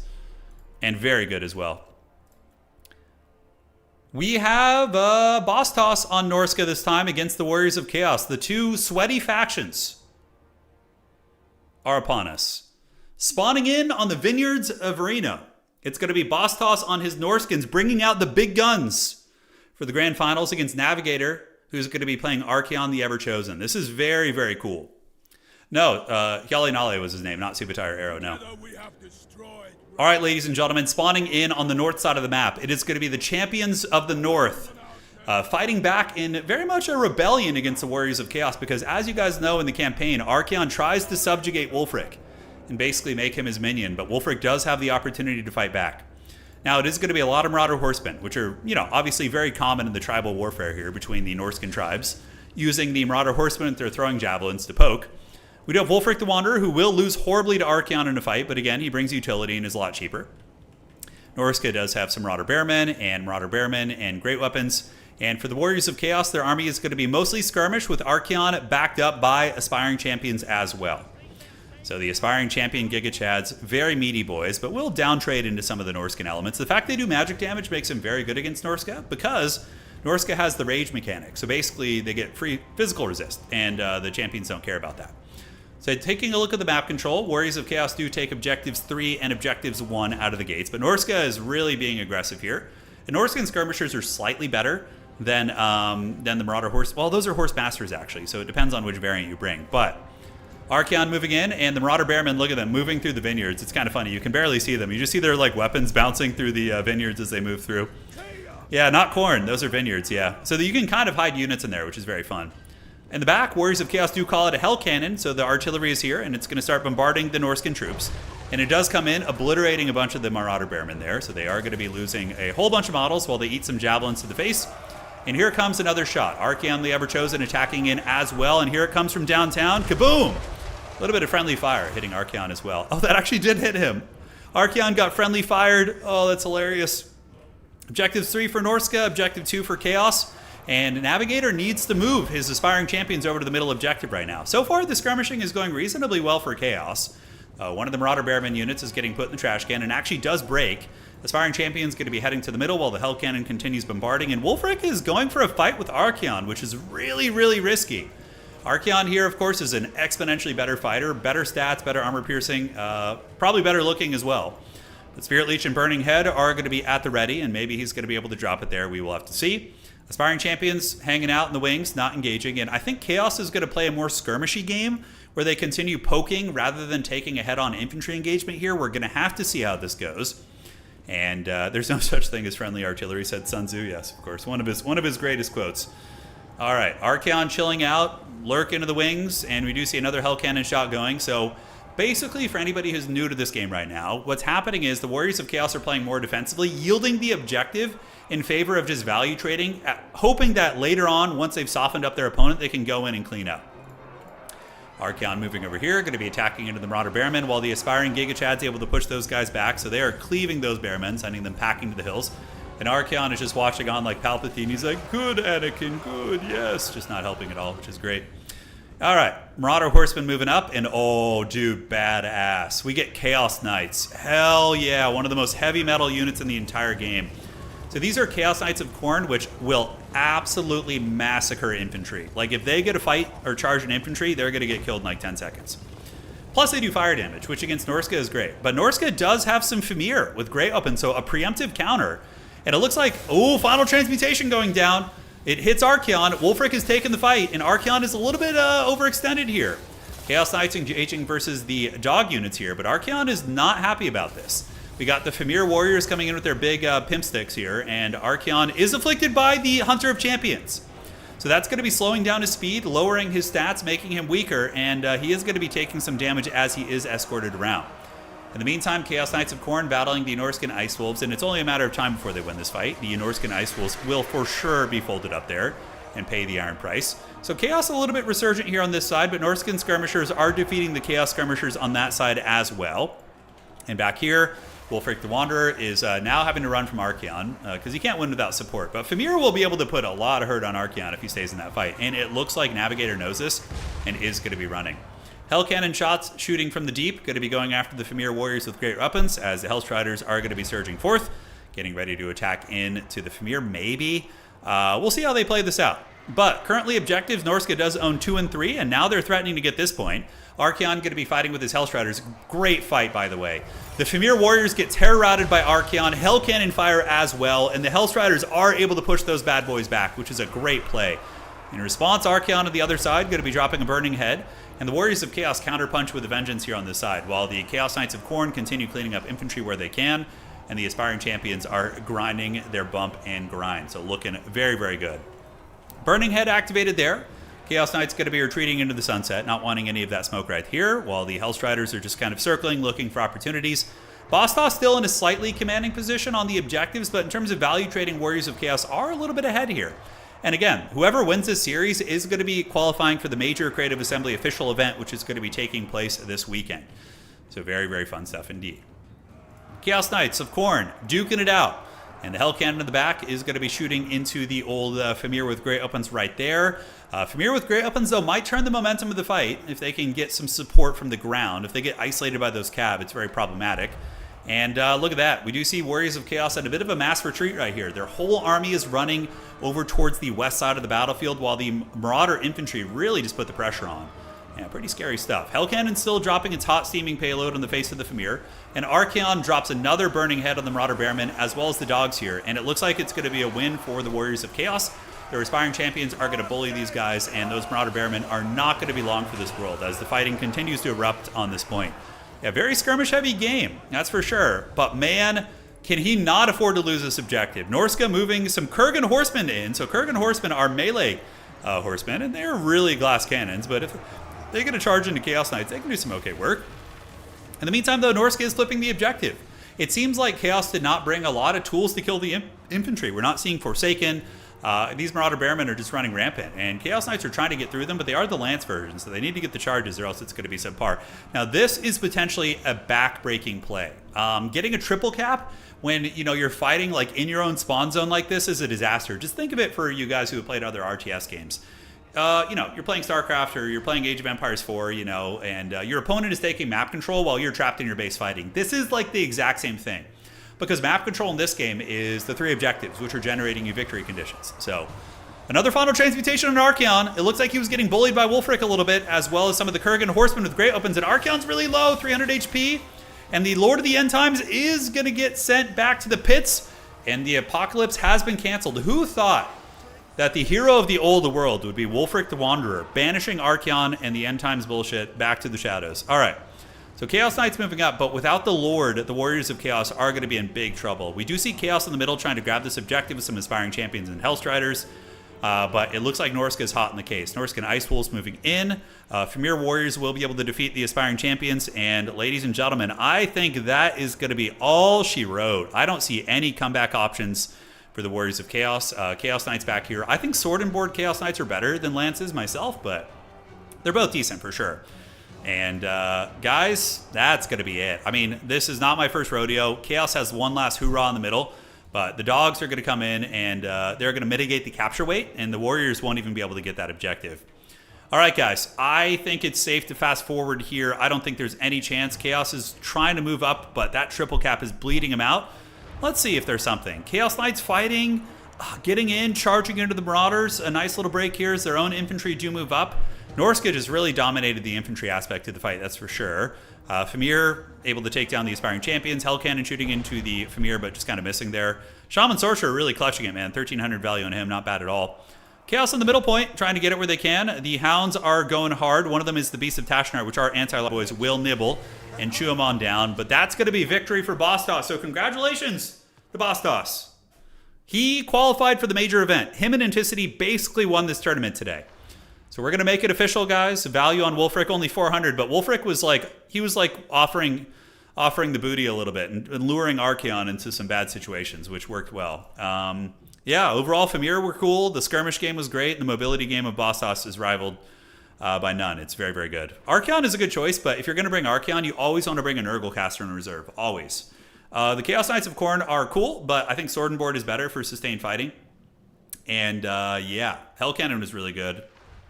And very good as well. We have Boss Toss on Norska this time against the Warriors of Chaos. The 2 sweaty factions are upon us. Spawning in on the vineyards of Reno. It's going to be Boss Toss on his Norskins, bringing out the big guns for the grand finals against Navigator, who's going to be playing Archeon the Ever-Chosen. This is very, very cool. No, Kyale Nale was his name, not Subatire Arrow, no. All right, ladies and gentlemen, spawning in on the north side of the map. It is going to be the champions of the north fighting back in very much a rebellion against the Warriors of Chaos, because as you guys know in the campaign, Archeon tries to subjugate Wulfric and basically make him his minion, but Wulfric does have the opportunity to fight back. Now, it is going to be a lot of Marauder Horsemen, which are, obviously very common in the tribal warfare here between the Norscan tribes, using the Marauder Horsemen with their throwing javelins to poke. We do have Wulfric the Wanderer, who will lose horribly to Archeon in a fight, but again, he brings utility and is a lot cheaper. Norska does have some Marauder Bearmen and great weapons. And for the Warriors of Chaos, their army is going to be mostly skirmish, with Archeon backed up by Aspiring Champions as well. So the Aspiring Champion Giga Chads, very meaty boys, but will downtrade into some of the Norscan elements. The fact they do magic damage makes them very good against Norska, because Norska has the rage mechanic. So basically, they get free physical resist, and the champions don't care about that. So taking a look at the map control, Warriors of Chaos do take objectives 3 and objectives 1 out of the gates, but Norska is really being aggressive here. And Norskan skirmishers are slightly better than the Marauder horse. Well, those are horse masters actually, so it depends on which variant you bring. But Archaon moving in, and the Marauder Bearmen, look at them moving through the vineyards. It's kind of funny. You can barely see them. You just see their like weapons bouncing through the vineyards as they move through. Yeah, not corn. Those are vineyards, yeah. So that you can kind of hide units in there, which is very fun. In the back, Warriors of Chaos do call it a Hell Cannon, so the artillery is here, and it's going to start bombarding the Norskan troops. And it does come in, obliterating a bunch of the Marauder Bearmen there, so they are going to be losing a whole bunch of models while they eat some javelins to the face. And here comes another shot. Archaon the Ever-Chosen attacking in as well, and here it comes from downtown. Kaboom! A little bit of friendly fire hitting Archaon as well. Oh, that actually did hit him. Archaon got friendly fired. Oh, that's hilarious. Objective 3 for Norska, Objective 2 for Chaos. And Navigator needs to move his aspiring champions over to the middle objective right now. So far, the skirmishing is going reasonably well for Chaos. One of the Marauder Bearmen units is getting put in the trash can and actually does break. Aspiring Champion's going to be heading to the middle while the Hell Cannon continues bombarding. And Wulfric is going for a fight with Archaon, which is really, really risky. Archaon here, of course, is an exponentially better fighter. Better stats, better armor piercing, probably better looking as well. The Spirit Leech and Burning Head are going to be at the ready, and maybe he's going to be able to drop it there. We will have to see. Aspiring Champions hanging out in the wings, not engaging. And I think Chaos is going to play a more skirmishy game where they continue poking rather than taking a head-on infantry engagement here. We're going to have to see how this goes. And there's no such thing as friendly artillery, said Sun Tzu. Yes, of course. One of his greatest quotes. All right, Archaon chilling out, lurk into the wings, and we do see another Hell Cannon shot going. So basically, for anybody who's new to this game right now, what's happening is the Warriors of Chaos are playing more defensively, yielding the objective in favor of just value trading, hoping that later on, once they've softened up their opponent, they can go in and clean up. Archaon moving over here, going to be attacking into the Marauder Bearmen, while the aspiring Giga Chad's able to push those guys back, so they are cleaving those Bearmen, sending them packing to the hills. And Archaon is just watching on like Palpatine. He's like, good, Anakin, good, yes. Just not helping at all, which is great. All right, Marauder Horsemen moving up, and oh, dude, badass. We get Chaos Knights. Hell yeah, one of the most heavy metal units in the entire game. So these are Chaos Knights of Khorne, which will absolutely massacre infantry. Like, if they get a fight or charge an infantry, they're going to get killed in like 10 seconds. Plus, they do fire damage, which against Norska is great. But Norska does have some Fimir with Great Open, so a preemptive counter. And it looks like, oh, Final Transmutation going down. It hits Archaon. Wulfric has taken the fight, and Archaon is a little bit overextended here. Chaos Knights engaging versus the dog units here, but Archaon is not happy about this. We got the Fimir Warriors coming in with their big pimp sticks here, and Archaon is afflicted by the Hunter of Champions. So that's going to be slowing down his speed, lowering his stats, making him weaker, and he is going to be taking some damage as he is escorted around. In the meantime, Chaos Knights of Khorne battling the Norskan Ice Wolves, and it's only a matter of time before they win this fight. The Norskan Ice Wolves will for sure be folded up there and pay the iron price. So Chaos a little bit resurgent here on this side, but Norskan Skirmishers are defeating the Chaos Skirmishers on that side as well. And back here, Wulfric the Wanderer is now having to run from Archaon because he can't win without support. But Fimir will be able to put a lot of hurt on Archaon if he stays in that fight. And it looks like Navigator knows this and is going to be running. Hell Cannon shots shooting from the deep, going to be going after the Fimir Warriors with great weapons as the Hellstriders are going to be surging forth, getting ready to attack into the Fimir, maybe. We'll see how they play this out. But currently objectives, Norska does own 2 and 3, and now they're threatening to get this point. Archaon going to be fighting with his Hellstriders. Great fight, by the way. The Fimir Warriors get terror-routed by Archaon, Hell Cannon fire as well, and the Hellstriders are able to push those bad boys back, which is a great play. In response, Archaon on the other side going to be dropping a Burning Head, and the Warriors of Chaos counterpunch with a vengeance here on this side, while the Chaos Knights of Khorne continue cleaning up infantry where they can, and the Aspiring Champions are grinding their bump and grind, so looking very, very good. Burning Head activated there. Chaos Knight's going to be retreating into the sunset, not wanting any of that smoke right here, while the Hellstriders are just kind of circling, looking for opportunities. Bostos still in a slightly commanding position on the objectives, but in terms of value trading, Warriors of Chaos are a little bit ahead here. And again, whoever wins this series is going to be qualifying for the major Creative Assembly official event, which is going to be taking place this weekend. So very, very fun stuff indeed. Chaos Knights of Khorne duking it out. And the Hell Cannon in the back is going to be shooting into the old Fimir with great weapons right there. Fimir with great weapons, though, might turn the momentum of the fight if they can get some support from the ground. If they get isolated by those cab, it's very problematic. And look at that. We do see Warriors of Chaos at a bit of a mass retreat right here. Their whole army is running over towards the west side of the battlefield while the Marauder infantry really just put the pressure on. Yeah, pretty scary stuff. Hellcannon's still dropping its hot steaming payload on the face of the Famir, and Archaon drops another burning head on the Marauder Bearman, as well as the dogs here, and it looks like it's going to be a win for the Warriors of Chaos. Their aspiring champions are going to bully these guys, and those Marauder Bearmen are not going to be long for this world, as the fighting continues to erupt on this point. Yeah, very skirmish-heavy game, that's for sure, but man, can he not afford to lose this objective. Norska moving some Kurgan Horsemen in, so Kurgan Horsemen are melee horsemen, and they're really glass cannons, but if they're going to charge into Chaos Knights, they can do some okay work. In the meantime, though, Norska is flipping the objective. It seems like Chaos did not bring a lot of tools to kill the infantry. We're not seeing Forsaken. These Marauder Bearmen are just running rampant, and Chaos Knights are trying to get through them, but they are the Lance version, so they need to get the charges or else it's going to be subpar. Now, this is potentially a back-breaking play. Getting a triple cap when you're fighting like in your own spawn zone like this is a disaster. Just think of it for you guys who have played other RTS games. You're playing StarCraft or you're playing Age of Empires 4, and your opponent is taking map control while you're trapped in your base fighting. This is like the exact same thing, because map control in this game is the 3 objectives, which are generating you victory conditions. So, another final transmutation on Archaon. It looks like he was getting bullied by Wulfric a little bit, as well as some of the Kurgan Horsemen with great weapons, and Archaon's really low, 300 HP, and the Lord of the End Times is going to get sent back to the pits, and the apocalypse has been canceled. Who thought that the hero of the old world would be Wulfric the Wanderer, banishing Archaon and the End Times bullshit back to the shadows? All right, so Chaos Knight's moving up, but without the Lord, the Warriors of Chaos are going to be in big trouble. We do see Chaos in the middle trying to grab this objective with some aspiring champions and Hellstriders, but it looks like Norska is hot in the case. Norska and Ice Wolves moving in. Famir Warriors will be able to defeat the aspiring champions, and ladies and gentlemen, I think that is going to be all she wrote. I don't see any comeback options for the Warriors of Chaos. Chaos Knights back here. I think Sword and Board Chaos Knights are better than Lances myself, but they're both decent for sure. And guys, that's going to be it. I mean, this is not my first rodeo. Chaos has one last hoorah in the middle, but the dogs are going to come in and they're going to mitigate the capture weight, and the Warriors won't even be able to get that objective. All right, guys, I think it's safe to fast forward here. I don't think there's any chance. Chaos is trying to move up, but that triple cap is bleeding him out. Let's see if there's something. Chaos Knights fighting, getting in, charging into the Marauders. A nice little break here as their own infantry do move up. Norska just really dominated the infantry aspect of the fight, that's for sure. Famir able to take down the aspiring champions. Hellcannon shooting into the Famir, but just kind of missing there. Shaman Sorcerer really clutching it, man. 1,300 value on him, not bad at all. Chaos in the middle point, trying to get it where they can. The Hounds are going hard. One of them is the Beast of Tashnar, which our anti-lock boys will nibble and chew him on down. But that's going to be victory for Bostos. So congratulations to Bostos. He qualified for the major event. Him and Enticity basically won this tournament today. So we're going to make it official, guys. Value on Wulfric, only 400. But Wulfric was like, offering the booty a little bit and luring Archaon into some bad situations, which worked well. Yeah, overall, Famir were cool. The skirmish game was great. The mobility game of Bostos is rivaled by none. It's very, very good. Archaon is a good choice, but if you're going to bring Archaon, you always want to bring a Nurgle caster in reserve. Always. The Chaos Knights of Khorne are cool, but I think Sword and Board is better for sustained fighting. And yeah, Hellcannon was really good.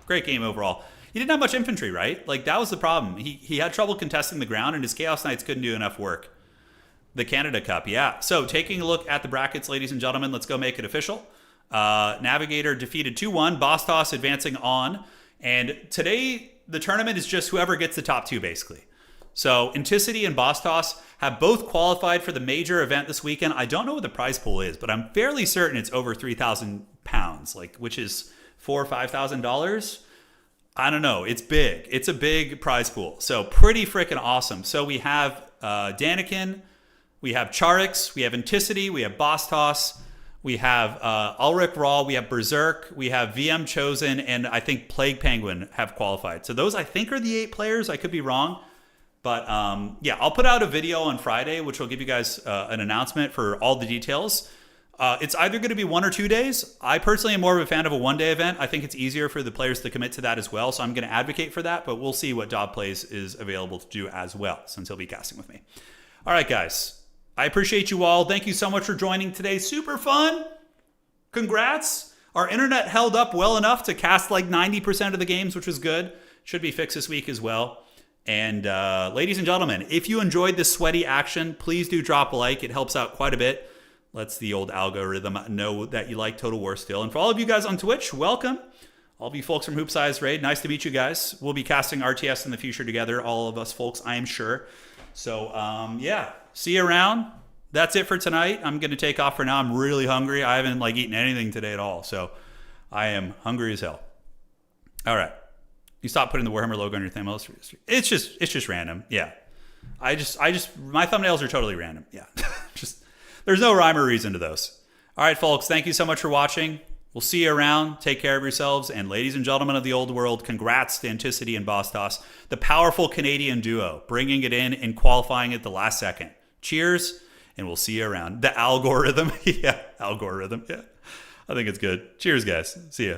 Great game overall. He didn't have much infantry, right? Like, that was the problem. He had trouble contesting the ground, and his Chaos Knights couldn't do enough work. The Canada Cup, yeah. So, taking a look at the brackets, ladies and gentlemen, let's go make it official. Navigator defeated 2-1, Bostos advancing on. And today, the tournament is just whoever gets the top 2, basically. So, Enticity and Bostos have both qualified for the major event this weekend. I don't know what the prize pool is, but I'm fairly certain it's over £3,000, like, which is $4,000 or $5,000. I don't know. It's big. It's a big prize pool. So, pretty freaking awesome. So, we have Danikin, we have Charix, we have Enticity, we have Bostos, we have Ulrich Rahl, we have Berserk, we have VM Chosen, and I think Plague Penguin have qualified. So those, I think, are the 8 players. I could be wrong. But yeah, I'll put out a video on Friday, which will give you guys an announcement for all the details. It's either going to be 1 or 2 days. I personally am more of a fan of a 1-day event. I think it's easier for the players to commit to that as well. So I'm going to advocate for that, but we'll see what Dob Plays is available to do as well, since he'll be casting with me. All right, guys. I appreciate you all. Thank you so much for joining today. Super fun. Congrats. Our internet held up well enough to cast like 90% of the games, which was good. Should be fixed this week as well. And ladies and gentlemen, if you enjoyed this sweaty action, please do drop a like. It helps out quite a bit. Lets the old algorithm know that you like Total War still. And for all of you guys on Twitch, welcome. all of you folks from Hoop Size Raid, nice to meet you guys. We'll be casting RTS in the future together, all of us folks, I am sure. So, yeah, see you around. That's it for tonight. I'm going to take off for now. I'm really hungry. I haven't eaten anything today at all, so I am hungry as hell. All right. You stop putting the Warhammer logo on your thumbnails. It's just random. Yeah. My thumbnails are totally random. Yeah. There's no rhyme or reason to those. All right, folks. Thank you so much for watching. We'll see you around. Take care of yourselves. And ladies and gentlemen of the old world, congrats to Enticity and Bostos, the powerful Canadian duo, bringing it in and qualifying at the last second. Cheers, and we'll see you around. The algorithm. Yeah, algorithm. Yeah. I think it's good. Cheers, guys. See ya.